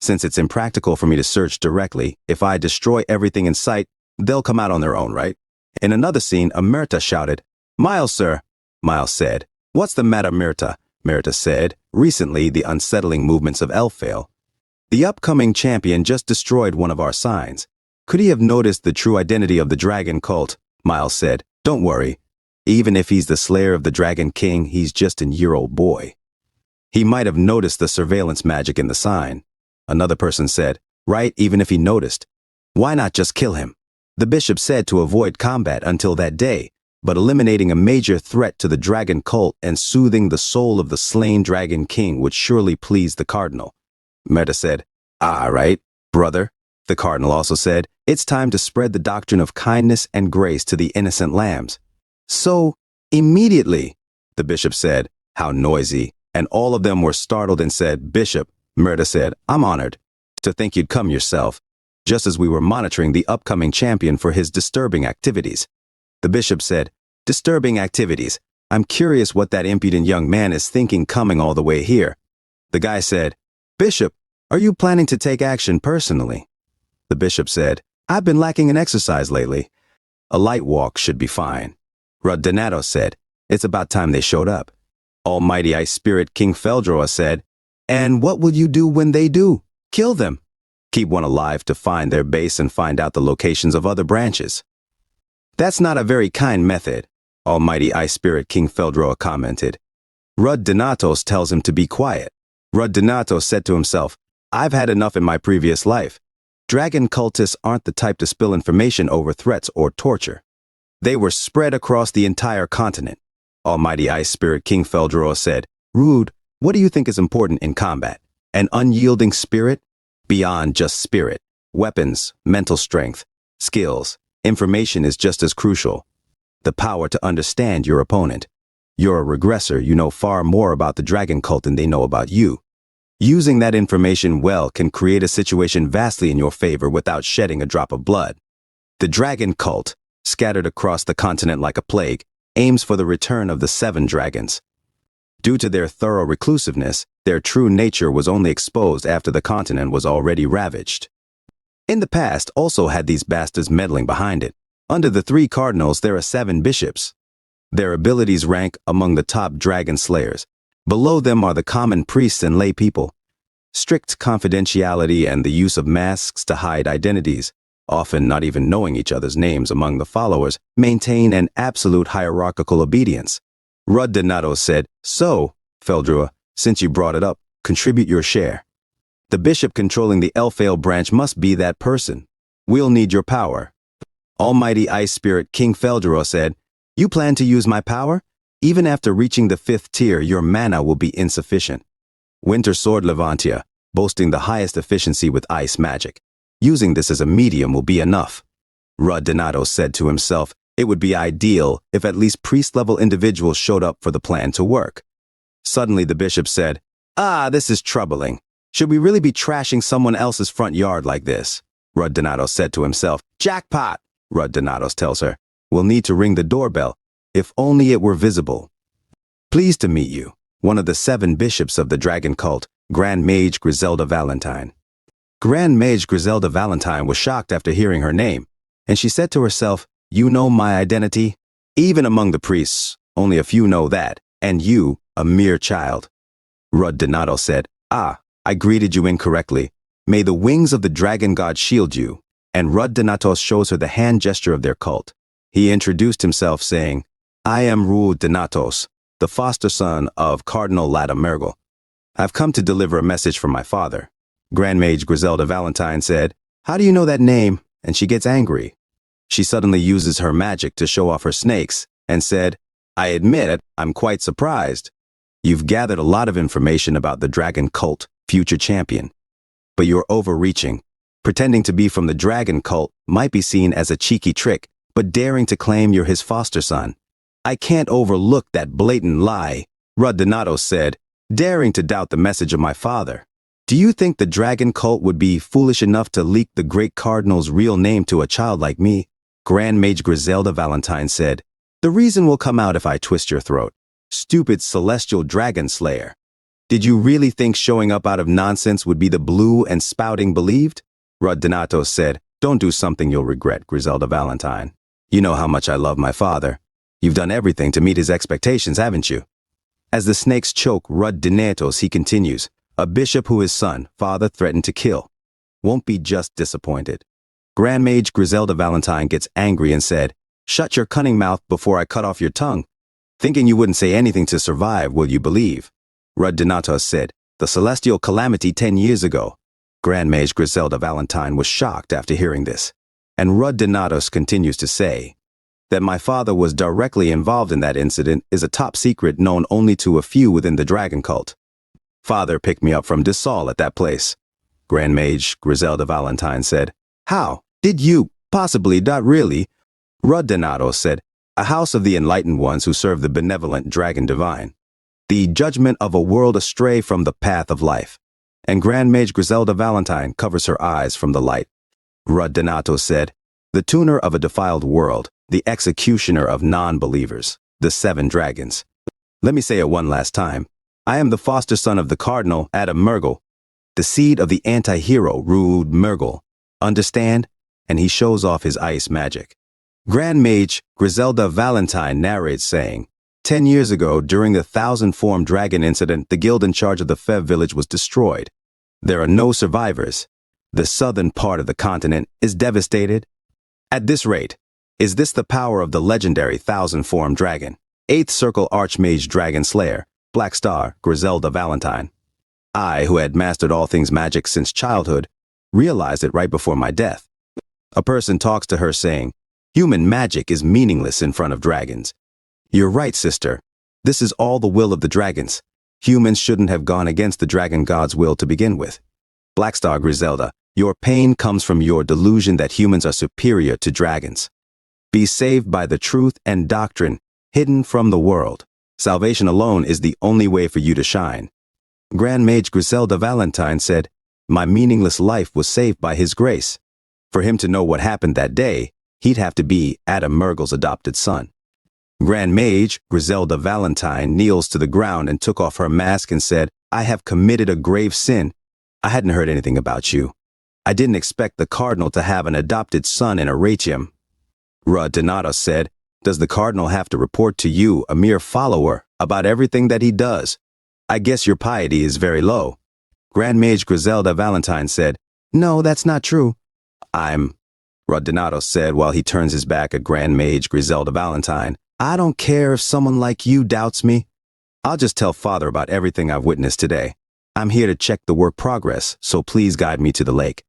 Since it's impractical for me to search directly, if I destroy everything in sight, they'll come out on their own, right? In another scene, a Myrta shouted, Miles, sir. Miles said, what's the matter, Myrta? Myrta said, recently the unsettling movements of Elfale. The upcoming champion just destroyed one of our signs. Could he have noticed the true identity of the dragon cult? Miles said, don't worry. Even if he's the slayer of the Dragon King, he's just a year-old boy. He might have noticed the surveillance magic in the sign. Another person said, right, even if he noticed. Why not just kill him? The bishop said to avoid combat until that day, but eliminating a major threat to the dragon cult and soothing the soul of the slain Dragon King would surely please the cardinal. Meta said, right, brother. The cardinal also said, it's time to spread the doctrine of kindness and grace to the innocent lambs. So, immediately, the bishop said, how noisy, and all of them were startled and said, Bishop, Myrta said, I'm honored to think you'd come yourself, just as we were monitoring the upcoming champion for his disturbing activities. The bishop said, disturbing activities. I'm curious what that impudent young man is thinking coming all the way here. The guy said, Bishop, are you planning to take action personally? The bishop said, I've been lacking in exercise lately. A light walk should be fine. Rud Donato said, it's about time they showed up. Almighty Ice Spirit King Feldrua said, and what will you do when they do? Kill them. Keep one alive to find their base and find out the locations of other branches. That's not a very kind method, Almighty Ice Spirit King Feldrua commented. Rud Donatos tells him to be quiet. Rud Donato said to himself, I've had enough in my previous life. Dragon cultists aren't the type to spill information over threats or torture. They were spread across the entire continent. Almighty Ice Spirit King Feldrua said, rude, What do you think is important in combat? An unyielding spirit? Beyond just spirit. Weapons, mental strength, skills, information is just as crucial. The power to understand your opponent. You're a regressor, you know far more about the dragon cult than they know about you. Using that information well can create a situation vastly in your favor without shedding a drop of blood. The dragon cult, scattered across the continent like a plague, aims for the return of the 7 dragons. Due to their thorough reclusiveness, their true nature was only exposed after the continent was already ravaged. In the past also had these bastards meddling behind it. Under the 3 cardinals there are 7 bishops. Their abilities rank among the top dragon slayers. Below them are the common priests and lay people. Strict confidentiality and the use of masks to hide identities, often not even knowing each other's names among the followers, maintain an absolute hierarchical obedience. Rud Donato said, "So, Feldrua, since you brought it up, contribute your share. The bishop controlling the Elfale branch must be that person. We'll need your power." Almighty Ice Spirit King Feldrua said, "You plan to use my power? Even after reaching the 5th tier, your mana will be insufficient." Winter Sword Levantia, boasting the highest efficiency with ice magic. "Using this as a medium will be enough." Rud Donato said to himself, it would be ideal if at least priest-level individuals showed up for the plan to work. Suddenly the bishop said, "This is troubling. Should we really be trashing someone else's front yard like this?" Rud Donato said to himself. "Jackpot," Rud Donato tells her. "We'll need to ring the doorbell. If only it were visible." "Pleased to meet you, one of the 7 bishops of the dragon cult, Grand Mage Griselda Valentine." Grand Mage Griselda Valentine was shocked after hearing her name, and she said to herself, "You know my identity? Even among the priests, only a few know that, and you, a mere child." Rud Donato said, "I greeted you incorrectly. May the wings of the dragon god shield you." And Rud Donato shows her the hand gesture of their cult. He introduced himself saying, "I am Rud Donatos, the foster son of Cardinal Lada Mergel. I've come to deliver a message from my father." Grand Mage Griselda Valentine said, "How do you know that name?" And she gets angry. She suddenly uses her magic to show off her snakes and said, "I admit it, I'm quite surprised. You've gathered a lot of information about the dragon cult, future champion. But you're overreaching. Pretending to be from the dragon cult might be seen as a cheeky trick, but daring to claim you're his foster son. I can't overlook that blatant lie," Rud Donato said, daring to doubt the message of my father. "Do you think the dragon cult would be foolish enough to leak the great cardinal's real name to a child like me?" Grand Mage Griselda Valentine said, "The reason will come out if I twist your throat. Stupid celestial dragon slayer. Did you really think showing up out of nonsense would be the blue and spouting believed?" Rud Donato said, "Don't do something you'll regret, Griselda Valentine. You know how much I love my father. You've done everything to meet his expectations, haven't you?" As the snakes choke Rud Donatos, he continues, "A bishop who his son, father, threatened to kill. Won't be just disappointed." Grand Mage Griselda Valentine gets angry and said, "Shut your cunning mouth before I cut off your tongue. Thinking you wouldn't say anything to survive, will you believe?" Rud Donatos said, "The celestial calamity 10 years ago." Grand Mage Griselda Valentine was shocked after hearing this. And Rud Donatos continues to say, "That my father was directly involved in that incident is a top secret known only to a few within the dragon cult. Father picked me up from Dissol at that place." Grand Mage Griselda Valentine said, "How? Did you? Possibly, not really." Rud Donato said, "A house of the enlightened ones who serve the benevolent dragon divine. The judgment of a world astray from the path of life." And Grand Mage Griselda Valentine covers her eyes from the light. Rud Donato said, "The tuner of a defiled world, the executioner of non-believers, the 7 dragons. Let me say it one last time. I am the foster son of the Cardinal Adam Mergel, the seed of the anti-hero Rude Mergel. Understand?" And he shows off his ice magic. Grand Mage Griselda Valentine narrates saying, 10 years ago, during the 1,000-form dragon incident, the guild in charge of the Fev village was destroyed. There are no survivors. The southern part of the continent is devastated. At this rate, is this the power of the legendary 1,000-form dragon, 8th Circle Archmage Dragon Slayer, Black Star Griselda Valentine? I, who had mastered all things magic since childhood, realized it right before my death. A person talks to her saying, "Human magic is meaningless in front of dragons." "You're right, sister. This is all the will of the dragons. Humans shouldn't have gone against the dragon god's will to begin with. Blackstar Griselda, your pain comes from your delusion that humans are superior to dragons. Be saved by the truth and doctrine hidden from the world. Salvation alone is the only way for you to shine. Grand Mage Griselda Valentine said, my meaningless life was saved by his grace. For him to know what happened that day, he'd have to be Adam Murgle's adopted son. Grand Mage Griselda Valentine kneels to the ground and took off her mask and said, I have committed a grave sin. I hadn't heard anything about you. I didn't expect the Cardinal to have an adopted son in Aratium. Donato said, does the Cardinal have to report to you, a mere follower, about everything that he does? I guess your piety is very low. Grand Mage Griselda Valentine said, no, that's not true. Donato said while he turns his back at Grand Mage Griselda Valentine, I don't care if someone like you doubts me. I'll just tell Father about everything I've witnessed today. I'm here to check the work progress, so please guide me to the lake.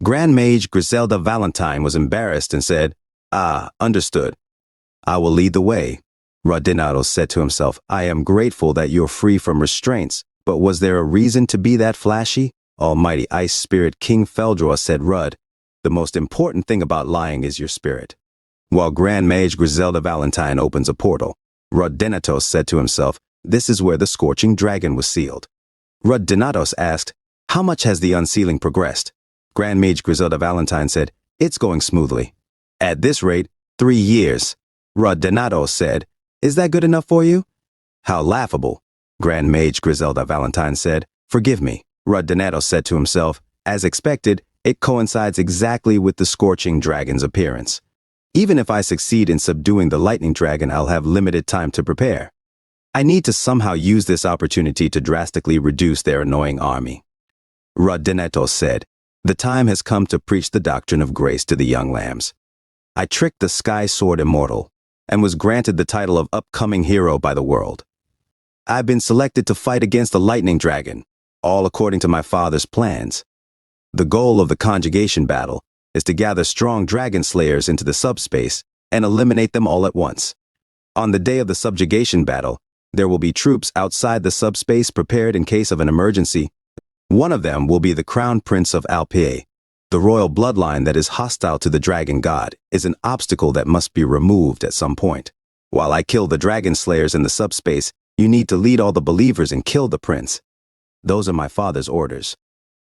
Grand Mage Griselda Valentine was embarrassed and said, understood. I will lead the way. Donato said to himself, I am grateful that you're free from restraints, but was there a reason to be that flashy? Almighty Ice Spirit King Feldroa said, Rud, the most important thing about lying is your spirit. While Grand Mage Griselda Valentine opens a portal, Donato said to himself, this is where the Scorching Dragon was sealed. Donato asked, how much has the unsealing progressed? Grand Mage Griselda Valentine said, it's going smoothly. At this rate, 3 years. Donato said, is that good enough for you? How laughable. Grand Mage Griselda Valentine said, forgive me. Donato said to himself, as expected, it coincides exactly with the Scorching Dragon's appearance. Even if I succeed in subduing the Lightning Dragon, I'll have limited time to prepare. I need to somehow use this opportunity to drastically reduce their annoying army. Donato said, the time has come to preach the doctrine of grace to the young lambs. I tricked the Sky Sword Immortal and was granted the title of upcoming hero by the world. I've been selected to fight against the Lightning Dragon, all according to my father's plans. The goal of the conjugation battle is to gather strong dragon slayers into the subspace and eliminate them all at once. On the day of the subjugation battle, there will be troops outside the subspace prepared in case of an emergency. One of them will be the Crown Prince of Alpie. The royal bloodline that is hostile to the dragon god is an obstacle that must be removed at some point. While I kill the dragon slayers in the subspace, you need to lead all the believers and kill the prince. Those are my father's orders.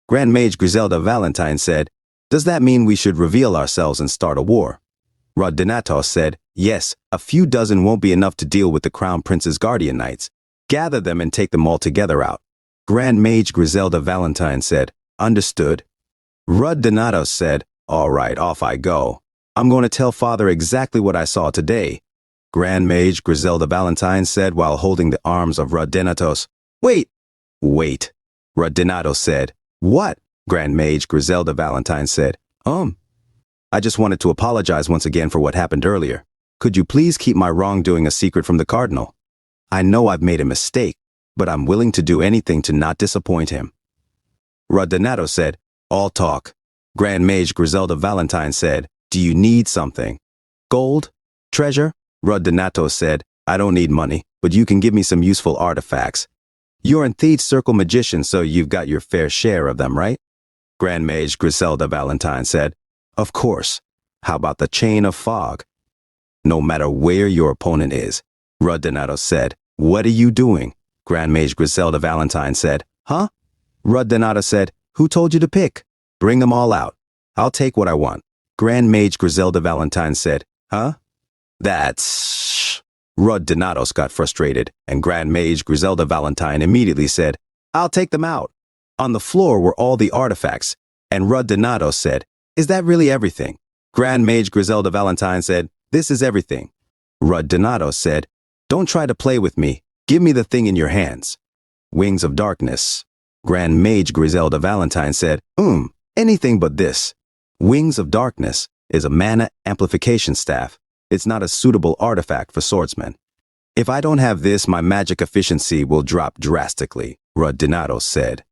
Grand Mage Griselda Valentine said, does that mean we should reveal ourselves and start a war? Donato said, yes, a few dozen won't be enough to deal with the Crown Prince's guardian knights. Gather them and take them all together out. Grand Mage Griselda Valentine said, understood. Donato said, all right, off I go. I'm going to tell Father exactly what I saw today. Grand Mage Griselda Valentine said while holding the arms of Donato. Wait. Donato said, what? Grand Mage Griselda Valentine said, I just wanted to apologize once again for what happened earlier. Could you please keep my wrongdoing a secret from the Cardinal? I know I've made a mistake, but I'm willing to do anything to not disappoint him. Donato said, all talk. Grand Mage Griselda Valentine said, do you need something? Gold? Treasure? Donato said, I don't need money, but you can give me some useful artifacts. You're an Thieves Circle magician, so you've got your fair share of them, right? Grand Mage Griselda Valentine said, of course. How about the Chain of Fog? No matter where your opponent is. Donato said, what are you doing? Grand Mage Griselda Valentine said, huh? Donato said, who told you to pick? Bring them all out. I'll take what I want. Grand Mage Griselda Valentine said, huh? That's... Donato got frustrated, and Grand Mage Griselda Valentine immediately said, I'll take them out. On the floor were all the artifacts, and Donato said, is that really everything? Grand Mage Griselda Valentine said, this is everything. Donato said, don't try to play with me. Give me the thing in your hands. Wings of Darkness. Grand Mage Griselda Valentine said, anything but this. Wings of Darkness is a mana amplification staff. It's not a suitable artifact for swordsmen. If I don't have this, my magic efficiency will drop drastically, Donato said.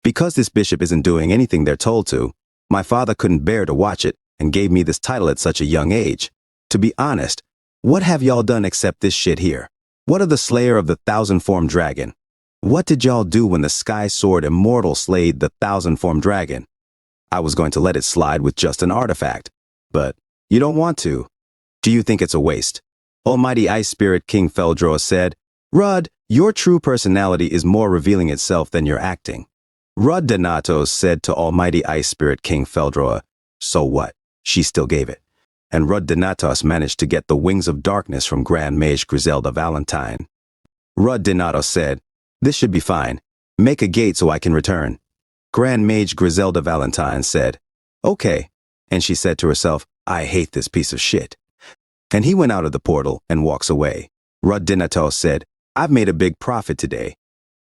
Because this bishop isn't doing anything they're told to, my father couldn't bear to watch it and gave me this title at such a young age. To be honest, what have y'all done except this shit here? What of the slayer of the thousand-formed dragon? What did y'all do when the Sky Sword Immortal slayed the thousand-formed dragon? I was going to let it slide with just an artifact. But you don't want to. Do you think it's a waste? Almighty Ice Spirit King Feldroa said, Rud, your true personality is more revealing itself than your acting. Rud Donatos said to Almighty Ice Spirit King Feldroa, so what? She still gave it. And Rud Donatos managed to get the Wings of Darkness from Grand Mage Griselda Valentine. Rud Donatos said, this should be fine. Make a gate so I can return. Grand Mage Griselda Valentine said, okay. And she said to herself, I hate this piece of shit. And he went out of the portal and walks away. Rud Donatos said, I've made a big profit today.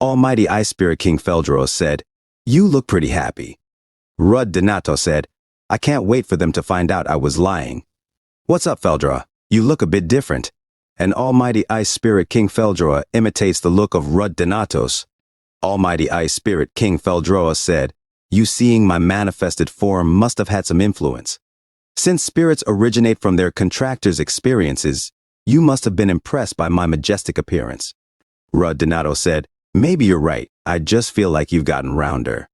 Almighty Ice Spirit King Feldroa said, you look pretty happy. Rud Donatos said, I can't wait for them to find out I was lying. What's up, Feldroa? You look a bit different. And Almighty Ice Spirit King Feldroa imitates the look of Rud Donatos. Almighty Ice Spirit King Feldroa said, you seeing my manifested form must have had some influence. Since spirits originate from their contractors' experiences, you must have been impressed by my majestic appearance. Rud Donatos said, maybe you're right. I just feel like you've gotten rounder.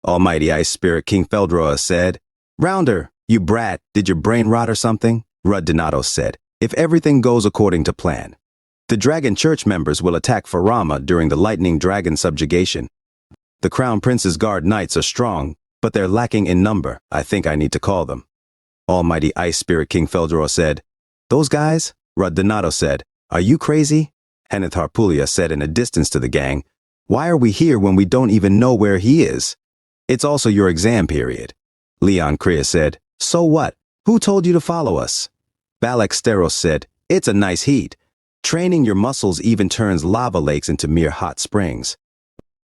Almighty Ice Spirit King Feldroa said, rounder, you brat, did your brain rot or something? Rud Donatos said, if everything goes according to plan, the Dragon Church members will attack Farama during the Lightning Dragon subjugation. The Crown Prince's Guard Knights are strong, but they're lacking in number. I think I need to call them. Almighty Ice Spirit King Feldroa said, those guys? Rud Donatos said, are you crazy? Henneth Harpulia said in a distance to the gang, why are we here when we don't even know where he is? It's also your exam period. Leon Kriya said, so what? Who told you to follow us? Balak Steros said, it's a nice heat. Training your muscles even turns lava lakes into mere hot springs.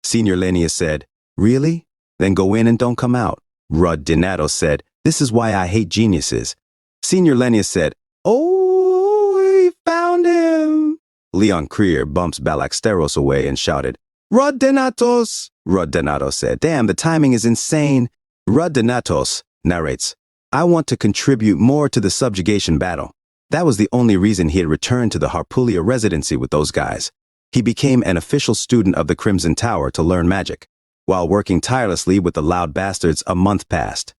Senior Lenius said, really? Then go in and don't come out. Rud Donatos said, this is why I hate geniuses. Senior Lenius said, oh, we found him. Leon Krier bumps Balak Steros away and shouted, Rud Donatos. Rud Donatos said, damn, the timing is insane. Rud Donatos narrates, I want to contribute more to the subjugation battle. That was the only reason he had returned to the Harpulia residency with those guys. He became an official student of the Crimson Tower to learn magic. While working tirelessly with the loud bastards, a month passed.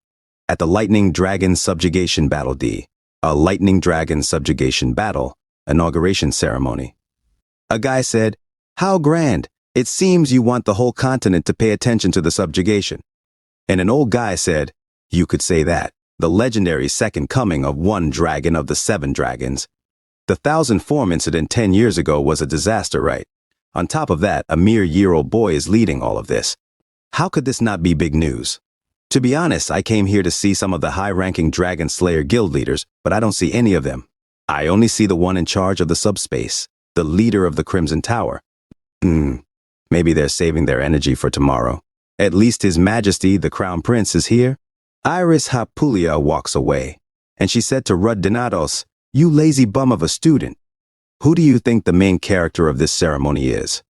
At the Lightning Dragon Subjugation Battle D, a Lightning Dragon Subjugation Battle inauguration ceremony. A guy said, how grand. It seems you want the whole continent to pay attention to the subjugation. And an old guy said, you could say that. The legendary second coming of one dragon of the 7 dragons. The 1000-form incident 10 years ago was a disaster, right? On top of that, a mere year-old boy is leading all of this. How could this not be big news? To be honest, I came here to see some of the high-ranking Dragon Slayer guild leaders, but I don't see any of them. I only see the one in charge of the subspace, the leader of the Crimson Tower. Maybe they're saving their energy for tomorrow. At least His Majesty, the Crown Prince, is here. Iris Harpulia walks away, and she said to Rud Donatos, you lazy bum of a student. Who do you think the main character of this ceremony is?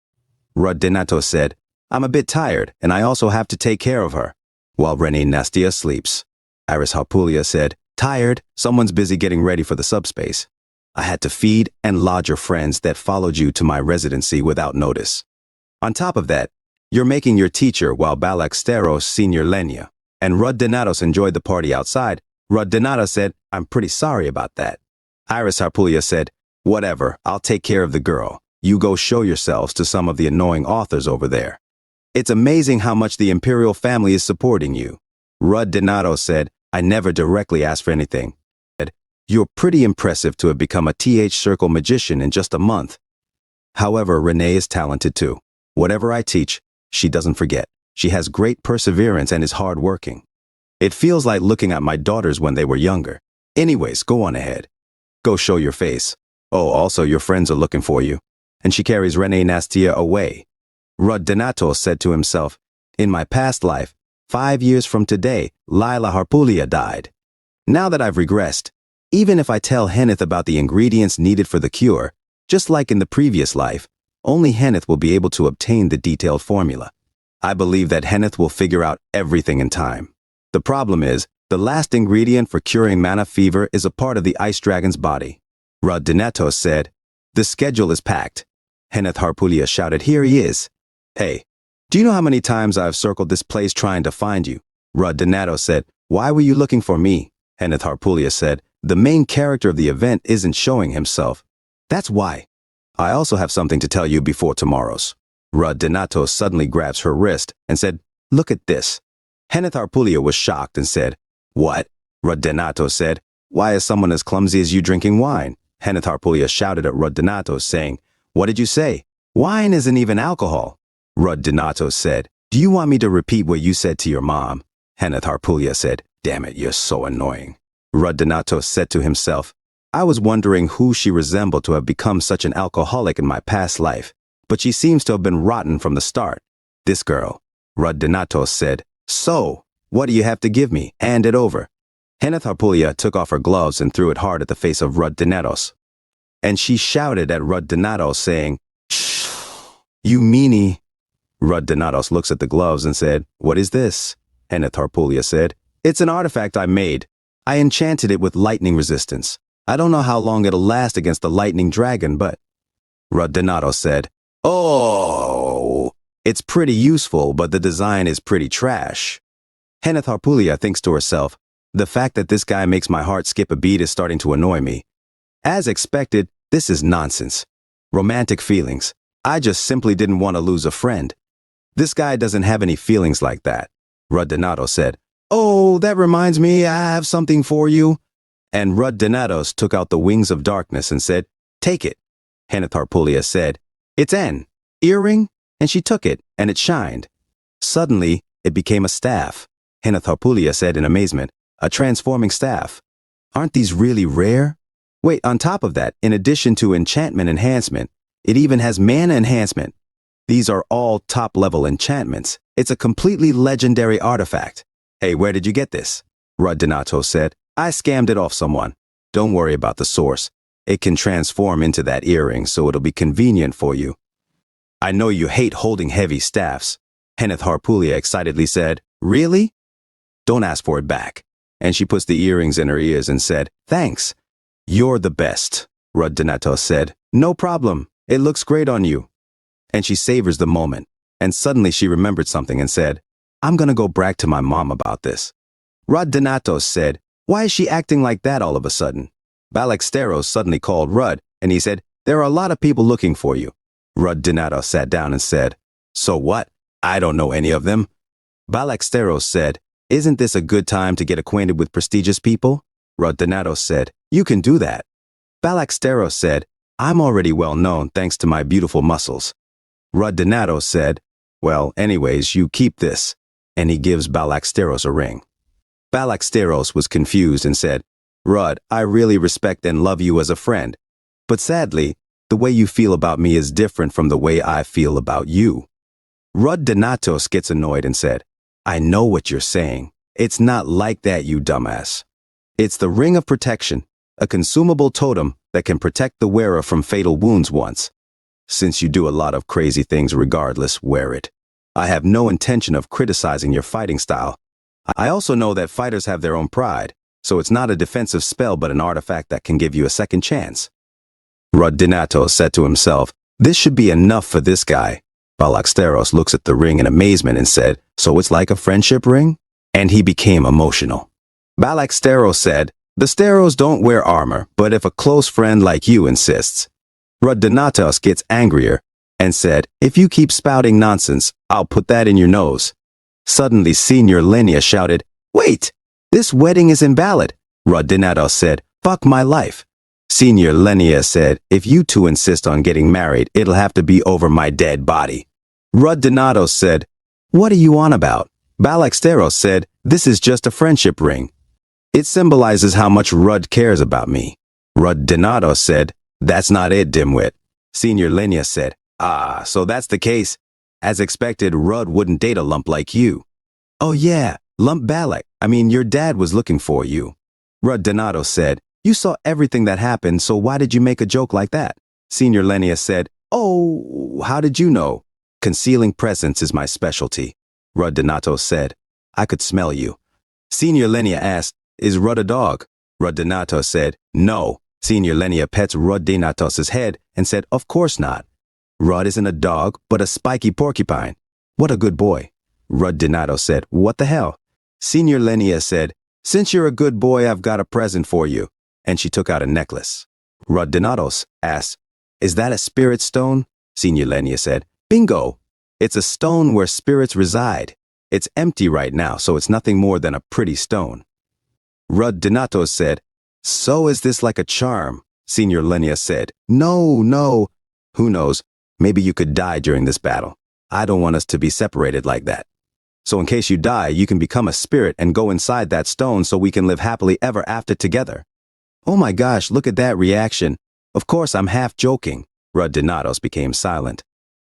Rud Donatos said, I'm a bit tired, and I also have to take care of her. While Renee Nastia sleeps. Iris Harpulia said, tired, someone's busy getting ready for the subspace. I had to feed and lodge your friends that followed you to my residency without notice. On top of that, you're making your teacher while Balak Steros Senior Lenia and Rud Donatos enjoyed the party outside. Rud Donatos said, I'm pretty sorry about that. Iris Harpulia said, whatever, I'll take care of the girl. You go show yourselves to some of the annoying authors over there. It's amazing how much the Imperial family is supporting you. Rud Donatos said, I never directly asked for anything. You're pretty impressive to have become a TH Circle magician in just a month. However, Renee is talented too. Whatever I teach, she doesn't forget. She has great perseverance and is hardworking. It feels like looking at my daughters when they were younger. Anyways, go on ahead. Go show your face. Oh, also your friends are looking for you. And she carries Renee Nastia away. Rud Donatos said to himself, in my past life, 5 years from today, Lila Harpulia died. Now that I've regressed, even if I tell Henneth about the ingredients needed for the cure, just like in the previous life, only Henneth will be able to obtain the detailed formula. I believe that Henneth will figure out everything in time. The problem is, the last ingredient for curing mana fever is a part of the ice dragon's body. Rud Donatos said, the schedule is packed. Kenneth Harpulia shouted, "Here he is." "Hey, do you know how many times I've circled this place trying to find you?" Rud Donato said. "Why were you looking for me?" Kenneth Harpulia said. "The main character of the event isn't showing himself. That's why. I also have something to tell you before tomorrow's." Rud Donato suddenly grabs her wrist and said, "Look at this." Kenneth Harpulia was shocked and said, "What?" Rud Donato said, "Why is someone as clumsy as you drinking wine?" Kenneth Harpulia shouted at Rud Donato, saying, "What did you say? Wine isn't even alcohol." Rud Donato said, "Do you want me to repeat what you said to your mom?" Kenneth Harpulia said, "Damn it, you're so annoying." Rud Donato said to himself, "I was wondering who she resembled to have become such an alcoholic in my past life, but she seems to have been rotten from the start. This girl." Rud Donato said, "So, what do you have to give me? Hand it over." Kenneth Harpulia took off her gloves and threw it hard at the face of Rud Donato. And she shouted at Rud Donato, saying, "Shh, you meanie." Rud Donato looks at the gloves and said, "What is this?" Kenneth Harpulia said, "It's an artifact I made. I enchanted it with lightning resistance. I don't know how long it'll last against the lightning dragon, but..." Rud Donato said, "Oh, it's pretty useful, but the design is pretty trash." Kenneth Harpulia thinks to herself, "The fact that this guy makes my heart skip a beat is starting to annoy me. As expected, this is nonsense. Romantic feelings. I just simply didn't want to lose a friend. This guy doesn't have any feelings like that." Rud Donato said, "Oh, that reminds me, I have something for you." And Rud Donato took out the wings of darkness and said, "Take it." Kenneth Harpulia said, "It's an earring," and she took it, and it shined. Suddenly, it became a staff. Kenneth Harpulia said in amazement, "A transforming staff. Aren't these really rare? Wait, on top of that, in addition to enchantment enhancement, it even has mana enhancement. These are all top-level enchantments. It's a completely legendary artifact." "Hey, where did you get this?" Rud Donato said. "I scammed it off someone. Don't worry about the source. It can transform into that earring, so it'll be convenient for you." "I know you hate holding heavy staffs," Kenneth Harpulia excitedly said. "Really? Don't ask for it back." And she puts the earrings in her ears and said, "Thanks." "You're the best," Rud Donato said. "No problem. It looks great on you." And she savors the moment. And suddenly she remembered something and said, "I'm gonna go brag to my mom about this." Rud Donato said, "Why is she acting like that all of a sudden?" Balaksteros suddenly called Rud, and he said, "There are a lot of people looking for you." Rud Donato sat down and said, "So what? I don't know any of them." Balaksteros said, "Isn't this a good time to get acquainted with prestigious people?" Rud Donato said, "You can do that." Balaksteros said, "I'm already well known thanks to my beautiful muscles." Rud Donato said, "Well, anyways, you keep this." And he gives Balaksteros a ring. Balaksteros was confused and said, "Rud, I really respect and love you as a friend. But sadly, the way you feel about me is different from the way I feel about you." Rud Donato gets annoyed and said, "I know what you're saying. It's not like that, you dumbass. It's the Ring of Protection, a consumable totem that can protect the wearer from fatal wounds once. Since you do a lot of crazy things regardless, wear it. I have no intention of criticizing your fighting style. I also know that fighters have their own pride, so it's not a defensive spell but an artifact that can give you a second chance." Rud Donato said to himself, "This should be enough for this guy." Balaksteros looks at the ring in amazement and said, "So it's like a friendship ring?" And he became emotional. Balaksteros said, "The Steros don't wear armor, but if a close friend like you insists." Rud Donato gets angrier and said, "If you keep spouting nonsense, I'll put that in your nose." Suddenly, Senior Lenia shouted, "Wait, this wedding is invalid." Rud Donato said, "Fuck my life." Senior Lenia said, "If you two insist on getting married, it'll have to be over my dead body." Rud Donato said, "What are you on about?" Balaksteros said, "This is just a friendship ring. It symbolizes how much Rud cares about me." Rud Donato said, "That's not it, dimwit." Senior Lenia said, "Ah, so that's the case. As expected, Rud wouldn't date a lump like you." "Oh yeah, lump Balak. I mean, your dad was looking for you." Rud Donato said, "You saw everything that happened, so why did you make a joke like that?" Senior Lenia said, "Oh, how did you know? Concealing presence is my specialty." Rud Donato said, "I could smell you." Senior Lenia asked, "Is Rud a dog?" Rud Donato said, "No." Senior Lenia pets Rud Donato's head and said, "Of course not." Rudd isn't a dog, but a spiky porcupine. What a good boy. Rudd Donato said, what the hell? Senior Lenia said, since you're a good boy, I've got a present for you. And she took out a necklace. Rudd Donatos asked, is that a spirit stone? Senior Lenia said, bingo. It's a stone where spirits reside. It's empty right now, so it's nothing more than a pretty stone. Rudd Donatos said, so is this like a charm? Senior Lenia said, no. Who knows? Maybe you could die during this battle. I don't want us to be separated like that. So in case you die, you can become a spirit and go inside that stone so we can live happily ever after together. Oh my gosh, look at that reaction. Of course, I'm half joking. Rudd Donatos became silent.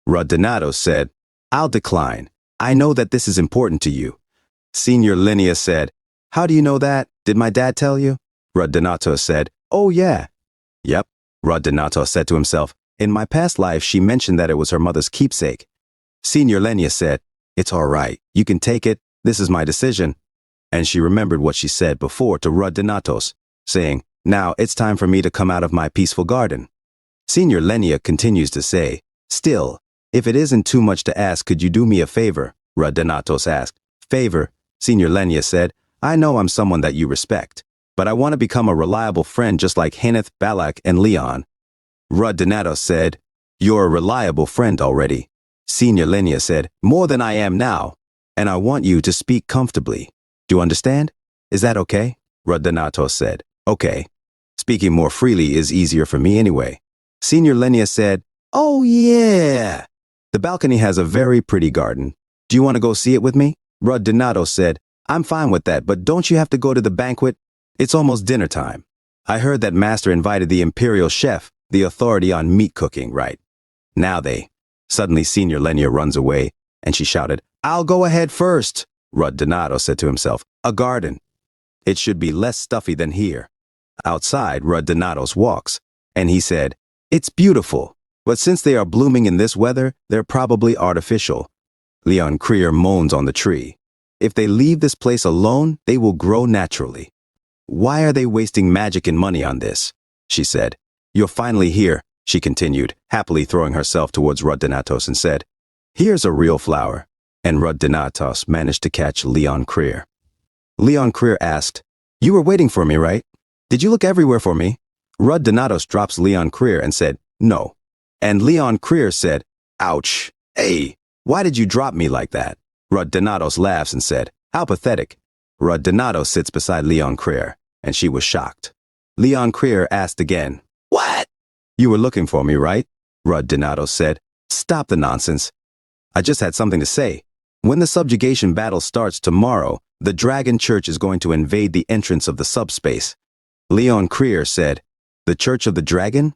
Rudd Donatos said, I'll decline. I know that this is important to you. Senior Lenia said, how do you know that? Did my dad tell you? Rudd Donatos said, oh yeah. Yep, Rudd Donatos said to himself. In my past life, she mentioned that it was her mother's keepsake. Senior Lenia said, it's all right. You can take it. This is my decision. And she remembered what she said before to Rudd Donatos, saying, now it's time for me to come out of my peaceful garden. Senior Lenia continues to say, still, if it isn't too much to ask, could you do me a favor? Rudd Donatos asked. Favor? Senior Lenia said, I know I'm someone that you respect, but I want to become a reliable friend just like Hineth, Balak, and Leon. Rudd Donatos said, you're a reliable friend already. Senior Lenia said, more than I am now, and I want you to speak comfortably. Do you understand? Is that okay? Rudd Donatos said, okay. Speaking more freely is easier for me anyway. Senior Lenia said, oh yeah. The balcony has a very pretty garden. Do you want to go see it with me? Rudd Donatos said, I'm fine with that, but don't you have to go to the banquet? It's almost dinner time. I heard that Master invited the Imperial Chef, the authority on meat cooking, right? Now they. Suddenly Senior Lenia runs away, and she shouted, I'll go ahead first. Rudd Donato said to himself, a garden. It should be less stuffy than here. Outside, Rudd Donatos walks, and he said, it's beautiful, but since they are blooming in this weather, they're probably artificial. Leon Creer moans on the tree. If they leave this place alone, they will grow naturally. Why are they wasting magic and money on this? She said. You're finally here, she continued, happily throwing herself towards Rudd Donatos and said, here's a real flower. And Rudd Donatos managed to catch Leon Creer. Leon Creer asked, you were waiting for me, right? Did you look everywhere for me? Rudd Donatos drops Leon Creer and said, no. And Leon Creer said, ouch. Hey, why did you drop me like that? Rudd Donatos laughs and said, how pathetic. Rudd Donatos sits beside Leon Creer, and she was shocked. Leon Creer asked again, what? You were looking for me, right? Rudd Donatos said, stop the nonsense. I just had something to say. When the subjugation battle starts tomorrow, the Dragon Church is going to invade the entrance of the subspace. Leon Creer said, the Church of the Dragon?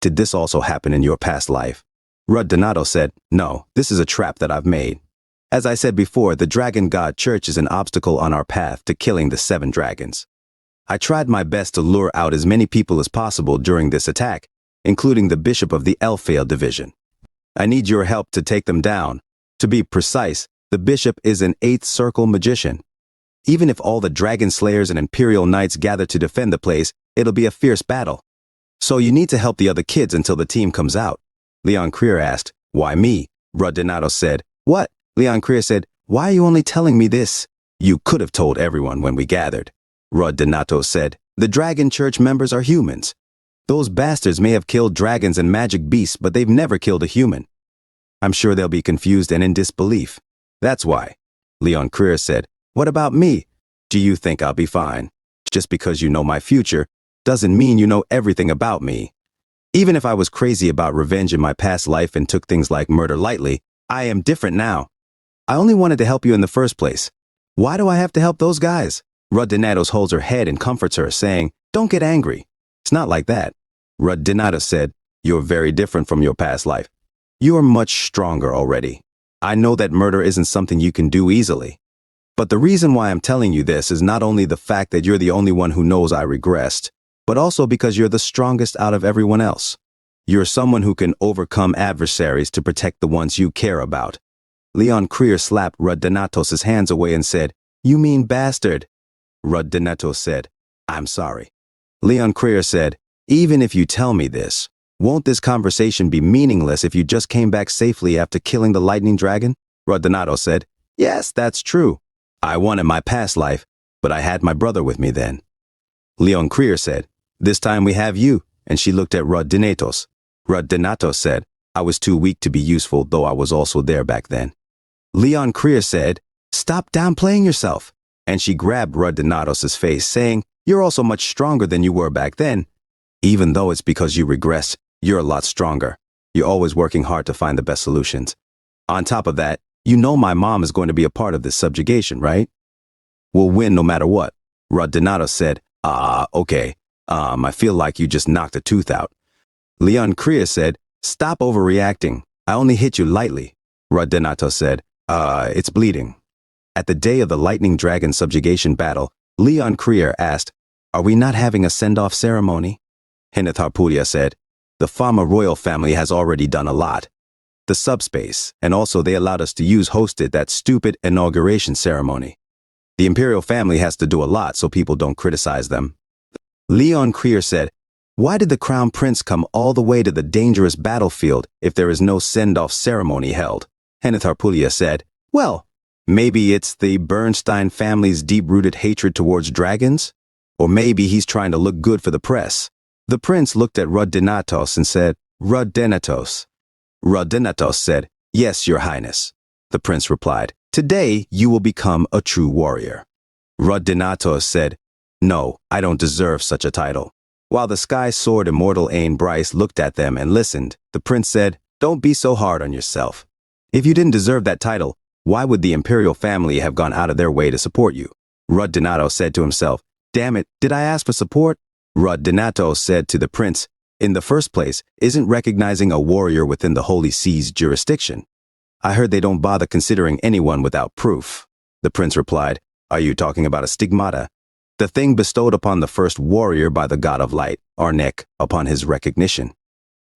Did this also happen in your past life? Rudd Donato said, no, this is a trap that I've made. As I said before, the Dragon God Church is an obstacle on our path to killing the 7 dragons. I tried my best to lure out as many people as possible during this attack, including the Bishop of the Elfale Division. I need your help to take them down. To be precise, the Bishop is an 8th Circle magician. Even if all the Dragon Slayers and Imperial Knights gather to defend the place, it'll be a fierce battle. So you need to help the other kids until the team comes out. Leon Creer asked, why me? Rudd Donato said, what? Leon Creer said, why are you only telling me this? You could have told everyone when we gathered. Rudd Donato said, the Dragon Church members are humans. Those bastards may have killed dragons and magic beasts, but they've never killed a human. I'm sure they'll be confused and in disbelief. That's why. Leon Creer said, what about me? Do you think I'll be fine? Just because you know my future doesn't mean you know everything about me. Even if I was crazy about revenge in my past life and took things like murder lightly, I am different now. I only wanted to help you in the first place. Why do I have to help those guys? Rudd Donato holds her head and comforts her, saying, don't get angry. It's not like that. Rudd Donato said, you're very different from your past life. You are much stronger already. I know that murder isn't something you can do easily. But the reason why I'm telling you this is not only the fact that you're the only one who knows I regressed, but also because you're the strongest out of everyone else. You're someone who can overcome adversaries to protect the ones you care about. Leon Creer slapped Rudd Donatos' hands away and said, you mean bastard? Rudd Donato said, I'm sorry. Leon Creer said, even if you tell me this, Won't this conversation be meaningless if you just came back safely after killing the lightning dragon? Rodinato said, Yes, that's true. I won in my past life, but I had my brother with me then. Leon Krier said, This time we have you, and she looked at Rodinatos. Rodinatos said, I was too weak to be useful, though I was also there back then. Leon Krier said, Stop downplaying yourself. And she grabbed Rodinatos' face, saying, You're also much stronger than you were back then. Even though it's because you regressed, you're a lot stronger. You're always working hard to find the best solutions. On top of that, you know my mom is going to be a part of this subjugation, right? We'll win no matter what. Rodinatos said, okay. I feel like you just knocked a tooth out. Leon Krier said, Stop overreacting. I only hit you lightly. Rodinatos said, it's bleeding. At the day of the Lightning Dragon subjugation battle, Leon Krier asked, Are we not having a send-off ceremony? Hinith Harpulia said, The Fama royal family has already done a lot. The subspace, and also they allowed us to hosted that stupid inauguration ceremony. The imperial family has to do a lot so people don't criticize them. Leon Krier said, Why did the crown prince come all the way to the dangerous battlefield if there is no send-off ceremony held? Hinith Harpulia said, Well, maybe it's the Bernstein family's deep-rooted hatred towards dragons? Or maybe he's trying to look good for the press. The prince looked at Rodinatos and said, Rodinatos. Rodinatos said, Yes, your highness. The prince replied, Today you will become a true warrior. Rodinatos said, No, I don't deserve such a title. While the Sky Sword immortal Ain Bryce looked at them and listened, the prince said, Don't be so hard on yourself. If you didn't deserve that title, why would the imperial family have gone out of their way to support you? Rodinatos said to himself, Damn it, did I ask for support? Rodinatos said to the prince, In the first place, isn't recognizing a warrior within the Holy See's jurisdiction? I heard they don't bother considering anyone without proof. The prince replied, Are you talking about a stigmata? The thing bestowed upon the first warrior by the god of light, Arnek, upon his recognition.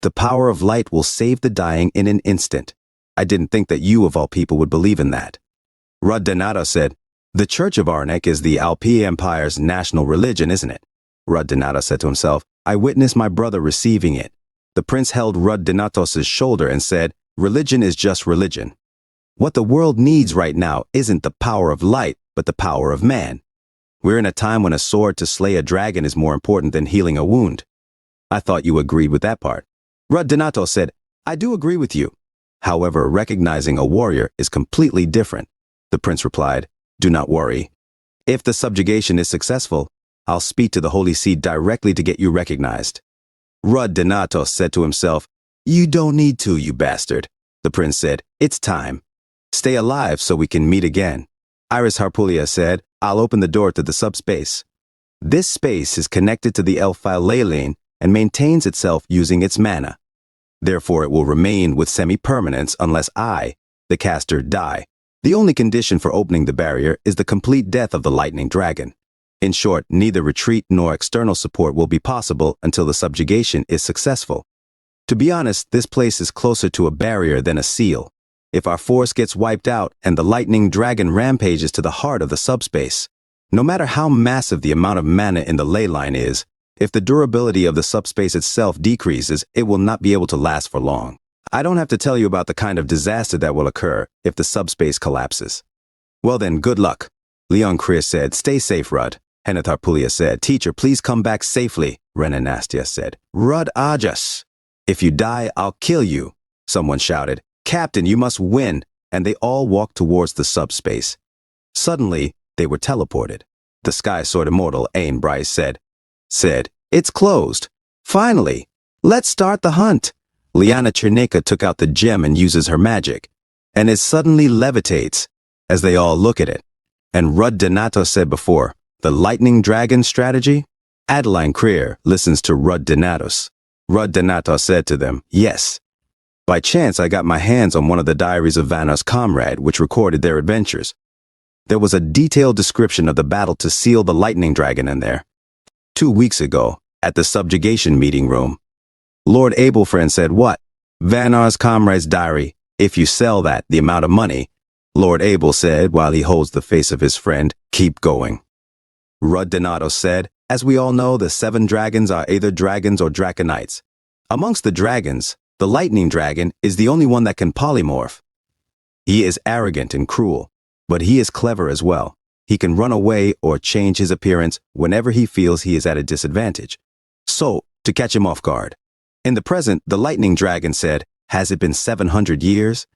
The power of light will save the dying in an instant. I didn't think that you of all people would believe in that. Rodinatos said, The Church of Arnek is the Alpi Empire's national religion, isn't it? Rodinatos said to himself, I witnessed my brother receiving it. The prince held Rodinatos' shoulder and said, Religion is just religion. What the world needs right now isn't the power of light, but the power of man. We're in a time when a sword to slay a dragon is more important than healing a wound. I thought you agreed with that part. Rodinatos said, I do agree with you. However, recognizing a warrior is completely different. The prince replied, Do not worry. If the subjugation is successful, I'll speak to the Holy See directly to get you recognized. Rodinatos said to himself, You don't need to, you bastard. The prince said, It's time. Stay alive so we can meet again. Iris Harpulia said, I'll open the door to the subspace. This space is connected to the Elphile Leyline and maintains itself using its mana. Therefore, it will remain with semi-permanence unless I, the caster, die. The only condition for opening the barrier is the complete death of the lightning dragon. In short, neither retreat nor external support will be possible until the subjugation is successful. To be honest, this place is closer to a barrier than a seal. If our force gets wiped out and the lightning dragon rampages to the heart of the subspace, no matter how massive the amount of mana in the ley line is, if the durability of the subspace itself decreases, it will not be able to last for long. I don't have to tell you about the kind of disaster that will occur if the subspace collapses. Well then, good luck. Leon Krier said, Stay safe, Rud. Hinith Harpulia said, Teacher, please come back safely. Renanastia said, Rud Ajas. If you die, I'll kill you. Someone shouted, Captain, you must win. And they all walked towards the subspace. Suddenly, they were teleported. The Sky Sword Immortal, Ain Bryce said, It's closed. Finally, let's start the hunt. Liana Cherneka took out the gem and uses her magic, and it suddenly levitates as they all look at it. And Rodinatos said before, the lightning dragon strategy? Adeline Krier listens to Rodinatos. Rodinatos said to them, Yes. By chance, I got my hands on one of the diaries of Vanar's comrade, which recorded their adventures. There was a detailed description of the battle to seal the lightning dragon in there. 2 weeks ago, at the subjugation meeting room, Lord Abelfriend said, What? Vanar's comrade's diary. If you sell that, the amount of money. Lord Abel said, while he holds the face of his friend, Keep going. Rodinatos said, As we all know, the 7 dragons are either dragons or draconites. Amongst the dragons, the lightning dragon is the only one that can polymorph. He is arrogant and cruel, but he is clever as well. He can run away or change his appearance whenever he feels he is at a disadvantage. So, to catch him off guard. In the present, the lightning dragon said, "Has it been 700 years?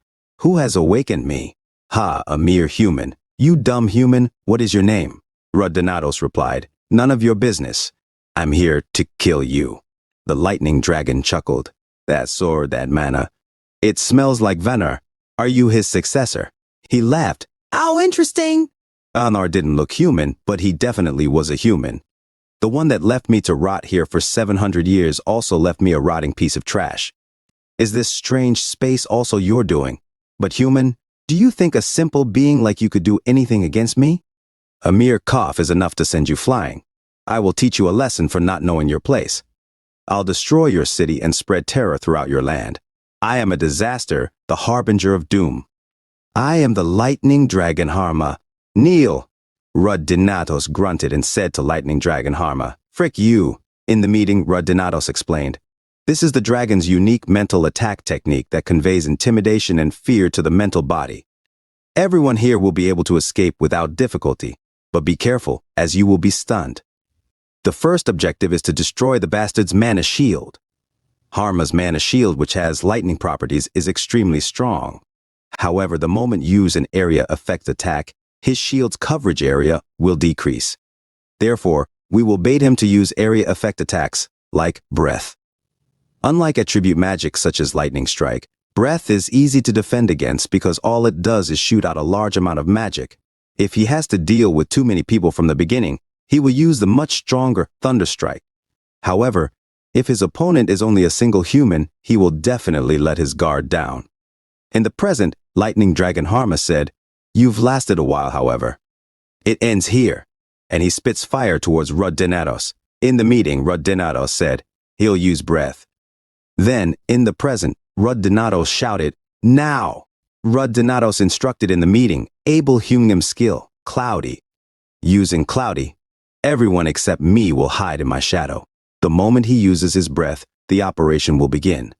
Who has awakened me?" "Ha, a mere human. You dumb human, what is your name?" Rudinatos replied, "None of your business. I'm here to kill you." The lightning dragon chuckled. "That sword, that mana. It smells like Venar. Are you his successor?" He laughed. "How interesting!" Anar didn't look human, but he definitely was a human. "The one that left me to rot here for 700 years also left me a rotting piece of trash. Is this strange space also your doing? But human, do you think a simple being like you could do anything against me? A mere cough is enough to send you flying. I will teach you a lesson for not knowing your place. I'll destroy your city and spread terror throughout your land. I am a disaster, the harbinger of doom. I am the lightning dragon Harma. Kneel!" Rudinatos grunted and said to lightning dragon Harma, "Frick you." In the meeting, Rudinatos explained, "This is the dragon's unique mental attack technique that conveys intimidation and fear to the mental body. Everyone here will be able to escape without difficulty, but be careful, as you will be stunned. The first objective is to destroy the bastard's mana shield." Harma's mana shield, which has lightning properties, is extremely strong. However, the moment you use an area effect attack, his shield's coverage area will decrease. Therefore, we will bait him to use area effect attacks, like breath. Unlike attribute magic such as lightning strike, breath is easy to defend against because all it does is shoot out a large amount of magic. If he has to deal with too many people from the beginning, he will use the much stronger thunder strike. However, if his opponent is only a single human, he will definitely let his guard down. In the present, lightning dragon Harma said, "You've lasted a while, however. It ends here." And he spits fire towards Rudinatos. In the meeting, Rudinatos said, "He'll use breath." Then, in the present, Rudinatos shouted, "Now!" Rudinatos instructed in the meeting, Abel Hungam skill, Cloudy. Using Cloudy, everyone except me will hide in my shadow. The moment he uses his breath, the operation will begin.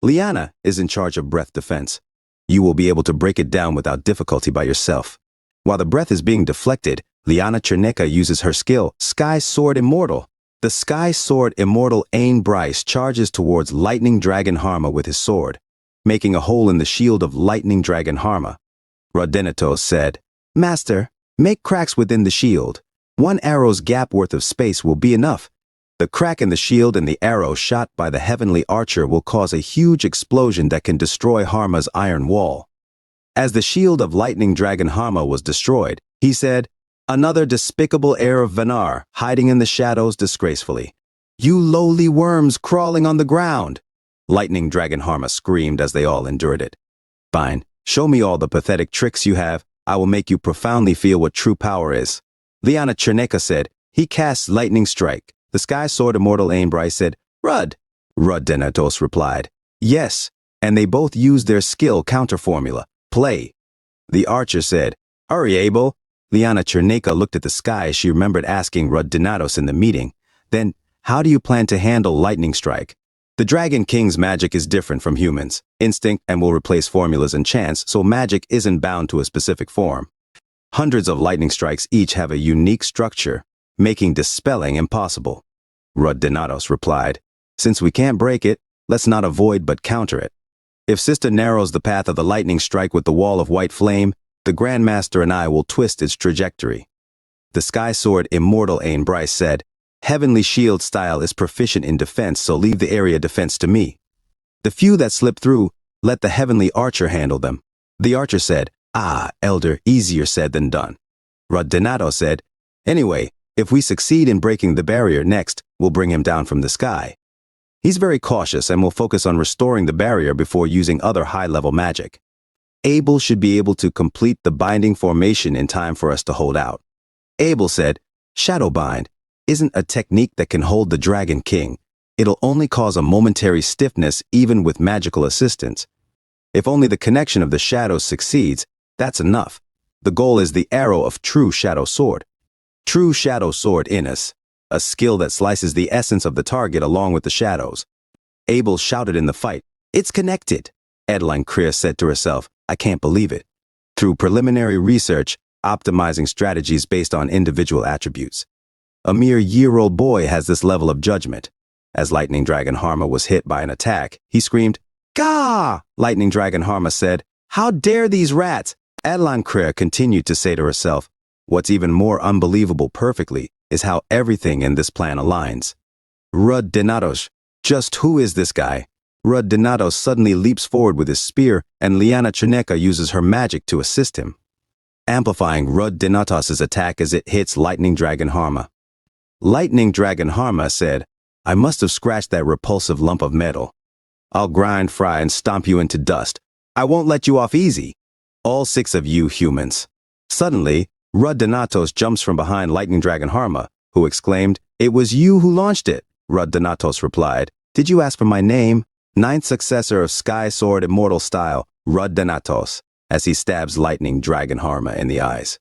Liana is in charge of breath defense. You will be able to break it down without difficulty by yourself. While the breath is being deflected, Liana Cherneka uses her skill, Sky Sword Immortal. The Sky Sword Immortal Ain Bryce charges towards Lightning Dragon Harma with his sword, making a hole in the shield of Lightning Dragon Harma. Rudinatos said, "Master, make cracks within the shield. One arrow's gap worth of space will be enough. The crack in the shield and the arrow shot by the heavenly archer will cause a huge explosion that can destroy Harma's iron wall." As the shield of Lightning Dragon Harma was destroyed, he said, "Another despicable heir of Venar, hiding in the shadows disgracefully. You lowly worms crawling on the ground." Lightning Dragon Harma screamed as they all endured it. "Fine, show me all the pathetic tricks you have. I will make you profoundly feel what true power is." Liana Cherneka said, "He casts Lightning Strike." The Sky Sword Immortal Ain Bryce said, "Rud." Rudinatos replied, "Yes," and they both used their skill counter formula, play. The archer said, "Hurry, Abel." Liana Cherneka looked at the sky as she remembered asking Rudinatos in the meeting. Then, how do you plan to handle Lightning Strike? The Dragon King's magic is different from humans, instinct, and will replace formulas and chance, so magic isn't bound to a specific form. Hundreds of lightning strikes each have a unique structure, making dispelling impossible. Rudinatos replied, "Since we can't break it, let's not avoid but counter it. If Sister narrows the path of the lightning strike with the wall of white flame, the Grandmaster and I will twist its trajectory." The Sky Sword Immortal Ain Bryce said, "Heavenly Shield style is proficient in defense, so leave the area defense to me. The few that slip through, let the Heavenly Archer handle them." The archer said, "Ah, Elder, easier said than done." Rudinatos said, "Anyway, if we succeed in breaking the barrier next, we'll bring him down from the sky. He's very cautious and will focus on restoring the barrier before using other high-level magic. Abel should be able to complete the binding formation in time for us to hold out." Abel said, "Shadow Bind isn't a technique that can hold the Dragon King. It'll only cause a momentary stiffness even with magical assistance. If only the connection of the shadows succeeds, that's enough. The goal is the arrow of True Shadow Sword. True Shadow Sword Innis, a skill that slices the essence of the target along with the shadows. Abel shouted in the fight, "It's connected." Adeline Creer said to herself, "I can't believe it." Through preliminary research, optimizing strategies based on individual attributes. A mere year-old boy has this level of judgment. As Lightning Dragon Harma was hit by an attack, he screamed, "Gah!" Lightning Dragon Harma said, "How dare these rats?" Adeline Creer continued to say to herself, "What's even more unbelievable perfectly is how everything in this plan aligns." Rud Denatos. Just who is this guy? Rud Denatos suddenly leaps forward with his spear, and Liana Cherneka uses her magic to assist him, amplifying Rud Denatos' attack as it hits Lightning Dragon Harma. Lightning Dragon Harma said, "I must have scratched that repulsive lump of metal. I'll grind, fry, and stomp you into dust. I won't let you off easy. All 6 of you humans." Suddenly, Rud Denatos jumps from behind Lightning Dragon Harma, who exclaimed, "It was you who launched it." Rud Denatos replied, "Did you ask for my name?" Ninth successor of Sky Sword Immortal Style, Rud Denatos, as he stabs Lightning Dragon Harma in the eyes.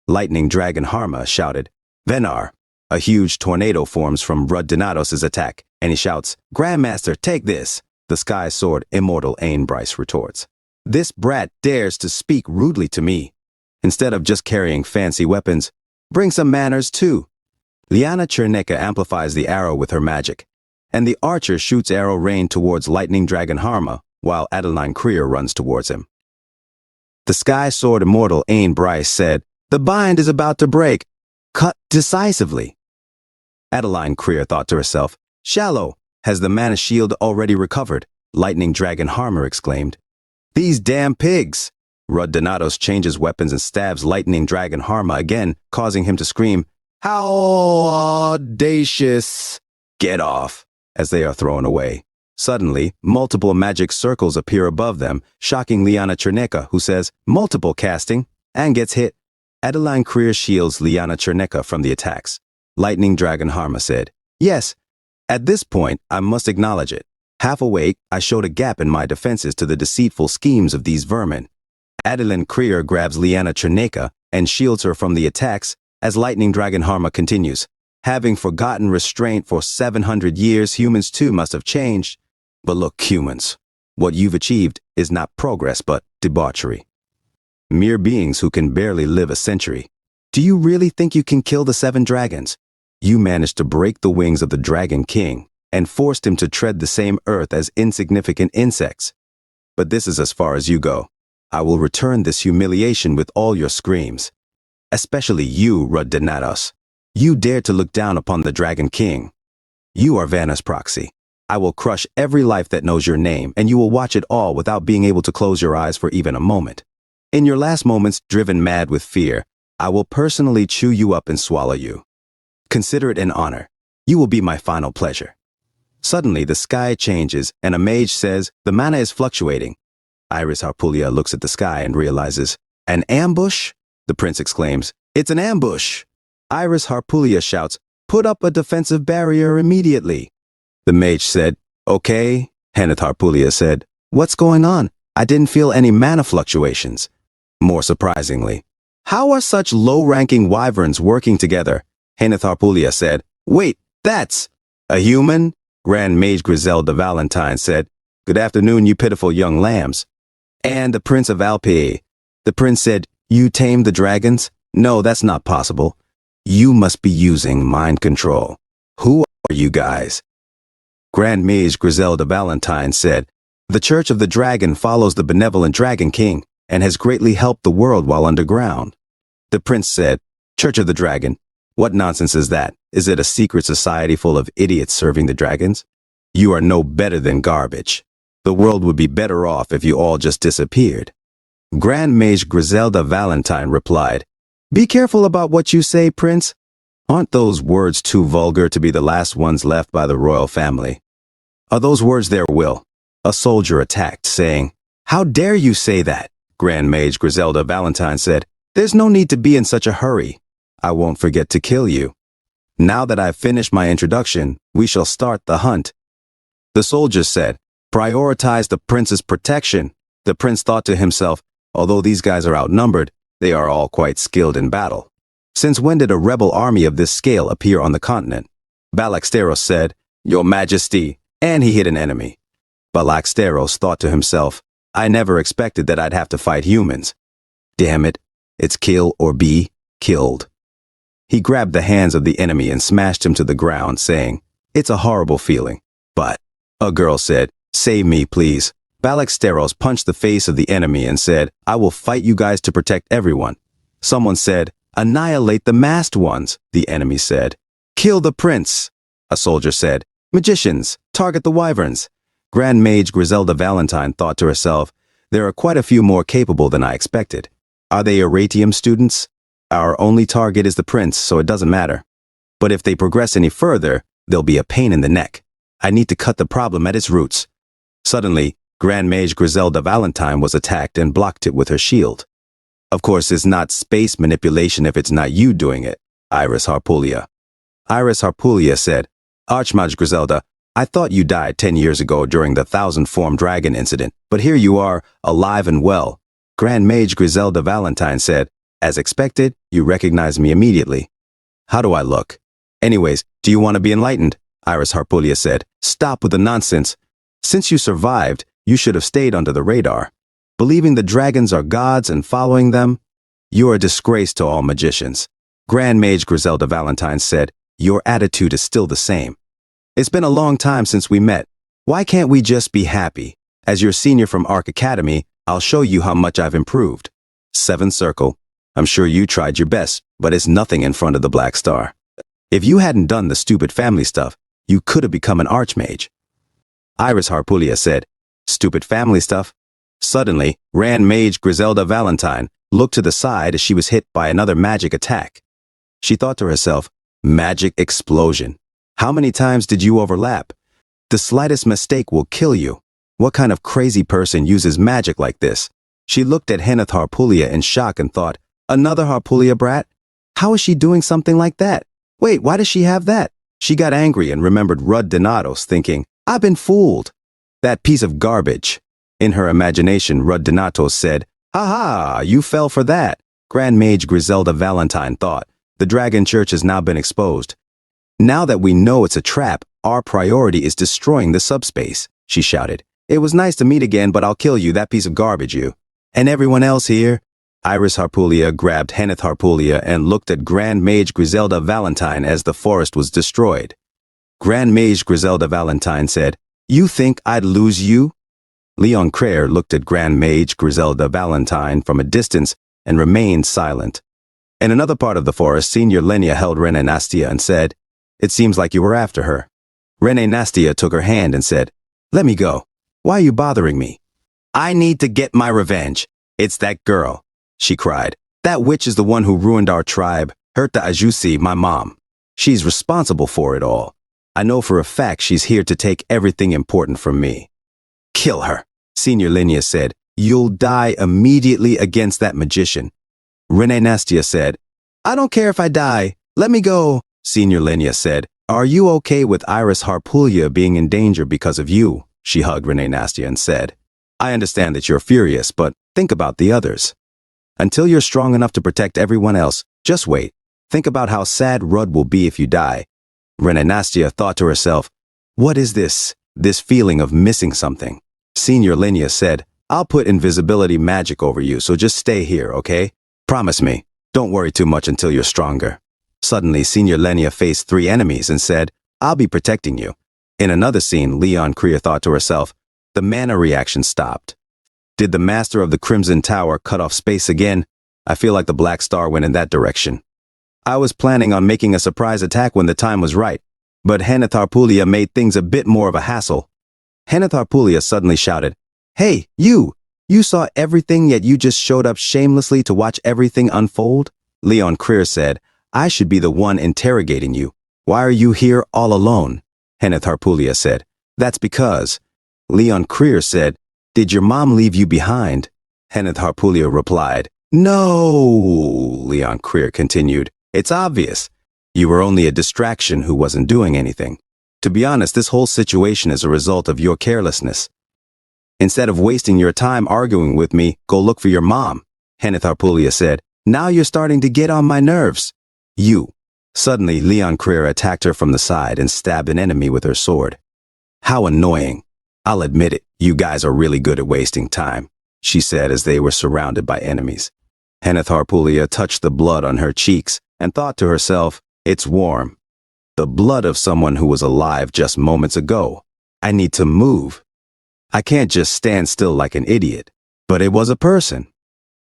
Lightning Dragon Harma shouted, "Venar." A huge tornado forms from Rud Denatos' attack, and he shouts, "Grandmaster, take this." The Sky Sword Immortal Ain Bryce retorts, "This brat dares to speak rudely to me. Instead of just carrying fancy weapons, bring some manners too." Liana Cherneka amplifies the arrow with her magic, and the archer shoots arrow rain towards Lightning Dragon Harma, while Adeline Creer runs towards him. The Sky Sword Immortal Ain Bryce said, "The bind is about to break. Cut decisively." Adeline Creer thought to herself, "Shallow, has the mana shield already recovered?" Lightning Dragon Harma exclaimed, "These damn pigs!" Rud Denatos changes weapons and stabs Lightning Dragon Harma again, causing him to scream, "How audacious!" "Get off!" as they are thrown away. Suddenly, multiple magic circles appear above them, shocking Liana Cherneka, who says, "Multiple casting," and gets hit. Adeline Creer shields Liana Cherneka from the attacks. Lightning Dragon Harma said, "Yes, at this point, I must acknowledge it. Half awake, I showed a gap in my defenses to the deceitful schemes of these vermin." Adeline Creer grabs Liana Cherneka and shields her from the attacks as Lightning Dragon Harma continues, "Having forgotten restraint for 700 years, humans too must have changed. But look, humans, what you've achieved is not progress but debauchery. Mere beings who can barely live a century. Do you really think you can kill the 7 dragons? You managed to break the wings of the Dragon King and forced him to tread the same earth as insignificant insects. But this is as far as you go. I will return this humiliation with all your screams. Especially you, Rud Denatos. You dare to look down upon the Dragon King. You are Vanna's proxy. I will crush every life that knows your name, and you will watch it all without being able to close your eyes for even a moment. In your last moments, driven mad with fear, I will personally chew you up and swallow you. Consider it an honor. You will be my final pleasure." Suddenly, the sky changes, and a mage says, "The mana is fluctuating." Iris Harpulia looks at the sky and realizes, "An ambush?" The prince exclaims, "It's an ambush!" Iris Harpulia shouts, "Put up a defensive barrier immediately." The mage said, "Okay." Hanneth Harpulia said, "What's going on? I didn't feel any mana fluctuations." More surprisingly, "How are such low-ranking wyverns working together?" Hanneth Harpulia said, "Wait, that's a human?" Grand Mage Griselda Valentine said, "Good afternoon, you pitiful young lambs." "And the Prince of Alpi." The prince said, "You tamed the dragons? No, that's not possible. You must be using mind control. Who are you guys?" Grand Mage Griselda Valentine said, "The Church of the Dragon follows the benevolent Dragon King and has greatly helped the world while underground." The prince said, "Church of the Dragon? What nonsense is that? Is it a secret society full of idiots serving the dragons? You are no better than garbage. The world would be better off if you all just disappeared." Grand Mage Griselda Valentine replied, "Be careful about what you say, Prince. Aren't those words too vulgar to be the last ones left by the royal family?" "Are those words their will?" A soldier attacked, saying, "How dare you say that?" Grand Mage Griselda Valentine said, "There's no need to be in such a hurry. I won't forget to kill you. Now that I've finished my introduction, we shall start the hunt." The soldier said, "Prioritize the prince's protection." The prince thought to himself, although these guys are outnumbered, they are all quite skilled in battle. Since when did a rebel army of this scale appear on the continent? Balaxteros said, "Your Majesty, And he hit an enemy. Balaxteros thought to himself, I never expected that I'd have to fight humans. Damn it, it's kill or be killed. He grabbed the hands of the enemy and smashed him to the ground, saying, it's a horrible feeling. But, a girl said, save me, please. Balaxteros punched the face of the enemy and said, I will fight you guys to protect everyone. Someone said, annihilate the masked ones, the enemy said. Kill the prince, a soldier said. Magicians, target the wyverns. Grand Mage Griselda Valentine thought to herself, there are quite a few more capable than I expected. Are they Aratium students? Our only target is the prince, so it doesn't matter. But if they progress any further, there'll be a pain in the neck. I need to cut the problem at its roots. Suddenly, Grand Mage Griselda Valentine was attacked and blocked it with her shield. Of course, it's not space manipulation if it's not you doing it, Iris Harpulia. Iris Harpulia said, Archmage Griselda, I thought you died 10 years ago during the 1,000-form dragon incident, but here you are, alive and well. Grand Mage Griselda Valentine said, as expected, you recognize me immediately. How do I look? Anyways, do you want to be enlightened? Iris Harpulia said, stop with the nonsense. Since you survived, you should have stayed under the radar. Believing the dragons are gods and following them? You're a disgrace to all magicians. Grand Mage Griselda Valentine said, your attitude is still the same. It's been a long time since we met. Why can't we just be happy? As your senior from Arc Academy, I'll show you how much I've improved. Seventh Circle. I'm sure you tried your best, but it's nothing in front of the Black Star. If you hadn't done the stupid family stuff, you could have become an archmage. Iris Harpulia said, stupid family stuff? Suddenly, Grand Mage Griselda Valentine looked to the side as she was hit by another magic attack. She thought to herself, magic explosion. How many times did you overlap? The slightest mistake will kill you. What kind of crazy person uses magic like this? She looked at Heneth Harpulia in shock and thought, another Harpulia brat? How is she doing something like that? Wait, why does she have that? She got angry and remembered Rud Donatos, thinking, I've been fooled. That piece of garbage. In her imagination, Rud Donatos said, ha ha, you fell for that. Grand Mage Griselda Valentine thought, the Dragon Church has now been exposed. Now that we know it's a trap, our priority is destroying the subspace, she shouted. It was nice to meet again, but I'll kill you, that piece of garbage, you. And everyone else here? Iris Harpulia grabbed Heneth Harpulia and looked at Grand Mage Griselda Valentine as the forest was destroyed. Grand Mage Griselda Valentine said, you think I'd lose you? Leon Crayer looked at Grand Mage Griselda Valentine from a distance and remained silent. In another part of the forest, Senior Lenia held Rene Nastia and said, it seems like you were after her. Rene Nastia took her hand and said, let me go. Why are you bothering me? I need to get my revenge. It's that girl, she cried. That witch is the one who ruined our tribe, hurt the Ajusi, my mom. She's responsible for it all. I know for a fact she's here to take everything important from me. Kill her, Senior Lenia said. You'll die immediately against that magician. Rene Nastia said, I don't care if I die. Let me go. Senior Lenia said, are you okay with Iris Harpulia being in danger because of you? She hugged Rene Nastia and said, I understand that you're furious, but think about the others. Until you're strong enough to protect everyone else, just wait. Think about how sad Rud will be if you die. Rene Nastia thought to herself, what is this feeling of missing something? Senior Lenia said, I'll put invisibility magic over you, so just stay here, okay? Promise me. Don't worry too much until you're stronger. Suddenly, Senior Lenia faced 3 enemies and said, I'll be protecting you. In another scene, Leon Crayer thought to herself, the mana reaction stopped. Did the Master of the Crimson Tower cut off space again? I feel like the Black Star went in that direction. I was planning on making a surprise attack when the time was right, but Heneth Harpulia made things a bit more of a hassle. Heneth Harpulia suddenly shouted, hey, you! You saw everything, yet you just showed up shamelessly to watch everything unfold? Leon Crayer said, I should be the one interrogating you. Why are you here all alone? Heneth Harpulia said, that's because. Leon Crayer said, did your mom leave you behind? Heneth Harpulia replied, no. Leon Crayer continued, it's obvious. You were only a distraction who wasn't doing anything. To be honest, this whole situation is a result of your carelessness. Instead of wasting your time arguing with me, go look for your mom. Heneth Harpulia said, now you're starting to get on my nerves. You. Suddenly, Leon Crayer attacked her from the side and stabbed an enemy with her sword. How annoying. I'll admit it, you guys are really good at wasting time, she said as they were surrounded by enemies. Heneth Harpoolia touched the blood on her cheeks and thought to herself, it's warm. The blood of someone who was alive just moments ago. I need to move. I can't just stand still like an idiot. But it was a person.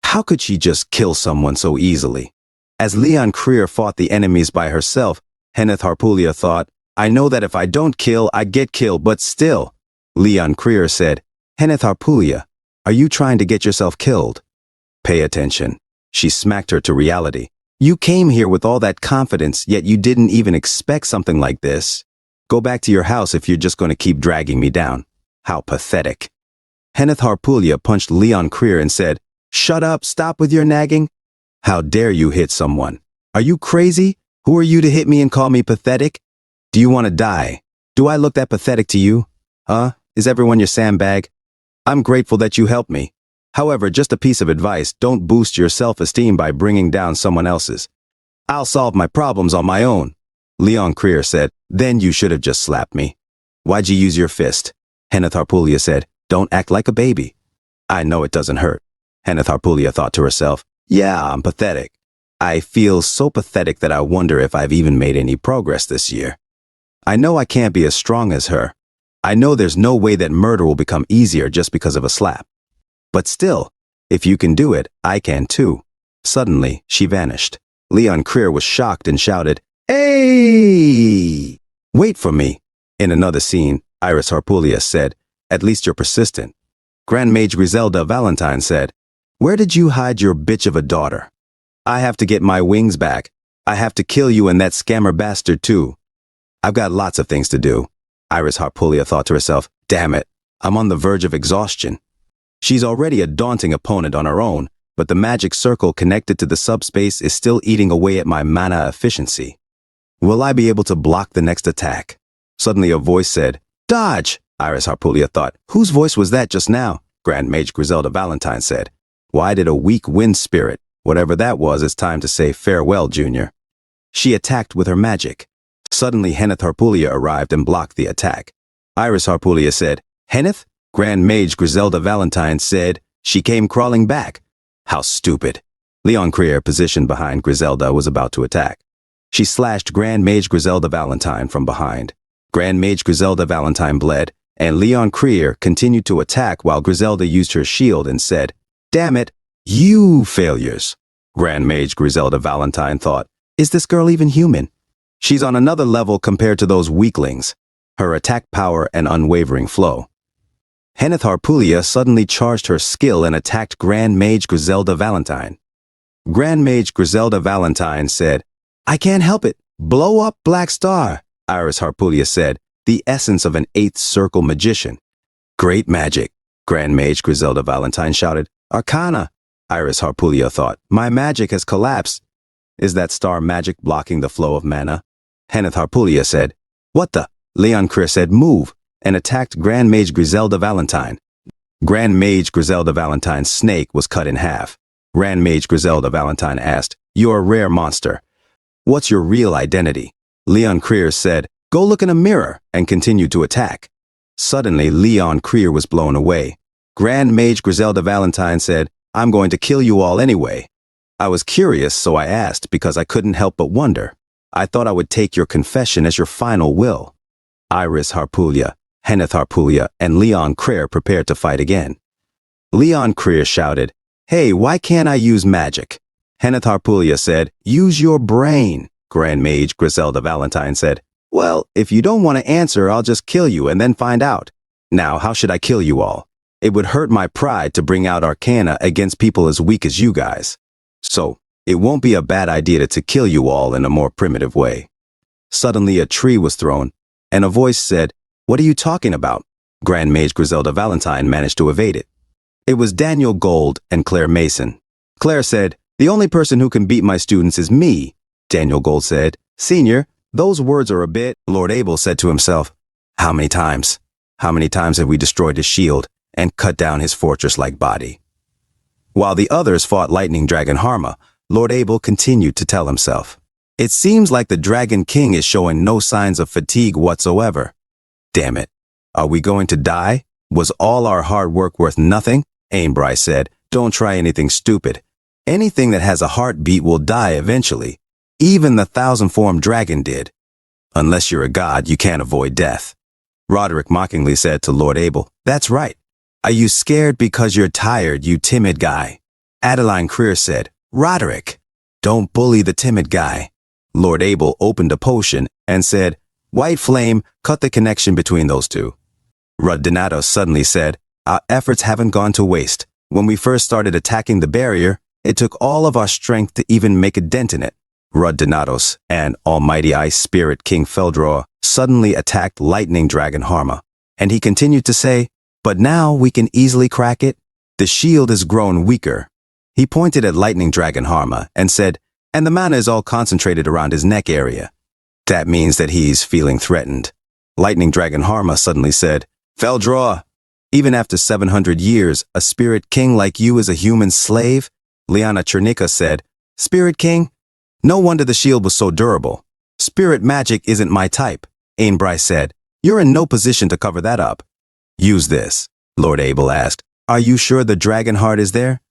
How could she just kill someone so easily? As Leon Creer fought the enemies by herself, Heneth Harpoolia thought, I know that if I don't kill, I get killed, but still. Leon Creer said, Heneth Harpoolia, are you trying to get yourself killed? Pay attention. She smacked her to reality. You came here with all that confidence, yet you didn't even expect something like this. Go back to your house if you're just going to keep dragging me down. How pathetic. Heneth Harpoolia punched Leon Creer and said, Shut up, stop with your nagging. How dare you hit someone? Are you crazy? Who are you to hit me and call me pathetic? Do you want to die? Do I look that pathetic to you? Is everyone your sandbag? I'm grateful that you helped me. However, just a piece of advice, don't boost your self-esteem by bringing down someone else's. I'll solve my problems on my own. Leon Creer said, Then you should have just slapped me. Why'd you use your fist? Heneth Harpoolia said, Don't act like a baby. I know it doesn't hurt. Heneth Harpoolia thought to herself, Yeah, I'm pathetic. I feel so pathetic that I wonder if I've even made any progress this year. I know I can't be as strong as her. I know there's no way that murder will become easier just because of a slap. But still, if you can do it, I can too. Suddenly, she vanished. Leon Creer was shocked and shouted, Hey! Wait for me. In another scene, Iris Harpoolia said, At least you're persistent. Grand Mage Griselda Valentine said, Where did you hide your bitch of a daughter? I have to get my wings back. I have to kill you and that scammer bastard too. I've got lots of things to do. Iris Harpoolia thought to herself, Damn it, I'm on the verge of exhaustion. She's already a daunting opponent on her own, but the magic circle connected to the subspace is still eating away at my mana efficiency. Will I be able to block the next attack? Suddenly a voice said, Dodge! Iris Harpoolia thought, Whose voice was that just now? Grand Mage Griselda Valentine said, Why did a weak wind spirit, whatever that was, it's time to say farewell, Junior. She attacked with her magic. Suddenly Heneth Harpoolia arrived and blocked the attack. Iris Harpoolia said, Heneth? Grand Mage Griselda Valentine said, She came crawling back. How stupid. Leon Creer, positioned behind Griselda, was about to attack. She slashed Grand Mage Griselda Valentine from behind. Grand Mage Griselda Valentine bled, and Leon Creer continued to attack while Griselda used her shield and said, Damn it, you failures. Grand Mage Griselda Valentine thought, Is this girl even human? She's on another level compared to those weaklings. Her attack power and unwavering flow. Heneth Harpoolia suddenly charged her skill and attacked Grand Mage Griselda Valentine. Grand Mage Griselda Valentine said, I can't help it. Blow up Black Star, Iris Harpoolia said, the essence of an 8th circle magician. Great magic, Grand Mage Griselda Valentine shouted. Arcana, Iris Harpoolia thought. My magic has collapsed. Is that star magic blocking the flow of mana? Heneth Harpoolia said, What the? Leon Creer said, Move, and attacked Grand Mage Griselda Valentine. Grand Mage Griselda Valentine's snake was cut in half. Grand Mage Griselda Valentine asked, You're a rare monster. What's your real identity? Leon Creer said, Go look in a mirror, and continued to attack. Suddenly, Leon Creer was blown away. Grand Mage Griselda Valentine said, I'm going to kill you all anyway. I was curious, so I asked because I couldn't help but wonder. I thought I would take your confession as your final will. Iris Harpoolia, Heneth Harpoolia, and Leon Creer prepared to fight again. Leon Creer shouted, Hey, why can't I use magic? Heneth Harpoolia said, Use your brain. Grand Mage Griselda Valentine said, Well, if you don't want to answer, I'll just kill you and then find out. Now, how should I kill you all? It would hurt my pride to bring out Arcana against people as weak as you guys. So, it won't be a bad idea to kill you all in a more primitive way. Suddenly a tree was thrown, and a voice said, What are you talking about? Grand Mage Griselda Valentine managed to evade it. It was Daniel Gold and Claire Mason. Claire said, The only person who can beat my students is me. Daniel Gold said, Senior, those words are a bit. Lord Abel said to himself, How many times? How many times have we destroyed his shield and cut down his fortress-like body? While the others fought Lightning Dragon Harma, Lord Abel continued to tell himself, It seems like the Dragon King is showing no signs of fatigue whatsoever. Damn it, Are we going to die? Was all our hard work worth nothing? Ainbrai said, don't try anything stupid. Anything that has a heartbeat will die eventually. Even the thousand-formed dragon did. Unless you're a god, you can't avoid death. Roderick mockingly said to Lord Abel, that's right. Are you scared because you're tired, you timid guy? Adeline Creer said, Roderick, don't bully the timid guy. Lord Abel opened a potion and said, White Flame, cut the connection between those two. Donato suddenly said, our efforts haven't gone to waste. When we first started attacking the barrier, it took all of our strength to even make a dent in it. Donatos and Almighty Ice Spirit King Feldroa suddenly attacked Lightning Dragon Harma, and he continued to say, but now we can easily crack it. The shield has grown weaker. He pointed at Lightning Dragon Harma and said, and the mana is all concentrated around his neck area. That means that he's feeling threatened. Lightning Dragon Harma suddenly said, Feldroa, even after 700 years, a Spirit King like you is a human slave? Liana Chernica said, Spirit King? No wonder the shield was so durable. Spirit magic isn't my type. Ainbrai said, you're in no position to cover that up. Use this, Lord Abel asked. Are you sure the dragon heart is there?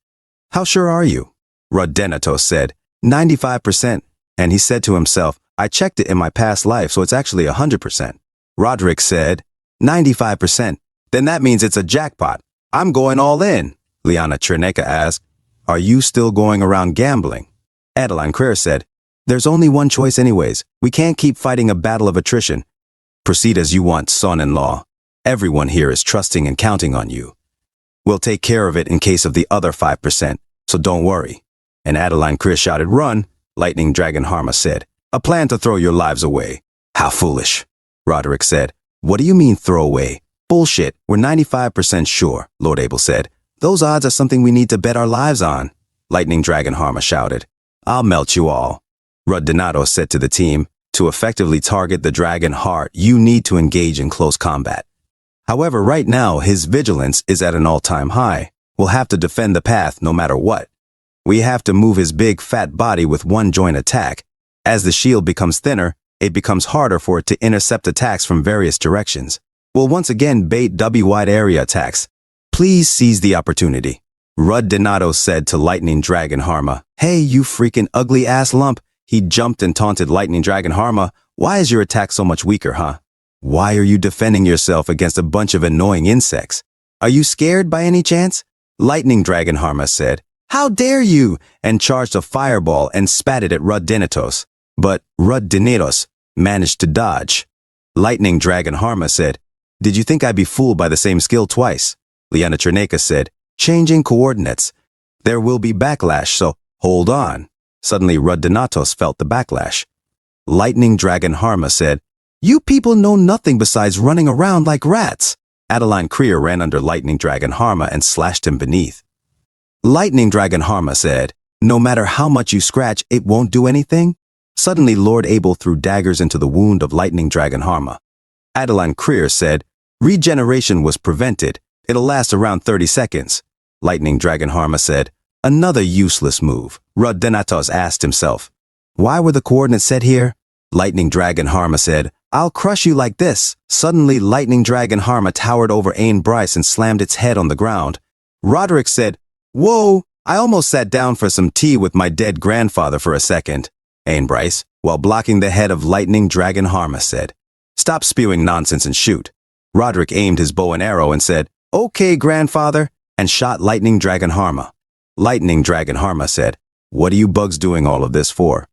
How sure are you? Roddenatos said, 95%. And he said to himself, I checked it in my past life, so it's actually 100%. Roderick said, 95%. Then that means it's a jackpot. I'm going all in. Liana Chernica asked, are you still going around gambling? Adeline Creer said, there's only one choice anyways. We can't keep fighting a battle of attrition. Proceed as you want, son-in-law. Everyone here is trusting and counting on you. We'll take care of it in case of the other 5%, so don't worry. And Adeline Creer shouted, run. Lightning Dragon Harma said, a plan to throw your lives away. How foolish. Roderick said, what do you mean throw away? Bullshit, we're 95% sure, Lord Abel said. Those odds are something we need to bet our lives on. Lightning Dragon Harma shouted, I'll melt you all. Donato said to the team, to effectively target the dragon heart, you need to engage in close combat. However, right now, his vigilance is at an all-time high. We'll have to defend the path no matter what. We have to move his big, fat body with one joint attack. As the shield becomes thinner, it becomes harder for it to intercept attacks from various directions. We'll once again bait W-wide area attacks. Please seize the opportunity. Donato said to Lightning Dragon Harma, hey, you freaking ugly-ass lump. He jumped and taunted Lightning Dragon Harma, why is your attack so much weaker, huh? Why are you defending yourself against a bunch of annoying insects? Are you scared by any chance? Lightning Dragon Harma said, how dare you? And charged a fireball and spat it at Roddenatos. But Roddenatos managed to dodge. Lightning Dragon Harma said, did you think I'd be fooled by the same skill twice? Liana Chernica said, changing coordinates. There will be backlash, so hold on. Suddenly Roddenatos felt the backlash. Lightning Dragon Harma said, you people know nothing besides running around like rats. Adeline Creer ran under Lightning Dragon Harma and slashed him beneath. Lightning Dragon Harma said, no matter how much you scratch, it won't do anything. Suddenly Lord Abel threw daggers into the wound of Lightning Dragon Harma. Adeline Creer said, regeneration was prevented. It'll last around 30 seconds. Lightning Dragon Harma said, another useless move. Roddenatos asked himself, why were the coordinates set here? Lightning Dragon Harma said, I'll crush you like this. Suddenly, Lightning Dragon Harma towered over Ainbrai and slammed its head on the ground. Roderick said, whoa, I almost sat down for some tea with my dead grandfather for a second. Ainbrai, while blocking the head of Lightning Dragon Harma, said, stop spewing nonsense and shoot. Roderick aimed his bow and arrow and said, okay, grandfather, and shot Lightning Dragon Harma. Lightning Dragon Harma said, what are you bugs doing all of this for?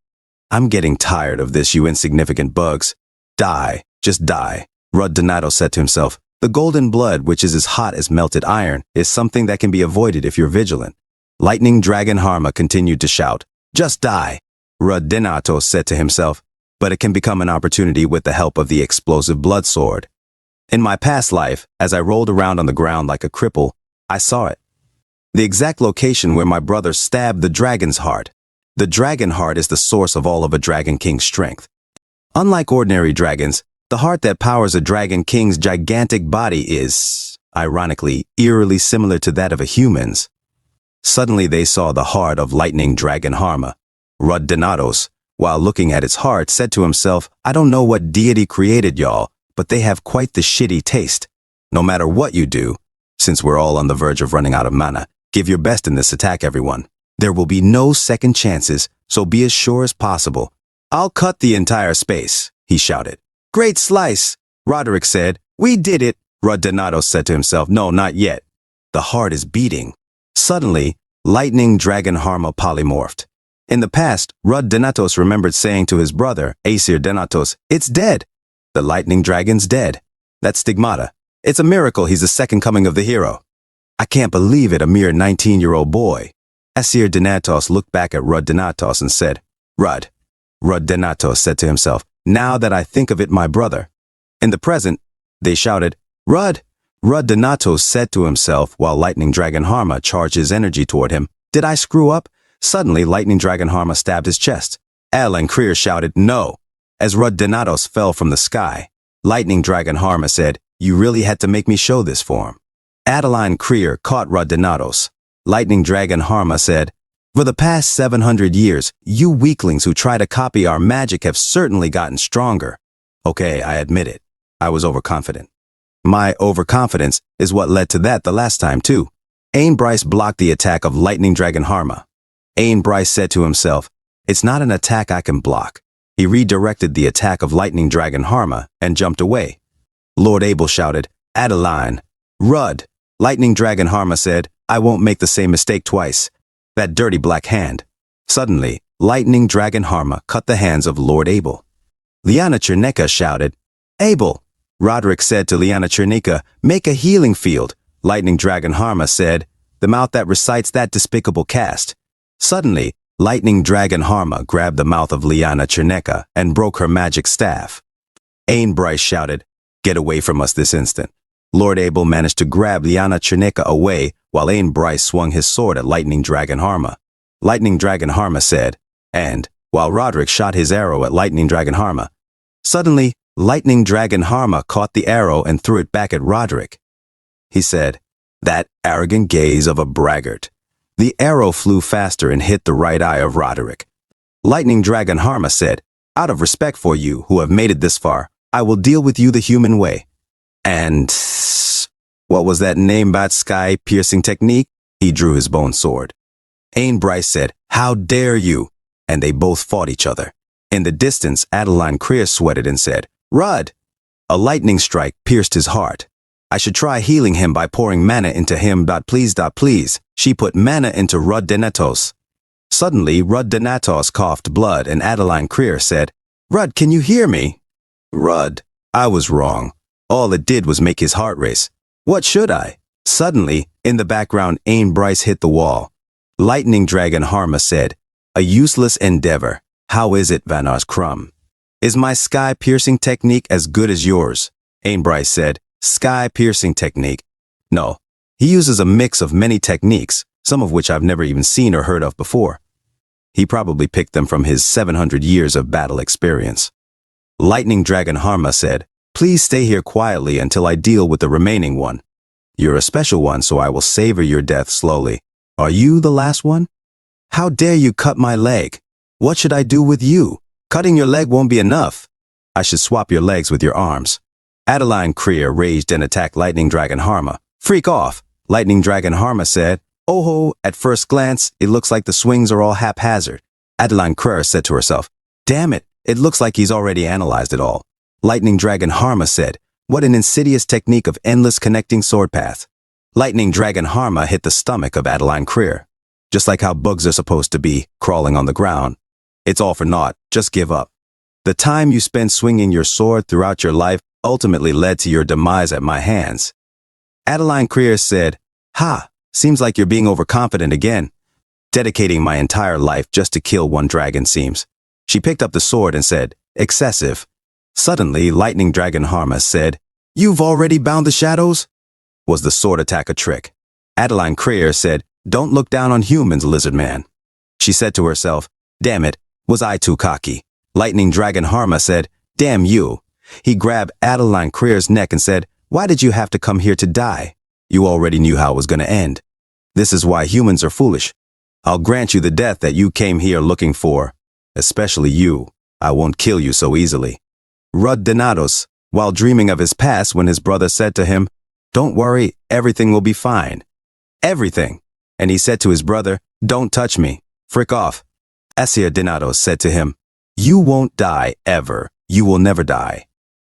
I'm getting tired of this, you insignificant bugs. Die, just die. Donato said to himself, the golden blood, which is as hot as melted iron, is something that can be avoided if you're vigilant. Lightning Dragon Harma continued to shout, just die. Donato said to himself, but it can become an opportunity with the help of the explosive blood sword. In my past life, as I rolled around on the ground like a cripple, I saw it. The exact location where my brother stabbed the dragon's heart. The dragon heart is the source of all of a dragon king's strength. Unlike ordinary dragons, the heart that powers a dragon king's gigantic body is, ironically, eerily similar to that of a human's. Suddenly they saw the heart of Lightning Dragon Harma. Roddenatos, while looking at its heart, said to himself, I don't know what deity created y'all, but they have quite the shitty taste. No matter what you do, since we're all on the verge of running out of mana, give your best in this attack, everyone. There will be no second chances, so be as sure as possible. I'll cut the entire space, he shouted. Great slice, Roderick said. We did it, Donatos said to himself. No, not yet. The heart is beating. Suddenly, lightning dragon Harma polymorphed. In the past, Donatos remembered saying to his brother, Aesir Donatos, it's dead. The lightning dragon's dead. That's stigmata. It's a miracle he's the second coming of the hero. I can't believe it, a mere 19-year-old boy. Aesir Donatos looked back at Donatos and said, Rud Donatos said to himself, now that I think of it, my brother. In the present, they shouted, Rud Donatos said to himself while Lightning Dragon Harma charged his energy toward him. Did I screw up? Suddenly, Lightning Dragon Harma stabbed his chest. Adeline Creer shouted, no. As Donatos fell from the sky, Lightning Dragon Harma said, you really had to make me show this form. Adeline Creer caught Donatos. Lightning Dragon Harma said, for the past 700 years, you weaklings who try to copy our magic have certainly gotten stronger. Okay, I admit it. I was overconfident. My overconfidence is what led to that the last time too. Ain Bryce blocked the attack of Lightning Dragon Harma. Ain Bryce said to himself, it's not an attack I can block. He redirected the attack of Lightning Dragon Harma and jumped away. Lord Abel shouted, Adeline, Rud. Lightning Dragon Harma said, I won't make the same mistake twice. That dirty black hand. Suddenly, Lightning Dragon Harma cut the hands of Lord Abel. Liana Cherneka shouted, Abel. Roderick said to Liana Cherneka, make a healing field. Lightning Dragon Harma said, the mouth that recites that despicable cast. Suddenly, Lightning Dragon Harma grabbed the mouth of Liana Cherneka and broke her magic staff. Ain Bryce shouted, get away from us this instant. Lord Abel managed to grab Liana Cherneka away while Ain Bryce swung his sword at Lightning Dragon Harma. Lightning Dragon Harma said, and, while Roderick shot his arrow at Lightning Dragon Harma, suddenly, Lightning Dragon Harma caught the arrow and threw it back at Roderick. He said, that arrogant gaze of a braggart. The arrow flew faster and hit the right eye of Roderick. Lightning Dragon Harma said, out of respect for you who have made it this far, I will deal with you the human way. And what was that name about sky-piercing technique? He drew his bone sword. Ain Bryce said, how dare you? And they both fought each other. In the distance, Adeline Creer sweated and said, Rud! A lightning strike pierced his heart. I should try healing him by pouring mana into him. Please. She put mana into Donatos. Suddenly, Donatos coughed blood and Adeline Creer said, Rud, can you hear me? Rud, I was wrong. All it did was make his heart race. What should I? Suddenly, in the background, Ain Bryce hit the wall. Lightning Dragon Harma said, a useless endeavor. How is it, Vanars Crumb? Is my sky-piercing technique as good as yours? Ain Bryce said, sky-piercing technique? No, he uses a mix of many techniques, some of which I've never even seen or heard of before. He probably picked them from his 700 years of battle experience. Lightning Dragon Harma said, please stay here quietly until I deal with the remaining one. You're a special one, so I will savor your death slowly. Are you the last one? How dare you cut my leg? What should I do with you? Cutting your leg won't be enough. I should swap your legs with your arms. Adeline Creer raged and attacked Lightning Dragon Harma. Freak off, Lightning Dragon Harma said. Oh ho, at first glance, it looks like the swings are all haphazard. Adeline Creer said to herself, damn it, it looks like he's already analyzed it all. Lightning Dragon Harma said, what an insidious technique of endless connecting sword paths. Lightning Dragon Harma hit the stomach of Adeline Creer. Just like how bugs are supposed to be, crawling on the ground. It's all for naught, just give up. The time you spent swinging your sword throughout your life ultimately led to your demise at my hands. Adeline Creer said, ha, seems like you're being overconfident again. Dedicating my entire life just to kill one dragon seems. She picked up the sword and said, excessive. Suddenly, Lightning Dragon Harma said, you've already bound the shadows? Was the sword attack a trick? Adeline Creer said, don't look down on humans, lizard man. She said to herself, damn it, was I too cocky? Lightning Dragon Harma said, damn you. He grabbed Adeline Creer's neck and said, why did you have to come here to die? You already knew how it was going to end. This is why humans are foolish. I'll grant you the death that you came here looking for. Especially you. I won't kill you so easily. Donatos, while dreaming of his past when his brother said to him, Don't worry, everything will be fine. Everything. And he said to his brother, don't touch me. Frick off. Asyadinatos said to him, you won't die ever. You will never die.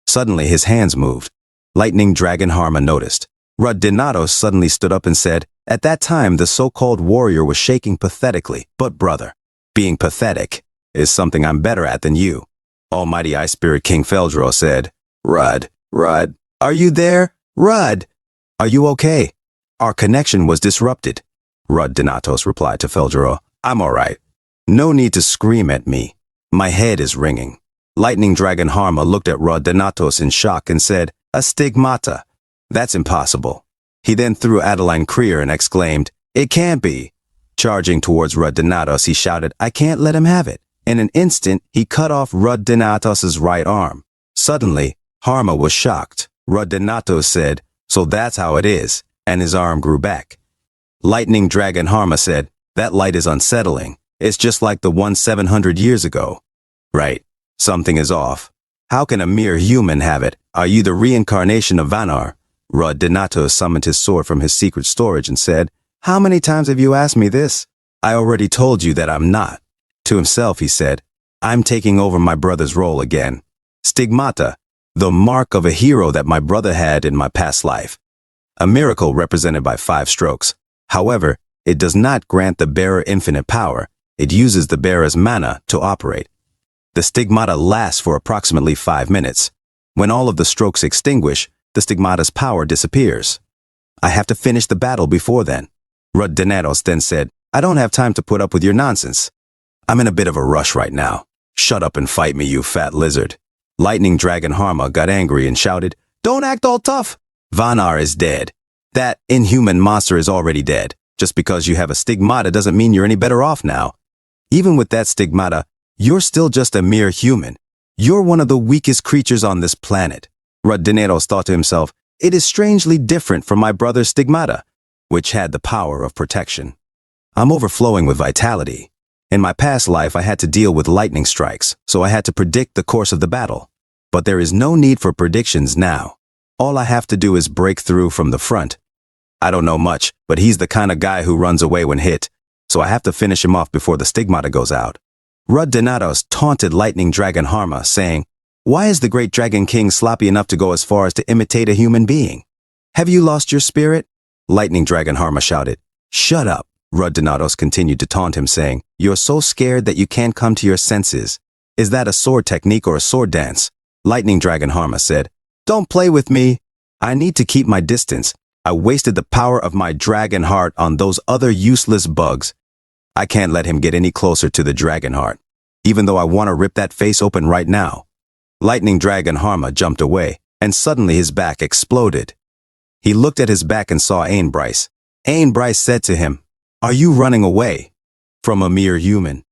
Suddenly his hands moved. Lightning Dragon Harma noticed. Rudinatos suddenly stood up and said, at that time the so-called warrior was shaking pathetically. But brother, being pathetic is something I'm better at than you. Almighty Ice Spirit King Feldro said, Rud, are you there? Rud, are you okay? Our connection was disrupted. Rudinatos replied to Feldro, I'm alright. No need to scream at me. My head is ringing. Lightning Dragon Harma looked at Rudinatos in shock and said, a stigmata. That's impossible. He then threw Adeline Creer and exclaimed, it can't be. Charging towards Rudinatos, he shouted, I can't let him have it. In an instant, he cut off Rudinatos's right arm. Suddenly, Harma was shocked. Rudinatos said, so that's how it is, and his arm grew back. Lightning Dragon Harma said, that light is unsettling. It's just like the one 700 years ago. Right, something is off. How can a mere human have it? Are you the reincarnation of Vanar? Rudinatos summoned his sword from his secret storage and said, how many times have you asked me this? I already told you that I'm not. To himself he said, I'm taking over my brother's role again. Stigmata, the mark of a hero that my brother had in my past life. A miracle represented by 5 strokes. However, it does not grant the bearer infinite power. It uses the bearer's mana to operate. The stigmata lasts for approximately 5 minutes. When all of the strokes extinguish, the stigmata's power disappears. I have to finish the battle before then. Rudinatos then said, I don't have time to put up with your nonsense. I'm in a bit of a rush right now. Shut up and fight me, you fat lizard. Lightning Dragon Harma got angry and shouted, don't act all tough. Vanar is dead. That inhuman monster is already dead. Just because you have a stigmata doesn't mean you're any better off now. Even with that stigmata, you're still just a mere human. You're one of the weakest creatures on this planet. Rudinatos thought to himself, it is strangely different from my brother's stigmata, which had the power of protection. I'm overflowing with vitality. In my past life, I had to deal with lightning strikes, so I had to predict the course of the battle. But there is no need for predictions now. All I have to do is break through from the front. I don't know much, but he's the kind of guy who runs away when hit, so I have to finish him off before the stigmata goes out. Rudinatos taunted Lightning Dragon Harma, saying, why is the great Dragon King sloppy enough to go as far as to imitate a human being? Have you lost your spirit? Lightning Dragon Harma shouted. Shut up. Rudinatos continued to taunt him, saying, you're so scared that you can't come to your senses. Is that a sword technique or a sword dance? Lightning Dragon Harma said, don't play with me. I need to keep my distance. I wasted the power of my dragon heart on those other useless bugs. I can't let him get any closer to the dragon heart, even though I want to rip that face open right now. Lightning Dragon Harma jumped away, and suddenly his back exploded. He looked at his back and saw Ain Bryce. Ain Bryce said to him, are you running away from a mere human?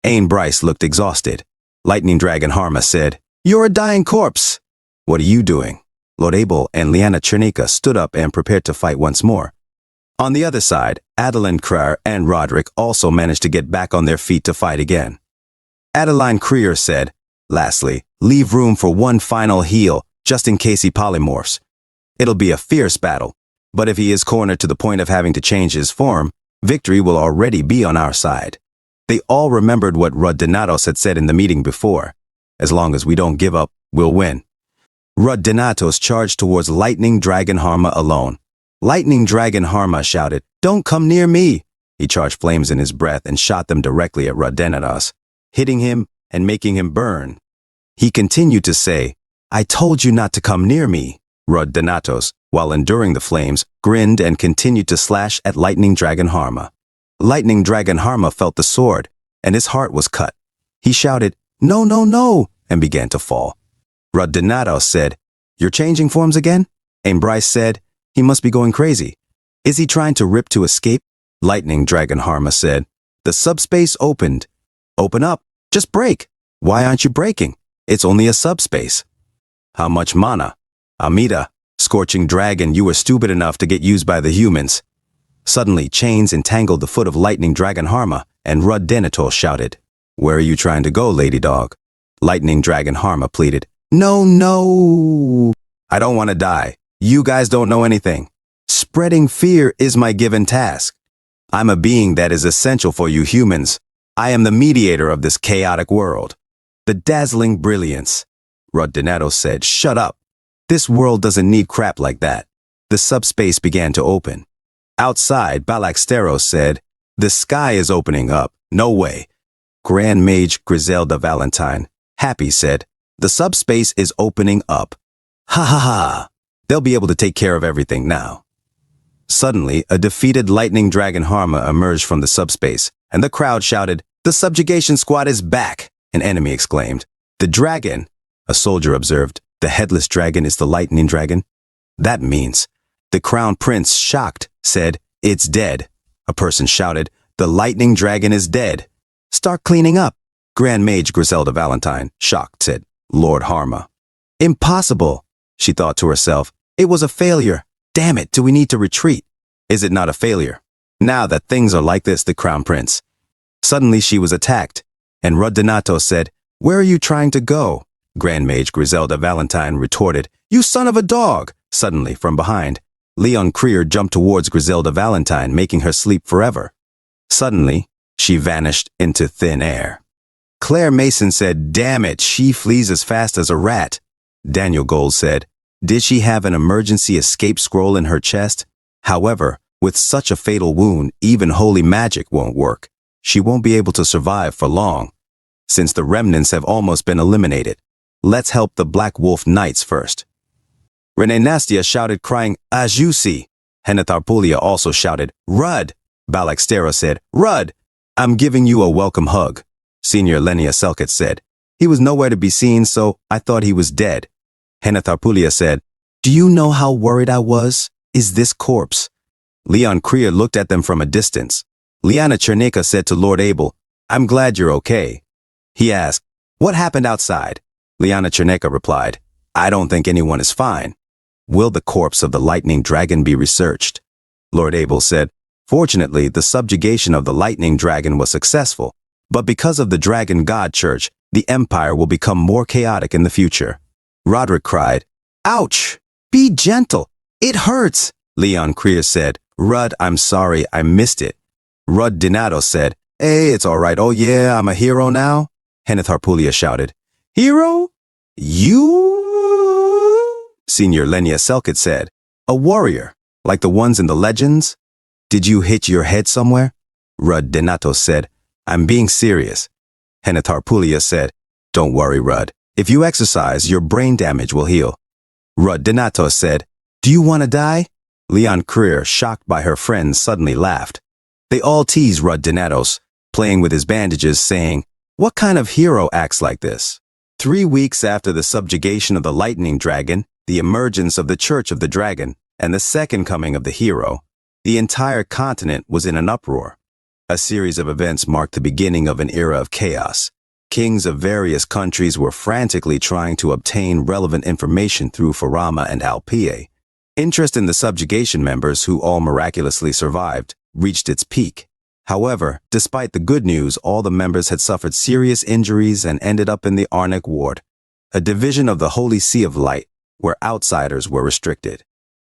Ain Bryce looked exhausted. Lightning Dragon Harma said, you're a dying corpse. What are you doing? Lord Abel and Liana Chernica stood up and prepared to fight once more. On the other side, Adeline Creer and Roderick also managed to get back on their feet to fight again. Adeline Creer said, lastly, leave room for one final heal, just in case he polymorphs. It'll be a fierce battle, but if he is cornered to the point of having to change his form, victory will already be on our side. They all remembered what Rudinatos had said in the meeting before. As long as we don't give up, we'll win. Rudinatos charged towards Lightning Dragon Harma alone. Lightning Dragon Harma shouted, don't come near me. He charged flames in his breath and shot them directly at Rudinatos, hitting him and making him burn. He continued to say, I told you not to come near me. Rudinatos, while enduring the flames, grinned and continued to slash at Lightning Dragon Harma. Lightning Dragon Harma felt the sword, and his heart was cut. He shouted, no, no, no, and began to fall. Rudinatos said, you're changing forms again? Ain Bryce said, he must be going crazy. Is he trying to rip to escape? Lightning Dragon Harma said, the subspace opened. Open up, just break. Why aren't you breaking? It's only a subspace. How much mana? Amida, scorching dragon, you were stupid enough to get used by the humans. Suddenly, chains entangled the foot of Lightning Dragon Harma, and Rudinatos shouted, where are you trying to go, lady dog? Lightning Dragon Harma pleaded, no, no. I don't want to die. You guys don't know anything. Spreading fear is my given task. I'm a being that is essential for you humans. I am the mediator of this chaotic world. The dazzling brilliance. Rudinatos said, shut up. This world doesn't need crap like that. The subspace began to open. Outside, Balaxteros said, the sky is opening up. No way. Grand Mage Griselda Valentine, happy, said, the subspace is opening up. Ha ha ha. They'll be able to take care of everything now. Suddenly, a defeated lightning dragon Harma emerged from the subspace, and the crowd shouted, the subjugation squad is back, an enemy exclaimed. The dragon, a soldier observed, the headless dragon is the lightning dragon. That means, the crown prince, shocked, said, it's dead. A person shouted, the lightning dragon is dead. Start cleaning up. Grand Mage Griselda Valentine, shocked, said, Lord Harma. Impossible, she thought to herself. It was a failure. Damn it, do we need to retreat? Is it not a failure? Now that things are like this, the crown prince. Suddenly she was attacked, and Rudinatos said, where are you trying to go? Grand Mage Griselda Valentine retorted, you son of a dog! Suddenly, from behind, Leon Creer jumped towards Griselda Valentine, making her sleep forever. Suddenly, she vanished into thin air. Claire Mason said, damn it, she flees as fast as a rat. Daniel Gold said, did she have an emergency escape scroll in her chest? However, with such a fatal wound, even holy magic won't work. She won't be able to survive for long. Since the remnants have almost been eliminated, let's help the Black Wolf Knights first. Renee Nastia shouted, crying, Ajusi. Henatharpulia also shouted, Rud. Balaxtera said, Rud, I'm giving you a welcome hug. Senior Lenia Selkit said, he was nowhere to be seen, so I thought he was dead. Henatharpulia said, do you know how worried I was? Is this corpse? Leon Creer looked at them from a distance. Liana Cherneka said to Lord Abel, I'm glad you're okay. He asked, what happened outside? Liana Cherneka replied, I don't think anyone is fine. Will the corpse of the lightning dragon be researched? Lord Abel said, fortunately, the subjugation of the lightning dragon was successful, but because of the Dragon God Church, the empire will become more chaotic in the future. Roderick cried, ouch! Be gentle! It hurts! Leon Creer said, Rud, I'm sorry, I missed it. Rud Dinato said, hey, it's all right. Oh yeah, I'm a hero now? Henatharpulia shouted, hero? You? Senior Lenia Selkit said, a warrior, like the ones in the legends? Did you hit your head somewhere? Rud Dinato said, I'm being serious. Henatharpulia said, don't worry, Rud. If you exercise, your brain damage will heal. Rud Dinato said, do you want to die? Leon Creer, shocked by her friends, suddenly laughed. They all teased Rud Dinatos, playing with his bandages, saying, what kind of hero acts like this? 3 weeks after the subjugation of the lightning dragon, the emergence of the Church of the Dragon, and the second coming of the hero, the entire continent was in an uproar. A series of events marked the beginning of an era of chaos. Kings of various countries were frantically trying to obtain relevant information through Farama and Alpie. Interest in the subjugation members, who all miraculously survived, reached its peak. However, despite the good news, all the members had suffered serious injuries and ended up in the Arnik ward, a division of the Holy See of Light, where outsiders were restricted.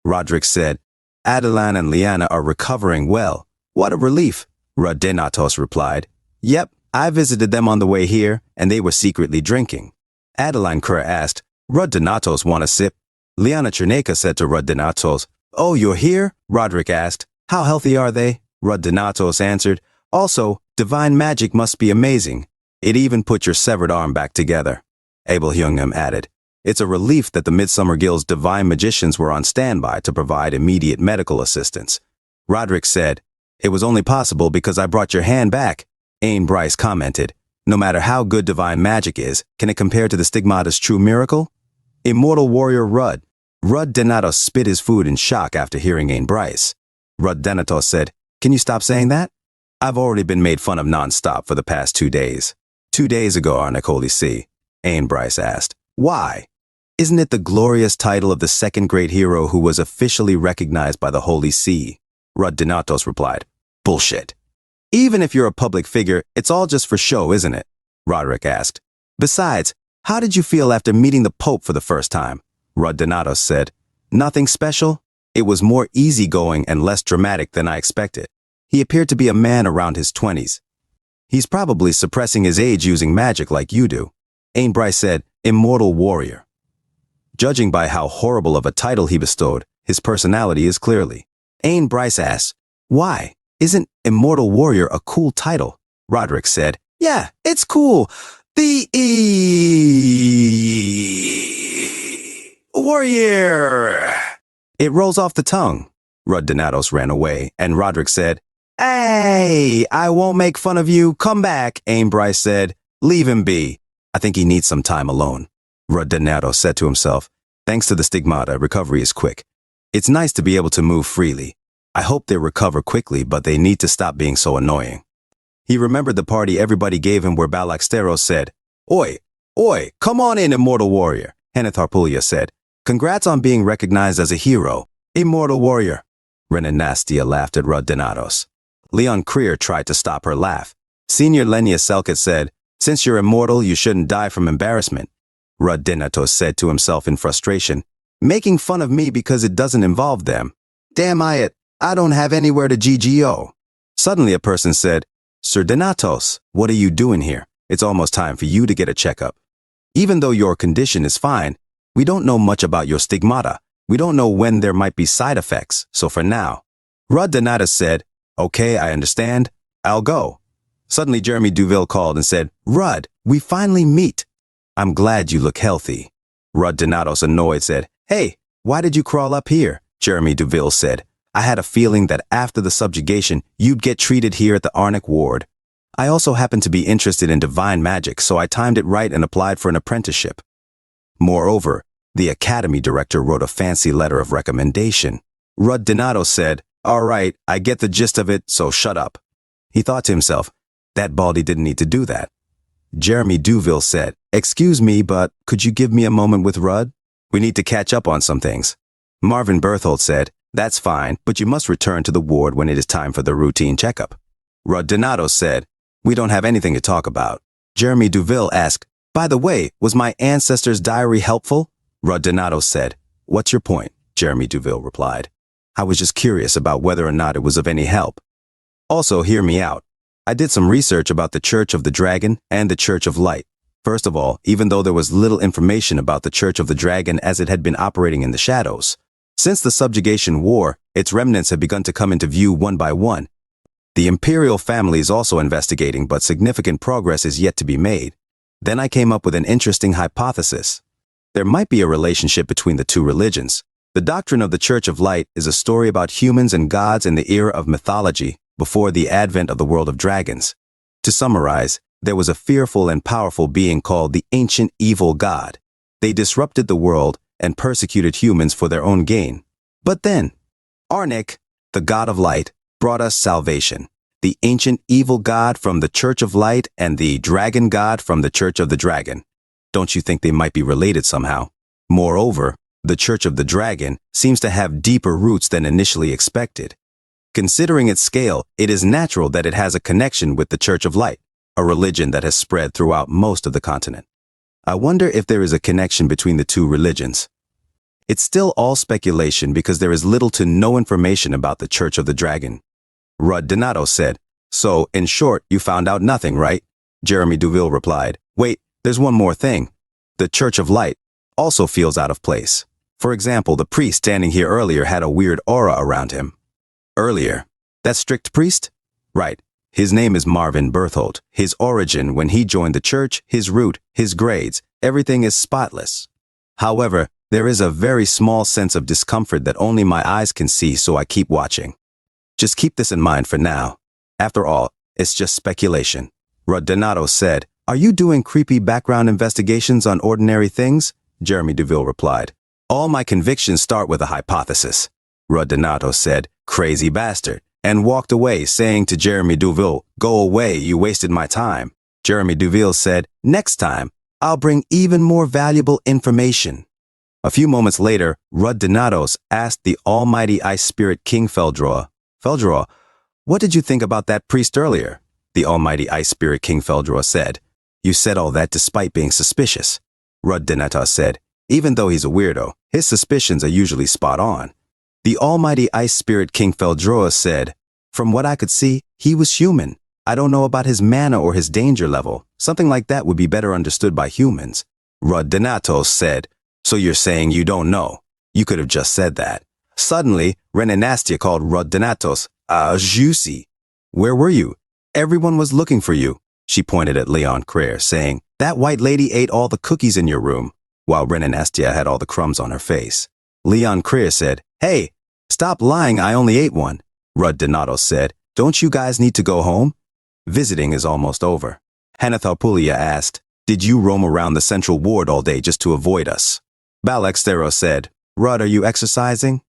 Roderick said, Adelan and Liana are recovering well. What a relief, Rudenatos replied. Yep, I visited them on the way here, and they were secretly drinking. Adeline Kerr asked, Rudenatos want a sip? Liana Cherneka said to Rudenatos, oh, you're here? Roderick asked, how healthy are they? Rudenatos answered, also, divine magic must be amazing. It even put your severed arm back together. Abel Hyungam added, it's a relief that the Midsummer Guild's divine magicians were on standby to provide immediate medical assistance. Roderick said, it was only possible because I brought your hand back. Ain Bryce commented, no matter how good divine magic is, can it compare to the Stigmata's true miracle? Immortal warrior Rud. Rud Denatos spit his food in shock after hearing Ain Bryce. Rud Denatos said, can you stop saying that? I've already been made fun of non-stop for the past 2 days. 2 days ago, Arnik Holy See. Ain Bryce asked, why? Isn't it the glorious title of the second great hero who was officially recognized by the Holy See? Rud Denatos replied, bullshit. Even if you're a public figure, it's all just for show, isn't it? Roderick asked. Besides, how did you feel after meeting the Pope for the first time? Rud Denatos said, Nothing special? It was more easygoing and less dramatic than I expected. He appeared to be a man around his 20s. He's probably suppressing his age using magic like you do. Ain Bryce said, Immortal Warrior. Judging by how horrible of a title he bestowed, his personality is clearly. Ain Bryce asked, why? Isn't Immortal Warrior a cool title? Roderick said, yeah, it's cool. The Warrior. It rolls off the tongue. Rudd Donatos ran away, and Roderick said, hey, I won't make fun of you. Come back, Ain Bryce said. Leave him be. I think he needs some time alone. Rudd Donatos said to himself, thanks to the stigmata, recovery is quick. It's nice to be able to move freely. I hope they recover quickly, but they need to stop being so annoying. He remembered the party everybody gave him where Balaxteros said, oi, come on in, Immortal Warrior. Heneth Harpulia said, congrats on being recognized as a hero, Immortal Warrior. Renan Nastia laughed at Rudd Donatos. Leon Creer tried to stop her laugh. Senior Lenia Selkit said, since you're immortal, you shouldn't die from embarrassment. Rudd Donatos said to himself in frustration, making fun of me because it doesn't involve them. Damn I don't have anywhere to GGO. Suddenly a person said, Sir Donatos, what are you doing here? It's almost time for you to get a checkup. Even though your condition is fine, we don't know much about your stigmata. We don't know when there might be side effects, so for now. Rudd Donatos said, okay, I understand. I'll go. Suddenly Jeremy Duville called and said, Rudd, we finally meet. I'm glad you look healthy. Rudd Donatos, annoyed, said, hey, why did you crawl up here? Jeremy Duville said, I had a feeling that after the subjugation, you'd get treated here at the Arnic ward. I also happen to be interested in divine magic, so I timed it right and applied for an apprenticeship. Moreover, the academy director wrote a fancy letter of recommendation. Rudd Donatos said, all right, I get the gist of it, so shut up. He thought to himself, that baldy didn't need to do that. Jeremy Duville said, excuse me, but could you give me a moment with Rudd? We need to catch up on some things. Marvin Berthold said, that's fine, but you must return to the ward when it is time for the routine checkup. Rudd Donatos said, we don't have anything to talk about. Jeremy Duville asked, by the way, was my ancestor's diary helpful? Rudd Donatos said, what's your point? Jeremy Duville replied, I was just curious about whether or not it was of any help. Also, hear me out. I did some research about the Church of the Dragon and the Church of Light. First of all, even though there was little information about the Church of the Dragon as it had been operating in the shadows, since the subjugation war, its remnants had begun to come into view one by one. The imperial family is also investigating, but significant progress is yet to be made. Then I came up with an interesting hypothesis. There might be a relationship between the two religions. The doctrine of the Church of Light is a story about humans and gods in the era of mythology, before the advent of the world of dragons. To summarize, there was a fearful and powerful being called the Ancient Evil God. They disrupted the world and persecuted humans for their own gain. But then, Arnic, the God of Light, brought us salvation. The Ancient Evil God from the Church of Light and the Dragon God from the Church of the Dragon. Don't you think they might be related somehow? Moreover, the Church of the Dragon seems to have deeper roots than initially expected. Considering its scale, it is natural that it has a connection with the Church of Light, a religion that has spread throughout most of the continent. I wonder if there is a connection between the two religions. It's still all speculation because there is little to no information about the Church of the Dragon. Rudd Donatos said, so, in short, you found out nothing, right? Jeremy Duville replied, wait, there's one more thing. The Church of Light also feels out of place. For example, the priest standing here earlier had a weird aura around him. Earlier? That strict priest? Right. His name is Marvin Berthold. His origin, when he joined the church, his root, his grades, everything is spotless. However, there is a very small sense of discomfort that only my eyes can see, so I keep watching. Just keep this in mind for now. After all, it's just speculation. Rudd Donatos said, are you doing creepy background investigations on ordinary things? Jeremy Duville replied, all my convictions start with a hypothesis. Rudd Donatos said, crazy bastard, and walked away, saying to Jeremy Duville, go away, you wasted my time. Jeremy Duville said, next time, I'll bring even more valuable information. A few moments later, Rudd Donatos asked the almighty ice spirit King Feldroa, Feldroa, what did you think about that priest earlier? The almighty ice spirit King Feldroa said, you said all that despite being suspicious. Rudd Donatos said, Even though he's a weirdo, his suspicions are usually spot on. The almighty ice spirit King Feldroa said, "From what I could see, he was human. I don't know about his mana or his danger level. Something like that would be better understood by humans." Rud Donatos said, "So you're saying you don't know? You could have just said that." Suddenly, Renanastia called Rud Donatos, Juicy. "Where were you? Everyone was looking for you." She pointed at Leon Creer, saying, "That white lady ate all the cookies in your room," while Renanastia had all the crumbs on her face. Leon Creer said, "Hey, stop lying, I only ate one." Rud Donatos said, "Don't you guys need to go home? Visiting is almost over." Hanatharpulia asked, "Did you roam around the central ward all day just to avoid us?" Balexteros said, "Rud, are you exercising?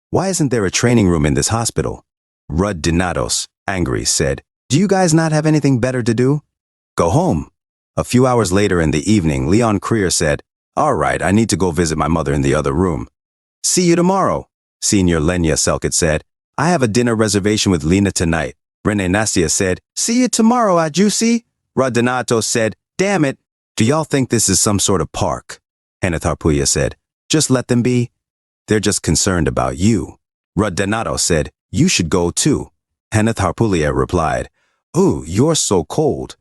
Why isn't there a training room in this hospital?" Rud Donatos, angry, said, "Do you guys not have anything better to do? Go home." A few hours later in the evening, Leon Creer said, "All right, I need to go visit my mother in the other room." "See you tomorrow." Senior Lenya Selkit said, "I have a dinner reservation with Lena tonight." Rene Nastia said, "See you tomorrow, Ajusi." Rud Donatos said, "Damn it. Do y'all think this is some sort of park?" Hanatharpuya said, "Just let them be. They're just concerned about you." Rud Donatos said, "You should go too." Hanatharpulia replied, "Ooh, you're so cold."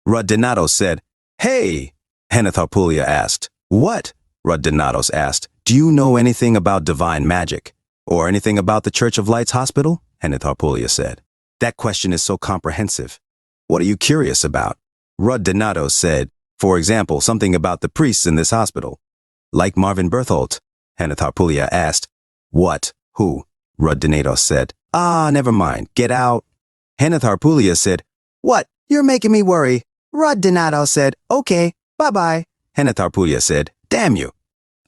Rud Donatos said, "Hey!" Hanatharpulia asked, "What?" Rud Donatos asked, "Do you know anything about divine magic? Or anything about the Church of Lights Hospital?" Hanatharpulia said, "That question is so comprehensive. What are you curious about?" Rud Donatos said, "For example, something about the priests in this hospital." "Like Marvin Bertholdt?" Hanatharpulia asked. "What? Who?" Rud Donatos said, "Never mind. Get out." Hanatharpulia said, "What? You're making me worry." Rud Donatos said, "Okay, bye-bye." Hanatharpulia said, "Damn you.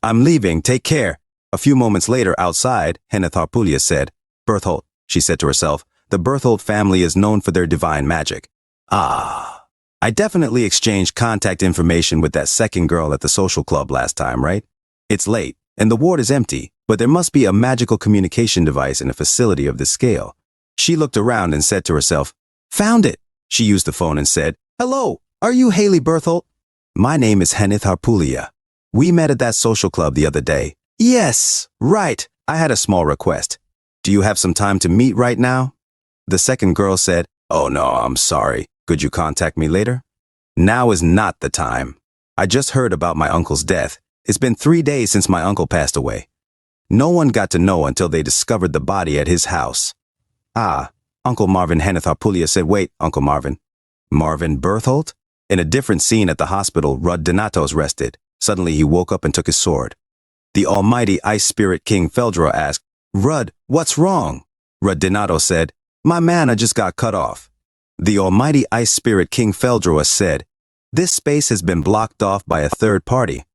I'm leaving. Take care." A few moments later, outside, Hanatharpulia said, "Bertholdt," she said to herself, "the Bertholdt family is known for their divine magic. I definitely exchanged contact information with that second girl at the social club last time, right? It's late, and the ward is empty, but there must be a magical communication device in a facility of this scale." She looked around and said to herself, "Found it." She used the phone and said, "Hello, are you Haley Bertholdt?" "My name is Hanatharpulia. We met at that social club the other day." "Yes, right. I had a small request. Do you have some time to meet right now?" The second girl said, "Oh no, I'm sorry. Could you contact me later?" "Now is not the time. I just heard about my uncle's death. It's been 3 days since my uncle passed away. No one got to know until they discovered the body at his house." Uncle Marvin." Hanatharpulia said, "Wait, Uncle Marvin. Marvin Bertholdt?" In a different scene at the hospital, Rud Donatos rested. Suddenly he woke up and took his sword. The almighty ice spirit King Feldra asked, "Rud, what's wrong?" Rud Donatos said, "My mana just got cut off." The almighty ice spirit King Feldra said, "This space has been blocked off by a third party.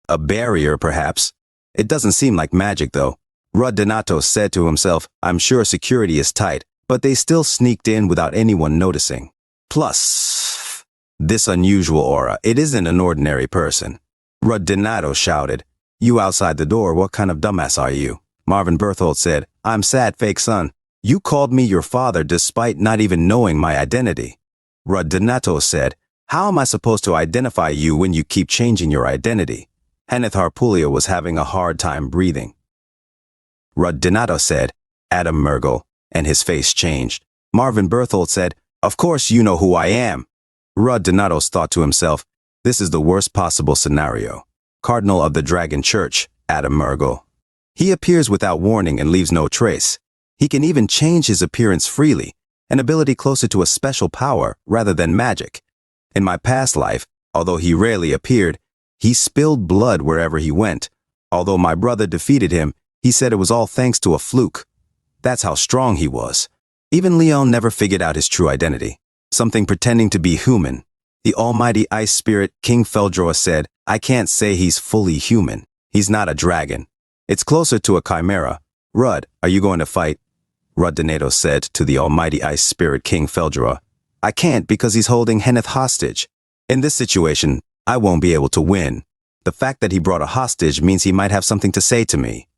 A barrier, perhaps. It doesn't seem like magic, though." Rud Donatos said to himself, "I'm sure security is tight, but they still sneaked in without anyone noticing. Plus, this unusual aura, it isn't an ordinary person." Rud Donatos shouted, "You outside the door, what kind of dumbass are you?" Marvin Bertholdt said, "I'm sad, fake son. You called me your father despite not even knowing my identity." Rud Donatos said, "How am I supposed to identify you when you keep changing your identity?" Hanatharpulia was having a hard time breathing. Rud Donatos said, "Adam Murgle," and his face changed. Marvin Bertholdt said, "Of course you know who I am." Rud Donatos thought to himself, "This is the worst possible scenario. Cardinal of the Dragon Church, Adam Murgle. He appears without warning and leaves no trace. He can even change his appearance freely, an ability closer to a special power rather than magic. In my past life, although he rarely appeared, he spilled blood wherever he went. Although my brother defeated him, he said it was all thanks to a fluke. That's how strong he was. Even Leon never figured out his true identity. Something pretending to be human. The almighty ice spirit King Feldroa said, I can't say he's fully human. He's not a dragon. It's closer to a chimera. Rud, are you going to fight?" Rud Donatos said to the almighty ice spirit King Feldroa, "I can't because he's holding Henneth hostage. In this situation, I won't be able to win. The fact that he brought a hostage means he might have something to say to me.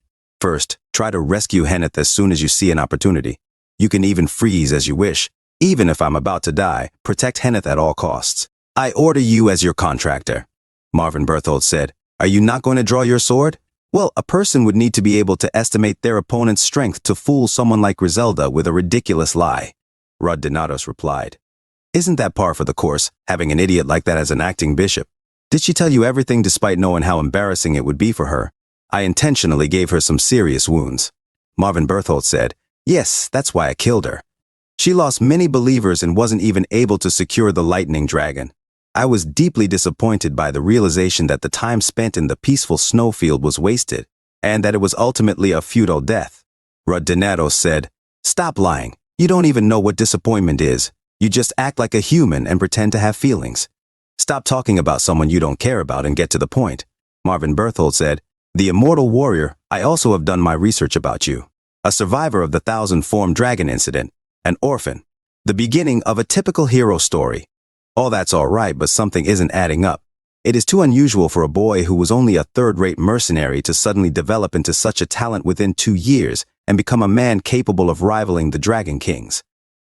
First, try to rescue Henneth as soon as you see an opportunity. You can even freeze as you wish. Even if I'm about to die, protect Henneth at all costs. I order you as your contractor." Marvin Bertholdt said, Are you not going to draw your sword? Well, a person would need to be able to estimate their opponent's strength to fool someone like Griselda with a ridiculous lie. Rud Donatos replied. Isn't that par for the course, having an idiot like that as an acting bishop? Did she tell you everything despite knowing how embarrassing it would be for her? I intentionally gave her some serious wounds. Marvin Berthold said, Yes, that's why I killed her. She lost many believers and wasn't even able to secure the lightning dragon. I was deeply disappointed by the realization that the time spent in the peaceful snowfield was wasted, and that it was ultimately a futile death. Rud Donatos said, Stop lying. You don't even know what disappointment is. You just act like a human and pretend to have feelings. Stop talking about someone you don't care about and get to the point. Marvin Berthold said, The immortal warrior, I also have done my research about you. A survivor of the 1,000-form dragon incident, an orphan. The beginning of a typical hero story. All that's all right, but something isn't adding up. It is too unusual for a boy who was only a third-rate mercenary to suddenly develop into such a talent within 2 years and become a man capable of rivaling the Dragon Kings.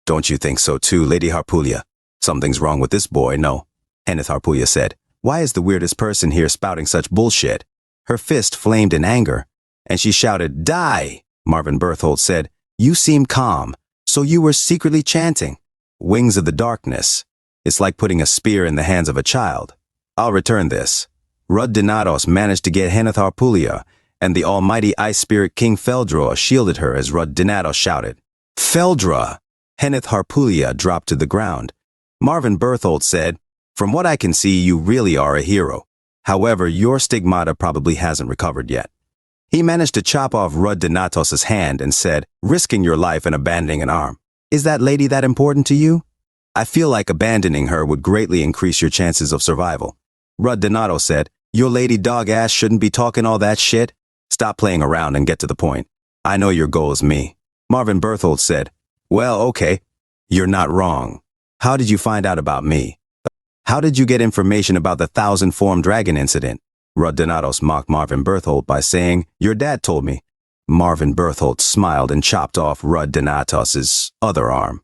Don't you think so too, Lady Harpulya? Something's wrong with this boy, no? Henneth Harpulya said. Why is the weirdest person here spouting such bullshit? Her fist flamed in anger, and she shouted, Die! Marvin Berthold said, You seem calm, so you were secretly chanting. Wings of the darkness. It's like putting a spear in the hands of a child. I'll return this. Rud Donatos managed to get Henneth Harpulya, and the almighty ice spirit King Feldra shielded her as Rud Donatos shouted, Feldra! Henneth Harpulya dropped to the ground. Marvin Berthold said, From what I can see, you really are a hero. However, your stigmata probably hasn't recovered yet. He managed to chop off Rud Donatos' hand and said, risking your life and abandoning an arm. Is that lady that important to you? I feel like abandoning her would greatly increase your chances of survival. Rud Donatos said, Your lady dog ass shouldn't be talking all that shit. Stop playing around and get to the point. I know your goal is me. Marvin Berthold said, Well, okay. You're not wrong. How did you find out about me? How did you get information about the 1,000-form dragon incident? Rud Donatos mocked Marvin Berthold by saying, Your dad told me. Marvin Berthold smiled and chopped off Rud Donatos' other arm.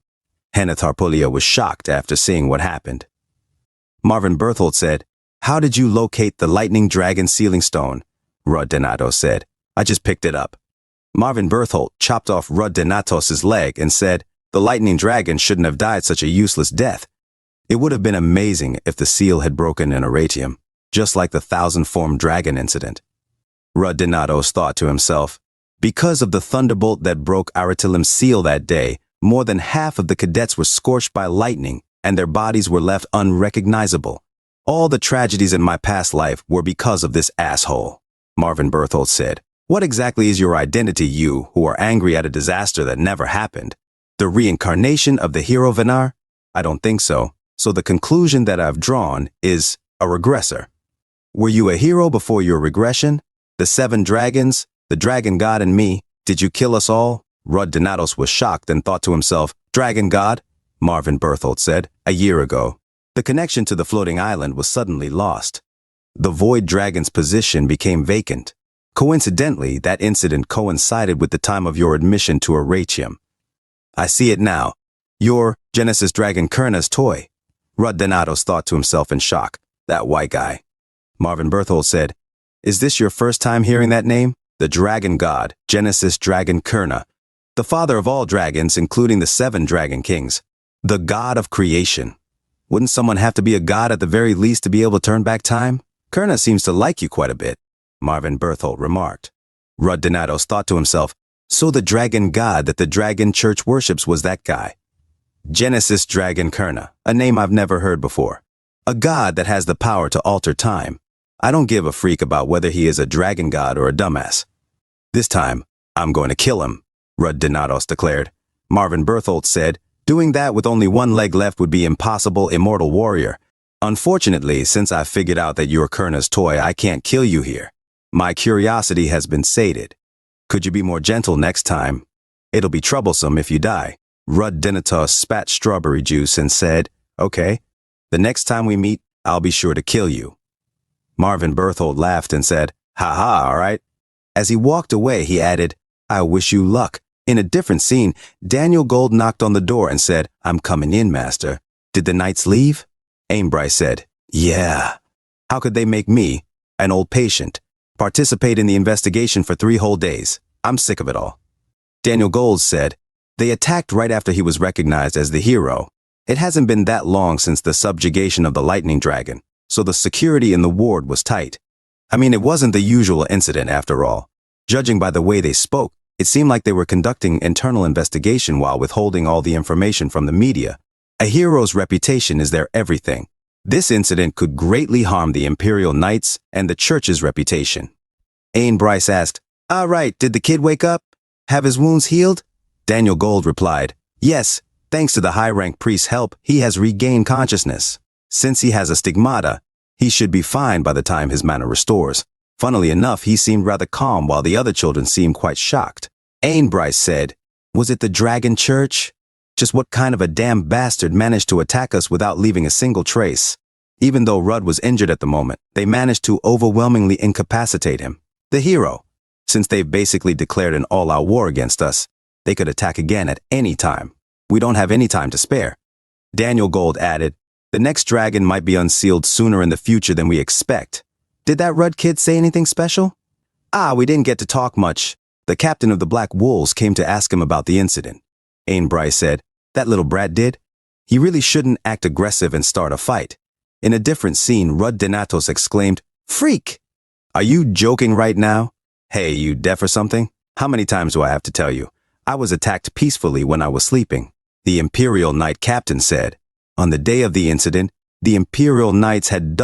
Henneth Harpulya was shocked after seeing what happened. Marvin Berthold said, How did you locate the lightning dragon sealing stone? Rud Donatos said, I just picked it up. Marvin Berthold chopped off Rud Donatos' leg and said, The lightning dragon shouldn't have died such a useless death. It would have been amazing if the seal had broken in Aratium, just like the 1,000-form dragon incident. Rud Donatos thought to himself, Because of the thunderbolt that broke Aratilim's seal that day, more than half of the cadets were scorched by lightning, and their bodies were left unrecognizable. All the tragedies in my past life were because of this asshole. Marvin Berthold said, What exactly is your identity, you who are angry at a disaster that never happened? The reincarnation of the hero Vinar? I don't think so. So the conclusion that I've drawn is a regressor. Were you a hero before your regression? The 7 dragons, the dragon god and me, did you kill us all? Rud Donatos was shocked and thought to himself, Dragon god? Marvin Berthold said, A year ago. The connection to the floating island was suddenly lost. The void dragon's position became vacant. Coincidentally, that incident coincided with the time of your admission to Aratium. I see it now. You're Genesis Dragon Kurna's toy. Rud Donatos thought to himself in shock. That white guy. Marvin Berthold said, Is this your first time hearing that name? The dragon god, Genesis Dragon Kurna. The father of all dragons, including the 7 dragon kings. The god of creation. Wouldn't someone have to be a god at the very least to be able to turn back time? Kurna seems to like you quite a bit, Marvin Berthold remarked. Rud Donatos thought to himself, So the dragon god that the dragon church worships was that guy. Genesis Dragon Kurna, a name I've never heard before. A god that has the power to alter time. I don't give a freak about whether he is a dragon god or a dumbass. This time, I'm going to kill him, Rud Donatos declared. Marvin Berthold said, Doing that with only one leg left would be impossible, immortal warrior. Unfortunately, since I've figured out that you're Kurna's toy, I can't kill you here. My curiosity has been sated. Could you be more gentle next time? It'll be troublesome if you die. Rud Donatos spat strawberry juice and said, Okay, the next time we meet, I'll be sure to kill you. Marvin Berthold laughed and said, Ha ha, all right. As he walked away, he added, I wish you luck. In a different scene, Daniel Gold knocked on the door and said, I'm coming in, master. Did the knights leave? Ainbry said, Yeah. How could they make me? an old patient. Participate in the investigation for 3 whole days. I'm sick of it all. Daniel Gold said, they attacked right after he was recognized as the hero. It hasn't been that long since the subjugation of the lightning dragon, so the security in the ward was tight. I mean, it wasn't the usual incident after all. Judging by the way they spoke, it seemed like they were conducting internal investigation while withholding all the information from the media. A hero's reputation is their everything. This incident could greatly harm the Imperial Knights and the church's reputation. Ain Bryce asked, "All right, did the kid wake up? Have his wounds healed?" Daniel Gold replied, "Yes, thanks to the high-rank priest's help, he has regained consciousness. Since he has a stigmata, he should be fine by the time his mana restores." Funnily enough, he seemed rather calm while the other children seemed quite shocked. Ain Bryce said, "Was it the Dragon Church? Just what kind of a damn bastard managed to attack us without leaving a single trace? Even though Rudd was injured at the moment, they managed to overwhelmingly incapacitate him. The hero. Since they've basically declared an all-out war against us, they could attack again at any time. We don't have any time to spare." Daniel Gold added, "The next dragon might be unsealed sooner in the future than we expect. Did that Rudd kid say anything special?" We didn't get to talk much. The captain of the Black Wolves came to ask him about the incident." Ain Bryce said, "That little brat did? He really shouldn't act aggressive and start a fight." In a different scene, Rudd Donatos exclaimed, "Freak! Are you joking right now? Hey, you deaf or something? How many times do I have to tell you? I was attacked peacefully when I was sleeping." The Imperial Knight captain said, "On the day of the incident, the Imperial Knights had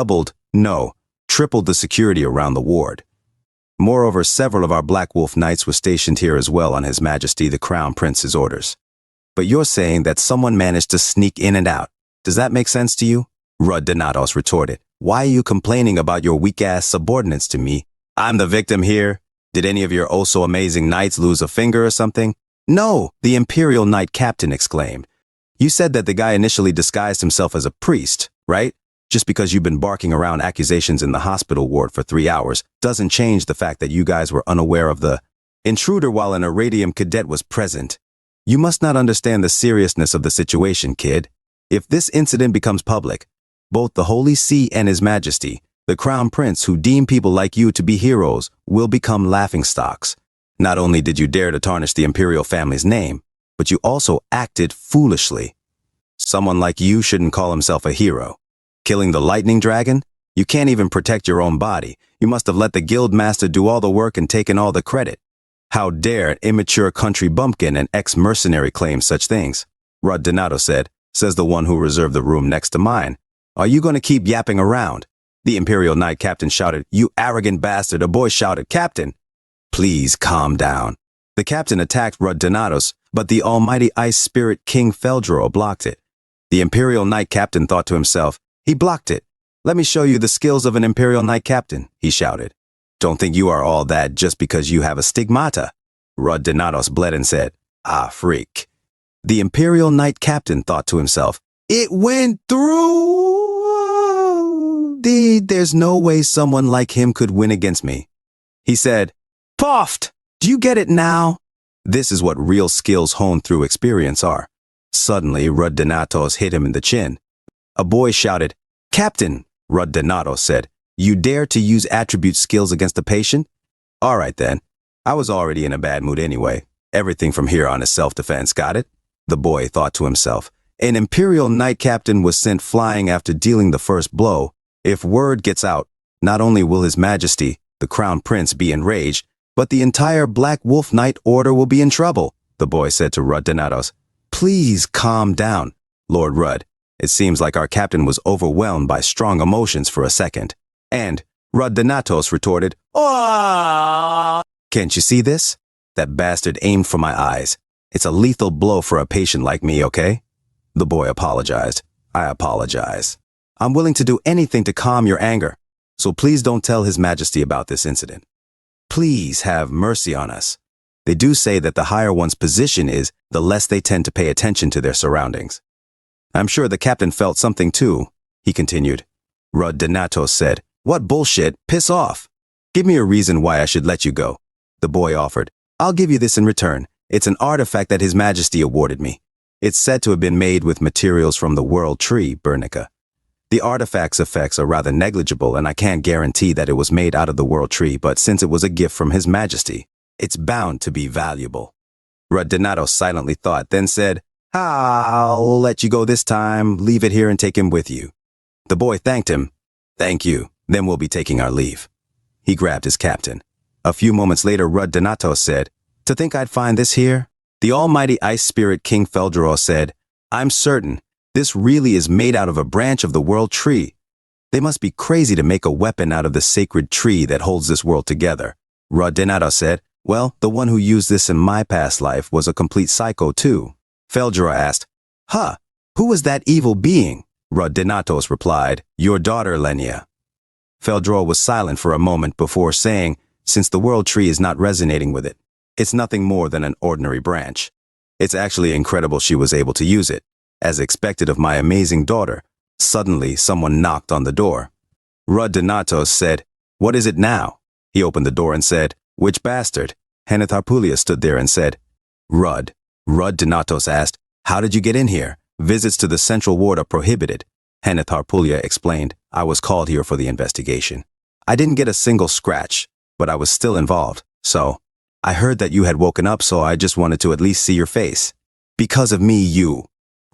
tripled the security around the ward. Moreover, several of our Black Wolf Knights were stationed here as well on His Majesty the Crown Prince's orders. But you're saying that someone managed to sneak in and out. Does that make sense to you?" Rudd Donatos retorted, "Why are you complaining about your weak-ass subordinates to me? I'm the victim here. Did any of your oh-so-amazing knights lose a finger or something?" "No," the Imperial Knight captain exclaimed. "You said that the guy initially disguised himself as a priest, right? Just because you've been barking around accusations in the hospital ward for 3 hours doesn't change the fact that you guys were unaware of the intruder while an Iradium cadet was present. You must not understand the seriousness of the situation, kid. If this incident becomes public, both the Holy See and His Majesty, the Crown Prince, who deem people like you to be heroes, will become laughingstocks. Not only did you dare to tarnish the Imperial family's name, but you also acted foolishly. Someone like you shouldn't call himself a hero. Killing the lightning dragon? You can't even protect your own body. You must have let the guild master do all the work and taken all the credit. How dare an immature country bumpkin and ex-mercenary claim such things?" Rudd Donato said, says the one who reserved the room next to mine. "Are you going to keep yapping around?" The Imperial Knight captain shouted, "You arrogant bastard." A boy shouted, "Captain, please calm down." The captain attacked Rudd Donatos, but the almighty ice spirit King Feldro blocked it. The Imperial Knight captain thought to himself, "He blocked it. Let me show you the skills of an Imperial Knight captain," he shouted. "Don't think you are all that just because you have a stigmata." Rudd Donatos bled and said, "Freak." The Imperial Knight captain thought to himself, "It went through. There's no way someone like him could win against me." He said, "Poft! Do you get it now?" This is what real skills honed through experience are. Suddenly, Rudd Donatos hit him in the chin. A boy shouted, "Captain," Rudd Donatos said, "you dare to use attribute skills against a patient? All right then. I was already in a bad mood anyway. Everything from here on is self-defense, got it?" The boy thought to himself. An Imperial Knight captain was sent flying after dealing the first blow. If word gets out, not only will His Majesty, the Crown Prince, be enraged, but the entire Black Wolf Knight Order will be in trouble, the boy said to Rudd Donatos. "Please calm down, Lord Rudd. It seems like our captain was overwhelmed by strong emotions for a second." And Rudd Donatos retorted, "Ah! Can't you see this? That bastard aimed for my eyes. It's a lethal blow for a patient like me, okay?" The boy apologized. "I apologize. I'm willing to do anything to calm your anger, so please don't tell His Majesty about this incident. Please have mercy on us. They do say that the higher one's position is, the less they tend to pay attention to their surroundings." "I'm sure the captain felt something too," he continued. Rudd Donatos said, "What bullshit, piss off. Give me a reason why I should let you go." The boy offered, "I'll give you this in return. It's an artifact that His Majesty awarded me. It's said to have been made with materials from the World Tree, Bernica." The artifact's effects are rather negligible and I can't guarantee that it was made out of the world tree, but since it was a gift from His Majesty, it's bound to be valuable. Donato silently thought, then said, I'll let you go this time. Leave it here and take him with you. The boy thanked him. Thank you. Then we'll be taking our leave. He grabbed his captain. A few moments later, Donato said, To think I'd find this here? The almighty ice spirit King Feldror said, I'm certain this really is made out of a branch of the world tree. They must be crazy to make a weapon out of the sacred tree that holds this world together. Donato said, Well, the one who used this in my past life was a complete psycho too. Feldror asked, Who was that evil being? Donatos replied, Your daughter, Lenia. Feldror was silent for a moment before saying, Since the world tree is not resonating with it, it's nothing more than an ordinary branch. It's actually incredible she was able to use it. As expected of my amazing daughter, suddenly someone knocked on the door. Donatos said, What is it now? He opened the door and said, Which bastard? Heneth stood there and said, Donatos asked, How did you get in here? Visits to the central ward are prohibited. Heneth explained, I was called here for the investigation. I didn't get a single scratch, but I was still involved, so I heard that you had woken up, so I just wanted to at least see your face. Because of me, you.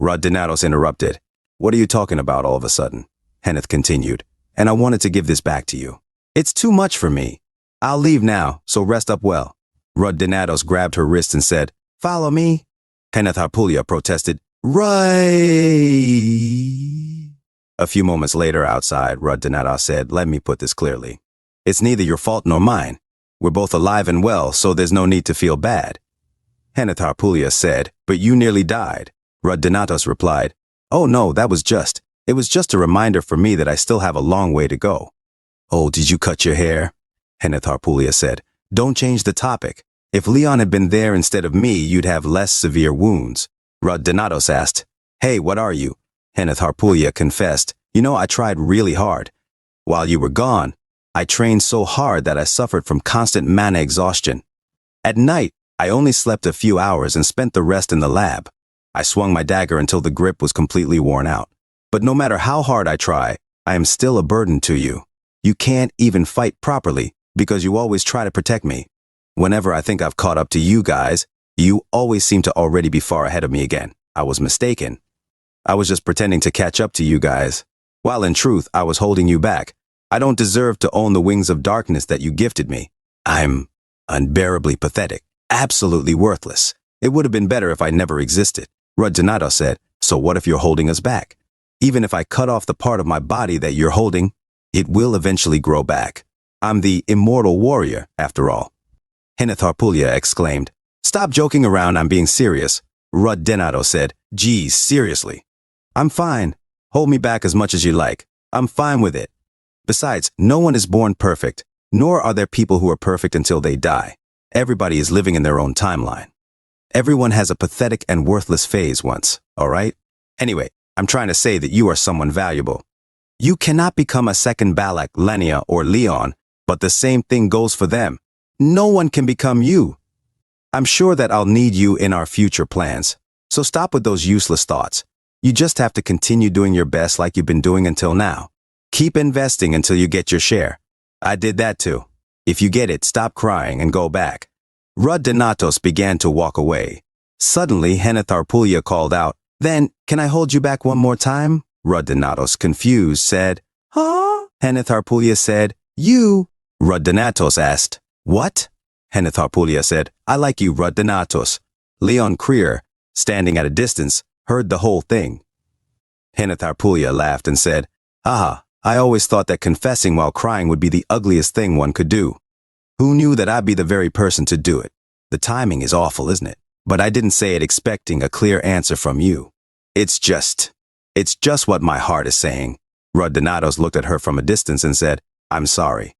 Donatos interrupted. What are you talking about all of a sudden? Heneth continued, and I wanted to give this back to you. It's too much for me. I'll leave now, so rest up well. Donatos grabbed her wrist and said, Follow me. Heneth protested, Right. A few moments later outside, Donatos said, Let me put this clearly. It's neither your fault nor mine. We're both alive and well, so there's no need to feel bad. Heneth said, But you nearly died. Donatos replied, Oh no, it was just a reminder for me that I still have a long way to go. Oh, did you cut your hair? Heneth said, Don't change the topic. If Leon had been there instead of me, you'd have less severe wounds. Donatos asked, Hey, what are you? Heneth confessed, I tried really hard. While you were gone, I trained so hard that I suffered from constant mana exhaustion. At night, I only slept a few hours and spent the rest in the lab. I swung my dagger until the grip was completely worn out. But no matter how hard I try, I am still a burden to you. You can't even fight properly because you always try to protect me. Whenever I think I've caught up to you guys, you always seem to already be far ahead of me again. I was mistaken. I was just pretending to catch up to you guys, while in truth, I was holding you back. I don't deserve to own the wings of darkness that you gifted me. I'm unbearably pathetic, absolutely worthless. It would have been better if I never existed. Donato said, So what if you're holding us back? Even if I cut off the part of my body that you're holding, it will eventually grow back. I'm the immortal warrior, after all. Heneth exclaimed, Stop joking around, I'm being serious. Donato said, Geez, seriously. I'm fine. Hold me back as much as you like. I'm fine with it. Besides, no one is born perfect, nor are there people who are perfect until they die. Everybody is living in their own timeline. Everyone has a pathetic and worthless phase once, all right? Anyway, I'm trying to say that you are someone valuable. You cannot become a second Balak, Lenia, or Leon, but the same thing goes for them. No one can become you. I'm sure that I'll need you in our future plans, so stop with those useless thoughts. You just have to continue doing your best like you've been doing until now. Keep investing until you get your share. I did that too. If you get it, stop crying and go back. Donatos began to walk away. Suddenly, Heneth called out, Then, can I hold you back one more time? Donatos, confused, said, Huh? Heneth said, You. Donatos asked, What? Heneth said, I like you, Donatos. Leon Creer, standing at a distance, heard the whole thing. Heneth laughed and said, Aha, I always thought that confessing while crying would be the ugliest thing one could do. Who knew that I'd be the very person to do it? The timing is awful, isn't it? But I didn't say it expecting a clear answer from you. It's just what my heart is saying. Donatos looked at her from a distance and said, I'm sorry.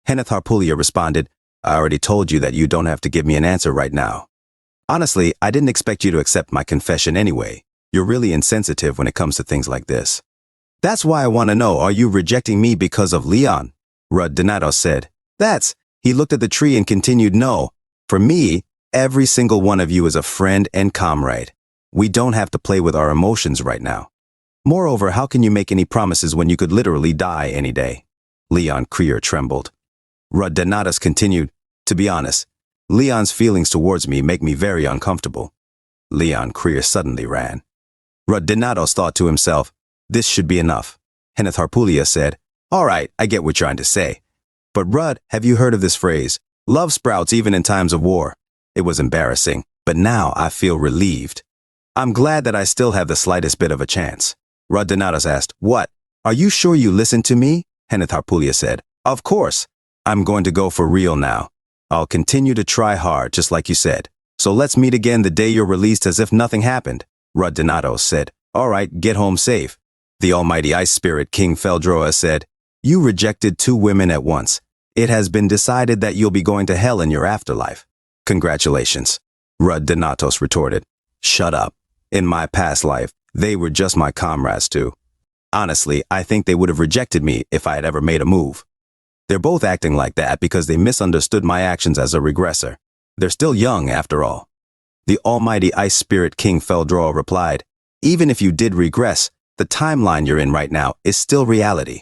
Heneth responded, I already told you that you don't have to give me an answer right now. Honestly, I didn't expect you to accept my confession anyway. You're really insensitive when it comes to things like this. That's why I want to know, are you rejecting me because of Leon? Donatos said, He looked at the tree and continued, No. For me, every single one of you is a friend and comrade. We don't have to play with our emotions right now. Moreover, how can you make any promises when you could literally die any day? Leon Krier trembled. Rudd Donatus continued, to be honest, Leon's feelings towards me make me very uncomfortable. Leon Krier suddenly ran. Rudd Donatus thought to himself, this should be enough. Kenneth Harpulia said, all right, I get what you're trying to say. But Rudd, have you heard of this phrase? Love sprouts even in times of war. It was embarrassing, but now I feel relieved. I'm glad that I still have the slightest bit of a chance. Rudd Donatus asked, what? Are you sure you listened to me? Kenneth Harpulia said, of course. I'm going to go for real now. I'll continue to try hard, just like you said. So let's meet again the day you're released as if nothing happened. Rudd Donatus said, all right, get home safe. The almighty ice spirit King Feldroa said, you rejected 2 women at once. It has been decided that you'll be going to hell in your afterlife. Congratulations. Rudd Donatus retorted. Shut up. In my past life, they were just my comrades too. Honestly, I think they would have rejected me if I had ever made a move. They're both acting like that because they misunderstood my actions as a regressor. They're still young after all. The almighty ice spirit King Feldroa replied, even if you did regress, the timeline you're in right now is still reality.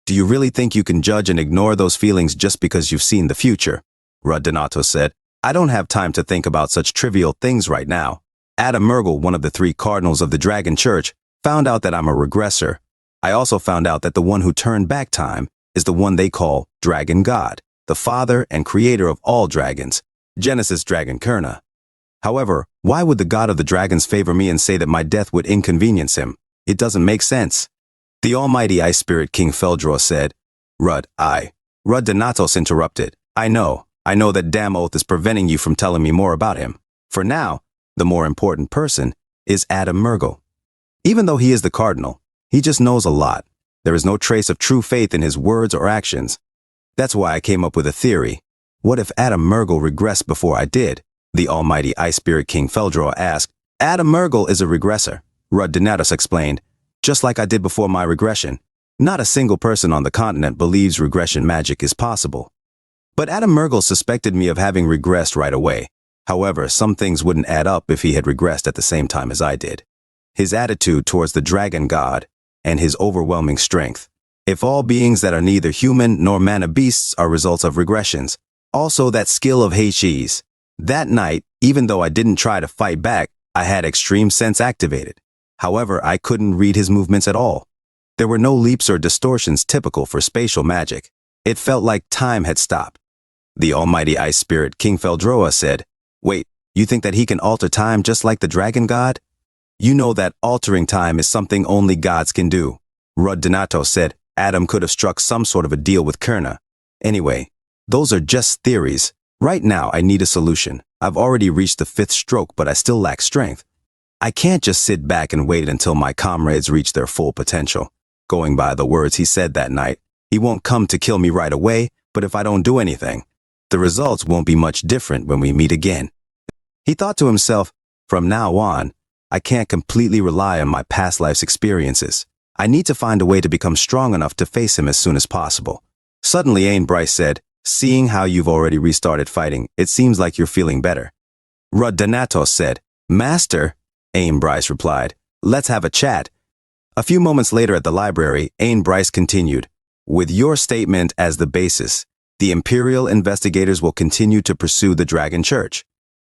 Do you really think you can judge and ignore those feelings just because you've seen the future? Rudd Donatus said, I don't have time to think about such trivial things right now. Adam Mergel, one of the 3 cardinals of the Dragon Church, found out that I'm a regressor. I also found out that the one who turned back time is the one they call Dragon God, the father and creator of all dragons, Genesis Dragon Kurna. However, why would the god of the dragons favor me and say that my death would inconvenience him? It doesn't make sense. The almighty ice spirit King Feldroa said, Rudd Donatus interrupted. I know that damn oath is preventing you from telling me more about him. For now, the more important person is Adam Mergel. Even though he is the cardinal, he just knows a lot. There is no trace of true faith in his words or actions. That's why I came up with a theory. What if Adam Mergel regressed before I did? The almighty ice spirit King Feldroa asked. Adam Mergel is a regressor, Rudd Donatus explained. Just like I did before my regression. Not a single person on the continent believes regression magic is possible. But Adam Mergel suspected me of having regressed right away. However, some things wouldn't add up if he had regressed at the same time as I did. His attitude towards the dragon god and his overwhelming strength. If all beings that are neither human nor mana beasts are results of regressions, also that skill of H's. That night, even though I didn't try to fight back, I had extreme sense activated. However, I couldn't read his movements at all. There were no leaps or distortions typical for spatial magic. It felt like time had stopped. The almighty ice spirit King Feldroa said, wait, you think that he can alter time just like the dragon god? You know that altering time is something only gods can do. Rudd Donatus said Adam could have struck some sort of a deal with Kurna. Anyway, those are just theories. Right now I need a solution. I've already reached the 5th stroke, but I still lack strength. I can't just sit back and wait until my comrades reach their full potential. Going by the words he said that night, he won't come to kill me right away, but if I don't do anything, the results won't be much different when we meet again. He thought to himself, from now on, I can't completely rely on my past life's experiences. I need to find a way to become strong enough to face him as soon as possible. Suddenly, Ain Bryce said, seeing how you've already restarted fighting, it seems like you're feeling better. Rudd Donatus said, Master, Ain Bryce replied, let's have a chat. A few moments later at the library, Ain Bryce continued, with your statement as the basis, the Imperial investigators will continue to pursue the Dragon Church.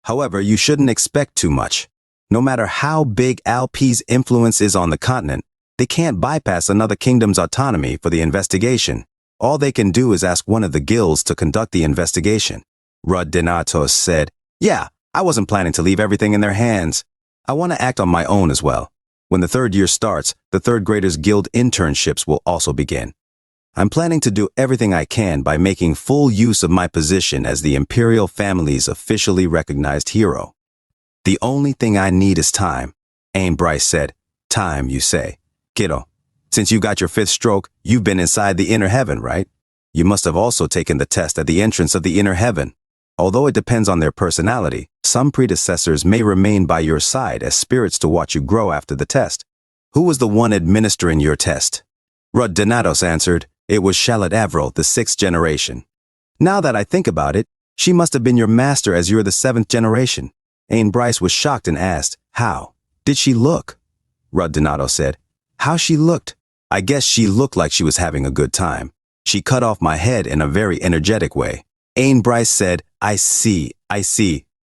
However, you shouldn't expect too much. No matter how big Alp's influence is on the continent, they can't bypass another kingdom's autonomy for the investigation. All they can do is ask one of the guilds to conduct the investigation. Rudd Donatus said, yeah, I wasn't planning to leave everything in their hands. I want to act on my own as well. When the 3rd year starts, the 3rd graders guild internships will also begin. I'm planning to do everything I can by making full use of my position as the Imperial family's officially recognized hero. The only thing I need is time, Ain Bryce said. Time, you say. Kiddo, since you got your 5th stroke, you've been inside the inner heaven, right? You must have also taken the test at the entrance of the inner heaven. Although it depends on their personality, some predecessors may remain by your side as spirits to watch you grow after the test. Who was the one administering your test? Rudd Donatus answered, it was Charlotte Avril, the 6th generation. Now that I think about it, she must have been your master as you're the 7th generation. Ain Bryce was shocked and asked, how? Did she look? Rudd Donatus said, How she looked? I guess she looked like she was having a good time. She cut off my head in a very energetic way. Ain Bryce said, I see.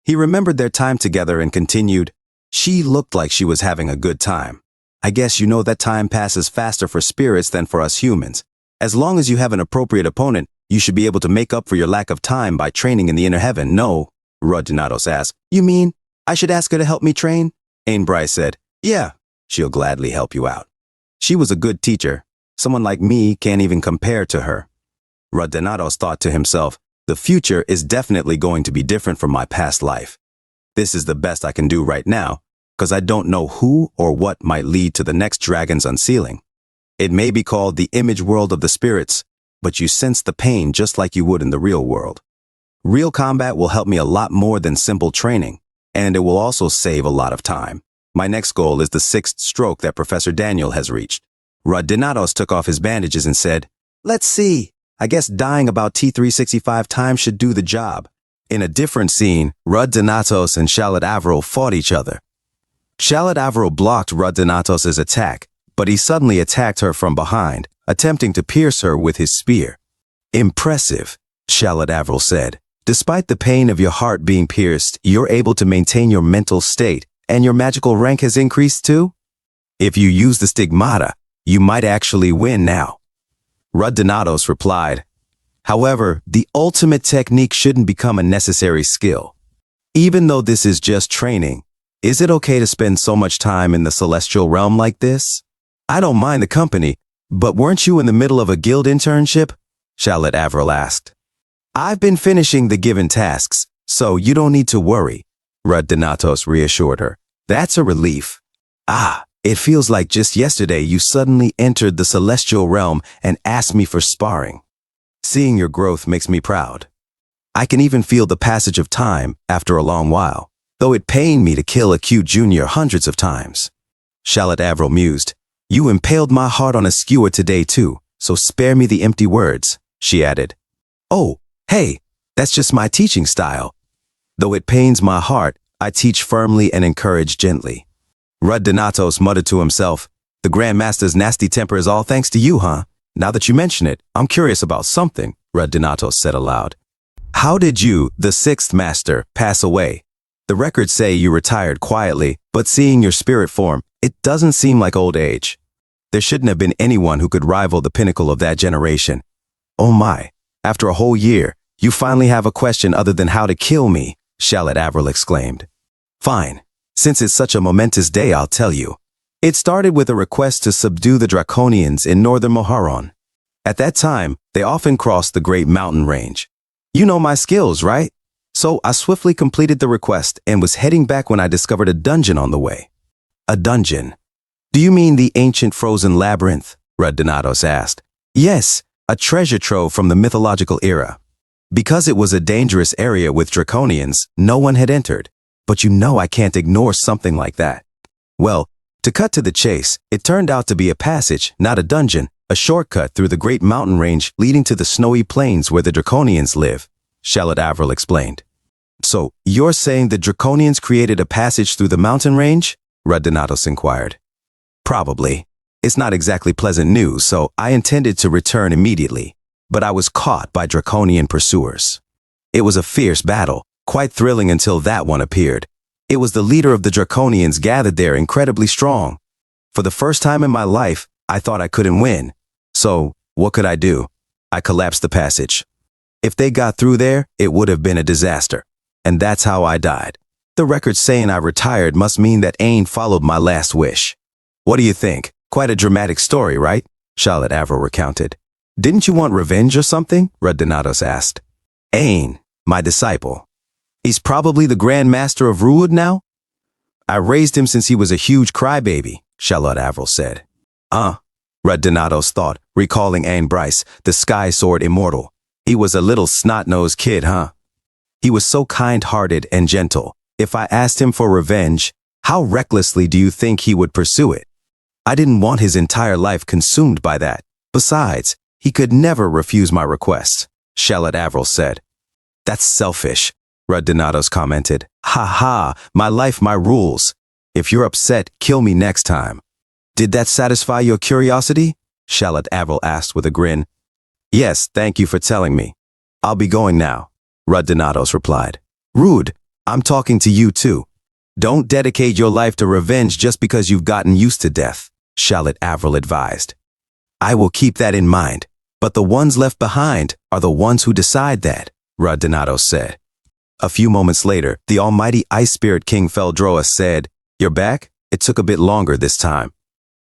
He remembered their time together and continued, she looked like she was having a good time. I guess you know that time passes faster for spirits than for us humans. As long as you have an appropriate opponent, you should be able to make up for your lack of time by training in the inner heaven. No, Rudinatos asked. You mean I should ask her to help me train? Ain Bryce said, yeah, she'll gladly help you out. She was a good teacher. Someone like me can't even compare to her. Rudinatos thought to himself, the future is definitely going to be different from my past life. This is the best I can do right now, because I don't know who or what might lead to the next dragon's unsealing. It may be called the image world of the spirits, but you sense the pain just like you would in the real world. Real combat will help me a lot more than simple training, and it will also save a lot of time. My next goal is the 6th stroke that Professor Daniel has reached. Rudinatos took off his bandages and said, let's see. I guess dying about T365 times should do the job. In a different scene, Rudinatos and Charlotte Averill fought each other. Charlotte Averill blocked Rudinatos' attack, but he suddenly attacked her from behind, attempting to pierce her with his spear. Impressive, Charlotte Averill said. Despite the pain of your heart being pierced, you're able to maintain your mental state, and your magical rank has increased too? If you use the stigmata, you might actually win now. Rudinatos replied, however, the ultimate technique shouldn't become a necessary skill. Even though this is just training, is it okay to spend so much time in the celestial realm like this? I don't mind the company, but weren't you in the middle of a guild internship? Charlotte Averill asked. I've been finishing the given tasks, so you don't need to worry, Rudinatos reassured her. That's a relief. It feels like just yesterday you suddenly entered the celestial realm and asked me for sparring. Seeing your growth makes me proud. I can even feel the passage of time after a long while, though it pained me to kill a cute junior hundreds of times. Charlotte Averill mused. You impaled my heart on a skewer today too, so spare me the empty words, she added. Oh, hey, that's just my teaching style. Though it pains my heart, I teach firmly and encourage gently. Rudinatos muttered to himself, the Grand Master's nasty temper is all thanks to you, huh? Now that you mention it, I'm curious about something, Rudinatos said aloud. How did you, the 6th Master, pass away? The records say you retired quietly, but seeing your spirit form, it doesn't seem like old age. There shouldn't have been anyone who could rival the pinnacle of that generation. Oh my, after a whole year, you finally have a question other than how to kill me, Charlotte Averill exclaimed. Fine. Since it's such a momentous day, I'll tell you. It started with a request to subdue the Draconians in northern Moharon. At that time, they often crossed the Great Mountain Range. You know my skills, right? So I swiftly completed the request and was heading back when I discovered a dungeon on the way. A dungeon? Do you mean the ancient frozen labyrinth? Rudinatos asked. Yes, a treasure trove from the mythological era. Because it was a dangerous area with Draconians, no one had entered. But you know I can't ignore something like that. Well, to cut to the chase, it turned out to be a passage, not a dungeon, a shortcut through the Great Mountain Range leading to the snowy plains where the Draconians live, Charlotte Averill explained. So, you're saying the Draconians created a passage through the mountain range? Rudinatos inquired. Probably. It's not exactly pleasant news, so I intended to return immediately, but I was caught by Draconian pursuers. It was a fierce battle. Quite thrilling until that one appeared. It was the leader of the Draconians gathered there, incredibly strong. For the first time in my life, I thought I couldn't win. So, what could I do? I collapsed the passage. If they got through there, it would have been a disaster. And that's how I died. The record saying I retired must mean that Ain followed my last wish. What do you think? Quite a dramatic story, right? Charlotte Averill recounted. Didn't you want revenge or something? Rudinatos asked. Ain, my disciple. He's probably the Grand Master of Ruud now? I raised him since he was a huge crybaby, Charlotte Averill said. Rudinatos thought, recalling Ain Bryce, the Sky Sword Immortal. He was a little snot-nosed kid, huh? He was so kind-hearted and gentle. If I asked him for revenge, how recklessly do you think he would pursue it? I didn't want his entire life consumed by that. Besides, he could never refuse my requests, Charlotte Averill said. That's selfish, Rudinatos commented. Ha ha, my life, my rules. If you're upset, kill me next time. Did that satisfy your curiosity? Shalit Avril asked with a grin. Yes, thank you for telling me. I'll be going now, Rud Donatos replied. Rude, I'm talking to you too. Don't dedicate your life to revenge just because you've gotten used to death, Shalit Avril advised. I will keep that in mind, but the ones left behind are the ones who decide that, Rud Donatos said. A few moments later, the almighty Ice Spirit King Feldroa said, You're back? It took a bit longer this time.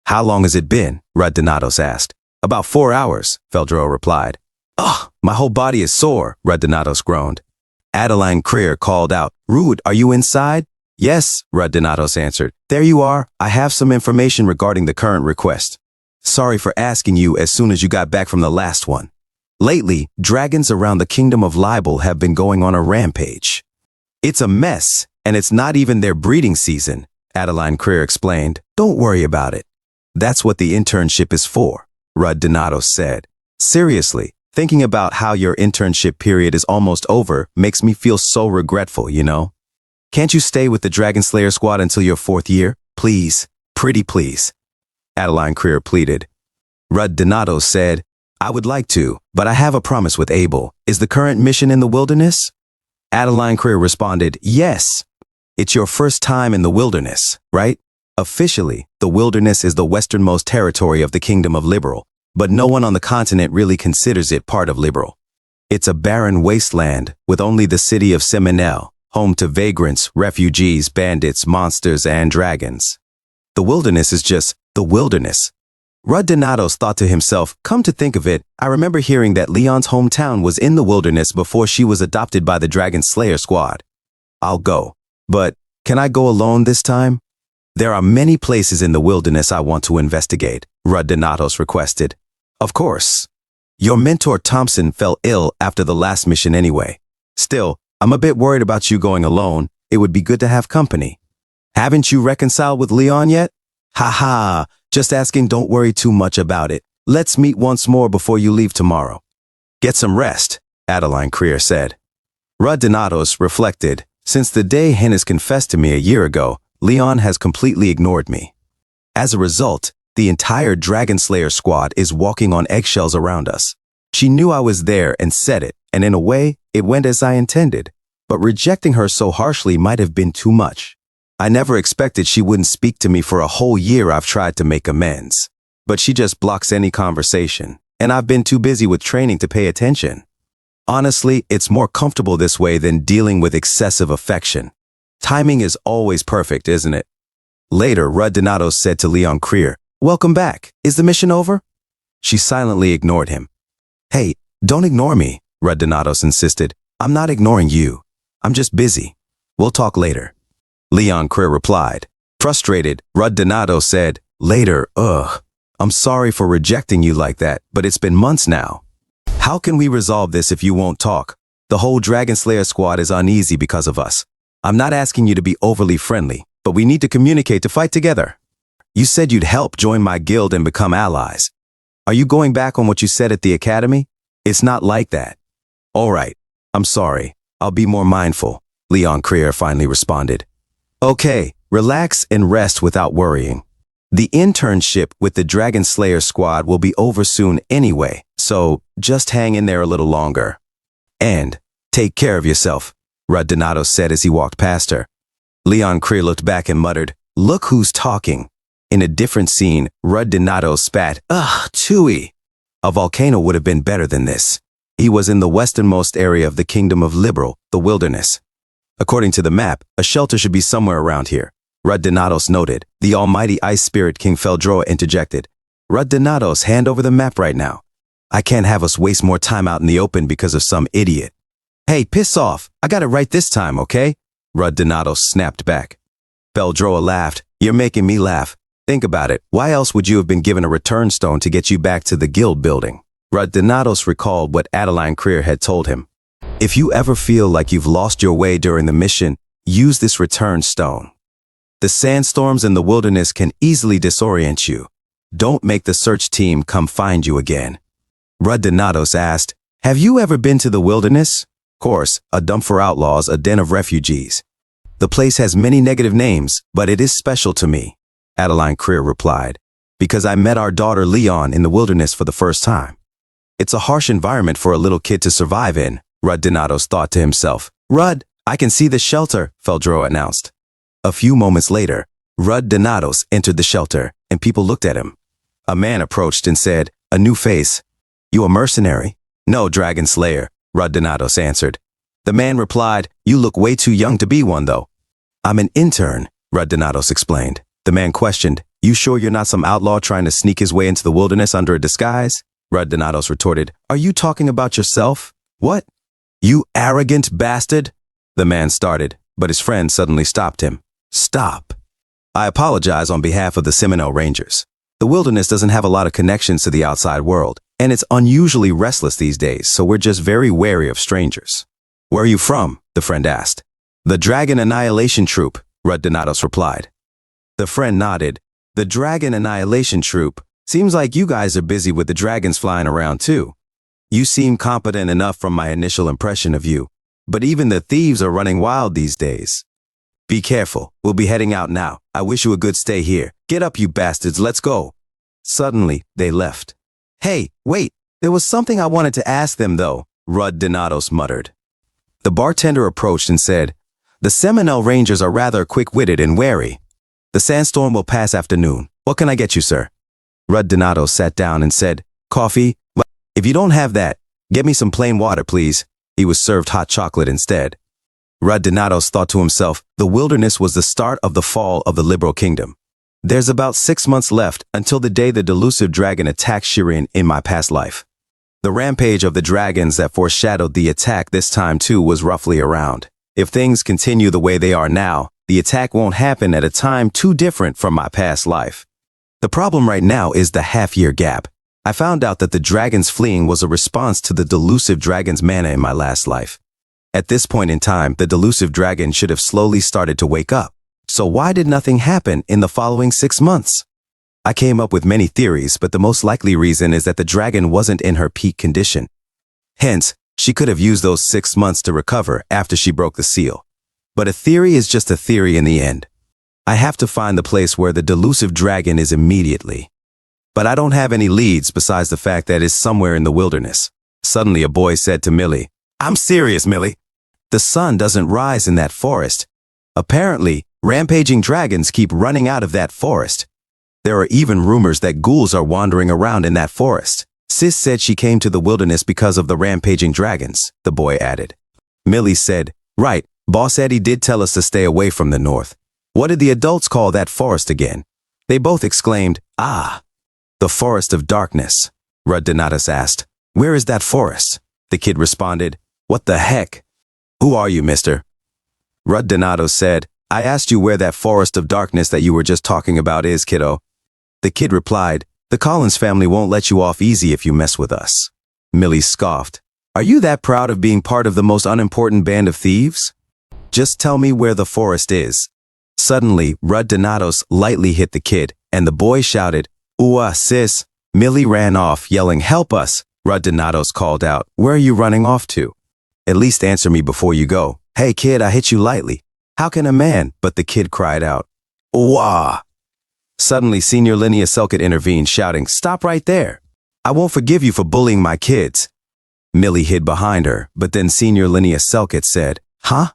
How long has it been? Rud Donatos asked. About 4 hours, Feldroa replied. Ugh, my whole body is sore, Rud Donatos groaned. Adeline Creer called out, Rude, are you inside? Yes, Rud Donatos answered. There you are. I have some information regarding the current request. Sorry for asking you as soon as you got back from the last one. Lately, dragons around the kingdom of Libel have been going on a rampage. It's a mess, and it's not even their breeding season, Adeline Creer explained. Don't worry about it. That's what the internship is for, Rud Donatos said. Seriously, thinking about how your internship period is almost over makes me feel so regretful, you know? Can't you stay with the Dragon Slayer squad until your 4th year? Please, pretty please. Adeline Creer pleaded. Rud Donatos said, I would like to, but I have a promise with Abel. Is the current mission in the wilderness? Adeline Creer responded, Yes. It's your first time in the wilderness, right? Officially, the wilderness is the westernmost territory of the Kingdom of Liberal, but no one on the continent really considers it part of Liberal. It's a barren wasteland with only the city of Seminel, home to vagrants, refugees, bandits, monsters, and dragons. The wilderness is just the wilderness. Rud Donatos thought to himself, come to think of it, I remember hearing that Leon's hometown was in the wilderness before she was adopted by the Dragon Slayer squad. I'll go. But can I go alone this time? There are many places in the wilderness I want to investigate, Rud Donatos requested. Of course. Your mentor Thompson fell ill after the last mission anyway. Still, I'm a bit worried about you going alone. It would be good to have company. Haven't you reconciled with Leon yet? Ha, just asking, don't worry too much about it. Let's meet once more before you leave tomorrow. Get some rest, Adeline Creer said. Rud Donatos reflected, since the day Hennis confessed to me a year ago, Leon has completely ignored me. As a result, the entire Dragon Slayer squad is walking on eggshells around us. She knew I was there and said it, and in a way, it went as I intended. But rejecting her so harshly might have been too much. I never expected she wouldn't speak to me for a whole year. I've tried to make amends. But she just blocks any conversation, and I've been too busy with training to pay attention. Honestly, it's more comfortable this way than dealing with excessive affection. Timing is always perfect, isn't it? Later, Rud Donatos said to Leon Creer, Welcome back. Is the mission over? She silently ignored him. Hey, don't ignore me, Rud Donatos insisted. I'm not ignoring you. I'm just busy. We'll talk later. Leon Creer replied. Frustrated, Rud Donatos said, Later, I'm sorry for rejecting you like that, but it's been months now. How can we resolve this if you won't talk? The whole Dragon Slayer squad is uneasy because of us. I'm not asking you to be overly friendly, but we need to communicate to fight together. You said you'd help join my guild and become allies. Are you going back on what you said at the academy? It's not like that. All right, I'm sorry. I'll be more mindful, Leon Creer finally responded. Okay, relax and rest without worrying. The internship with the Dragon Slayer squad will be over soon anyway, so just hang in there a little longer. And take care of yourself, Rud Donatos said as he walked past her. Leon Creer looked back and muttered, Look who's talking. In a different scene, Rud Donatos spat, Ugh, Chewy. A volcano would have been better than this. He was in the westernmost area of the Kingdom of Liberal, the wilderness. According to the map, a shelter should be somewhere around here, Rud Donatos noted. The almighty Ice Spirit King Feldroa interjected. Rud Donatos, hand over the map right now. I can't have us waste more time out in the open because of some idiot. Hey, piss off. I got it right this time, okay? Rud Donatos snapped back. Feldroa laughed. You're making me laugh. Think about it. Why else would you have been given a return stone to get you back to the guild building? Rud Donatos recalled what Adeline Creer had told him. If you ever feel like you've lost your way during the mission, use this return stone. The sandstorms in the wilderness can easily disorient you. Don't make the search team come find you again. Rud Donatos asked, Have you ever been to the wilderness? Of course, a dump for outlaws, a den of refugees. The place has many negative names, but it is special to me, Adeline Creer replied. Because I met our daughter Leon in the wilderness for the first time. It's a harsh environment for a little kid to survive in, Rudd Donatos thought to himself. Rudd, I can see the shelter, Feldro announced. A few moments later, Rudd Donatos entered the shelter, and people looked at him. A man approached and said, a new face. You a mercenary? No, Dragon Slayer, Rudd Donatos answered. The man replied, you look way too young to be one, though. I'm an intern, Rudd Donatos explained. The man questioned, you sure you're not some outlaw trying to sneak his way into the wilderness under a disguise? Rudd Donatos retorted, are you talking about yourself? What? You arrogant bastard? The man started, but his friend suddenly stopped him. Stop. I apologize on behalf of the Seminole Rangers. The wilderness doesn't have a lot of connections to the outside world, and it's unusually restless these days, so we're just very wary of strangers. Where are you from? The friend asked. The Dragon Annihilation Troop, Rudd Donatos replied. The friend nodded. The Dragon Annihilation Troop. Seems like you guys are busy with the dragons flying around too. You seem competent enough from my initial impression of you, but even the thieves are running wild these days. Be careful, we'll be heading out now. I wish you a good stay here. Get up, you bastards, let's go. Suddenly, they left. Hey, wait, there was something I wanted to ask them though, Rudd Donatos muttered. The bartender approached and said, the Seminole Rangers are rather quick-witted and wary. The sandstorm will pass after noon. What can I get you, sir? Rudd Donatos sat down and said, coffee? Well, if you don't have that, get me some plain water, please. He was served hot chocolate instead. Rudd Donatos thought to himself, the wilderness was the start of the fall of the Liberal Kingdom. There's about 6 months left until the day the delusive dragon attacked Shirin in my past life. The rampage of the dragons that foreshadowed the attack this time too was roughly around. If things continue the way they are now, the attack won't happen at a time too different from my past life. The problem right now is the half-year gap. I found out that the dragons fleeing was a response to the delusive dragon's mana in my last life. At this point in time, the delusive dragon should have slowly started to wake up. So why did nothing happen in the following 6 months? I came up with many theories, but the most likely reason is that the dragon wasn't in her peak condition. Hence, she could have used those 6 months to recover after she broke the seal. But a theory is just a theory in the end. I have to find the place where the delusive dragon is immediately. But I don't have any leads besides the fact that it's somewhere in the wilderness. Suddenly a boy said to Millie, I'm serious, Millie. The sun doesn't rise in that forest. Apparently, rampaging dragons keep running out of that forest. There are even rumors that ghouls are wandering around in that forest. Sis said she came to the wilderness because of the rampaging dragons, the boy added. Millie said, right, Boss Eddie did tell us to stay away from the north. What did the adults call that forest again? They both exclaimed, ah. The Forest of Darkness, Rudd Donatos asked. Where is that forest? The kid responded, what the heck? Who are you, mister? Rudd Donatos said, I asked you where that Forest of Darkness that you were just talking about is, kiddo. The kid replied, the Collins family won't let you off easy if you mess with us. Millie scoffed. Are you that proud of being part of the most unimportant band of thieves? Just tell me where the forest is. Suddenly, Rudd Donatos lightly hit the kid, and the boy shouted, ooh, sis. Millie ran off, yelling, help us. Rudd Donatos called out, where are you running off to? At least answer me before you go. Hey kid, I hit you lightly. How can a man? But the kid cried out, ooh. Suddenly, Senior Linnea Selkett intervened, shouting, stop right there. I won't forgive you for bullying my kids. Millie hid behind her, but then Senior Linnea Selkett said, huh?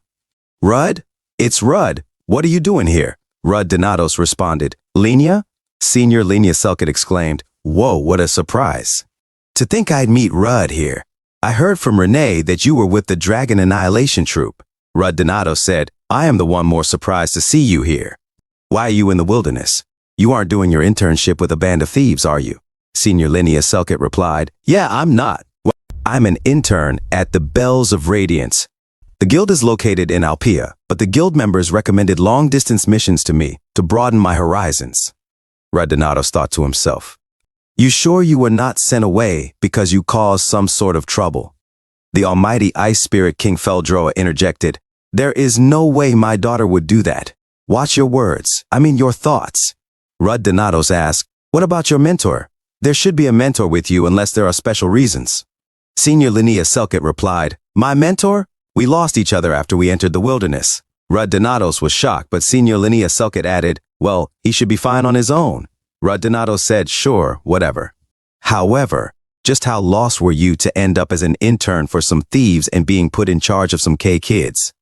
Rudd? It's Rudd. What are you doing here? Rudd Donatos responded, Linnea? Senior Linnea Selkett exclaimed, whoa, what a surprise. To think I'd meet Rudd here. I heard from Renee that you were with the Dragon Annihilation Troop. Rudd Donatos said, I am the one more surprised to see you here. Why are you in the wilderness? You aren't doing your internship with a band of thieves, are you? Senior Linnea Selkett replied, yeah, I'm not. I'm an intern at the Bells of Radiance. The guild is located in Alpea, but the guild members recommended long-distance missions to me to broaden my horizons. Rudd Donatos thought to himself, you sure you were not sent away because you caused some sort of trouble? The almighty ice spirit King Feldroa interjected, there is no way my daughter would do that. Watch your words, your thoughts. Rudd Donatos asked, what about your mentor? There should be a mentor with you unless there are special reasons. Senior Linnea Selkett replied, my mentor? We lost each other after we entered the wilderness. Rudd Donatos was shocked, but Senior Linnea Selkett added, well, he should be fine on his own. Donato said, sure, whatever. However, just how lost were you to end up as an intern for some thieves and being put in charge of some kids?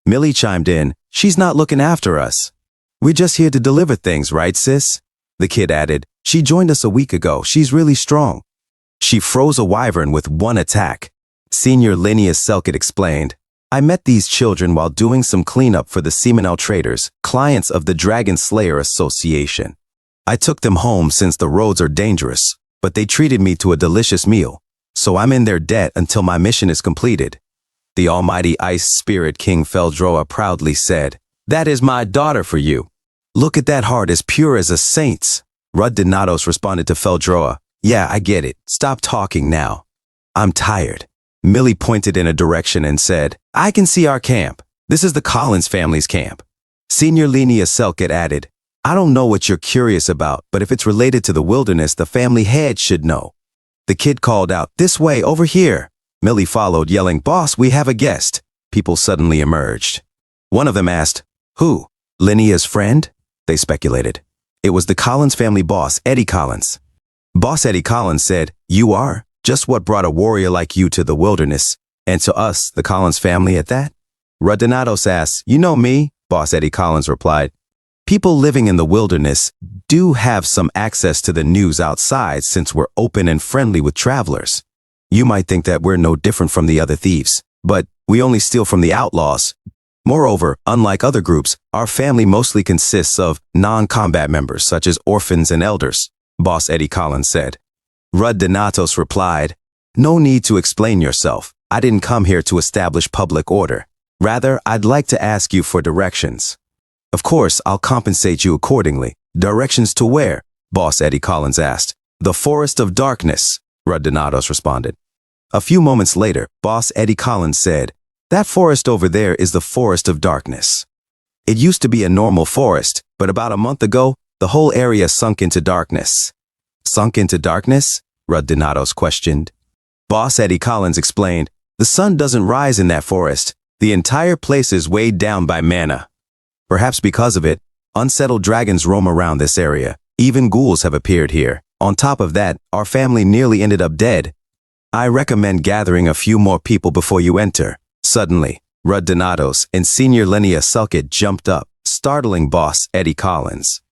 Millie chimed in, she's not looking after us. We're just here to deliver things, right, sis? The kid added, she joined us a week ago. She's really strong. She froze a wyvern with one attack. Senior Linnaeus Selkett explained, I met these children while doing some cleanup for the Seminole traders, clients of the Dragon Slayer Association. I took them home since the roads are dangerous, but they treated me to a delicious meal, so I'm in their debt until my mission is completed. The almighty Ice Spirit King Feldroa proudly said, that is my daughter for you. Look at that heart as pure as a saint's. Donatos responded to Feldroa, yeah, I get it. Stop talking now. I'm tired. Millie pointed in a direction and said, I can see our camp. This is the Collins family's camp. Senior Linnaeus Selkett added, I don't know what you're curious about, but if it's related to the wilderness, the family head should know. The kid called out, this way, over here. Millie followed, yelling, boss, we have a guest. People suddenly emerged. One of them asked, who? Linnaeus' friend? They speculated. It was the Collins family boss, Eddie Collins. Boss Eddie Collins said, you are just what brought a warrior like you to the wilderness, and to us, the Collins family at that? Donatos asked, you know me? Boss Eddie Collins replied, people living in the wilderness do have some access to the news outside since we're open and friendly with travelers. You might think that we're no different from the other thieves, but we only steal from the outlaws. Moreover, unlike other groups, our family mostly consists of non-combat members such as orphans and elders, Boss Eddie Collins said. Donatos replied, no need to explain yourself. I didn't come here to establish public order. Rather, I'd like to ask you for directions. Of course, I'll compensate you accordingly. Directions to where? Boss Eddie Collins asked. The Forest of Darkness, Donatos responded. A few moments later, Boss Eddie Collins said, that forest over there is the Forest of Darkness. It used to be a normal forest, but about a month ago, the whole area sunk into darkness. Sunk into darkness? Donatos questioned. Boss Eddie Collins explained, the sun doesn't rise in that forest. The entire place is weighed down by mana. Perhaps because of it, unsettled dragons roam around this area. Even ghouls have appeared here. On top of that, our family nearly ended up dead. I recommend gathering a few more people before you enter. Suddenly, Donatos and Senior Linnaeus Selkett jumped up, startling Boss Eddie Collins.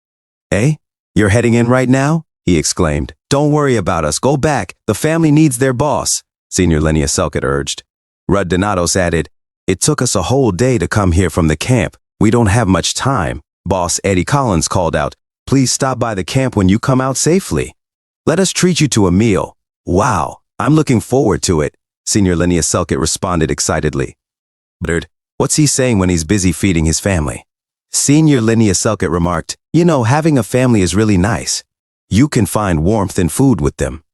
Eh? You're heading in right now? He exclaimed. Don't worry about us. Go back. The family needs their boss, Senior Linnaeus Selkett urged. Donatos added, it took us a whole day to come here from the camp. We don't have much time. Boss Eddie Collins called out, please stop by the camp when you come out safely. Let us treat you to a meal. Wow, I'm looking forward to it, Senior Linnaeus Selkett responded excitedly. But what's he saying when he's busy feeding his family? Senior Linnaeus Selkett remarked, you know, having a family is really nice. You can find warmth and food with them.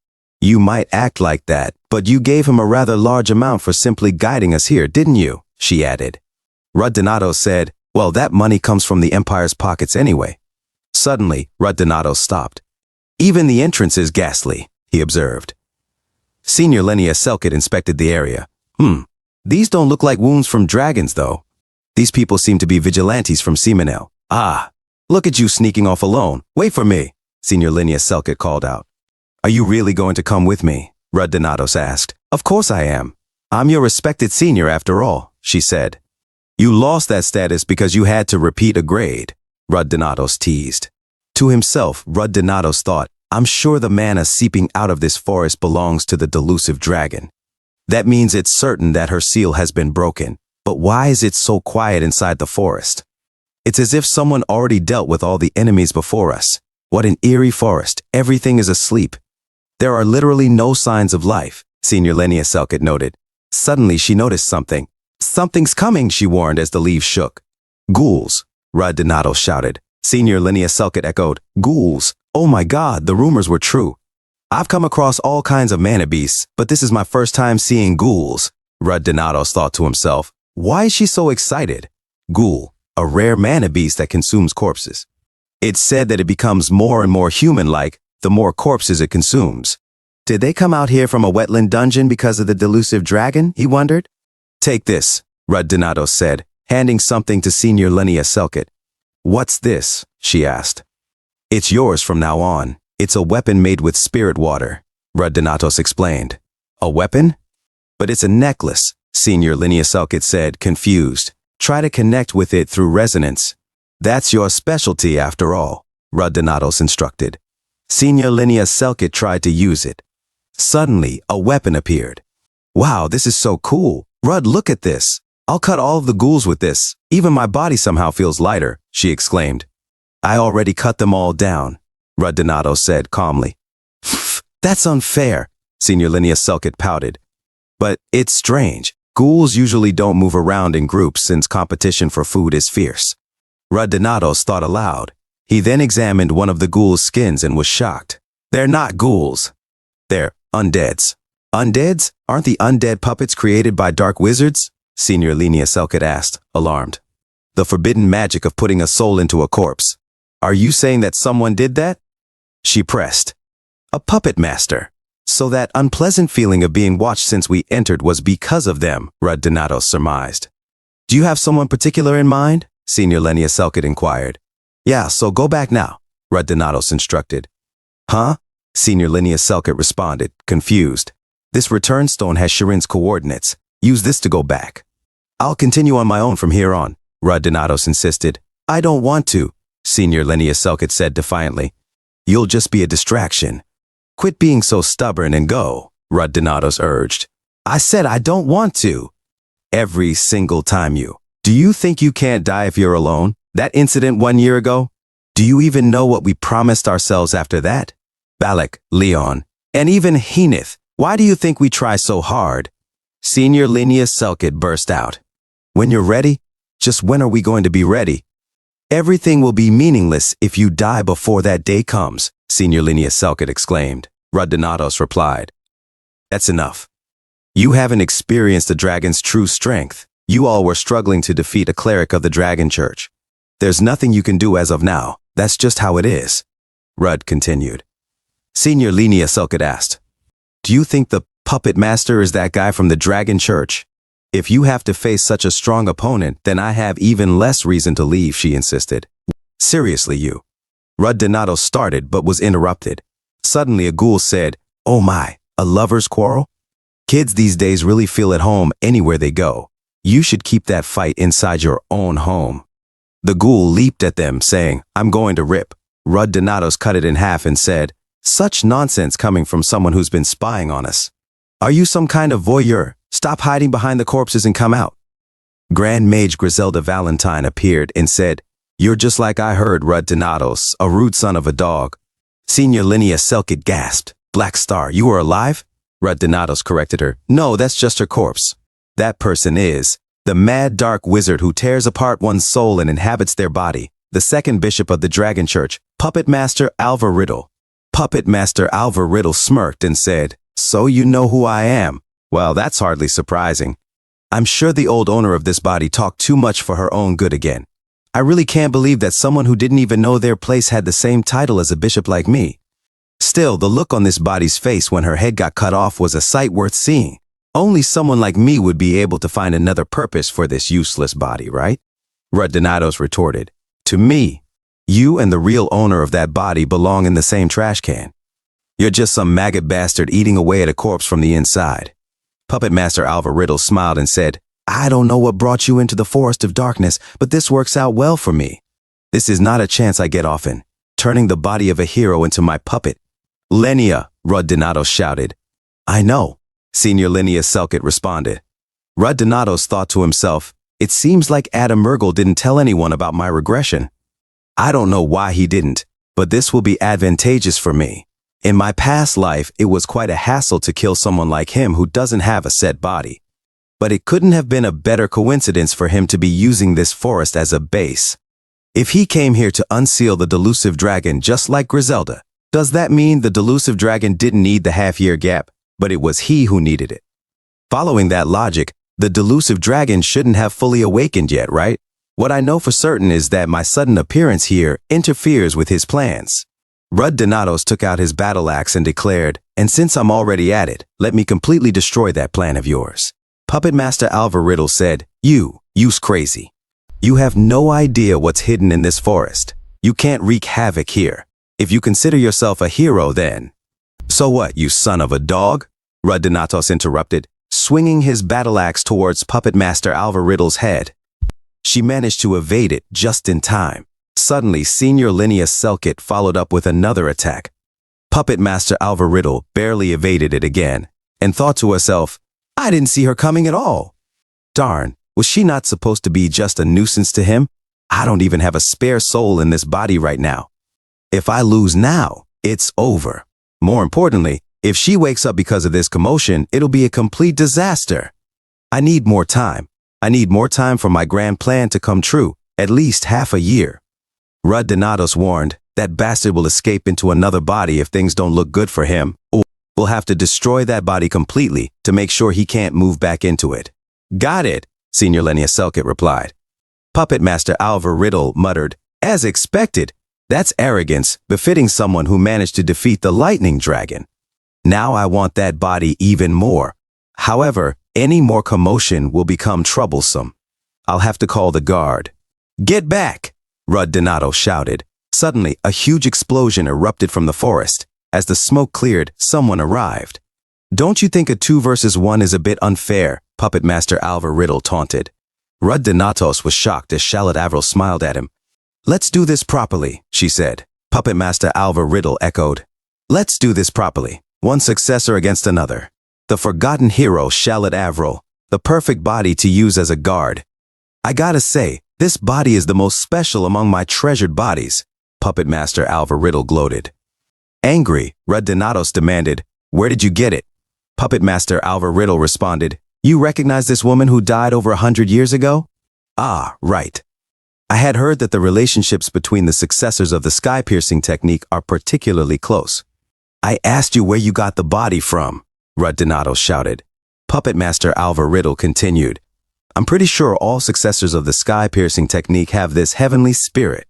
You might act like that, but you gave him a rather large amount for simply guiding us here, didn't you? She added. Donatos said, well, that money comes from the Empire's pockets anyway. Suddenly, Donatos stopped. Even the entrance is ghastly, he observed. Senior Linnaeus Selkett inspected the area. These don't look like wounds from dragons, though. These people seem to be vigilantes from Seminole. Ah, look at you sneaking off alone. Wait for me, Senior Linnaeus Selkett called out. Are you really going to come with me? Donatos asked. Of course I am. I'm your respected senior after all, she said. You lost that status because you had to repeat a grade, Donatos teased. To himself, Donatos thought, I'm sure the mana seeping out of this forest belongs to the delusive dragon. That means it's certain that her seal has been broken. But why is it so quiet inside the forest? It's as if someone already dealt with all the enemies before us. What an eerie forest. Everything is asleep. There are literally no signs of life, Senior Linnaeus Selkett noted. Suddenly she noticed something. Something's coming, she warned as the leaves shook. Ghouls, Donatos shouted. Senior Linnaeus Selkett echoed, ghouls. Oh my God, the rumors were true. I've come across all kinds of mana beasts, but this is my first time seeing ghouls, Donatos thought to himself. Why is she so excited? Ghoul, a rare mana beast that consumes corpses. It's said that it becomes more and more human-like the more corpses it consumes. Did they come out here from a wetland dungeon because of the delusive dragon, he wondered? Take this, Donatos said, handing something to Senior Linnaeus Selkett. What's this? She asked. It's yours from now on. It's a weapon made with spirit water, Rudd Donatos explained. A weapon? But it's a necklace, Senior Linnea Selkit said, confused. Try to connect with it through resonance. That's your specialty after all, Rudd Donatos instructed. Senior Linnea Selkit tried to use it. Suddenly, a weapon appeared. Wow, this is so cool. Rudd, look at this. I'll cut all of the ghouls with this. Even my body somehow feels lighter, she exclaimed. I already cut them all down, Rudd Donatos said calmly. That's unfair, Senior Linnea Selkit pouted. But it's strange. Ghouls usually don't move around in groups since competition for food is fierce. Rudd Donatos thought aloud. He then examined one of the ghouls' skins and was shocked. They're not ghouls. They're undeads. Undeads? Aren't the undead puppets created by dark wizards? Senior Linnea Selkit asked, alarmed. The forbidden magic of putting a soul into a corpse. Are you saying that someone did that? She pressed. A puppet master. So that unpleasant feeling of being watched since we entered was because of them, Rudd Donatos surmised. Do you have someone particular in mind? Senior Linnea Selkit inquired. Yeah, so go back now, Rudd Donatos instructed. Huh? Senior Linnea Selkit responded, confused. This return stone has Shirin's coordinates. Use this to go back. I'll continue on my own from here on, Rudd Donatos insisted. I don't want to, Senior Linnea Selkit said defiantly. You'll just be a distraction. Quit being so stubborn and go, Rudd Donatos urged. I said I don't want to. Every single time you. Do you think you can't die if you're alone? That incident 1 year ago? Do you even know what we promised ourselves after that? Balak, Leon, and even Henith, why do you think we try so hard? Senior Linnea Selkit burst out. When you're ready? Just when are we going to be ready? Everything will be meaningless if you die before that day comes, Senior Linnea Selkit exclaimed. Rudd Donatos replied. That's enough. You haven't experienced the dragon's true strength. You all were struggling to defeat a cleric of the Dragon Church. There's nothing you can do as of now. That's just how it is. Rudd continued. Senior Linnea Selkit asked. Do you think the puppet master is that guy from the Dragon Church? If you have to face such a strong opponent, then I have even less reason to leave, she insisted. Seriously, you. Rudd Donatos started but was interrupted. Suddenly a ghoul said, Oh my, a lover's quarrel? Kids these days really feel at home anywhere they go. You should keep that fight inside your own home. The ghoul leaped at them, saying, I'm going to rip. Rudd Donatos cut it in half and said, Such nonsense coming from someone who's been spying on us. Are you some kind of voyeur? Stop hiding behind the corpses and come out. Grand Mage Griselda Valentine appeared and said, You're just like I heard, Rudd Donatos, a rude son of a dog. Senior Linnea Selkit gasped. Black Star, you are alive? Rudd Donatos corrected her. No, that's just her corpse. That person is the mad dark wizard who tears apart one's soul and inhabits their body, the second bishop of the Dragon Church, Puppet Master Alva Riddle. Puppet Master Alva Riddle smirked and said, So you know who I am? Well, that's hardly surprising. I'm sure the old owner of this body talked too much for her own good again. I really can't believe that someone who didn't even know their place had the same title as a bishop like me. Still, the look on this body's face when her head got cut off was a sight worth seeing. Only someone like me would be able to find another purpose for this useless body, right? Rudd Donatos retorted. To me, you and the real owner of that body belong in the same trash can. You're just some maggot bastard eating away at a corpse from the inside. Puppet Master Alva Riddle smiled and said, I don't know what brought you into the forest of darkness, but this works out well for me. This is not a chance I get often, turning the body of a hero into my puppet. Linnea, Rudd Donatos shouted. I know, Senior Linnea Selkit responded. Rudd Donatos thought to himself, it seems like Adam Murgle didn't tell anyone about my regression. I don't know why he didn't, but this will be advantageous for me. In my past life, it was quite a hassle to kill someone like him who doesn't have a set body. But it couldn't have been a better coincidence for him to be using this forest as a base. If he came here to unseal the delusive dragon just like Griselda, does that mean the delusive dragon didn't need the half-year gap, but it was he who needed it? Following that logic, the delusive dragon shouldn't have fully awakened yet, right? What I know for certain is that my sudden appearance here interferes with his plans. Rudd Donatos took out his battle axe and declared, and since I'm already at it, let me completely destroy that plan of yours. Puppet Master Alva Riddle said, You's crazy. You have no idea what's hidden in this forest. You can't wreak havoc here. If you consider yourself a hero, then. So what, you son of a dog? Rudd Donatos interrupted, swinging his battle axe towards Puppet Master Alvaridal's head. She managed to evade it just in time. Suddenly, Senior Linnea Selkit followed up with another attack. Puppet Master Alvaridal barely evaded it again, and thought to herself, I didn't see her coming at all. Darn, was she not supposed to be just a nuisance to him? I don't even have a spare soul in this body right now. If I lose now, it's over. More importantly, if she wakes up because of this commotion, it'll be a complete disaster. I need more time. I need more time for my grand plan to come true, at least half a year. Rudd Donatos warned, that bastard will escape into another body if things don't look good for him, or we'll have to destroy that body completely to make sure he can't move back into it. Got it, Senior Linnea Selkit replied. Puppet Master Alvaridal muttered, as expected, that's arrogance befitting someone who managed to defeat the lightning dragon. Now I want that body even more. However, any more commotion will become troublesome. I'll have to call the guard. Get back! Rudd Donatos shouted. Suddenly, a huge explosion erupted from the forest. As the smoke cleared, someone arrived. Don't you think a 2 versus 1 is a bit unfair? Puppet Master Alvaridal taunted. Rudd Donatos was shocked as Charlotte Avril smiled at him. Let's do this properly, she said. Puppet Master Alvaridal echoed. Let's do this properly. One successor against another. The forgotten hero Charlotte Avril, the perfect body to use as a guard. I gotta say, this body is the most special among my treasured bodies, Puppet Master Alvaridal gloated. Angry, Rudd Donatos demanded, where did you get it? Puppet Master Alvaridal responded, you recognize this woman who died over 100 years ago? Ah, right. I had heard that the relationships between the successors of the sky-piercing technique are particularly close. I asked you where you got the body from, Rudd Donatos shouted. Puppet Master Alvaridal continued, I'm pretty sure all successors of the sky-piercing technique have this heavenly spirit.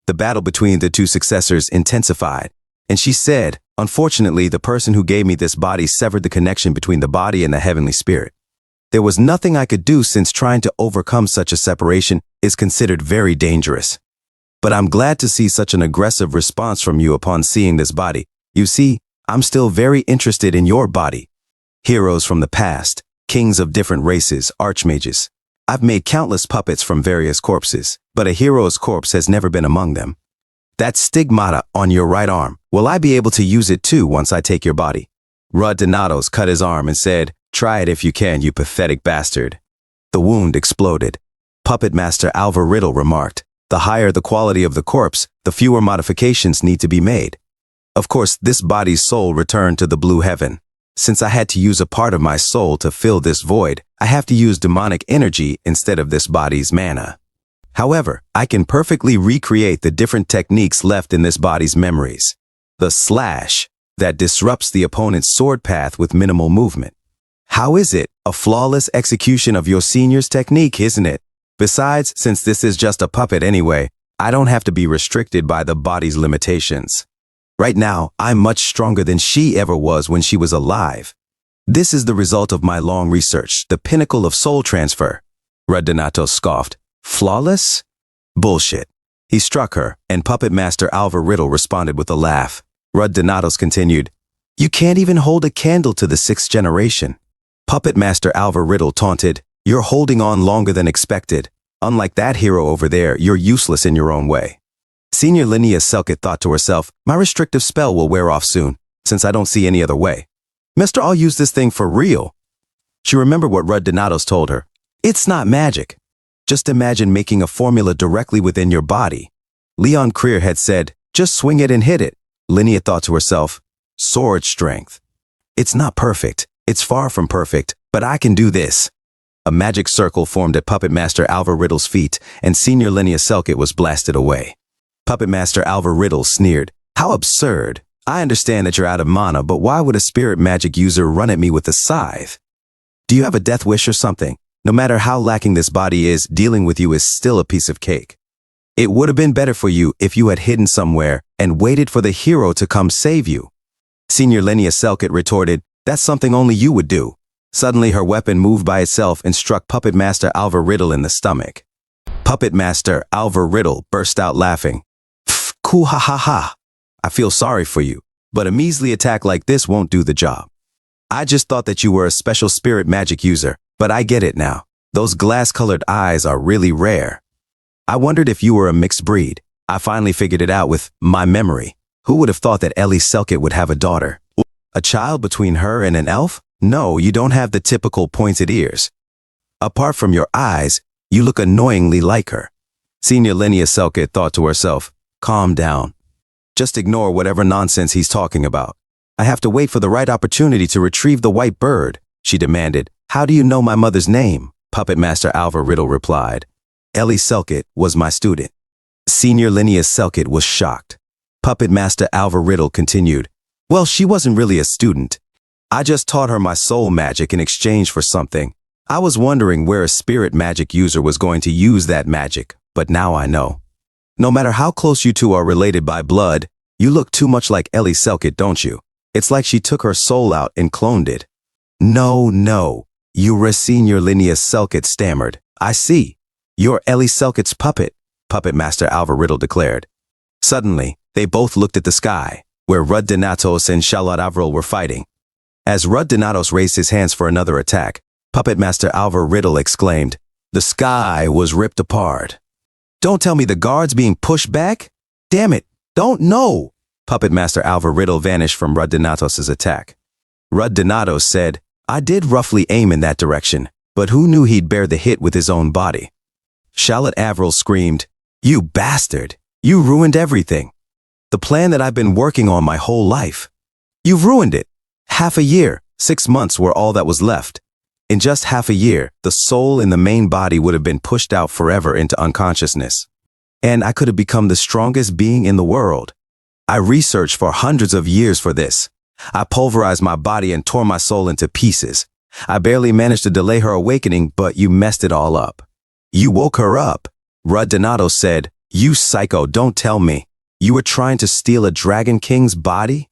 The battle between the two successors intensified, and she said, unfortunately, the person who gave me this body severed the connection between the body and the heavenly spirit. There was nothing I could do since trying to overcome such a separation is considered very dangerous. But I'm glad to see such an aggressive response from you upon seeing this body. You see, I'm still very interested in your body. Heroes from the past, kings of different races, archmages. I've made countless puppets from various corpses, but a hero's corpse has never been among them. That stigmata on your right arm, will I be able to use it too once I take your body? Rudd Donatos cut his arm and said, try it if you can, you pathetic bastard. The wound exploded. Puppet Master Alvaridal remarked, the higher the quality of the corpse, the fewer modifications need to be made. Of course, this body's soul returned to the blue heaven. Since I had to use a part of my soul to fill this void, I have to use demonic energy instead of this body's mana. However, I can perfectly recreate the different techniques left in this body's memories. The slash, that disrupts the opponent's sword path with minimal movement. How is it? A flawless execution of your senior's technique, isn't it? Besides, since this is just a puppet anyway, I don't have to be restricted by the body's limitations. Right now, I'm much stronger than she ever was when she was alive. This is the result of my long research, the pinnacle of soul transfer. Rudd Donatos scoffed. Flawless? Bullshit. He struck her, and Puppet Master Alvaridal responded with a laugh. Rudd Donatos continued, you can't even hold a candle to the 6th generation. Puppet Master Alvaridal taunted, you're holding on longer than expected. Unlike that hero over there, you're useless in your own way. Senior Linnea Selkit thought to herself, my restrictive spell will wear off soon, since I don't see any other way. Mister, I'll use this thing for real. She remembered what Rudd Donatos told her. It's not magic. Just imagine making a formula directly within your body. Leon Creer had said, just swing it and hit it. Linnea thought to herself, sword strength. It's not perfect. It's far from perfect, but I can do this. A magic circle formed at Puppet Master Alvaridal's feet, and Senior Linnea Selkit was blasted away. Puppet Master Alvaridal sneered, how absurd. I understand that you're out of mana, but why would a spirit magic user run at me with a scythe? Do you have a death wish or something? No matter how lacking this body is, dealing with you is still a piece of cake. It would have been better for you if you had hidden somewhere and waited for the hero to come save you. Senior Linnea Selkit retorted, that's something only you would do. Suddenly her weapon moved by itself and struck Puppet Master Alvaridal in the stomach. Puppet Master Alvaridal burst out laughing. Pff, cool ha ha ha. I feel sorry for you, but a measly attack like this won't do the job. I just thought that you were a special spirit magic user, but I get it now. Those glass-colored eyes are really rare. I wondered if you were a mixed breed. I finally figured it out with my memory. Who would have thought that Ellie Selkett would have a daughter? A child between her and an elf? No, you don't have the typical pointed ears. Apart from your eyes, you look annoyingly like her. Senior Linnea Selkett thought to herself, calm down. Just ignore whatever nonsense he's talking about. I have to wait for the right opportunity to retrieve the white bird, she demanded. How do you know my mother's name? Puppet Master Alva Riddle replied. Ellie Selkett was my student. Senior Linnea Selkett was shocked. Puppet Master Alva Riddle continued. Well, she wasn't really a student. I just taught her my soul magic in exchange for something. I was wondering where a spirit magic user was going to use that magic, but now I know. No matter how close you two are related by blood, you look too much like Ellie Selkett, don't you? It's like she took her soul out and cloned it. No, you're Senior Linnea Selkett stammered. I see. You're Ellie Selkett's puppet, Puppet Master Alva Riddle declared. Suddenly, they both looked at the sky, where Rudd Donatos and Charlotte Avril were fighting. As Rudd Donatos raised his hands for another attack, Puppet Master Alva Riddle exclaimed, the sky was ripped apart. Don't tell me the guard's being pushed back? Damn it, don't know. Puppet Master Alva Riddle vanished from Rudd Donatos' attack. Rudd Donatos said, I did roughly aim in that direction, but who knew he'd bear the hit with his own body? Charlotte Avril screamed, you bastard, you ruined everything. The plan that I've been working on my whole life. You've ruined it. Half a year, 6 months were all that was left. In just half a year, the soul in the main body would have been pushed out forever into unconsciousness. And I could have become the strongest being in the world. I researched for hundreds of years for this. I pulverized my body and tore my soul into pieces. I barely managed to delay her awakening, but you messed it all up. You woke her up. Rudd Donatos said, you psycho, don't tell me. You were trying to steal a Dragon King's body?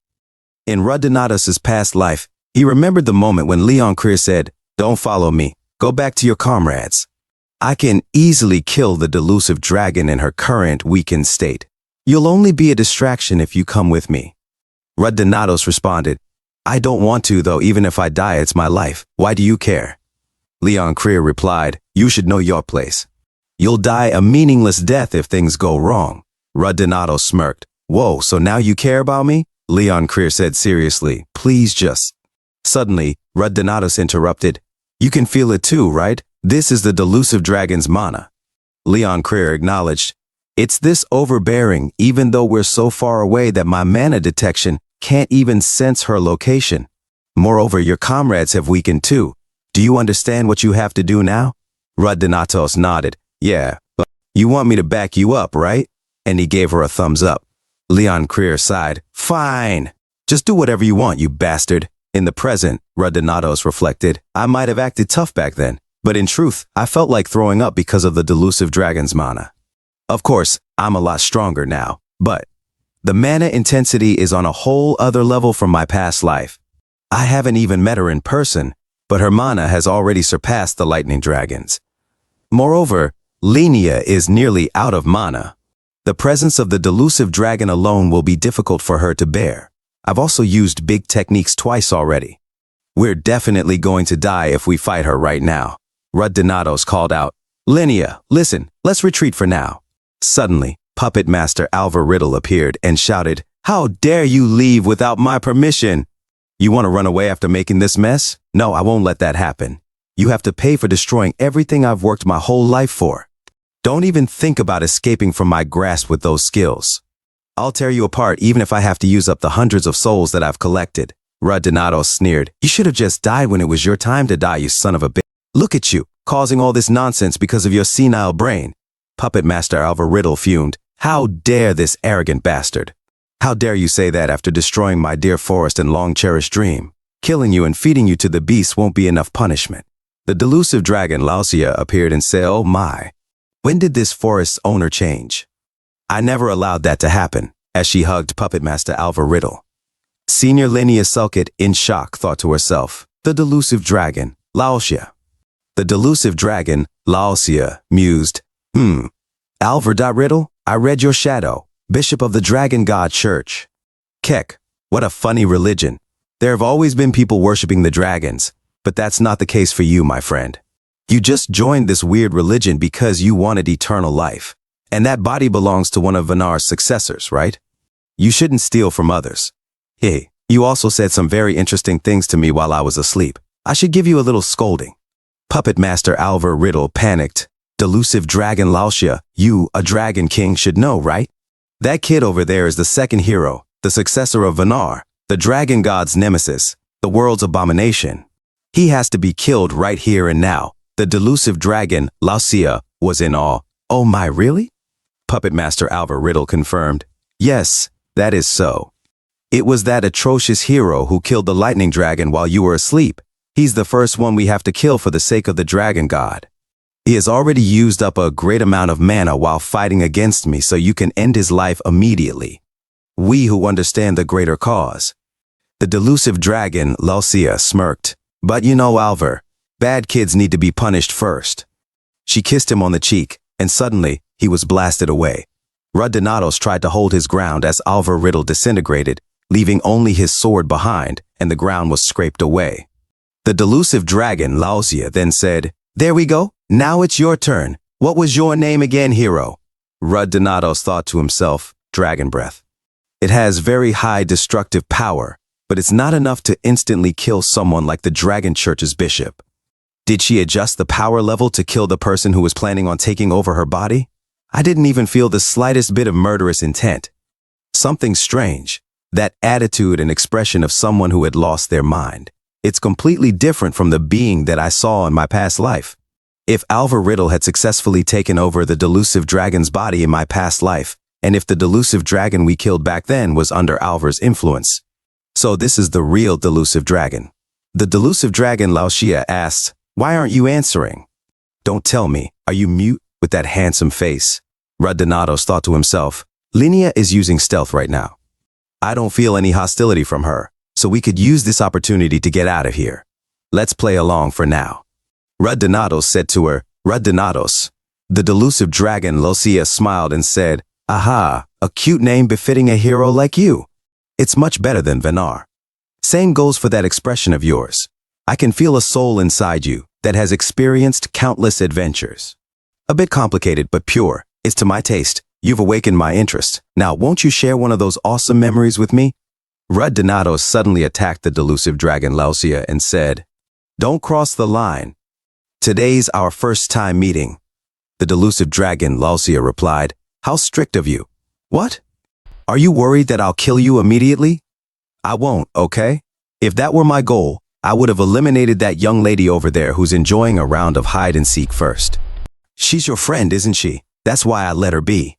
In Rudd Donatos' past life, he remembered the moment when Leon Creer said, don't follow me, go back to your comrades. I can easily kill the delusive dragon in her current weakened state. You'll only be a distraction if you come with me. Rudd Donatos responded, I don't want to though, even if I die it's my life. Why do you care? Leon Creer replied, you should know your place. You'll die a meaningless death if things go wrong. Rudd Donatos smirked. Whoa, so now you care about me? Leon Creer said seriously, please just. Suddenly, Rudd Donatos interrupted. You can feel it too, right? This is the delusive dragon's mana. Leon Creer acknowledged. It's this overbearing, even though we're so far away that my mana detection can't even sense her location. Moreover, your comrades have weakened too. Do you understand what you have to do now? Rudd Donatos nodded. Yeah, but you want me to back you up, right? And he gave her a thumbs up. Leon Creer sighed. Fine. Just do whatever you want, you bastard. In the present, Rudd Donatos reflected, I might have acted tough back then, but in truth, I felt like throwing up because of the delusive dragon's mana. Of course, I'm a lot stronger now, but the mana intensity is on a whole other level from my past life. I haven't even met her in person, but her mana has already surpassed the lightning dragon's. Moreover, Linnea is nearly out of mana. The presence of the delusive dragon alone will be difficult for her to bear. I've also used big techniques twice already. We're definitely going to die if we fight her right now. Rudd Donatos called out, Linnea, listen, let's retreat for now. Suddenly, Puppet Master Alva Riddle appeared and shouted, how dare you leave without my permission? You want to run away after making this mess? No, I won't let that happen. You have to pay for destroying everything I've worked my whole life for. Don't even think about escaping from my grasp with those skills. I'll tear you apart even if I have to use up the hundreds of souls that I've collected. Rudd Donatos sneered. You should have just died when it was your time to die, you son of a bitch. Look at you, causing all this nonsense because of your senile brain. Puppet Master Alva Riddle fumed. How dare this arrogant bastard? How dare you say that after destroying my dear forest and long-cherished dream? Killing you and feeding you to the beasts won't be enough punishment. The delusive dragon Lausia appeared and said, oh my. When did this forest's owner change? I never allowed that to happen, as she hugged Puppet Master Alva Riddle. Senior Linnea Selkett, in shock, thought to herself, the delusive dragon, Lausia. The delusive dragon, Lausia, mused, Alva Riddle, I read your shadow, Bishop of the Dragon God Church. Kek, what a funny religion. There have always been people worshipping the dragons, but that's not the case for you, my friend. You just joined this weird religion because you wanted eternal life. And that body belongs to one of Vanar's successors, right? You shouldn't steal from others. Hey, you also said some very interesting things to me while I was asleep. I should give you a little scolding. Puppet Master Alvar Riddle panicked. Delusive dragon Laoxia, you, a dragon king, should know, right? That kid over there is the second hero, the successor of Vanar, the dragon god's nemesis, the world's abomination. He has to be killed right here and now. The delusive dragon, Laoxia, was in awe. Oh my, really? Puppet Master Alvar Riddle confirmed. Yes, that is so. It was that atrocious hero who killed the lightning dragon while you were asleep. He's the first one we have to kill for the sake of the dragon god. He has already used up a great amount of mana while fighting against me, so you can end his life immediately. We who understand the greater cause. The delusive dragon, Laoxia, smirked. But you know, Alvar, bad kids need to be punished first. She kissed him on the cheek, and suddenly, he was blasted away. Rudinatos tried to hold his ground as Alvar Riddle disintegrated, leaving only his sword behind, and the ground was scraped away. The delusive dragon, Laoxia, then said, "There we go. Now it's your turn. What was your name again, hero?" Rudinatos thought to himself, Dragon Breath. It has very high destructive power, but it's not enough to instantly kill someone like the Dragon Church's bishop. Did she adjust the power level to kill the person who was planning on taking over her body? I didn't even feel the slightest bit of murderous intent. Something strange. That attitude and expression of someone who had lost their mind. It's completely different from the being that I saw in my past life. If Alvar Riddle had successfully taken over the delusive dragon's body in my past life, and if the delusive dragon we killed back then was under Alvar's influence. So this is the real delusive dragon. The delusive dragon Laoxia asked, "Why aren't you answering?" Don't tell me, are you mute with that handsome face? Rudinatos thought to himself, Linnea is using stealth right now. I don't feel any hostility from her, so we could use this opportunity to get out of here. Let's play along for now. Rudinatos said to her, Rudinatos. The delusive dragon Laoxia smiled and said, "Aha, a cute name befitting a hero like you. It's much better than Vanar. Same goes for that expression of yours. I can feel a soul inside you that has experienced countless adventures. A bit complicated, but pure. It's to my taste. You've awakened my interest. Now, won't you share one of those awesome memories with me?" Rudinatos suddenly attacked the delusive dragon Laoxia and said, "Don't cross the line. Today's our first time meeting." The delusive dragon Laoxia replied, "How strict of you. What? Are you worried that I'll kill you immediately? I won't, okay? If that were my goal, I would have eliminated that young lady over there who's enjoying a round of hide and seek first. She's your friend, isn't she? That's why I let her be."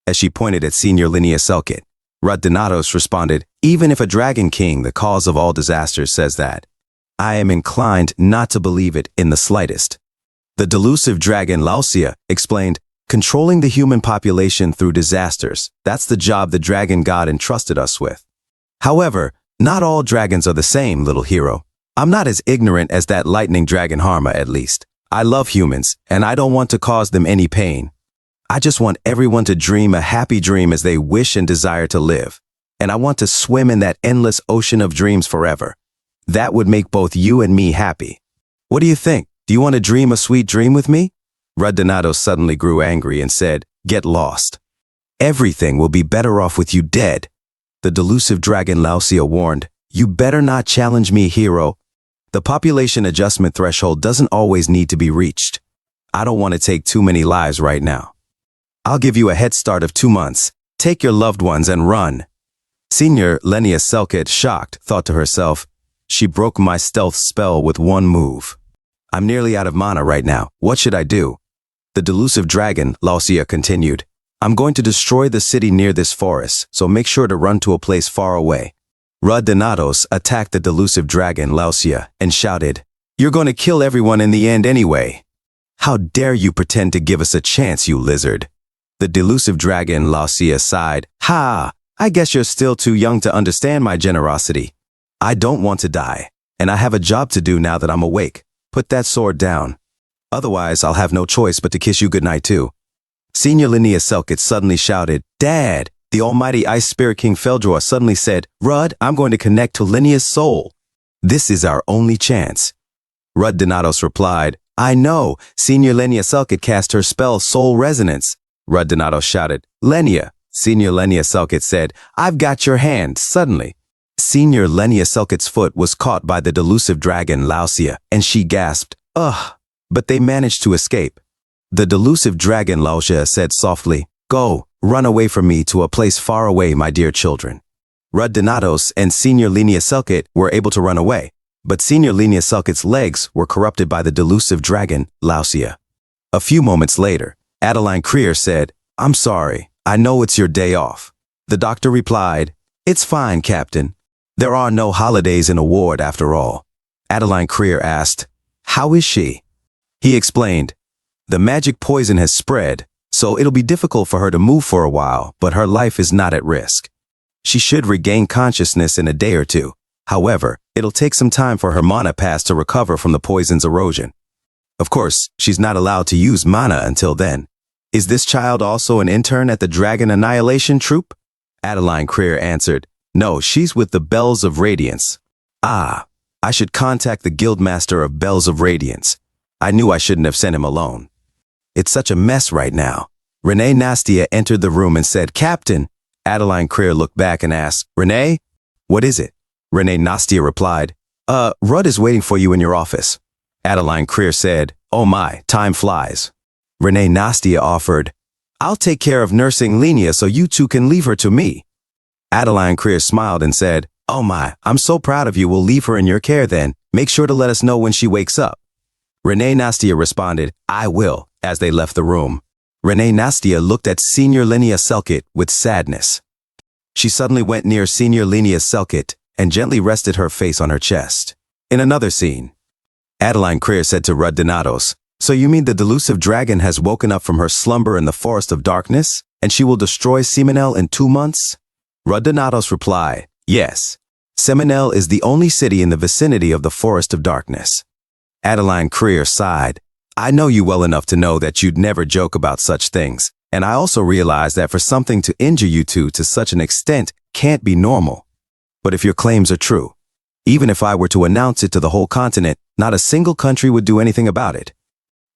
As she pointed at Senior Linnea Selkit, Rudinatos responded, "Even if a dragon king, the cause of all disasters, says that, I am inclined not to believe it in the slightest." The delusive dragon Laoxia explained, "Controlling the human population through disasters, that's the job the dragon god entrusted us with. However, not all dragons are the same, little hero. I'm not as ignorant as that lightning dragon Harma, at least. I love humans, and I don't want to cause them any pain. I just want everyone to dream a happy dream as they wish and desire to live. And I want to swim in that endless ocean of dreams forever. That would make both you and me happy. What do you think? Do you want to dream a sweet dream with me?" Rudinatos suddenly grew angry and said, "Get lost. Everything will be better off with you dead." The delusive dragon Laoxia warned, "You better not challenge me, hero. The population adjustment threshold doesn't always need to be reached. I don't want to take too many lives right now. I'll give you a head start of 2 months. Take your loved ones and run." Senior Linnea Selkit, shocked, thought to herself, "She broke my stealth spell with one move. I'm nearly out of mana right now. What should I do?" The delusive dragon, Laoxia, continued, "I'm going to destroy the city near this forest, so make sure to run to a place far away." Rudinatos attacked the delusive dragon, Laoxia, and shouted, "You're going to kill everyone in the end anyway. How dare you pretend to give us a chance, you lizard." The delusive dragon, Laoxia, sighed, "Ha! I guess you're still too young to understand my generosity. I don't want to die, and I have a job to do now that I'm awake. Put that sword down. Otherwise, I'll have no choice but to kiss you goodnight too." Senior Linnea Selkit suddenly shouted, "Dad, The almighty Ice Spirit King Feldroa suddenly said, Rudd, I'm going to connect to Linea's soul. This is our only chance. Rudd Donatos replied, I know, Senior Lenia Selkit cast her spell Soul Resonance. Rudd Donatos shouted, Lenia. Senior Lenia Selkit said, I've got your hand. Suddenly, Senior Lenia Selkit's foot was caught by the delusive dragon Lausia, and she gasped, ugh, but they managed to escape. The delusive dragon Lausia said softly, Go, run away from me to a place far away, my dear children. Rudd Donatos and Senior Lenia Selkit were able to run away, but Senior Lenia Selkit's legs were corrupted by the delusive dragon Lausia. A few moments later, Adeline Creer said, I'm sorry, I know it's your day off. The doctor replied, It's fine, Captain. There are no holidays in a ward after all. Adeline Creer asked, How is she? He explained, The magic poison has spread, so it'll be difficult for her to move for a while, but her life is not at risk. She should regain consciousness in a day or two. However, it'll take some time for her mana pass to recover from the poison's erosion. Of course, she's not allowed to use mana until then. Is this child also an intern at the Dragon Annihilation Troupe? Adeline Creer answered, No, she's with the Bells of Radiance. Ah, I should contact the Guildmaster of Bells of Radiance. I knew I shouldn't have sent him alone. It's such a mess right now. Renee Nastia entered the room and said, Captain. Adeline Creer looked back and asked, Renee? What is it? Renee Nastia replied, Rudd is waiting for you in your office. Adeline Creer said, Oh my, time flies. Renee Nastia offered, I'll take care of nursing Lenia so you two can leave her to me. Adeline Creer smiled and said, Oh my, I'm so proud of you. We'll leave her in your care then. Make sure to let us know when she wakes up. Renee Nastia responded, I will, as they left the room. Renee Nastia looked at Senior Lenia Selkit with sadness. She suddenly went near Senior Lenia Selkit and gently rested her face on her chest. In another scene, Adeline Creer said to Rudd Donatos, So you mean the delusive dragon has woken up from her slumber in the Forest of Darkness, and she will destroy Seminel in 2 months? Rudd Donatos replied, Yes. Seminel is the only city in the vicinity of the Forest of Darkness. Adeline Creer sighed. I know you well enough to know that you'd never joke about such things, and I also realize that for something to injure you two to such an extent can't be normal. But if your claims are true, even if I were to announce it to the whole continent, not a single country would do anything about it.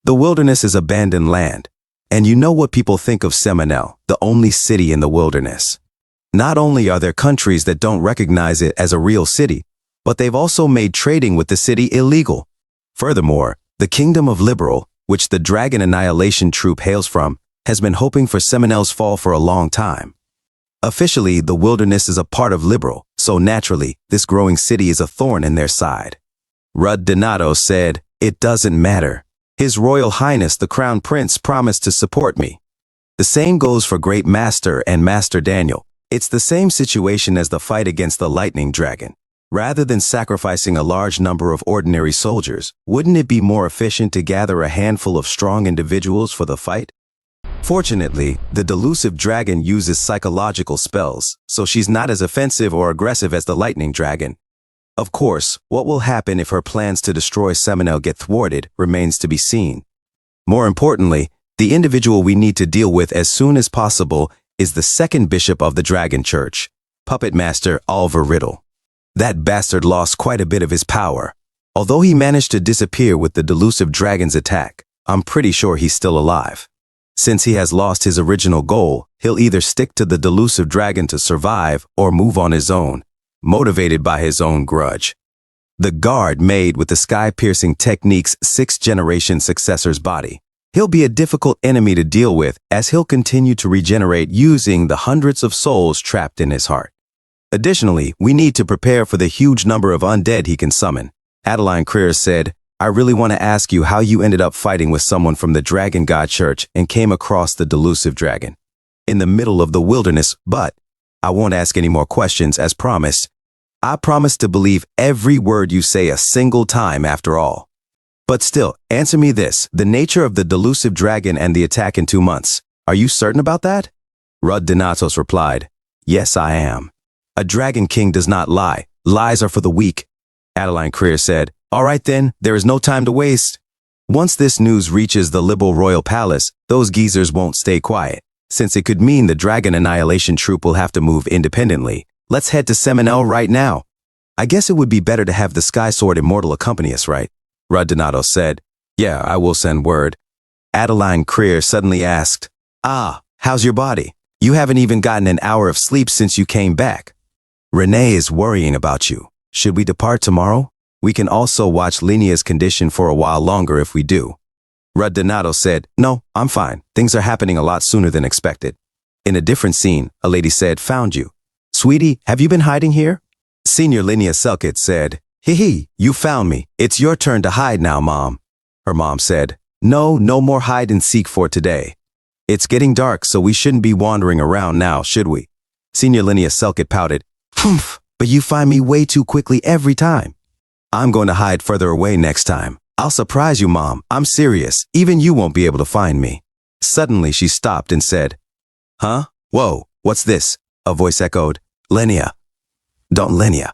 The wilderness is abandoned land, and you know what people think of Seminel, the only city in the wilderness. Not only are there countries that don't recognize it as a real city, but they've also made trading with the city illegal. Furthermore, the Kingdom of Liberal, which the Dragon Annihilation Troupe hails from, has been hoping for Seminel's fall for a long time. Officially, the wilderness is a part of Liberal, so naturally, this growing city is a thorn in their side. Rudd Donatos said, It doesn't matter. His Royal Highness the Crown Prince promised to support me. The same goes for Great Master and Master Daniel. It's the same situation as the fight against the Lightning Dragon. Rather than sacrificing a large number of ordinary soldiers, wouldn't it be more efficient to gather a handful of strong individuals for the fight? Fortunately, the delusive dragon uses psychological spells, so she's not as offensive or aggressive as the Lightning Dragon. Of course, what will happen if her plans to destroy Seminel get thwarted remains to be seen. More importantly, the individual we need to deal with as soon as possible is the second bishop of the Dragon Church, Puppet Master Oliver Riddle. That bastard lost quite a bit of his power. Although he managed to disappear with the delusive dragon's attack, I'm pretty sure he's still alive. Since he has lost his original goal, he'll either stick to the delusive dragon to survive or move on his own, motivated by his own grudge. The guard made with the sky-piercing technique's 6th-generation successor's body. He'll be a difficult enemy to deal with as he'll continue to regenerate using the hundreds of souls trapped in his heart. Additionally, we need to prepare for the huge number of undead he can summon. Adeline Creer said, I really want to ask you how you ended up fighting with someone from the Dragon God Church and came across the delusive dragon in the middle of the wilderness, but I won't ask any more questions as promised. I promise to believe every word you say a single time after all. But still, answer me this, the nature of the delusive dragon and the attack in 2 months. Are you certain about that? Rudd Donatos replied, Yes, I am. A dragon king does not lie. Lies are for the weak. Adeline Creer said, All right then, there is no time to waste. Once this news reaches the Liberal Royal Palace, those geezers won't stay quiet. Since it could mean the Dragon Annihilation Troop will have to move independently, let's head to Seminole right now. I guess it would be better to have the Sky Sword Immortal accompany us, right? Rudd Donato said. Yeah, I will send word. Adeline Creer suddenly asked, how's your body? You haven't even gotten an hour of sleep since you came back. Renee is worrying about you. Should we depart tomorrow? We can also watch Lenia's condition for a while longer if we do. Rudd Donato said, no, I'm fine. Things are happening a lot sooner than expected. In a different scene, a lady said, found you. Sweetie, have you been hiding here? Senior Linnea Selkett said, hee, you found me. It's your turn to hide now, Mom. Her mom said, no more hide and seek for today. It's getting dark, so we shouldn't be wandering around now, should we? Senior Linnea Selkett pouted, humph, but you find me way too quickly every time. I'm going to hide further away next time. I'll surprise you, Mom. I'm serious. Even you won't be able to find me. Suddenly, she stopped and said, huh? Whoa, what's this? A voice echoed, Linnea. Don't Linnea.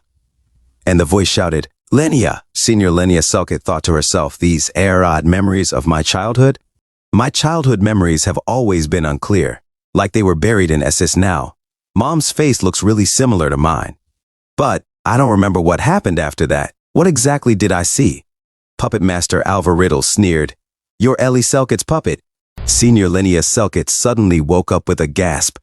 And the voice shouted, Linnea. Senior Linnea Selkett thought to herself, these odd memories of my childhood? My childhood memories have always been unclear, like they were buried in SS now. Mom's face looks really similar to mine. But I don't remember what happened after that. What exactly did I see? Puppet Master Alva Riddle sneered, you're Ellie Selkett's puppet. Senior Linnea Selkett suddenly woke up with a gasp.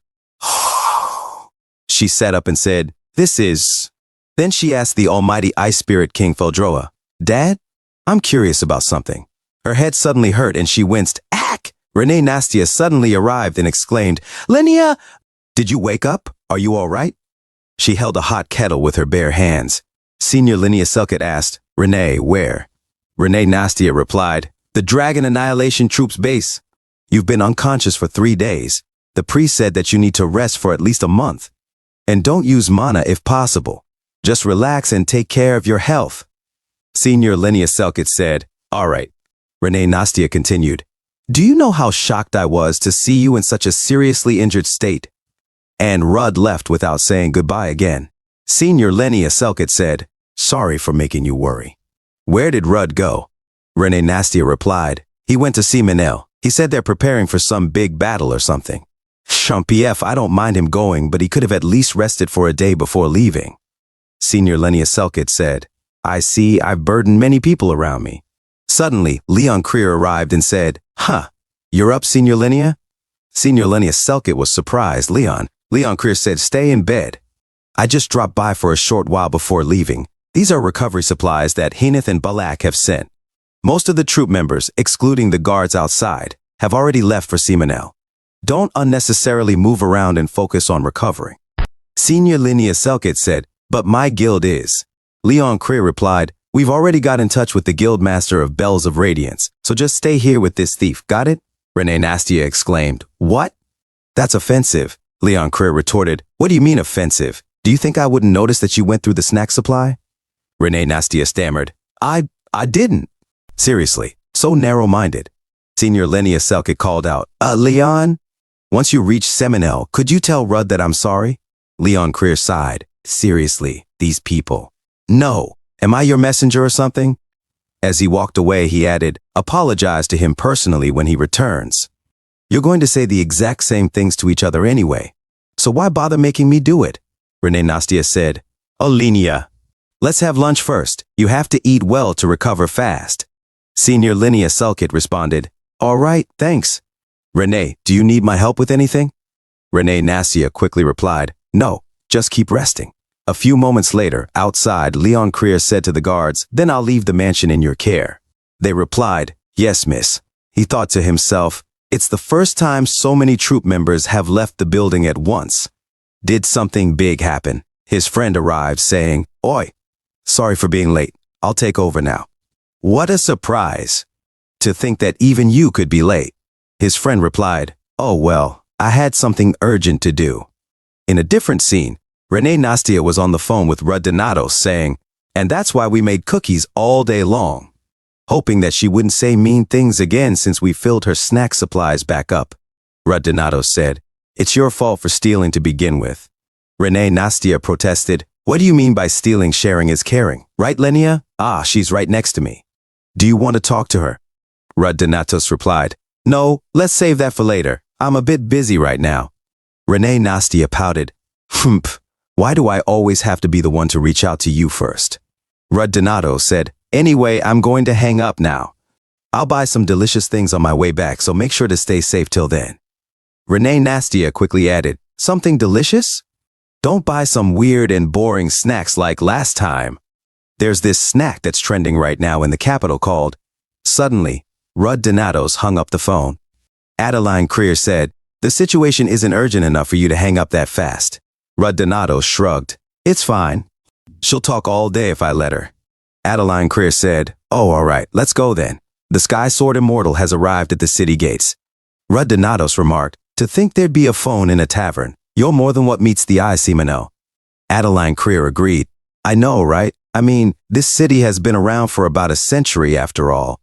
She sat up and said, this is... Then she asked the almighty Ice Spirit King Feldroa, Dad, I'm curious about something. Her head suddenly hurt and she winced. Ack! Renee Nastia suddenly arrived and exclaimed, Linnea! Did you wake up? Are you all right? She held a hot kettle with her bare hands. Senior Linnea Selkett asked, Renee, where? Renee Nastia replied, the Dragon Annihilation Troop's base. You've been unconscious for 3 days. The priest said that you need to rest for at least a month. And don't use mana if possible. Just relax and take care of your health. Senior Linnea Selkett said, all right. Renee Nastia continued, do you know how shocked I was to see you in such a seriously injured state? And Rudd left without saying goodbye again. Senior Linnea Selkett said, sorry for making you worry. Where did Rudd go? Renee Nastia replied, he went to see Manel. He said they're preparing for some big battle or something. Champief, I don't mind him going, but he could have at least rested for a day before leaving. Senior Linnea Selkett said, I see I've burdened many people around me. Suddenly, Leon Creer arrived and said, you're up, Senior Linnea? Senior Linnea Selkett was surprised. Leon Creer said, stay in bed. I just dropped by for a short while before leaving. These are recovery supplies that Hineth and Balak have sent. Most of the troop members, excluding the guards outside, have already left for Seminole. Don't unnecessarily move around and focus on recovering. Senior Linnea Selkett said, but my guild is. Leon Creer replied, we've already got in touch with the guild master of Bells of Radiance, so just stay here with this thief, got it? Renee Nastia exclaimed, what? That's offensive. Leon Creer retorted, what do you mean offensive? Do you think I wouldn't notice that you went through the snack supply? Renee Nastia stammered, I didn't. Seriously, so narrow-minded. Senior Linnea Selkett called out, Leon? Once you reach Seminole, could you tell Rudd that I'm sorry? Leon Creer sighed. Seriously, these people. No. Am I your messenger or something? As he walked away, he added, apologize to him personally when he returns. You're going to say the exact same things to each other anyway. So why bother making me do it? Renee Nastia said, Linnea. Let's have lunch first. You have to eat well to recover fast. Senior Linnea Selkett responded, all right, thanks. Renee, do you need my help with anything? Renee Nastia quickly replied, no, just keep resting. A few moments later, outside, Leon Creer said to the guards, then I'll leave the mansion in your care. They replied, yes, miss. He thought to himself, it's the first time so many troop members have left the building at once. Did something big happen? His friend arrived saying, oi, sorry for being late. I'll take over now. What a surprise. To think that even you could be late. His friend replied, oh well, I had something urgent to do. In a different scene, Renee Nastia was on the phone with Rudd Donato saying, and that's why we made cookies all day long. Hoping that she wouldn't say mean things again since we filled her snack supplies back up. Rudd Donato said, it's your fault for stealing to begin with. Renee Nastia protested, what do you mean by stealing sharing is caring? Right, Linnea? She's right next to me. Do you want to talk to her? Rudd Donatos replied, no, let's save that for later. I'm a bit busy right now. Renee Nastia pouted. Humph, why do I always have to be the one to reach out to you first? Rudd Donato said, anyway, I'm going to hang up now. I'll buy some delicious things on my way back, so make sure to stay safe till then. Renee Nastia quickly added, something delicious? Don't buy some weird and boring snacks like last time. There's this snack that's trending right now in the capital called. Suddenly, Rudd Donatos hung up the phone. Adeline Creer said, the situation isn't urgent enough for you to hang up that fast. Rudd Donato shrugged. It's fine. She'll talk all day if I let her. Adeline Creer said, oh, all right, let's go then. The Sky Sword Immortal has arrived at the city gates. Rudd Donatos remarked, to think there'd be a phone in a tavern. You're more than what meets the eye, Simino. Adeline Creer agreed. I know, right? I mean, this city has been around for about a century after all.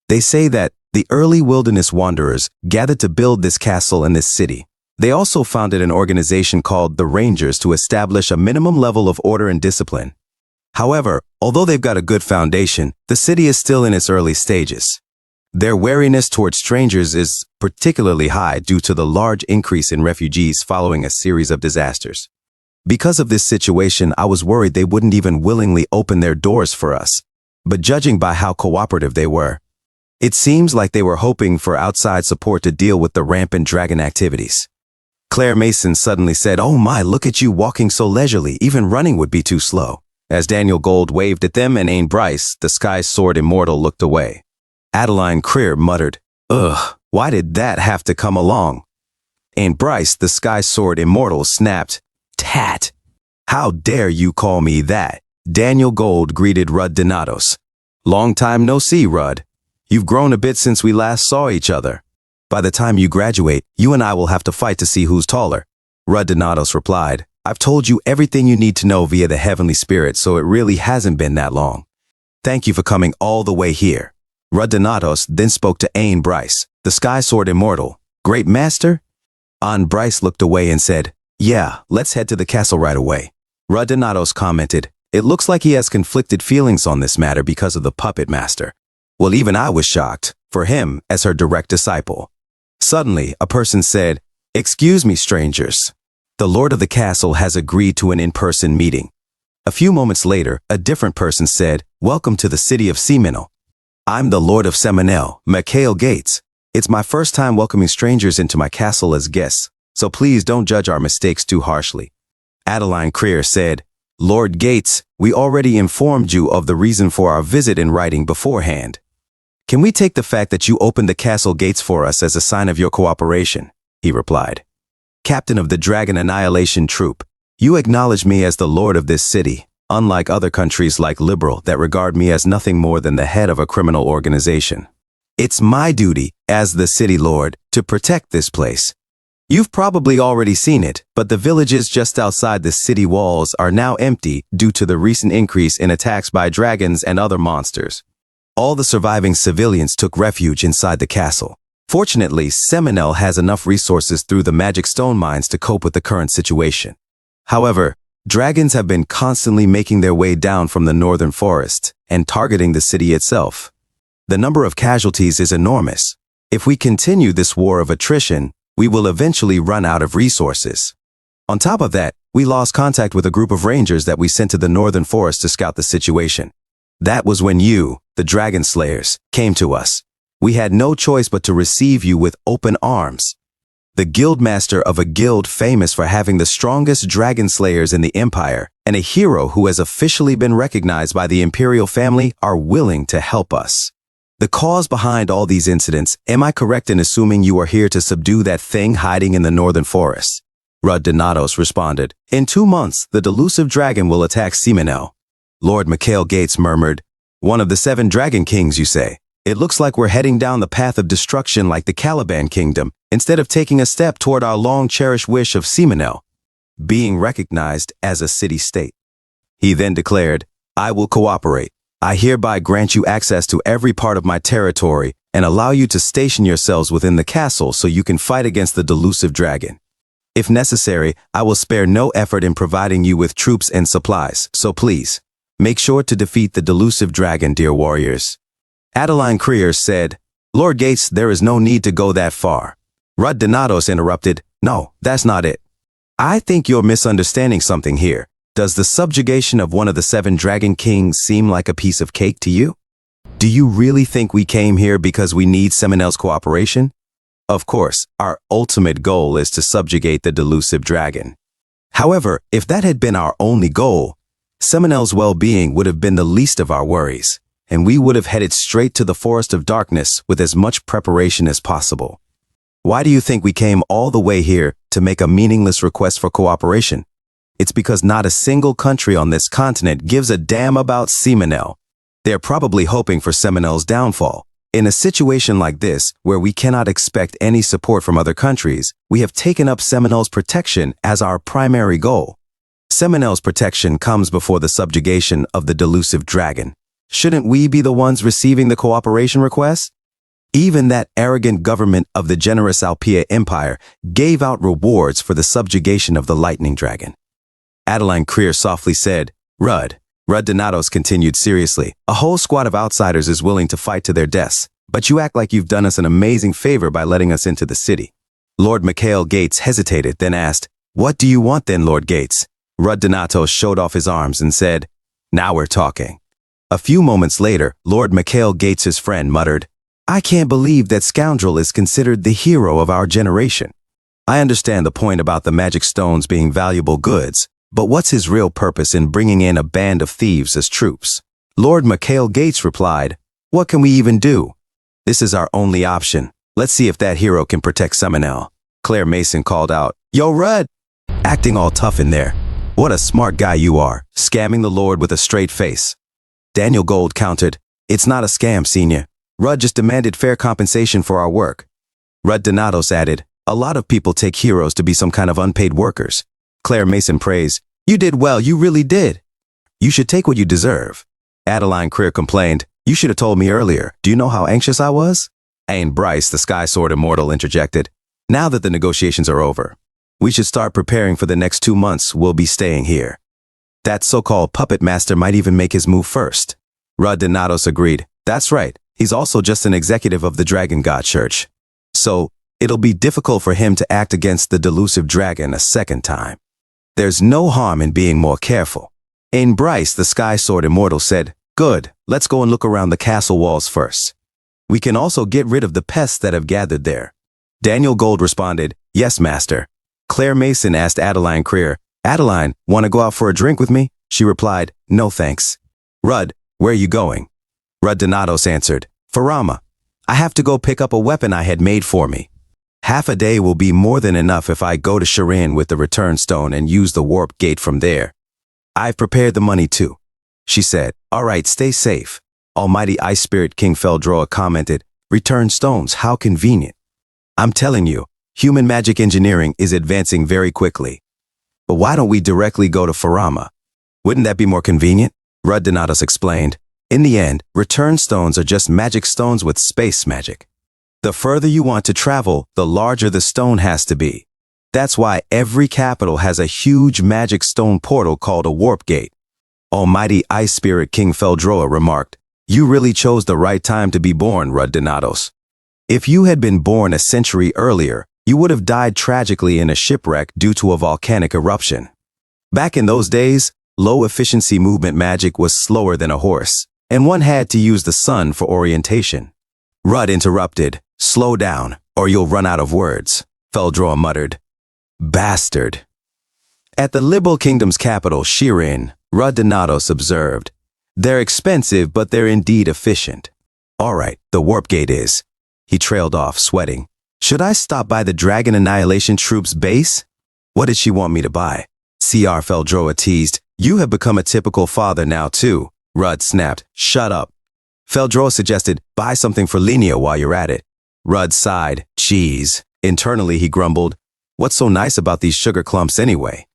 They say that the early wilderness wanderers gathered to build this castle and this city. They also founded an organization called the Rangers to establish a minimum level of order and discipline. However, although they've got a good foundation, the city is still in its early stages. Their wariness towards strangers is particularly high due to the large increase in refugees following a series of disasters. Because of this situation, I was worried they wouldn't even willingly open their doors for us. But judging by how cooperative they were, it seems like they were hoping for outside support to deal with the rampant dragon activities. Claire Mason suddenly said, oh my, look at you walking so leisurely, even running would be too slow. As Daniel Gold waved at them and Ain Bryce, the Sky Sword Immortal, looked away. Adeline Creer muttered, ugh, why did that have to come along? Ain Bryce, the Sky Sword Immortal, snapped, tat. How dare you call me that? Daniel Gold greeted Rudd Donatos. Long time no see, Rudd. You've grown a bit since we last saw each other. By the time you graduate, you and I will have to fight to see who's taller. Rudd Donatos replied, I've told you everything you need to know via the Heavenly Spirit, so it really hasn't been that long. Thank you for coming all the way here. Rudd Donatos then spoke to Ain Bryce, the Sky Sword Immortal. Great Master? Ain Bryce looked away and said, yeah, let's head to the castle right away. Rudd Donatos commented, it looks like he has conflicted feelings on this matter because of the Puppet Master. Well, even I was shocked, for him as her direct disciple. Suddenly, a person said, excuse me, strangers. The Lord of the Castle has agreed to an in-person meeting. A few moments later, a different person said, welcome to the city of Seminole. I'm the Lord of Seminole, Mikhail Gates. It's my first time welcoming strangers into my castle as guests, so please don't judge our mistakes too harshly. Adeline Creer said, Lord Gates, we already informed you of the reason for our visit in writing beforehand. Can we take the fact that you opened the castle gates for us as a sign of your cooperation? He replied. Captain of the Dragon Annihilation Troop, you acknowledge me as the lord of this city, unlike other countries like Liberal that regard me as nothing more than the head of a criminal organization. It's my duty, as the city lord, to protect this place. You've probably already seen it, but the villages just outside the city walls are now empty due to the recent increase in attacks by dragons and other monsters. All the surviving civilians took refuge inside the castle. Fortunately, Seminole has enough resources through the magic stone mines to cope with the current situation. However, dragons have been constantly making their way down from the northern forest and targeting the city itself. The number of casualties is enormous. If we continue this war of attrition, we will eventually run out of resources. On top of that, we lost contact with a group of rangers that we sent to the northern forest to scout the situation. That was when you, the Dragon Slayers, came to us. We had no choice but to receive you with open arms. The guildmaster of a guild famous for having the strongest dragon slayers in the empire and a hero who has officially been recognized by the imperial family are willing to help us. The cause behind all these incidents, am I correct in assuming you are here to subdue that thing hiding in the northern forest? Rudd Donatos responded, in 2 months, the delusive dragon will attack Seminole. Lord Mikhail Gates murmured, one of the 7 dragon kings, you say? It looks like we're heading down the path of destruction like the Caliban kingdom, instead of taking a step toward our long-cherished wish of Seminole, being recognized as a city-state. He then declared, I will cooperate. I hereby grant you access to every part of my territory and allow you to station yourselves within the castle so you can fight against the delusive dragon. If necessary, I will spare no effort in providing you with troops and supplies, so please, make sure to defeat the delusive dragon, dear warriors. Adeline Creer said, Lord Gates, there is no need to go that far. Rudd Donatos interrupted, "No, that's not it. I think you're misunderstanding something here. Does the subjugation of one of the 7 Dragon Kings seem like a piece of cake to you? Do you really think we came here because we need Seminel's cooperation? Of course, our ultimate goal is to subjugate the delusive dragon. However, if that had been our only goal, Seminel's well-being would have been the least of our worries, and we would have headed straight to the Forest of Darkness with as much preparation as possible. Why do you think we came all the way here to make a meaningless request for cooperation? It's because not a single country on this continent gives a damn about Seminel. They're probably hoping for Seminel's downfall. In a situation like this, where we cannot expect any support from other countries, we have taken up Seminel's protection as our primary goal. Seminel's protection comes before the subjugation of the delusive dragon. Shouldn't we be the ones receiving the cooperation request? Even that arrogant government of the generous Alpea Empire gave out rewards for the subjugation of the lightning dragon." Adeline Creer softly said, Rudd Donatos continued seriously, "A whole squad of outsiders is willing to fight to their deaths, but you act like you've done us an amazing favor by letting us into the city." Lord Mikhail Gates hesitated, then asked, "What do you want then, Lord Gates?" Rudd Donatos showed off his arms and said, "Now we're talking." A few moments later, Lord Mikhail Gates's friend muttered, "I can't believe that scoundrel is considered the hero of our generation. I understand the point about the magic stones being valuable goods, but what's his real purpose in bringing in a band of thieves as troops?" Lord Mikhail Gates replied, "What can we even do? This is our only option. Let's see if that hero can protect Seminel." Claire Mason called out, "Yo, Rudd! Acting all tough in there. What a smart guy you are, scamming the Lord with a straight face." Daniel Gold countered, "It's not a scam, Senior. Rudd just demanded fair compensation for our work." Rudd Donatos added, "A lot of people take heroes to be some kind of unpaid workers." Claire Mason praised, "You did well, you really did." "You should take what you deserve." Adeline Creer complained, "You should have told me earlier. Do you know how anxious I was?" Ayn Bryce, the Sky Sword Immortal, interjected, "Now that the negotiations are over, we should start preparing for the next 2 months we'll be staying here. That so-called puppet master might even make his move first." Rudd Donatos agreed, "That's right. He's also just an executive of the Dragon God Church. So, it'll be difficult for him to act against the delusive dragon a second time. There's no harm in being more careful." Ayn Bryce, the Sky Sword Immortal, said, "Good, let's go and look around the castle walls first. We can also get rid of the pests that have gathered there." Daniel Gold responded, "Yes, Master." Claire Mason asked Adeline Creer, "Adeline, want to go out for a drink with me?" She replied, "No thanks." "Rudd, where are you going?" Rudd Donatos answered, "Farama. I have to go pick up a weapon I had made for me. Half a day will be more than enough if I go to Shirin with the return stone and use the warp gate from there. I've prepared the money too." She said, "All right, stay safe." Almighty Ice Spirit King Feldroa commented, "Return stones, how convenient. I'm telling you, human magic engineering is advancing very quickly. But why don't we directly go to Farama? Wouldn't that be more convenient?" Rudd Donatos explained, "In the end, return stones are just magic stones with space magic. The further you want to travel, the larger the stone has to be. That's why every capital has a huge magic stone portal called a warp gate." Almighty Ice Spirit King Feldroa remarked, "You really chose the right time to be born, Rudd Donatos. If you had been born a century earlier, you would have died tragically in a shipwreck due to a volcanic eruption. Back in those days, low-efficiency movement magic was slower than a horse, and one had to use the sun for orientation." Rudd interrupted, "Slow down, or you'll run out of words." Feldroa muttered, "Bastard." At the Liberal Kingdom's capital, Shirin, Rudd Donatos observed, "They're expensive, but they're indeed efficient. All right, the warp gate is." He trailed off, sweating. "Should I stop by the Dragon Annihilation Troops base?" "What did she want me to buy?" C.R. Feldroa teased, "You have become a typical father now, too." Rudd snapped, "Shut up." Feldroa suggested, "Buy something for Linnea while you're at it." Rudd sighed, "Cheese." Internally, he grumbled, "What's so nice about these sugar clumps anyway?"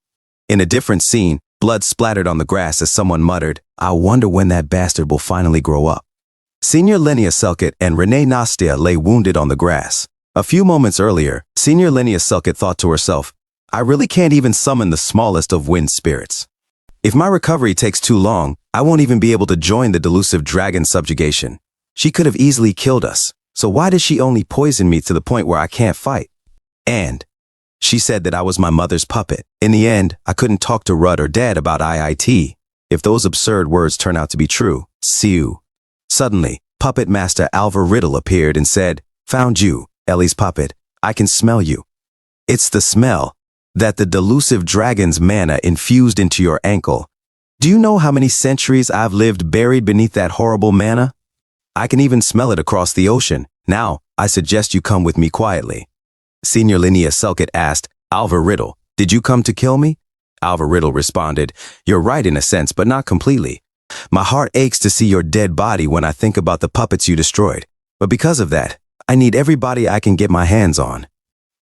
In a different scene, blood splattered on the grass as someone muttered, "I wonder when that bastard will finally grow up." Senior Linnea Selkett and Renee Nastia lay wounded on the grass. A few moments earlier, Senior Linnea Selkett thought to herself, "I really can't even summon the smallest of wind spirits. If my recovery takes too long, I won't even be able to join the delusive dragon subjugation. She could have easily killed us, so why does she only poison me to the point where I can't fight?" And she said that I was my mother's puppet. In the end, I couldn't talk to Rudd or Dad about IIT. If those absurd words turn out to be true, see you. Suddenly, Puppet Master Alva Riddle appeared and said, "Found you, Ellie's puppet. I can smell you. It's the smell that the delusive dragon's mana infused into your ankle. Do you know how many centuries I've lived buried beneath that horrible mana? I can even smell it across the ocean. Now, I suggest you come with me quietly." Senior Linnea Selkett asked, "Alva Riddle, did you come to kill me?" Alva Riddle responded, "You're right in a sense, but not completely. My heart aches to see your dead body when I think about the puppets you destroyed. But because of that, I need everybody I can get my hands on.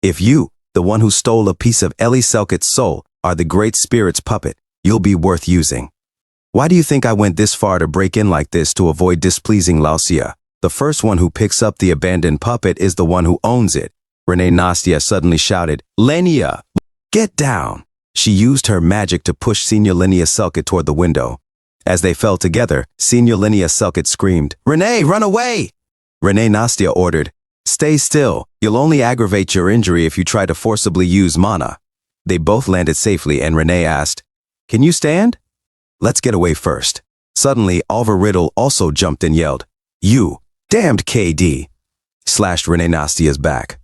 If you, the one who stole a piece of Ellie Selkett's soul, are the Great Spirit's puppet, you'll be worth using. Why do you think I went this far to break in like this to avoid displeasing Lausia? The first one who picks up the abandoned puppet is the one who owns it." Renee Nastia suddenly shouted, "Linnea, get down!" She used her magic to push Senior Linnea Selkett toward the window. As they fell together, Senior Linnea Selkett screamed, "Renee, run away!" Renee Nastia ordered, "Stay still. You'll only aggravate your injury if you try to forcibly use mana." They both landed safely and Renee asked, "Can you stand?" "Let's get away first." Suddenly, Alva Riddle also jumped and yelled, "You, damned KD!" slashed Renee Nastia's back.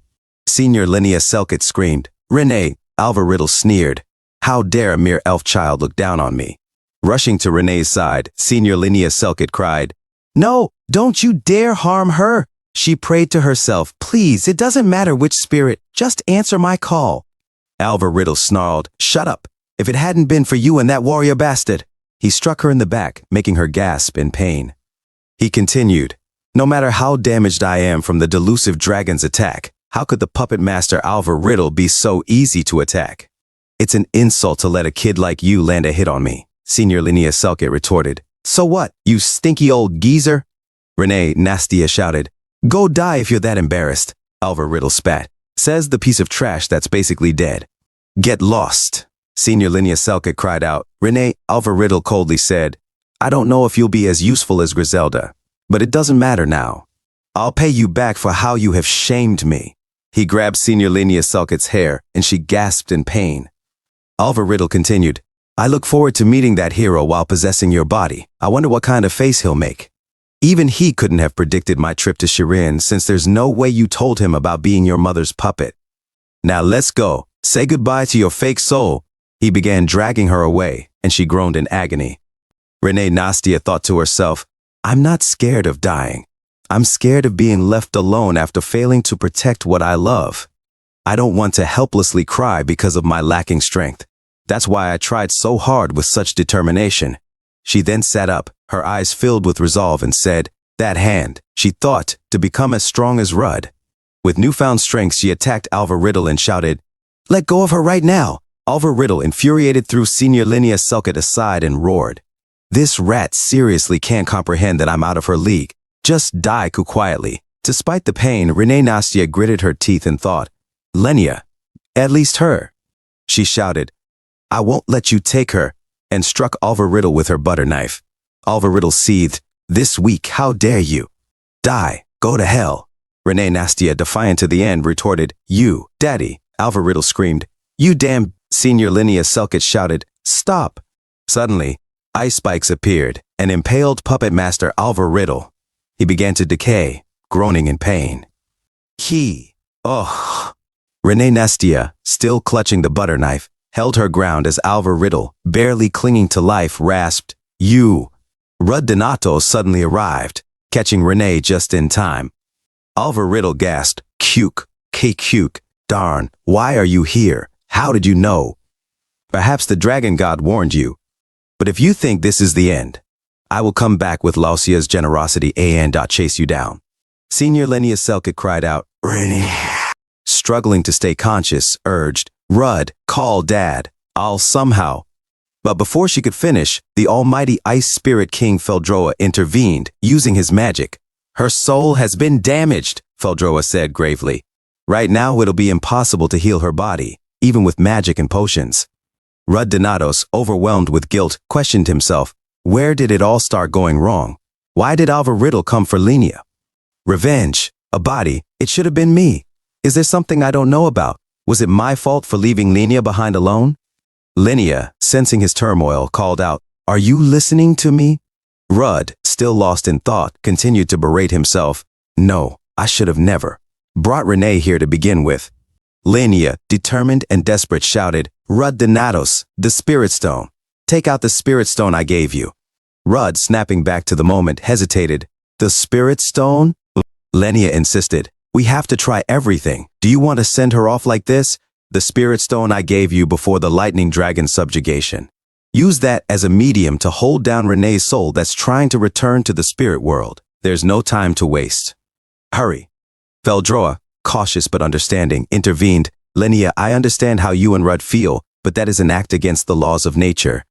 Senior Linnea Selkett screamed, "Renee!" Alva Riddle sneered, "How dare a mere elf child look down on me?" Rushing to Renee's side, Senior Linnea Selkett cried, "No, don't you dare harm her!" She prayed to herself, "Please, it doesn't matter which spirit, just answer my call." Alva Riddle snarled, "Shut up! If it hadn't been for you and that warrior bastard." He struck her in the back, making her gasp in pain. He continued, "No matter how damaged I am from the delusive dragon's attack, how could the puppet master Alva Riddle be so easy to attack? It's an insult to let a kid like you land a hit on me." Senior Linnea Selkett retorted, "So what, you stinky old geezer?" Renee Nastia shouted, "Go die if you're that embarrassed." Alva Riddle spat, "Says the piece of trash that's basically dead." "Get lost." Senior Linnea Selkett cried out. Renee, Alva Riddle coldly said, "I don't know if you'll be as useful as Griselda, but it doesn't matter now. I'll pay you back for how you have shamed me." He grabbed Senior Linnea Selkett's hair, and she gasped in pain. Alva Riddle continued, "I look forward to meeting that hero while possessing your body. I wonder what kind of face he'll make. Even he couldn't have predicted my trip to Shirin, since there's no way you told him about being your mother's puppet. Now let's go. Say goodbye to your fake soul." He began dragging her away, and she groaned in agony. Renee Nastia thought to herself, "I'm not scared of dying. I'm scared of being left alone after failing to protect what I love. I don't want to helplessly cry because of my lacking strength. That's why I tried so hard with such determination." She then sat up, her eyes filled with resolve, and said, "That hand," she thought, "to become as strong as Rudd." With newfound strength, she attacked Alva Riddle and shouted, "Let go of her right now!" Alva Riddle, infuriated, threw Senior Linnea Selkett aside and roared, "This rat seriously can't comprehend that I'm out of her league. Just die quietly." Despite the pain, Renee Nastia gritted her teeth and thought, "Linnea, at least her." She shouted, "I won't let you take her," and struck Alva Riddle with her butter knife. Alva Riddle seethed, "This weak, how dare you? Die, go to hell." Renee Nastia, defiant to the end, retorted, "You, Daddy." Alva Riddle screamed, "You damn..." Senior Linnea Selkett shouted, "Stop." Suddenly, ice spikes appeared and impaled Puppet Master Alva Riddle. He began to decay, groaning in pain. Ugh. Renee Nastia, still clutching the butter knife, held her ground as Alva Riddle, barely clinging to life, rasped, "You." Rudd Donato suddenly arrived, catching Renee just in time. Alva Riddle gasped, "Cuke, K-Cuke, darn, why are you here? How did you know? Perhaps the dragon god warned you. But if you think this is the end, I will come back with Lausia's generosity and chase you down." Senior Linnea Selkett cried out, "Renee." Struggling to stay conscious, urged, "Rudd, call Dad. I'll somehow." But before she could finish, the almighty Ice Spirit King Feldroa intervened, using his magic. "Her soul has been damaged," Feldroa said gravely. "Right now it'll be impossible to heal her body, even with magic and potions." Rudd Donatos, overwhelmed with guilt, questioned himself. Where did it all start going wrong? Why did Alva Riddle come for Linnea? Revenge, a body, it should have been me. Is there something I don't know about? Was it my fault for leaving Linnea behind alone? Linnea, sensing his turmoil, called out, "Are you listening to me?" Rudd, still lost in thought, continued to berate himself. "No, I should have never brought Renee here to begin with." Linnea, determined and desperate, shouted, "Rudd Donatos, the Spirit Stone. Take out the Spirit Stone I gave you." Rudd, snapping back to the moment, hesitated. "The Spirit Stone?" Linnea insisted. "We have to try everything. Do you want to send her off like this? The Spirit Stone I gave you before the Lightning Dragon subjugation. Use that as a medium to hold down Renee's soul that's trying to return to the spirit world. There's no time to waste. Hurry." Feldroa, cautious but understanding, intervened. "Linnea, I understand how you and Rudd feel, but that is an act against the laws of nature.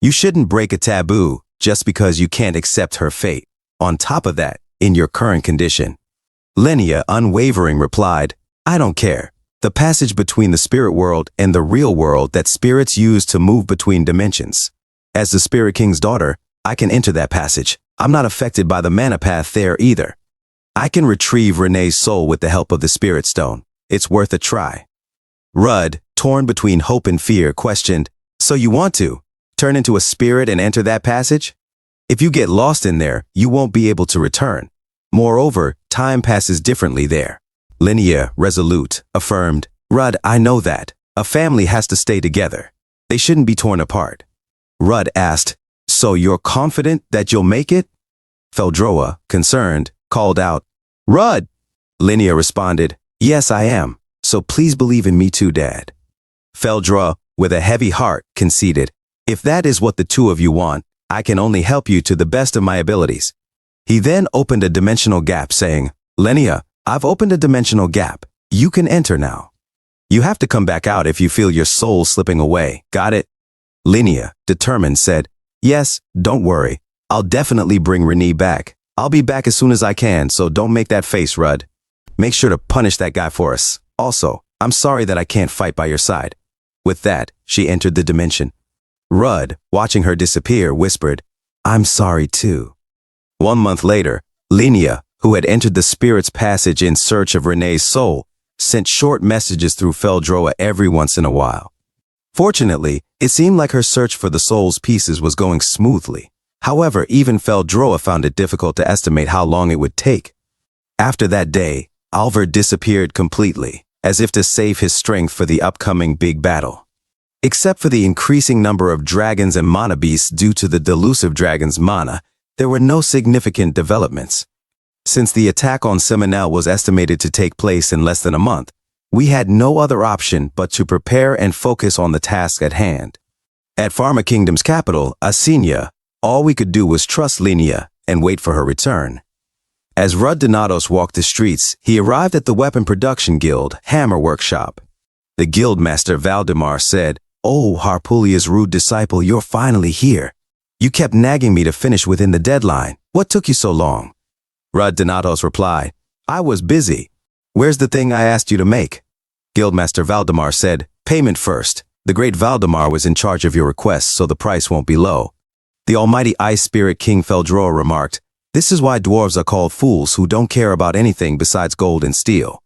You shouldn't break a taboo just because you can't accept her fate. On top of that, in your current condition." Linnea, unwavering, replied, "I don't care. The passage between the spirit world and the real world that spirits use to move between dimensions. As the Spirit King's daughter, I can enter that passage. I'm not affected by the mana path there either. I can retrieve Renee's soul with the help of the Spirit Stone. It's worth a try." Rudd, torn between hope and fear, questioned, "So you want to turn into a spirit and enter that passage? If you get lost in there, you won't be able to return. Moreover, time passes differently there." Linnea, resolute, affirmed, "Rudd, I know that. A family has to stay together. They shouldn't be torn apart." Rudd asked, "So you're confident that you'll make it?" Feldroa, concerned, called out, "Rudd!" Linnea responded, "Yes, I am. So please believe in me too, Dad." Feldroa, with a heavy heart, conceded, "If that is what the two of you want, I can only help you to the best of my abilities." He then opened a dimensional gap, saying, "Linnea, I've opened a dimensional gap. You can enter now. You have to come back out if you feel your soul slipping away. Got it?" Linnea, determined, said, "Yes, don't worry. I'll definitely bring Renee back. I'll be back as soon as I can, so don't make that face, Rudd. Make sure to punish that guy for us. Also, I'm sorry that I can't fight by your side." With that, she entered the dimension. Rudd, watching her disappear, whispered, "I'm sorry too." 1 month later, Linnea, who had entered the Spirit's Passage in search of Renee's soul, sent short messages through Feldroa every once in a while. Fortunately, it seemed like her search for the soul's pieces was going smoothly. However, even Feldroa found it difficult to estimate how long it would take. After that day, Alvar disappeared completely, as if to save his strength for the upcoming big battle. Except for the increasing number of dragons and mana beasts due to the delusive dragon's mana, there were no significant developments. Since the attack on Seminel was estimated to take place in less than a month, we had no other option but to prepare and focus on the task at hand. At Pharma Kingdom's capital, Asinia, all we could do was trust Linnea and wait for her return. As Rudd Donatos walked the streets, he arrived at the Weapon Production Guild Hammer Workshop. The guildmaster Valdemar said, "Oh, Harpulia's rude disciple, you're finally here. You kept nagging me to finish within the deadline. What took you so long?" Rudd Donatos replied, "I was busy. Where's the thing I asked you to make?" Guildmaster Valdemar said, "Payment first. The great Valdemar was in charge of your request, so the price won't be low." The almighty Ice Spirit King Feldroa remarked, "This is why dwarves are called fools who don't care about anything besides gold and steel."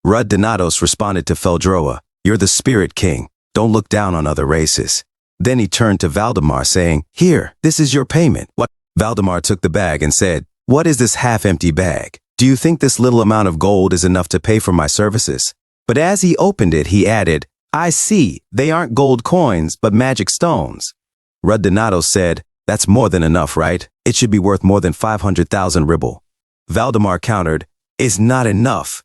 Rudd Donatos responded to Feldroa, "You're the Spirit King. Don't look down on other races." Then he turned to Valdemar, saying, "Here, this is your payment." What? Valdemar took the bag and said, "What is this half-empty bag? Do you think this little amount of gold is enough to pay for my services?" But as he opened it, he added, "I see, they aren't gold coins, but magic stones." Rudd Donatos said, "That's more than enough, right? It should be worth more than 500,000 ribble." Valdemar countered, "It's not enough.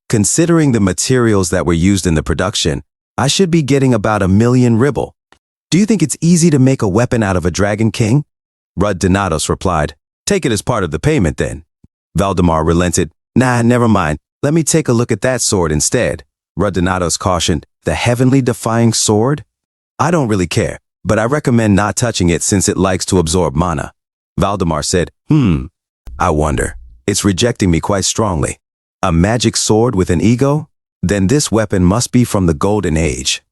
Considering the materials that were used in the production, I should be getting about 1,000,000 ribble. Do you think it's easy to make a weapon out of a Dragon King?" Rudd Donatos replied, "Take it as part of the payment then." Valdemar relented, "Nah, never mind. Let me take a look at that sword instead." Rudd Donatos cautioned, "The heavenly defying sword? I don't really care, but I recommend not touching it since it likes to absorb mana." Valdemar said, I wonder. It's rejecting me quite strongly. A magic sword with an ego? Then this weapon must be from the Golden Age."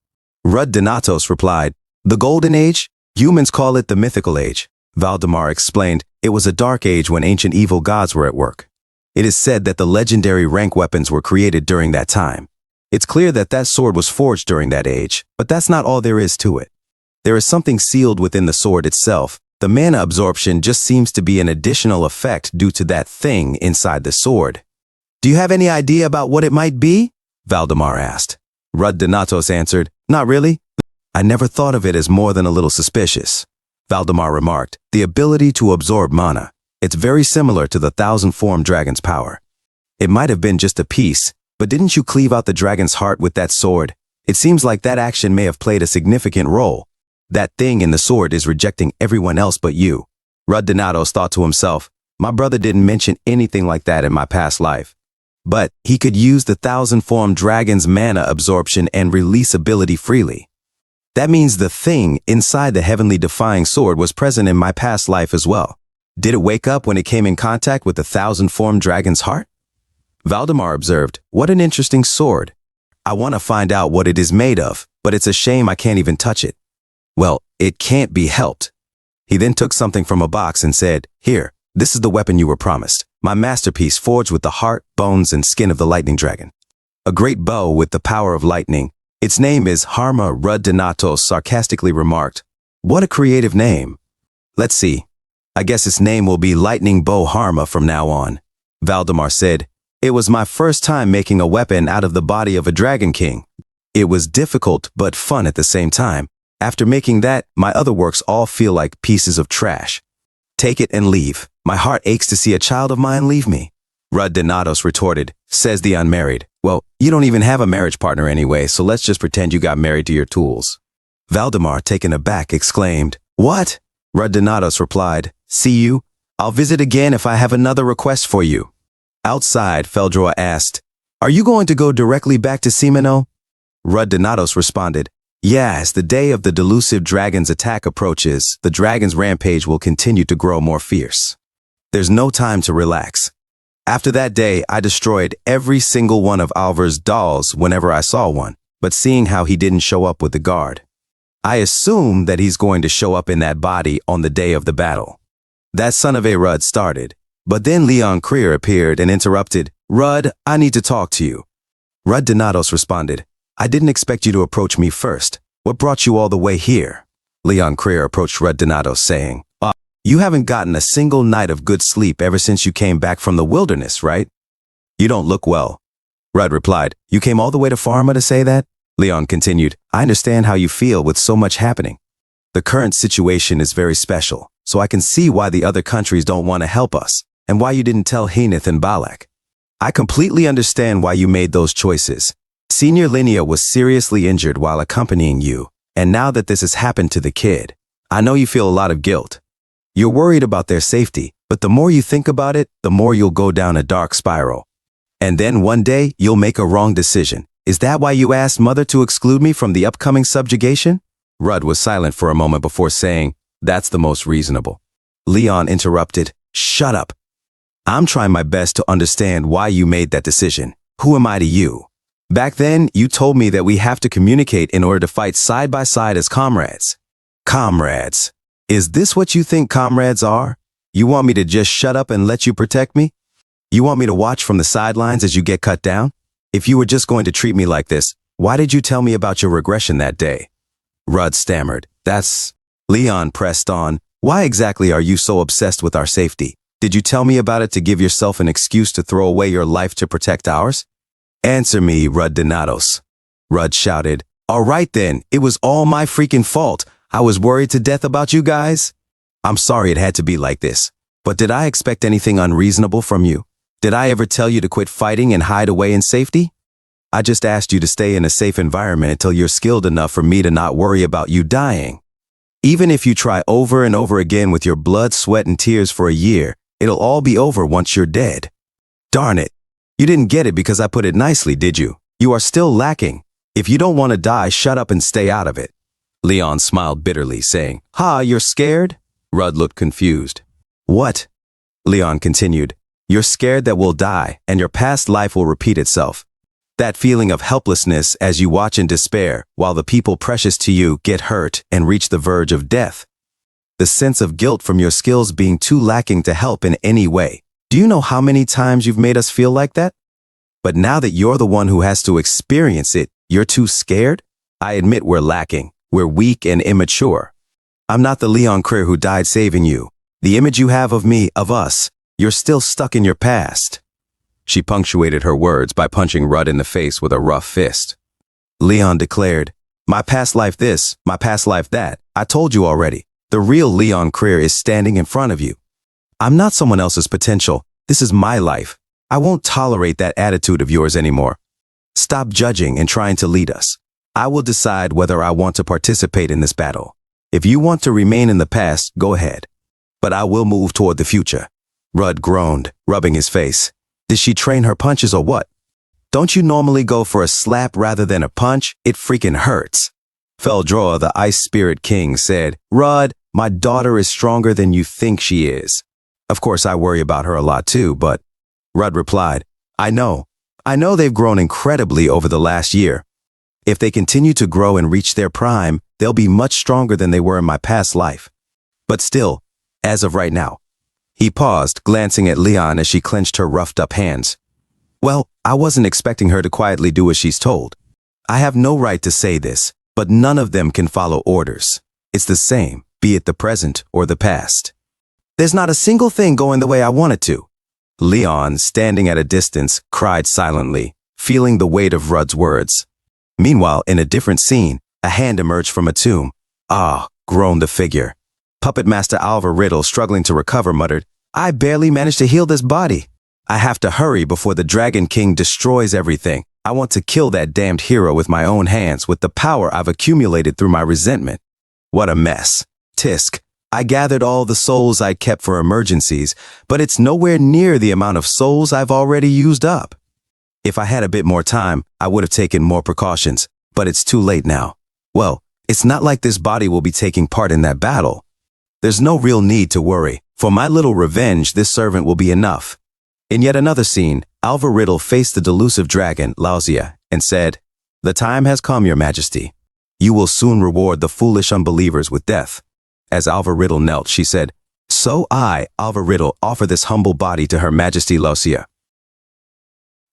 Rudd Donatos replied, "The Golden Age? Humans call it the Mythical Age." Valdemar explained, "It was a dark age when ancient evil gods were at work. It is said that the legendary rank weapons were created during that time. It's clear that that sword was forged during that age, but that's not all there is to it. There is something sealed within the sword itself. The mana absorption just seems to be an additional effect due to that thing inside the sword. Do you have any idea about what it might be? Valdemar asked. Rud Donatos answered, Not really. I never thought of it as more than a little suspicious. Valdemar remarked, The ability to absorb mana. It's very similar to the thousand-form dragon's power. It might have been just a piece, but didn't you cleave out the dragon's heart with that sword? It seems like that action may have played a significant role. That thing in the sword is rejecting everyone else but you. Rud Donatos thought to himself, My brother didn't mention anything like that in my past life. But he could use the thousand-form dragon's mana absorption and release ability freely. That means the thing inside the heavenly defying sword was present in my past life as well. Did it wake up when it came in contact with the thousand-form dragon's heart? Valdemar observed, What an interesting sword. I want to find out what it is made of, but it's a shame I can't even touch it. Well, it can't be helped. He then took something from a box and said, Here, this is the weapon you were promised. My masterpiece forged with the heart, bones, and skin of the lightning dragon. A great bow with the power of lightning. Its name is Harma. Rud Donatos sarcastically remarked. What a creative name. Let's see. I guess its name will be Lightning Bow Harma from now on. Valdemar said, It was my first time making a weapon out of the body of a dragon king. It was difficult but fun at the same time. After making that, my other works all feel like pieces of trash. Take it and leave. My heart aches to see a child of mine leave me. Rud Donatos retorted, Says the unmarried. Well, you don't even have a marriage partner anyway, so let's just pretend you got married to your tools. Valdemar, taken aback, exclaimed, What? Rud Donatos replied, See you. I'll visit again if I have another request for you. Outside, Feldroa asked, Are you going to go directly back to Simeno? Rud Donatos responded, Yeah, as the day of the delusive dragon's attack approaches, the dragon's rampage will continue to grow more fierce. There's no time to relax. After that day, I destroyed every single one of Alvar's dolls whenever I saw one, but seeing how he didn't show up with the guard, I assume that he's going to show up in that body on the day of the battle. That son of a Rud started, but then Leon Creer appeared and interrupted, Rud, I need to talk to you. Rud Donatos responded, I didn't expect you to approach me first. What brought you all the way here? Leon Creer approached Rud Donatos saying, You haven't gotten a single night of good sleep ever since you came back from the wilderness, right? You don't look well. Rud replied, You came all the way to Pharma to say that? Leon continued, I understand how you feel with so much happening. The current situation is very special, so I can see why the other countries don't want to help us, and why you didn't tell Haenith and Balak. I completely understand why you made those choices. Senior Linnea was seriously injured while accompanying you, and now that this has happened to the kid, I know you feel a lot of guilt. You're worried about their safety, but the more you think about it, the more you'll go down a dark spiral. And then one day, you'll make a wrong decision. Is that why you asked Mother to exclude me from the upcoming subjugation? Rud was silent for a moment before saying, That's the most reasonable. Leon interrupted, Shut up. I'm trying my best to understand why you made that decision. Who am I to you? Back then, you told me that we have to communicate in order to fight side by side as comrades. Comrades. Is this what you think comrades are? You want me to just shut up and let you protect me? You want me to watch from the sidelines as you get cut down? If you were just going to treat me like this, why did you tell me about your regression that day? Rud stammered. Leon pressed on. Why exactly are you so obsessed with our safety? Did you tell me about it to give yourself an excuse to throw away your life to protect ours? Answer me, Rud Donatos. Rud shouted. All right then, it was all my freaking fault. I was worried to death about you guys. I'm sorry it had to be like this. But did I expect anything unreasonable from you? Did I ever tell you to quit fighting and hide away in safety? I just asked you to stay in a safe environment until you're skilled enough for me to not worry about you dying. Even if you try over and over again with your blood, sweat, and tears for a year, it'll all be over once you're dead. Darn it. You didn't get it because I put it nicely, did you? You are still lacking. If you don't want to die, shut up and stay out of it. Leon smiled bitterly, saying, Ha, you're scared? Rud looked confused. What? Leon continued. You're scared that we'll die and your past life will repeat itself. That feeling of helplessness as you watch in despair while the people precious to you get hurt and reach the verge of death. The sense of guilt from your skills being too lacking to help in any way. Do you know how many times you've made us feel like that? But now that you're the one who has to experience it, you're too scared? I admit we're lacking. We're weak and immature. I'm not the Leon Creer who died saving you. The image you have of me, of us, you're still stuck in your past. She punctuated her words by punching Rudd in the face with a rough fist. Leon declared, my past life this, my past life that. I told you already. The real Leon Creer is standing in front of you. I'm not someone else's potential. This is my life. I won't tolerate that attitude of yours anymore. Stop judging and trying to lead us. I will decide whether I want to participate in this battle. If you want to remain in the past, go ahead. But I will move toward the future. Rudd groaned, rubbing his face. Did she train her punches or what? Don't you normally go for a slap rather than a punch? It freaking hurts. Feldroa, the Ice Spirit King, said, Rudd, my daughter is stronger than you think she is. Of course, I worry about her a lot too, but... Rudd replied, I know they've grown incredibly over the last year. If they continue to grow and reach their prime, they'll be much stronger than they were in my past life. But still, as of right now. He paused, glancing at Leon as she clenched her roughed-up hands. Well, I wasn't expecting her to quietly do as she's told. I have no right to say this, but none of them can follow orders. It's the same, be it the present or the past. There's not a single thing going the way I want it to. Leon, standing at a distance, cried silently, feeling the weight of Rudd's words. Meanwhile, in a different scene, a hand emerged from a tomb. Ah, groaned the figure. Puppet Master Alvar Riddle, struggling to recover, muttered, I barely managed to heal this body. I have to hurry before the Dragon King destroys everything. I want to kill that damned hero with my own hands, with the power I've accumulated through my resentment. What a mess. Tisk, I gathered all the souls I kept for emergencies, but it's nowhere near the amount of souls I've already used up. If I had a bit more time, I would have taken more precautions, but it's too late now. Well, it's not like this body will be taking part in that battle. There's no real need to worry. For my little revenge, this servant will be enough. In yet another scene, Alvar Riddle faced the delusive dragon, Lauzia, and said, The time has come, Your Majesty. You will soon reward the foolish unbelievers with death. As Alvar Riddle knelt, she said, So I, Alvar Riddle, offer this humble body to Her Majesty Lauzia.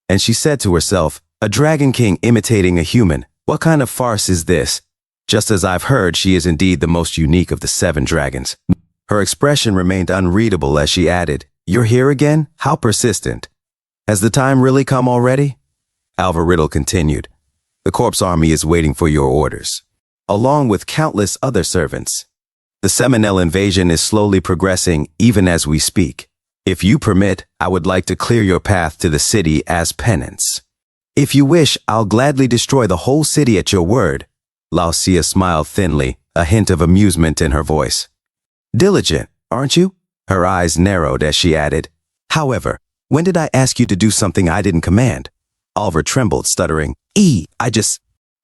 And she said to herself, a dragon king imitating a human, what kind of farce is this? Just as I've heard, she is indeed the most unique of the 7 dragons. Her expression remained unreadable as she added, You're here again? How persistent. Has the time really come already? Alvar Riddle continued, The corpse army is waiting for your orders, along with countless other servants. The Seminole invasion is slowly progressing even as we speak. If you permit, I would like to clear your path to the city as penance. If you wish, I'll gladly destroy the whole city at your word. Lauzia smiled thinly, a hint of amusement in her voice. Diligent, aren't you? Her eyes narrowed as she added, However, when did I ask you to do something I didn't command? Alvar trembled, stuttering,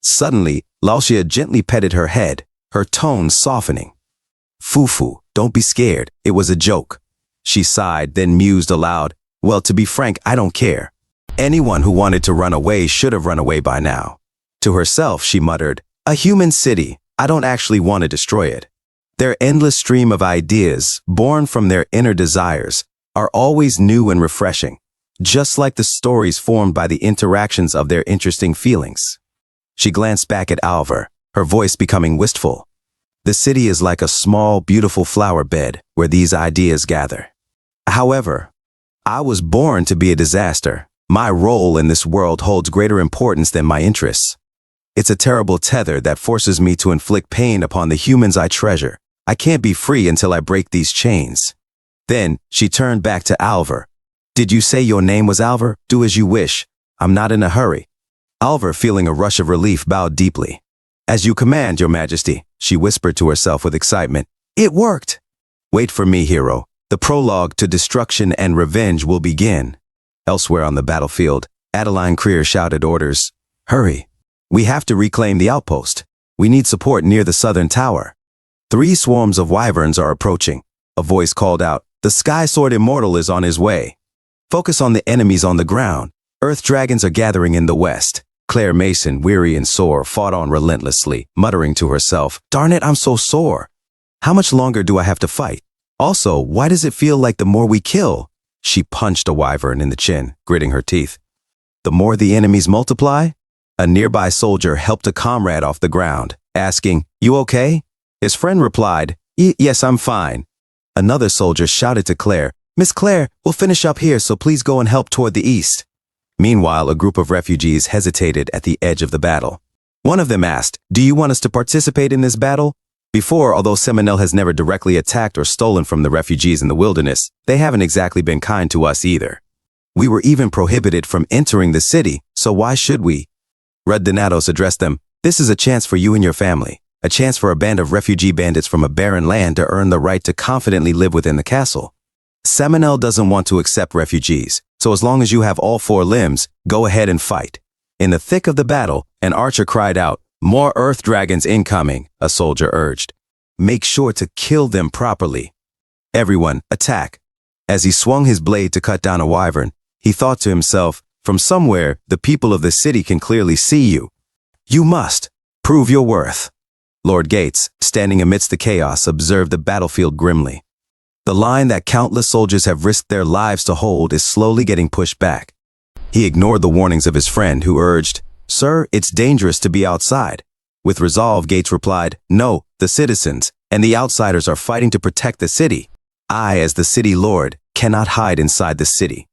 Suddenly, Lauzia gently petted her head, her tone softening. Fufu, don't be scared. It was a joke. She sighed, then mused aloud. Well, to be frank, I don't care. Anyone who wanted to run away should have run away by now. To herself, she muttered, A human city. I don't actually want to destroy it. Their endless stream of ideas, born from their inner desires, are always new and refreshing, just like the stories formed by the interactions of their interesting feelings. She glanced back at Alvar, her voice becoming wistful. The city is like a small, beautiful flower bed where these ideas gather. However, I was born to be a disaster. My role in this world holds greater importance than my interests. It's a terrible tether that forces me to inflict pain upon the humans I treasure. I can't be free until I break these chains. Then she turned back to Alvar. Did you say your name was Alvar? Do as you wish. I'm not in a hurry. Alvar, feeling a rush of relief, bowed deeply. As you command, Your Majesty, she whispered to herself with excitement. It worked. Wait for me, hero. The prologue to destruction and revenge will begin. Elsewhere on the battlefield, Adeline Creer shouted orders. Hurry. We have to reclaim the outpost. We need support near the southern tower. 3 swarms of wyverns are approaching. A voice called out, The Sky Sword Immortal is on his way. Focus on the enemies on the ground. Earth dragons are gathering in the west. Claire Mason, weary and sore, fought on relentlessly, muttering to herself, Darn it, I'm so sore. How much longer do I have to fight? Also, why does it feel like the more we kill? She punched a wyvern in the chin, gritting her teeth. the more the enemies multiply? A nearby soldier helped a comrade off the ground, asking, "You okay?" His friend replied, "Yes, I'm fine." Another soldier shouted to Claire, "Miss Claire, we'll finish up here, so please go and help toward the east." Meanwhile, a group of refugees hesitated at the edge of the battle. One of them asked, "Do you want us to participate in this battle?" Before, although Seminel has never directly attacked or stolen from the refugees in the wilderness, they haven't exactly been kind to us either. We were even prohibited from entering the city, so why should we? Donatos addressed them, "This is a chance for you and your family, a chance for a band of refugee bandits from a barren land to earn the right to confidently live within the castle. Seminel doesn't want to accept refugees, so as long as you have all 4 limbs, go ahead and fight." In the thick of the battle, an archer cried out, "More earth dragons incoming," a soldier urged. "Make sure to kill them properly. Everyone, attack." As he swung his blade to cut down a wyvern, he thought to himself, "From somewhere, the people of the city can clearly see you. You must prove your worth." Lord Gates, standing amidst the chaos, observed the battlefield grimly. The line that countless soldiers have risked their lives to hold is slowly getting pushed back. He ignored the warnings of his friend, who urged, "Sir, it's dangerous to be outside." With resolve, Gates replied, "No, the citizens and the outsiders are fighting to protect the city. I, as the city lord, cannot hide inside the city."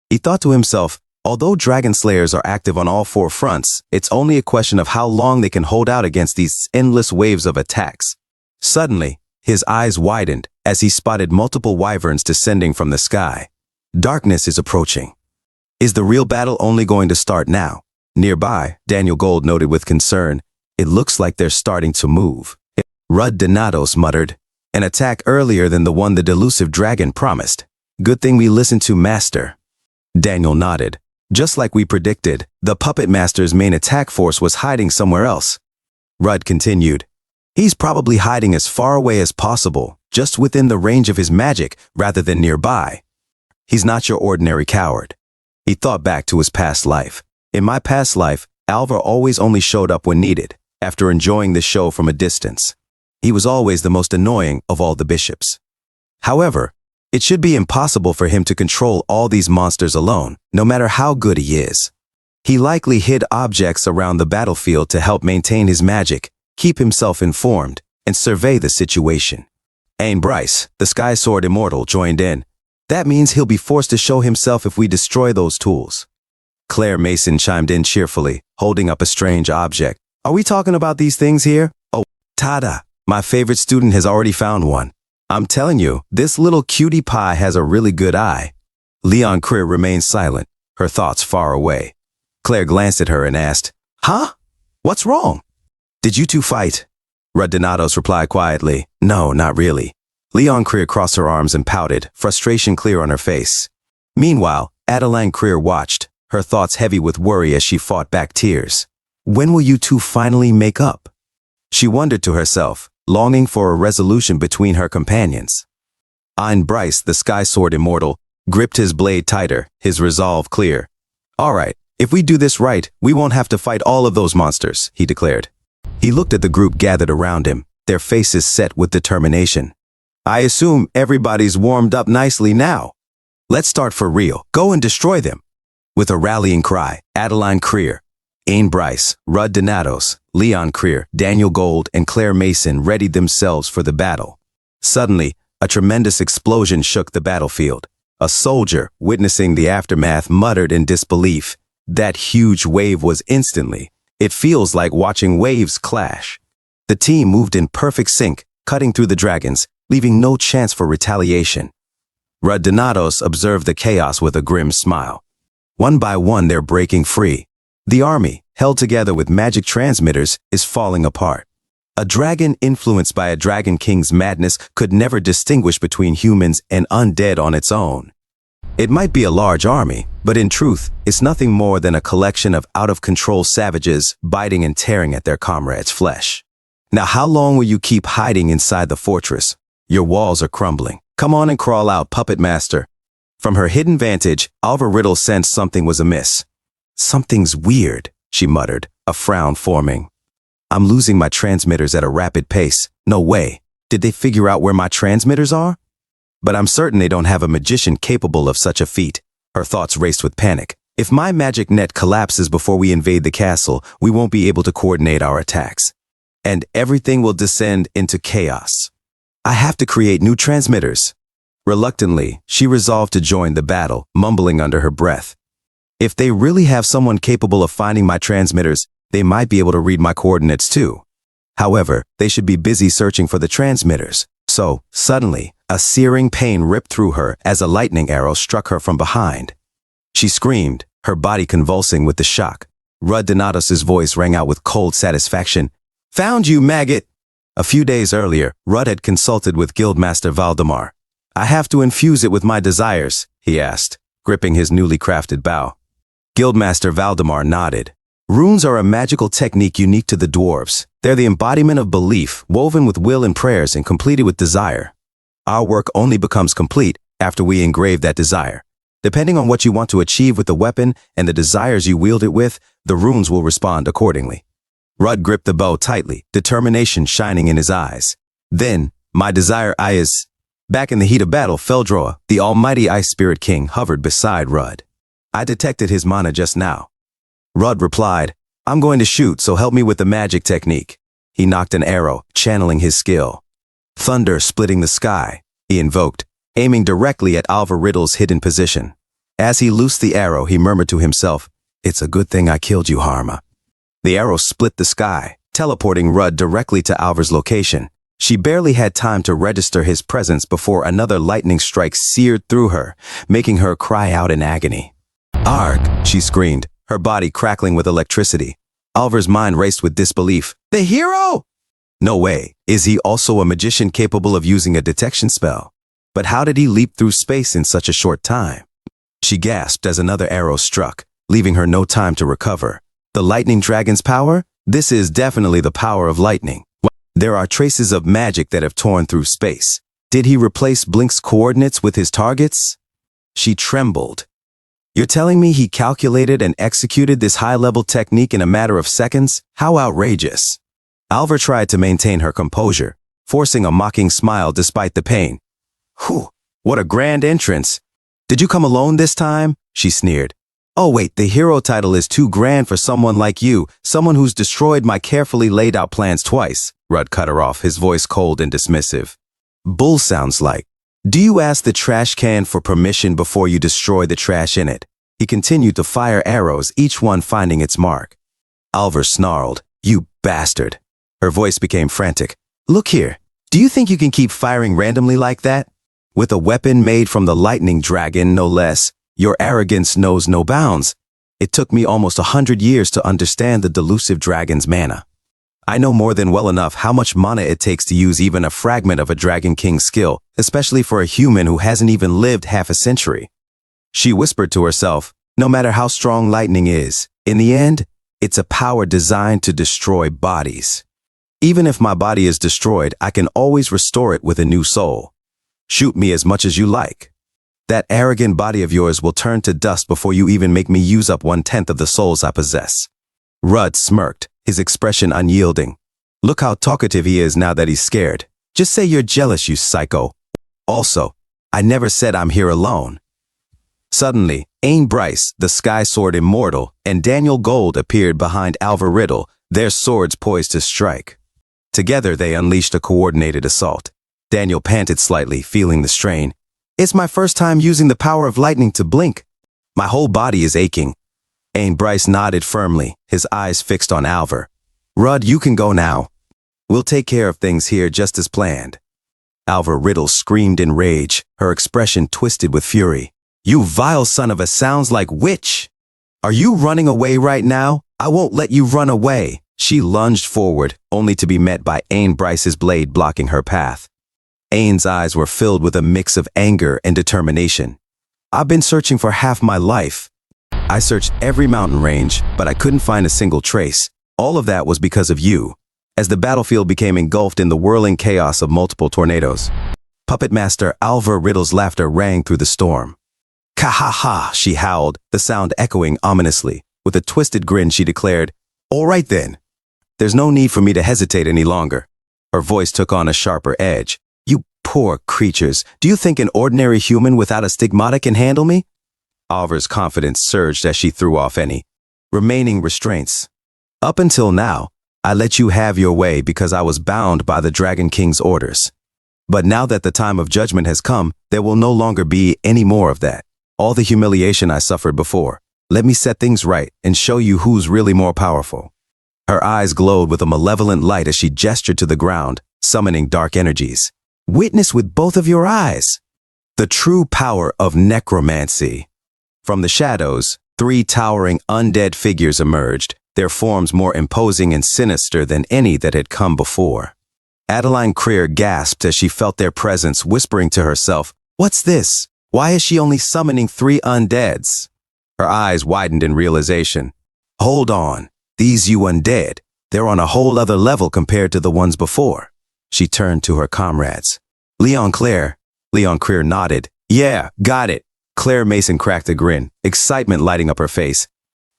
He thought to himself, although dragon slayers are active on all 4 fronts, it's only a question of how long they can hold out against these endless waves of attacks. Suddenly, his eyes widened as he spotted multiple wyverns descending from the sky. Darkness is approaching. Is the real battle only going to start now? Nearby, Daniel Gold noted with concern, "It looks like they're starting to move." Donatos muttered, "An attack earlier than the one the delusive dragon promised. Good thing we listened to Master." Daniel nodded. Just like we predicted, the Puppet Master's main attack force was hiding somewhere else. Rudd continued, "He's probably hiding as far away as possible, just within the range of his magic rather than nearby. He's not your ordinary coward." He thought back to his past life. "In my past life, Alva always only showed up when needed, after enjoying the show from a distance. He was always the most annoying of all the bishops. However, it should be impossible for him to control all these monsters alone, no matter how good he is. He likely hid objects around the battlefield to help maintain his magic, keep himself informed, and survey the situation." Ain Bryce, the Sky Sword Immortal, joined in. "That means he'll be forced to show himself if we destroy those tools." Claire Mason chimed in cheerfully, holding up a strange object. "Are we talking about these things here?" "Oh, Tada, my favorite student has already found one. I'm telling you, this little cutie pie has a really good eye." Leon Creer remained silent, her thoughts far away. Claire glanced at her and asked, "Huh? What's wrong?" "Did you 2 fight?" Donatos replied quietly, "No, not really." Leon Creer crossed her arms and pouted, frustration clear on her face. Meanwhile, Adeline Creer watched, her thoughts heavy with worry as she fought back tears. When will you 2 finally make up? She wondered to herself, longing for a resolution between her companions. Ain Bryce, the Sky Sword Immortal, gripped his blade tighter, his resolve clear. "All right, if we do this right, we won't have to fight all of those monsters," he declared. He looked at the group gathered around him, their faces set with determination. "I assume everybody's warmed up nicely now. Let's start for real. Go and destroy them." With a rallying cry, Adeline Creer, Ain Bryce, Donatos, Leon Creer, Daniel Gold, and Claire Mason readied themselves for the battle. Suddenly, a tremendous explosion shook the battlefield. A soldier, witnessing the aftermath, muttered in disbelief. "That huge wave was instantly. It feels like watching waves clash." The team moved in perfect sync, cutting through the dragons, leaving no chance for retaliation. Donatos observed the chaos with a grim smile. One by one, they're breaking free. The army, held together with magic transmitters, is falling apart. A dragon influenced by a dragon king's madness could never distinguish between humans and undead on its own. It might be a large army, but in truth, it's nothing more than a collection of out-of-control savages biting and tearing at their comrades' flesh. Now, how long will you keep hiding inside the fortress? Your walls are crumbling. Come on and crawl out, Puppet Master. From her hidden vantage, Alva Riddle sensed something was amiss. "Something's weird," she muttered, a frown forming. "I'm losing my transmitters at a rapid pace. No way. Did they figure out where my transmitters are? But I'm certain they don't have a magician capable of such a feat." Her thoughts raced with panic. If my magic net collapses before we invade the castle, we won't be able to coordinate our attacks. And everything will descend into chaos. I have to create new transmitters. Reluctantly, she resolved to join the battle, mumbling under her breath. If they really have someone capable of finding my transmitters, they might be able to read my coordinates too. However, they should be busy searching for the transmitters. So, suddenly, a searing pain ripped through her as a lightning arrow struck her from behind. She screamed, her body convulsing with the shock. Rudd Donatos' voice rang out with cold satisfaction. "Found you, maggot!" A few days earlier, Rudd had consulted with Guildmaster Valdemar. "I have to infuse it with my desires," he asked, gripping his newly crafted bow. Guildmaster Valdemar nodded. "Runes are a magical technique unique to the dwarves. They're the embodiment of belief, woven with will and prayers and completed with desire. Our work only becomes complete after we engrave that desire. Depending on what you want to achieve with the weapon and the desires you wield it with, the runes will respond accordingly." Rudd gripped the bow tightly, determination shining in his eyes. "Then, my desire is..." Back in the heat of battle, Feldroa, the almighty Ice Spirit King, hovered beside Rudd. "I detected his mana just now." Rudd replied, "I'm going to shoot, so help me with the magic technique." He knocked an arrow, channeling his skill. "Thunder splitting the sky," he invoked, aiming directly at Alvar Riddle's hidden position. As he loosed the arrow, he murmured to himself, "It's a good thing I killed you, Harma." The arrow split the sky, teleporting Rudd directly to Alvar's location. She barely had time to register his presence before another lightning strike seared through her, making her cry out in agony. "Arg!" she screamed, her body crackling with electricity. Alvar's mind raced with disbelief. "The hero?" No way. Is he also a magician capable of using a detection spell? But how did he leap through space in such a short time? She gasped as another arrow struck, leaving her no time to recover. The lightning dragon's power? This is definitely the power of lightning. There are traces of magic that have torn through space. Did he replace Blink's coordinates with his targets? She trembled. "You're telling me he calculated and executed this high-level technique in a matter of seconds? How outrageous." Alvar tried to maintain her composure, forcing a mocking smile despite the pain. "Whew, what a grand entrance. Did you come alone this time?" she sneered. "Oh wait, the hero title is too grand for someone like you, someone who's destroyed my carefully laid out plans twice." Rudd cut her off, his voice cold and dismissive. "Bull sounds like. Do you ask the trash can for permission before you destroy the trash in it?" He continued to fire arrows, each one finding its mark. Alvar snarled, "You bastard." Her voice became frantic. "Look here, do you think you can keep firing randomly like that? With a weapon made from the lightning dragon, no less, your arrogance knows no bounds. It took me almost 100 years to understand the delusive dragon's mana. I know more than well enough how much mana it takes to use even a fragment of a Dragon King's skill, especially for a human who hasn't even lived half a century." She whispered to herself, "No matter how strong lightning is, in the end, it's a power designed to destroy bodies. Even if my body is destroyed, I can always restore it with a new soul. Shoot me as much as you like. That arrogant body of yours will turn to dust before you even make me use up 1/10 of the souls I possess." Rudd smirked, his expression unyielding. "Look how talkative he is now that he's scared. Just say you're jealous, you psycho. Also, I never said I'm here alone." Suddenly, Ain Bryce, the Sky Sword Immortal, and Daniel Gold appeared behind Alvar Riddle, their swords poised to strike. Together, they unleashed a coordinated assault. Daniel panted slightly, feeling the strain. "It's my first time using the power of lightning to blink. My whole body is aching." Ain Bryce nodded firmly, his eyes fixed on Alvar. "Rudd, you can go now. We'll take care of things here just as planned." Alvar Riddle screamed in rage, her expression twisted with fury. "You vile son of a sounds-like witch! Are you running away right now? I won't let you run away." She lunged forward, only to be met by Ain Bryce's blade blocking her path. Ain's eyes were filled with a mix of anger and determination. "I've been searching for half my life. I searched every mountain range, but I couldn't find a single trace. All of that was because of you." As the battlefield became engulfed in the whirling chaos of multiple tornadoes, Puppet Master Alvar Riddle's laughter rang through the storm. "Ka-ha-ha," she howled, the sound echoing ominously. With a twisted grin, she declared, "All right then. There's no need for me to hesitate any longer." Her voice took on a sharper edge. "You poor creatures, do you think an ordinary human without a stigmata can handle me? Oliver's confidence surged as she threw off any remaining restraints. Up until now, I let you have your way because I was bound by the Dragon King's orders. But now that the time of judgment has come, there will no longer be any more of that. All the humiliation I suffered before. Let me set things right and show you who's really more powerful. Her eyes glowed with a malevolent light as she gestured to the ground, summoning dark energies. Witness with both of your eyes the true power of necromancy. From the shadows, 3 towering undead figures emerged, their forms more imposing and sinister than any that had come before. Adeline Creer gasped as she felt their presence, whispering to herself, "What's this? Why is she only summoning 3 undeads?" Her eyes widened in realization. Hold on, these you undead, they're on a whole other level compared to the ones before. She turned to her comrades. Leon Creer nodded. Yeah, got it. Claire Mason cracked a grin, excitement lighting up her face.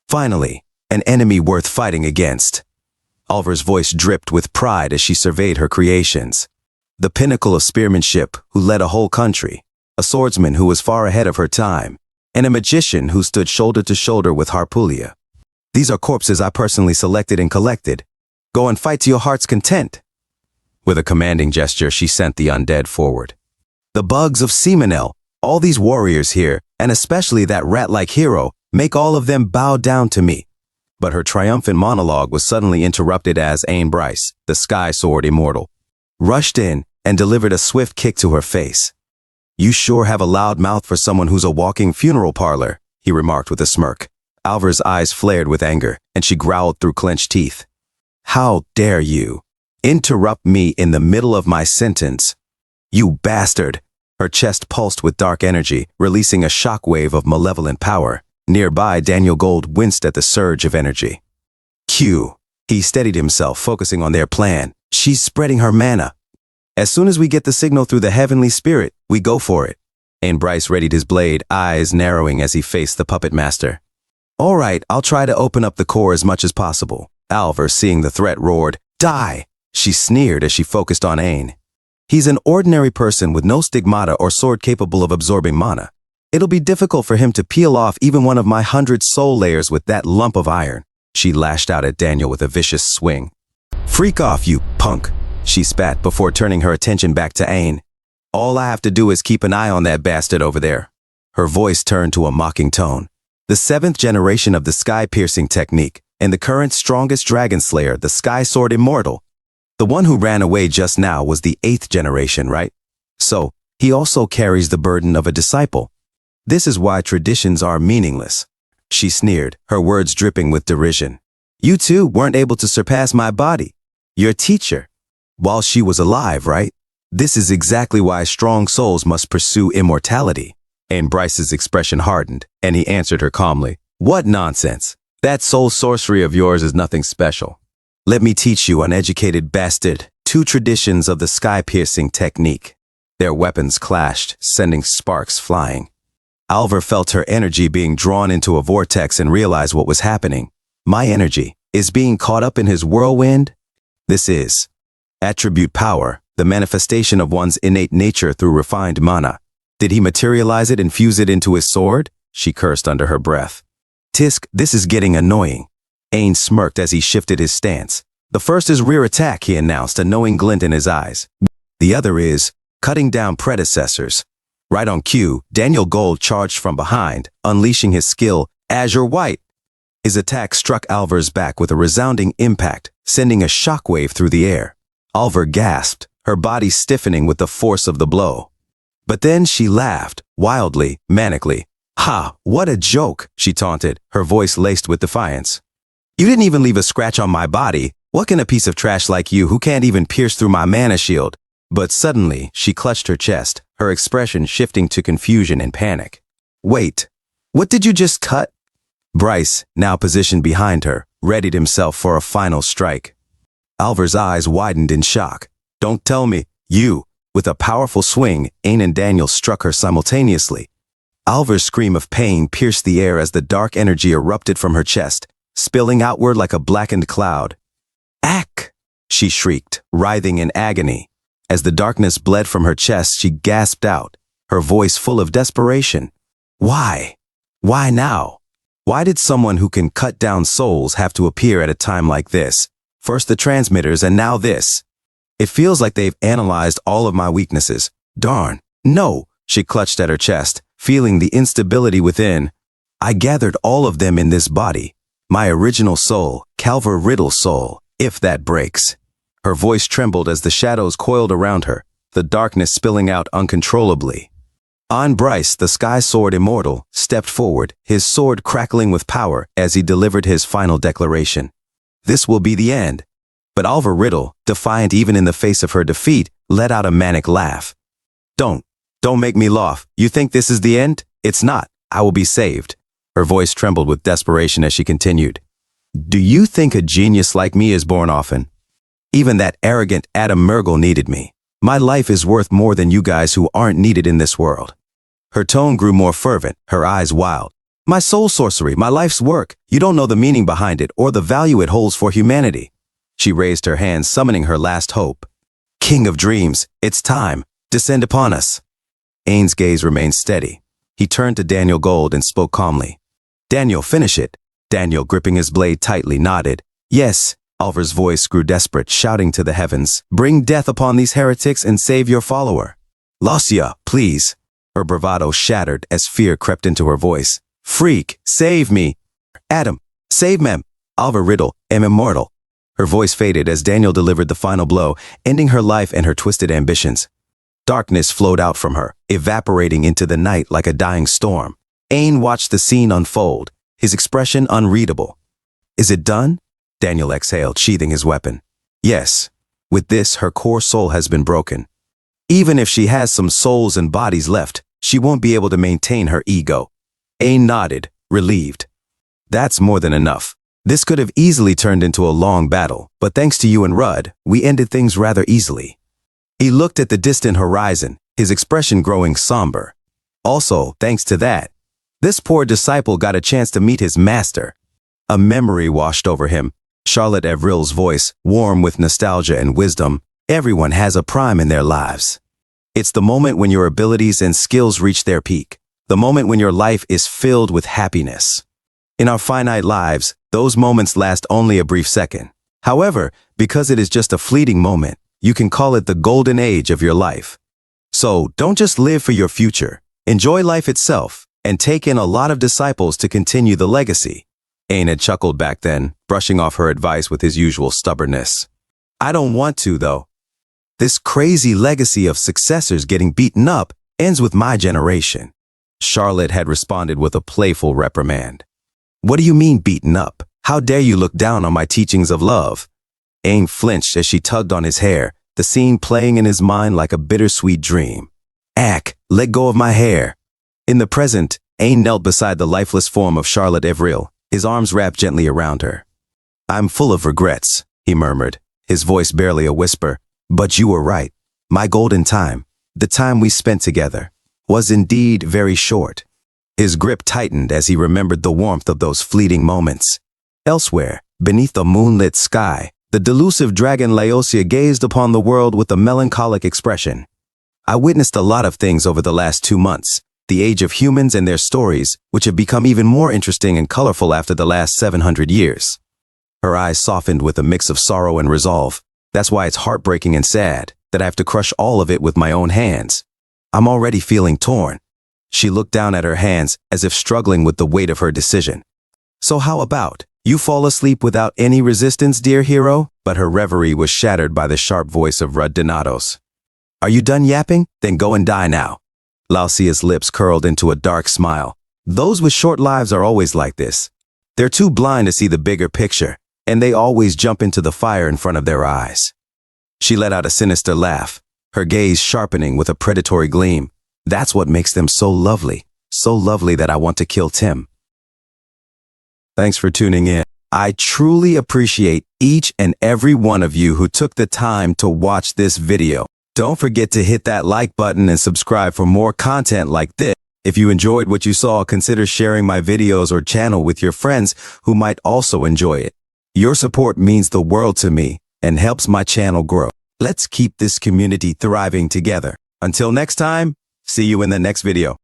Finally, an enemy worth fighting against. Oliver's voice dripped with pride as she surveyed her creations. The pinnacle of spearmanship who led a whole country, a swordsman who was far ahead of her time, and a magician who stood shoulder to shoulder with Harpulia. These are corpses I personally selected and collected. Go and fight to your heart's content. With a commanding gesture, she sent the undead forward. The bugs of Seamanel, all these warriors here, and especially that rat-like hero, make all of them bow down to me. But her triumphant monologue was suddenly interrupted as Ain Bryce, the Sky Sword Immortal, rushed in and delivered a swift kick to her face. You sure have a loud mouth for someone who's a walking funeral parlor, he remarked with a smirk. Alvar's eyes flared with anger, and she growled through clenched teeth. How dare you interrupt me in the middle of my sentence? You bastard! Her chest pulsed with dark energy, releasing a shockwave of malevolent power. Nearby, Daniel Gold winced at the surge of energy. Q. He steadied himself, focusing on their plan. She's spreading her mana. As soon as we get the signal through the heavenly spirit, we go for it. And Bryce readied his blade, eyes narrowing as he faced the puppet master. All right, I'll try to open up the core as much as possible. Alvar, seeing the threat, roared, Die! She sneered as she focused on Ain. He's an ordinary person with no stigmata or sword capable of absorbing mana. It'll be difficult for him to peel off even one of my 100 soul layers with that lump of iron. She lashed out at Daniel with a vicious swing. Freak off, you punk, she spat before turning her attention back to Ain. All I have to do is keep an eye on that bastard over there. Her voice turned to a mocking tone. The 7th generation of the sky-piercing technique, and the current strongest dragon slayer, the Sky Sword Immortal. The one who ran away just now was the 8th generation, right? So, he also carries the burden of a disciple. This is why traditions are meaningless. She sneered, her words dripping with derision. You too weren't able to surpass my body, your teacher, while she was alive, right? This is exactly why strong souls must pursue immortality. And Bryce's expression hardened, and he answered her calmly. What nonsense! That soul sorcery of yours is nothing special. Let me teach you, uneducated bastard, 2 traditions of the sky-piercing technique. Their weapons clashed, sending sparks flying. Alvar felt her energy being drawn into a vortex and realized what was happening. My energy is being caught up in his whirlwind? This is attribute power, the manifestation of one's innate nature through refined mana. Did he materialize it and fuse it into his sword? She cursed under her breath. Tisk, this is getting annoying. Ain smirked as he shifted his stance. The first is rear attack, he announced, a knowing glint in his eyes. The other is cutting down predecessors. Right on cue, Daniel Gold charged from behind, unleashing his skill, Azure White. His attack struck Alvar's back with a resounding impact, sending a shockwave through the air. Alvar gasped, her body stiffening with the force of the blow. But then she laughed, wildly, manically. Ha, what a joke, she taunted, her voice laced with defiance. You didn't even leave a scratch on my body. What can a piece of trash like you who can't even pierce through my mana shield? But suddenly, she clutched her chest, her expression shifting to confusion and panic. Wait, what did you just cut? Bryce, now positioned behind her, readied himself for a final strike. Alvar's eyes widened in shock. Don't tell me, you. With a powerful swing, Ain and Daniel struck her simultaneously. Alvar's scream of pain pierced the air as the dark energy erupted from her chest, spilling outward like a blackened cloud. Ack! She shrieked, writhing in agony. As the darkness bled from her chest, she gasped out, her voice full of desperation. Why? Why now? Why did someone who can cut down souls have to appear at a time like this? First the transmitters and now this. It feels like they've analyzed all of my weaknesses. Darn. No, she clutched at her chest, feeling the instability within. I gathered all of them in this body. My original soul, Calvert Riddle's soul, if that breaks. Her voice trembled as the shadows coiled around her, the darkness spilling out uncontrollably. On Bryce, the Sky Sword Immortal, stepped forward, his sword crackling with power as he delivered his final declaration. This will be the end. But Alva Riddle, defiant even in the face of her defeat, let out a manic laugh. Don't make me laugh. You think this is the end? It's not. I will be saved. Her voice trembled with desperation as she continued. Do you think a genius like me is born often? Even that arrogant Adam Murgle needed me. My life is worth more than you guys who aren't needed in this world. Her tone grew more fervent, her eyes wild. My soul sorcery, my life's work. You don't know the meaning behind it or the value it holds for humanity. She raised her hand, summoning her last hope. King of dreams, it's time. Descend upon us. Ain's gaze remained steady. He turned to Daniel Gold and spoke calmly. Daniel, finish it. Daniel, gripping his blade tightly, nodded. Yes. Alva's voice grew desperate, shouting to the heavens. Bring death upon these heretics and save your follower. Lacia, please. Her bravado shattered as fear crept into her voice. Freak, save me. Adam, save mem. Alva Riddle, am immortal. Her voice faded as Daniel delivered the final blow, ending her life and her twisted ambitions. Darkness flowed out from her, evaporating into the night like a dying storm. Ain watched the scene unfold, his expression unreadable. Is it done? Daniel exhaled, sheathing his weapon. Yes. With this, her core soul has been broken. Even if she has some souls and bodies left, she won't be able to maintain her ego. Ain nodded, relieved. That's more than enough. This could have easily turned into a long battle, but thanks to you and Rudd, we ended things rather easily. He looked at the distant horizon, his expression growing somber. Also, thanks to that, this poor disciple got a chance to meet his master. A memory washed over him. Charlotte Evril's voice, warm with nostalgia and wisdom. Everyone has a prime in their lives. It's the moment when your abilities and skills reach their peak. The moment when your life is filled with happiness. In our finite lives, those moments last only a brief second. However, because it is just a fleeting moment, you can call it the golden age of your life. So, don't just live for your future. Enjoy life itself, and take in a lot of disciples to continue the legacy. Ain had chuckled back then, brushing off her advice with his usual stubbornness. I don't want to, though. This crazy legacy of successors getting beaten up ends with my generation. Charlotte had responded with a playful reprimand. What do you mean beaten up? How dare you look down on my teachings of love? Ain flinched as she tugged on his hair, the scene playing in his mind like a bittersweet dream. Ack, let go of my hair. In the present, Ain knelt beside the lifeless form of Charlotte Evril, his arms wrapped gently around her. I'm full of regrets, he murmured, his voice barely a whisper. But you were right. My golden time, the time we spent together, was indeed very short. His grip tightened as he remembered the warmth of those fleeting moments. Elsewhere, beneath the moonlit sky, the delusive dragon Laocia gazed upon the world with a melancholic expression. I witnessed a lot of things over the last 2 months, the age of humans and their stories, which have become even more interesting and colorful after the last 700 years. Her eyes softened with a mix of sorrow and resolve. That's why it's heartbreaking and sad that I have to crush all of it with my own hands. I'm already feeling torn. She looked down at her hands as if struggling with the weight of her decision. So how about, you fall asleep without any resistance, dear hero? But her reverie was shattered by the sharp voice of Rudd Donatos. Are you done yapping? Then go and die now. Laucia's lips curled into a dark smile. Those with short lives are always like this. They're too blind to see the bigger picture, and they always jump into the fire in front of their eyes. She let out a sinister laugh, her gaze sharpening with a predatory gleam. That's what makes them so lovely that I want to kill Tim. Thanks for tuning in. I truly appreciate each and every one of you who took the time to watch this video. Don't forget to hit that like button and subscribe for more content like this. If you enjoyed what you saw, consider sharing my videos or channel with your friends who might also enjoy it. Your support means the world to me and helps my channel grow. Let's keep this community thriving together. Until next time, see you in the next video.